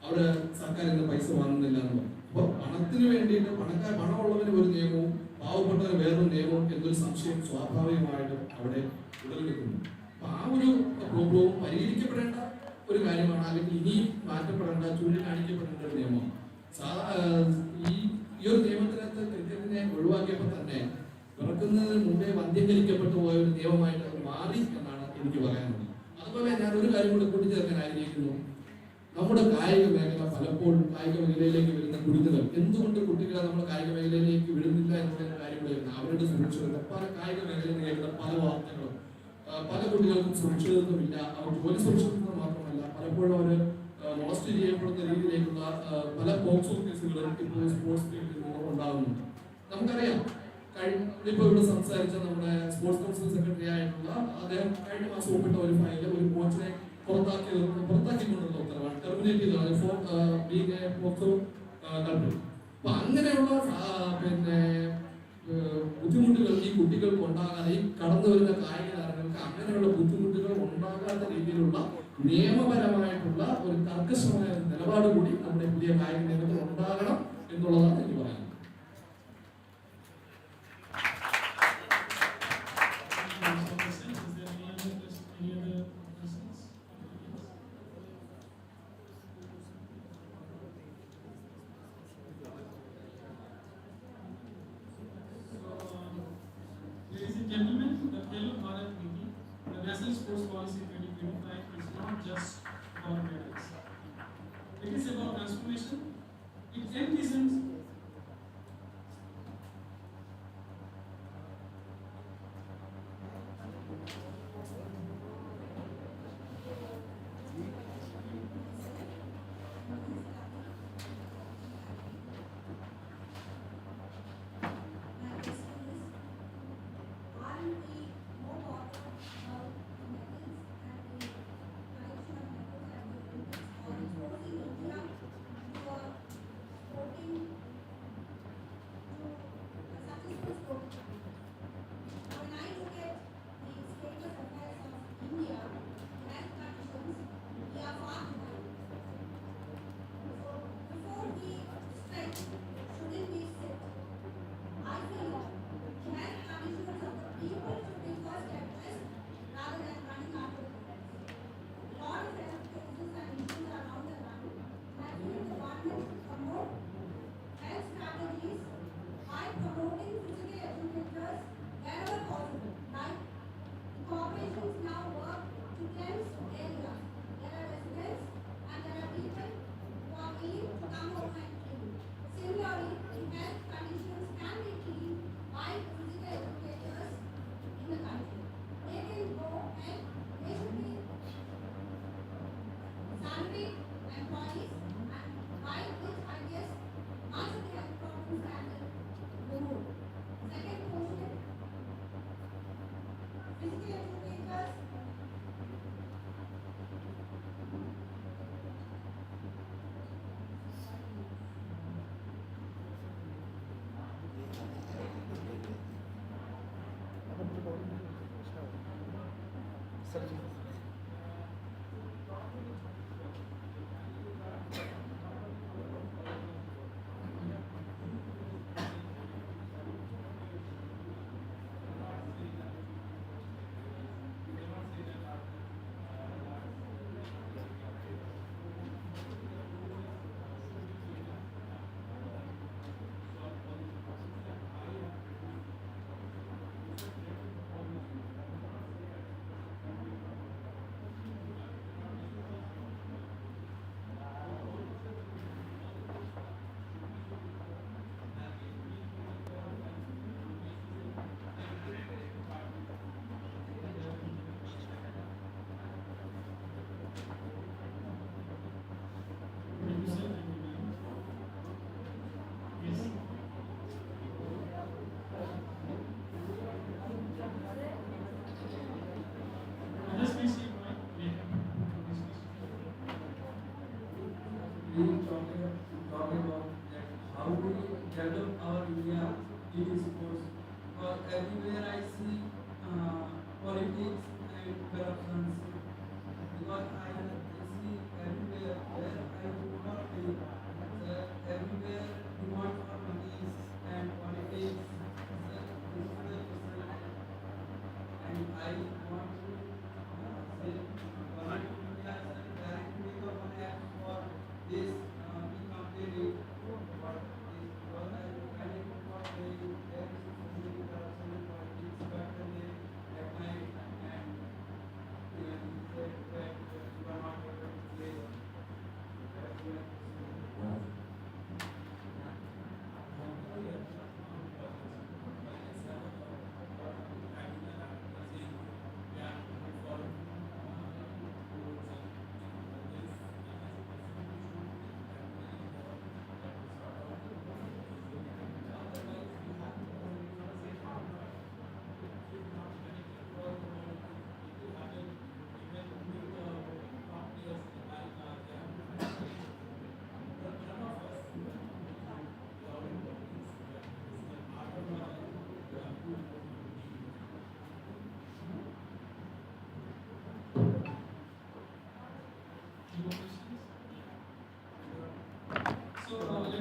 അവിടെ സർക്കാർ ഇന്ന് പൈസ വാങ്ങുന്നില്ല എന്ന് പറഞ്ഞു. അപ്പോൾ പണത്തിന് വേണ്ടിയിട്ട് പണമുള്ളവന് ഒരു നിയമവും പാവപ്പെട്ടവന് വേറൊരു നിയമവും എന്നൊരു സംശയം സ്വാഭാവികമായിട്ടും അവിടെ ഉടലെടുക്കുന്നു. അപ്പൊ ആ ഒരു പ്രോബ്ലവും പരിഹരിക്കപ്പെടേണ്ട ഒരു കാര്യമാണ്, അല്ലെങ്കിൽ ഇനിയും മാറ്റപ്പെടേണ്ട, ചൂണ്ടിക്കാണിക്കപ്പെടേണ്ട ഒരു നിയമമാണ്. ഈ ഒരു നിയമത്തിനകത്ത് ക്രിക്കറ്റിനെ ഒഴിവാക്കിയപ്പോൾ തന്നെ പിറക്കുന്നതിന് മുമ്പേ വന്ധ്യീകരിക്കപ്പെട്ടു പോയ ഒരു നിയമമായിട്ട് അത് മാറി എന്നാണ് എനിക്ക് പറയാനുള്ളത്. അതുപോലെ ഞാൻ ഒരു കാര്യം കൂടി കൂട്ടിച്ചേർക്കാൻ ആഗ്രഹിക്കുന്നു. നമ്മുടെ കായിക മേഖല പലപ്പോഴും കായിക മേഖലയിലേക്ക് വരുന്ന കുരുന്നുകൾ എന്തുകൊണ്ട് കുട്ടികളെ നമ്മൾ കായിക മേഖലയിലേക്ക് വിടുന്നില്ല എന്നുള്ള കാര്യം വരുന്നത് അവരുടെ സുരക്ഷിതത്വം. പല കായിക മേഖലയിൽ കേൾക്കുന്ന പല വാർത്തകളും പല കുട്ടികൾക്കും സുരക്ഷിതത്വമില്ല. അവർ ജോലി സുരക്ഷിതത്വം മാത്രമല്ല, പലപ്പോഴും അവർ മോസ്റ്റ് ചെയ്യപ്പെടുന്ന രീതിയിലേക്കുള്ള പല പോക്സോ കേസുകളും ഇപ്പോൾ സ്പോർട്സ് ഫീൽഡിൽ നിന്ന് ഉണ്ടാകുന്നുണ്ട്. നമുക്കറിയാം, ഇപ്പോൾ ഇവിടെ സംസാരിച്ച നമ്മുടെ സ്പോർട്സ് കൗൺസിൽ സെക്രട്ടറി ആയിട്ടുള്ള അദ്ദേഹം കഴിഞ്ഞ മാസം ഒപ്പിട്ട ഒരു ഫയലിൽ ഒരു കോച്ചിനെ പുറത്താക്കിക്കൊണ്ടുള്ള ഉത്തരവാണ്, ടെർമിനേറ്റ് ചെയ്തതാണ് for being A POCSO country. അപ്പൊ അങ്ങനെയുള്ള ബുദ്ധിമുട്ടുകൾ ഈ കുട്ടികൾക്ക് ഉണ്ടാകാതെ, ഈ കടന്നു വരുന്ന കായിക താരങ്ങൾക്ക് അങ്ങനെയുള്ള ബുദ്ധിമുട്ടുകൾ ഉണ്ടാകാത്ത രീതിയിലുള്ള നിയമപരമായിട്ടുള്ള ഒരു കർക്കശമായ നിലപാട് കൂടി നമ്മുടെ പുതിയ കായിക നിയമത്തിൽ ഉണ്ടാകണം എന്നുള്ളതാണ് എനിക്ക് പറയാനുള്ളത്. Gentlemen, the Khelo Bharat Niti, the National Sports Policy 2025 is not just about medals. It is about transformation. It envisions talking about that how do we develop our India in sports. Because everywhere I see politics and corruption. Because I see everywhere where I do not live, everywhere demand for money and politics. This is the question. And I want to say, government of India is trying to make a one act for this. We completely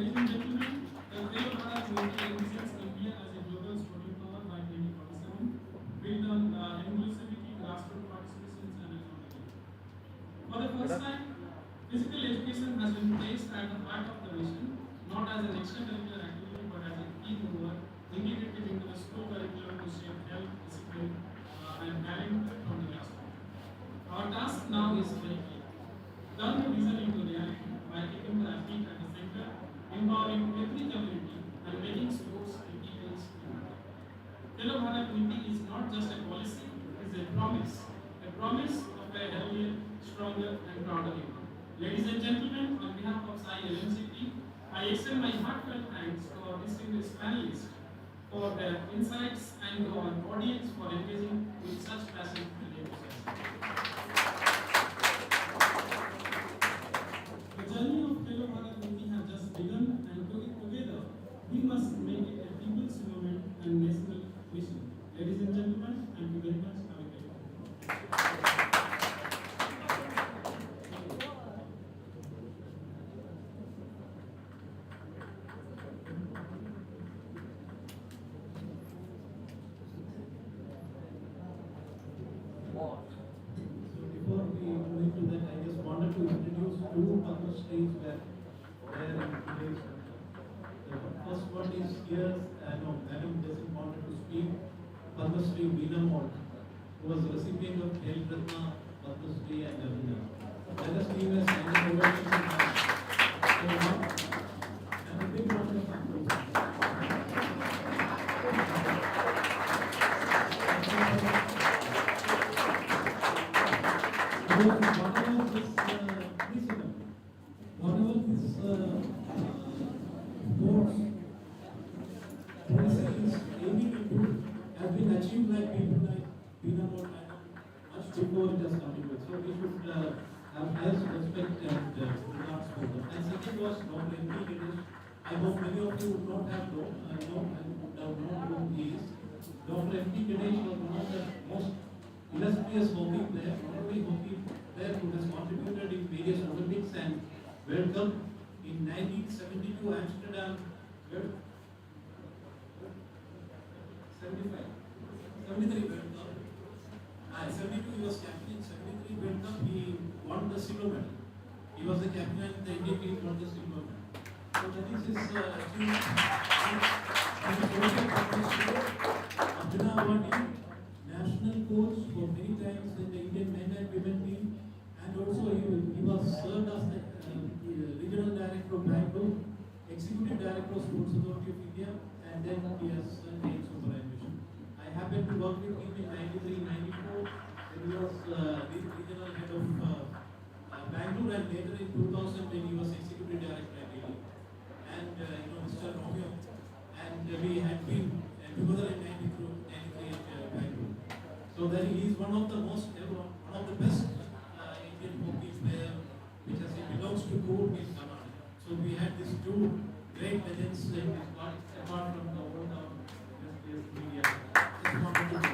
Ladies and gentlemen, the Creative Bharat movement envisions India as a global sporting power by 2047, built on inclusivity, grassroots participation, and economy. For the first time, physical education has been placed at the heart of the mission, not as an extracurricular activity but as a key mover integrated into the school curriculum to shape health, discipline, and talent from the grassroots. Our task now is very clear. Turn the vision into reality by keeping the athlete at the center, empowering every community, and making sports a people's humanity. Khelo Bharat Niti is not just a policy, it is a promise of a healthier, stronger, and prouder India. Ladies and gentlemen, on behalf of SAI LNCPE, I extend my heartfelt thanks to our distinguished panelists for their insights and to our audience for engaging with such passion and enthusiasm. The journey of Khelo Bharat Niti has just begun, and together we must make it a people's movement and national mission. Ladies and gentlemen, thank you very much. Have a great day. So before we move into that, I just wanted to introduce two other states where in today's the first one is here, no, Madam doesn't wanted to speak, Padma Shri Veena, who was the recipient of Khel Ratna, Padma Shri and Avina. Let us give a standing ovation to her. And a big round of applause. Whatever this sports policy is aiming into has been achieved like people like Veena much before it has come into it. So we should have highest respect and regards for them. And second was Dr. M.P. Ganesh. I hope many of you would not have known and would have known who he is. Dr. M.P. Ganesh was one of the most illustrious hockey player, not only hockey player who has contributed in various Olympics and World Cup in 1972 Amsterdam, 73 World Cup. 72 he was captain, in 73 World Cup he won the silver medal. He was the captain and the Indian team won the silver medal. So that is his achievement. Abhina Awadi, national coach for many times in the Indian men and women team, and also he was served as the regional director of Bangalore, executive director of Sports Authority of India, and then he has served in superannuation. I happened to work with him in 93-94 when he was regional head of Bangalore, and later in 2000 when he was executive director at Delhi. And Mr. Romeo, and we had been together in 93 at Bangalore. So that he is one of the best Indian hockey player, which as he belongs to Court in Command. So we had these two great legends in this part, apart from the whole media. Just wanted to say.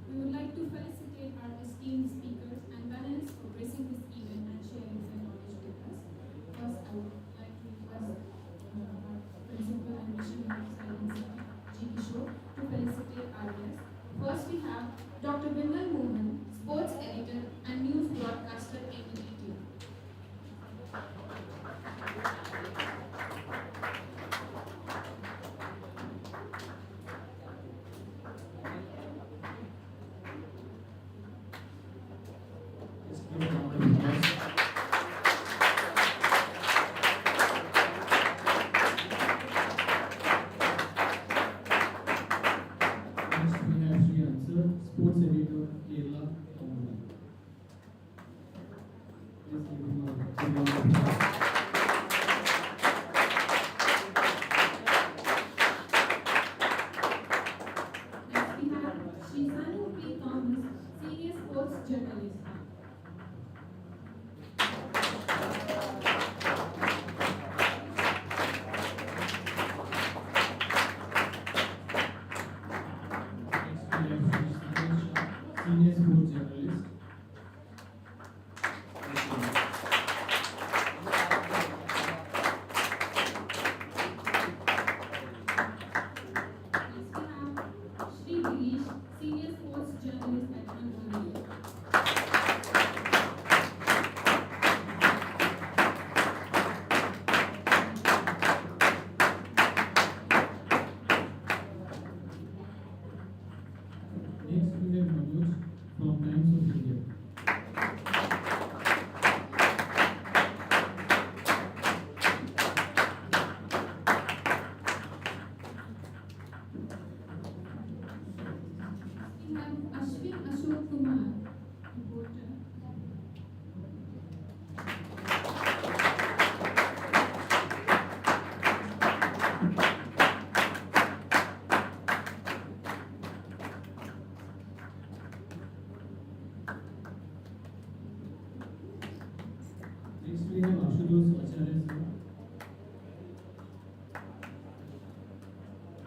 We would like to felicitate our esteemed speakers and panelists for gracing this event and sharing their knowledge with us. First, I would like to request our principal and missionary of science, G. Kishore, to felicitate our guests. First, we have Dr. Bindal Mohan, sports editor and news broadcaster in India. Next we have Sri Ansar, sports editor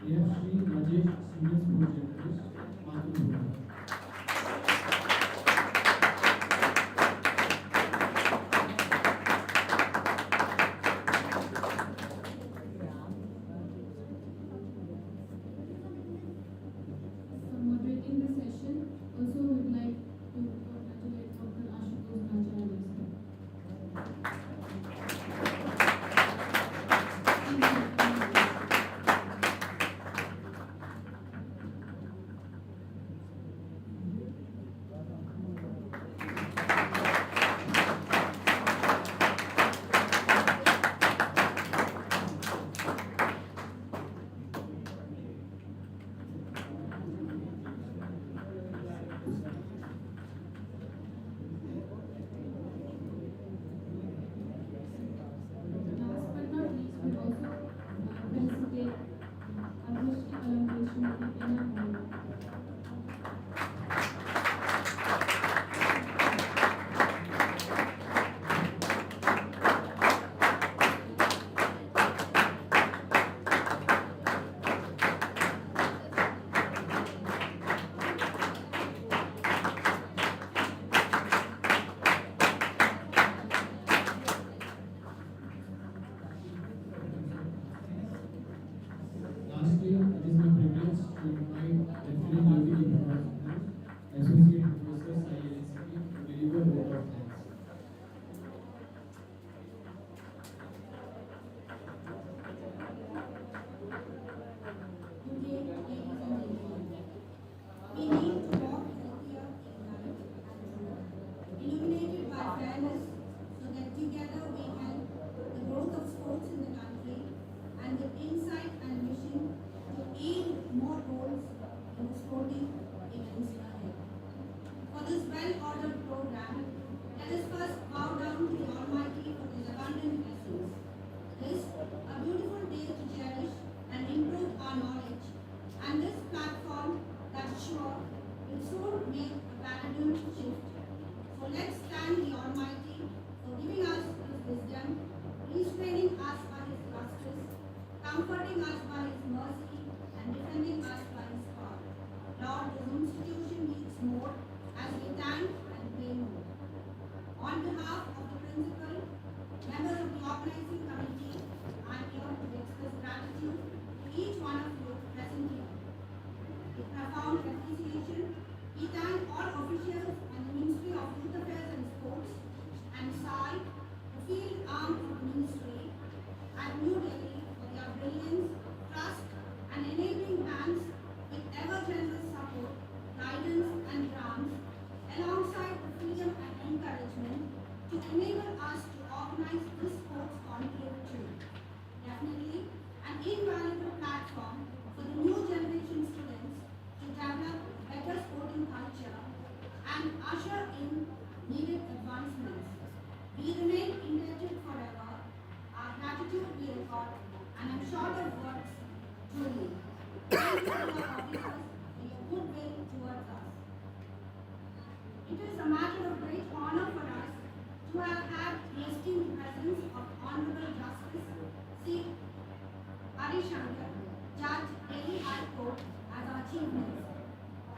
We have Sri Rajesh, Senior Sports Journalist, Mathrubhumi. So moderating the session, also would like to congratulate Dr. Ashutosh Acharya, sir. Last but not least, we also felicitate Padmashri Alamkar Srimati Ena Mohan. Lastly, it is my privilege to invite Reverend Yogi Prakash, Associate Professor SAI LNCPE, to deliver a vote of thanks. Good day, ladies and gentlemen. We need to walk healthier in life and growth, illuminated by fairness, so that together we help the growth of sports in the country and with insight and vision to aid more goals in the sporting events ahead. For this well-ordered program, let us first bow down to the Almighty for His abundant blessings. This, a beautiful day to cherish and improve our knowledge, and this platform that's sure will soon make a paradigm shift. So let's thank the Almighty for giving us His wisdom, restraining us by His justice, comforting us by His mercy, and defending us by His power. Lord, this institution needs more as we thank and pray more. On behalf of the principal, members of the organizing committee, I am here to express gratitude to each one of you present here. With profound appreciation, we thank all officials and the Ministry of Youth Affairs and Sports and SAI, the field arm of the ministry, at New Delhi for their brilliance, trust, and enabling hands with ever-generous support, guidance, and grants, alongside the freedom and encouragement to enable us to organize this sports conclave too. Definitely an invaluable platform for the new generation students to develop better sporting culture and usher in needed advancements. We remain indebted forever. Our gratitude we record, and I'm short of words, truly. Thank you, dear officers, for your goodwill towards us. It is a matter of great honor for us to have had the esteemed presence of Honorable Justice C. Harishankar, Judge, Delhi High Court, as our Chief Minister.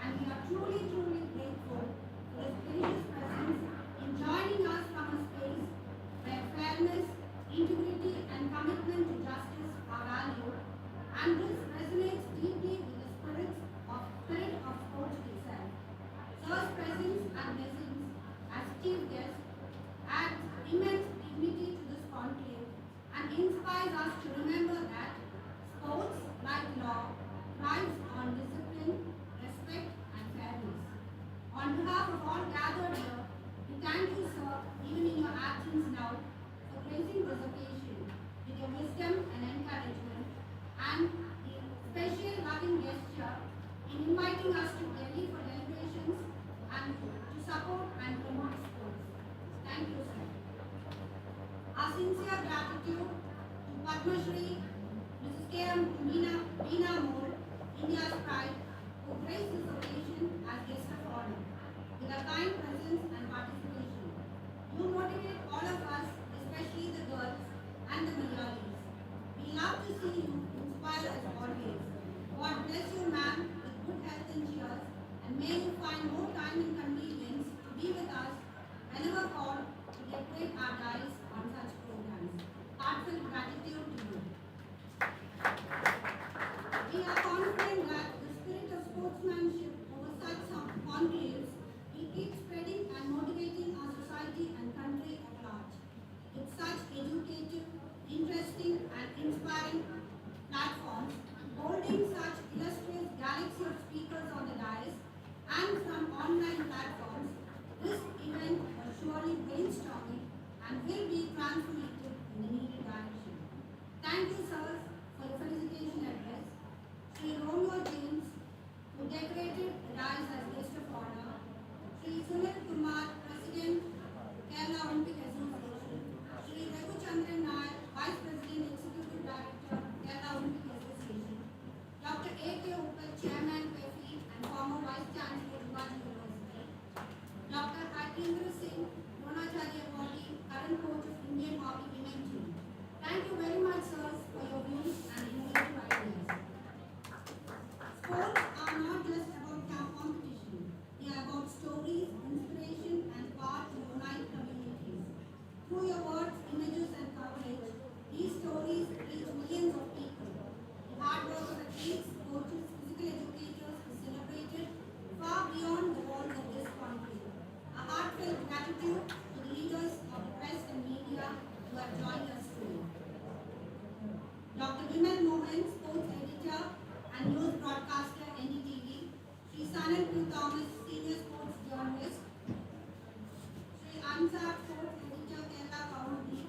And we are truly, truly grateful for his gracious presence in joining us from a space where fairness, integrity, and commitment to justice are valued, and this resonates deeply with the spirit of sports itself. Sir's presence and blessings as chief guest adds immense dignity to this conclave and inspires us to remember that sports, like law, thrives on discipline, respect, and fairness. On behalf of all gathered here, we thank you, sir, even in your absence now, for gracing this occasion with your wisdom and encouragement, and the special loving gesture in inviting us to Delhi for deliberations and to support and promote sports. Thank you, sir. Our sincere gratitude to Padma Shri, Mrs. K.M. Meena Moore, India's pride, who graced this occasion as guest of honor, with a kind presence and participation. You motivate all of us, especially the girls and the Malayalis. We love to see you inspire as always. Sports are not just about competition. They are about stories, inspiration, and power to unite communities. Through your words, images, and coverage, these stories reach millions of people. The hard work of athletes, coaches, physical educators is celebrated far beyond the walls of this country. A heartfelt gratitude to the leaders of the press and media who have joined us today. Dr. Vimal Mohan, sports editor and news broadcaster, NDTV. Sri Sanal P. Thomas, senior sports journalist. Sri Ansar, sports editor, Kerala County.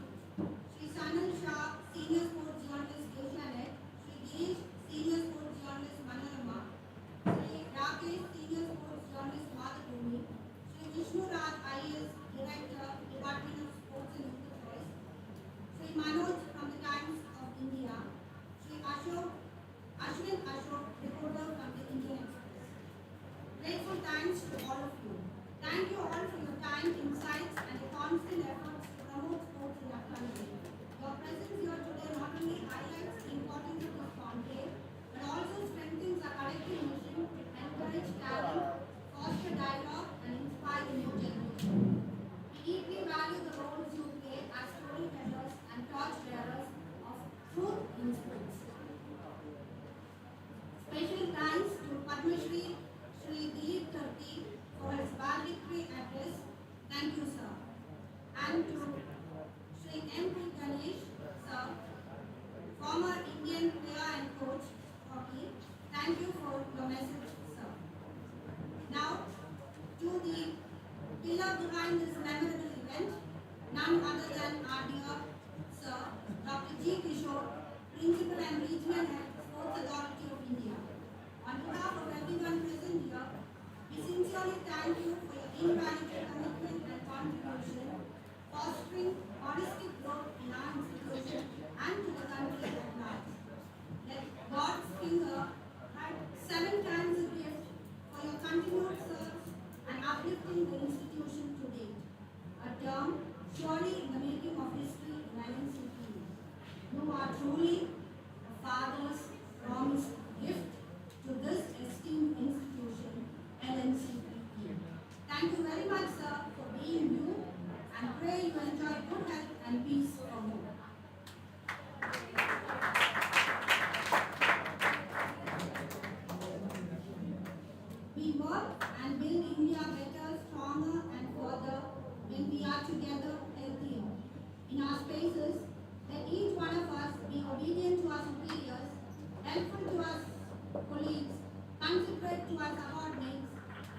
Sri Sanal Shah, senior sports journalist, Asianet. Sri Girish, senior sports journalist, Manorama. Sri Rakesh, senior sports journalist, Madhubhumi. Sri Vishnu Raj, IAS, director, Department of Sports and Youth Affairs. Sri Manoj from the Times of India. Sri Ashwin Ashok, reporter from the Indian Express. Grateful thanks to all of you. Thank you all for your time, insights, and your constant efforts to promote sports in our country. Your presence here today not only highlights the importance of this conclave, but also strengthens our collective mission to encourage talent, foster dialogue, and inspire the new generation. We deeply value the roles you play as storytellers and torchbearers of truth in sports. Special thanks to Padma Shri Dilip Turki for his valedictory address. Thank you, sir. And to Shri M.P. Ganesh, sir, former Indian player and coach, hockey. Thank you for your message, sir. Now, to the pillar behind this memorable event, none other than our dear sir, Dr. G. Kishore, Principal and Regional Head, Sports Authority of India. On behalf of everyone present here, we sincerely thank you for your invaluable commitment and contribution, fostering holistic growth in our institution and to the country at large. Let God's finger had 7 times a gift for your continued service and uplifting the institution to date. A term surely in the making of history in LNCPE. You are truly a father's promised gift to this esteemed institution, LNCPE. Thank you very much, sir, for being you, and pray you enjoy good health and peace for more. We work and build India better, stronger, and further when we are together, healthier. In our spaces, let each one of us be obedient to our superiors, helpful to our colleagues, considerate to our subordinates,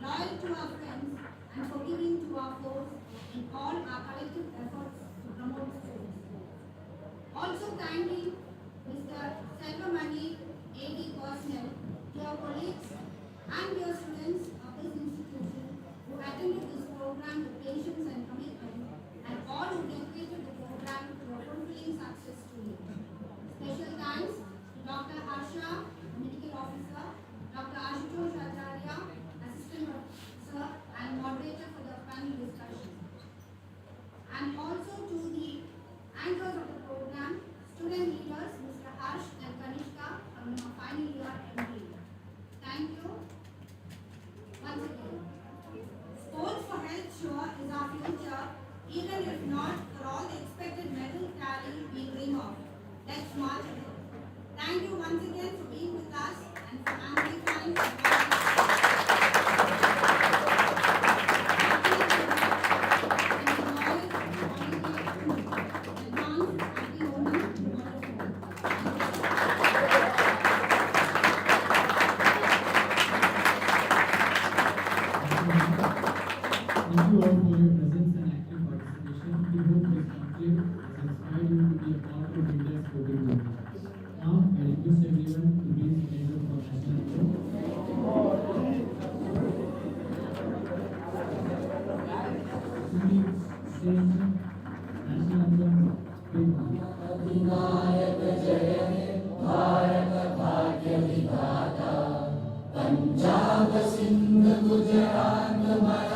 loyal to our friends, and forgiving to our foes in all our collective efforts to promote sports. Also thanking Mr. Selvamani, AD personnel, dear colleagues, and dear students of this institution who attended this program with patience and commitment, and all who dedicated the program to a fulfilling success today. Special thanks to Dr. Harsha, Medical Officer, Dr. Ashutosh Acharya, Assistant Professor and Moderator for the panel discussion. And also to the anchors of the program, student leaders, Mr. Harsh and Kanishka from the final year MD. Thank you. Once again, sports for health sure is our future, even if not for all the expected medal tally we dream of. Let's march ahead. Thank you once again for being with us and for amplifying the Thank you all for your presence and active participation. We hope this conclave has inspired you to be a part of India's sporting movement. Now, I request everyone to please stand up for national anthem. Please sing national anthem. अधिनायक जय हे भारत भाग्य विधाता पंजाब सिंध गुजरात मराठा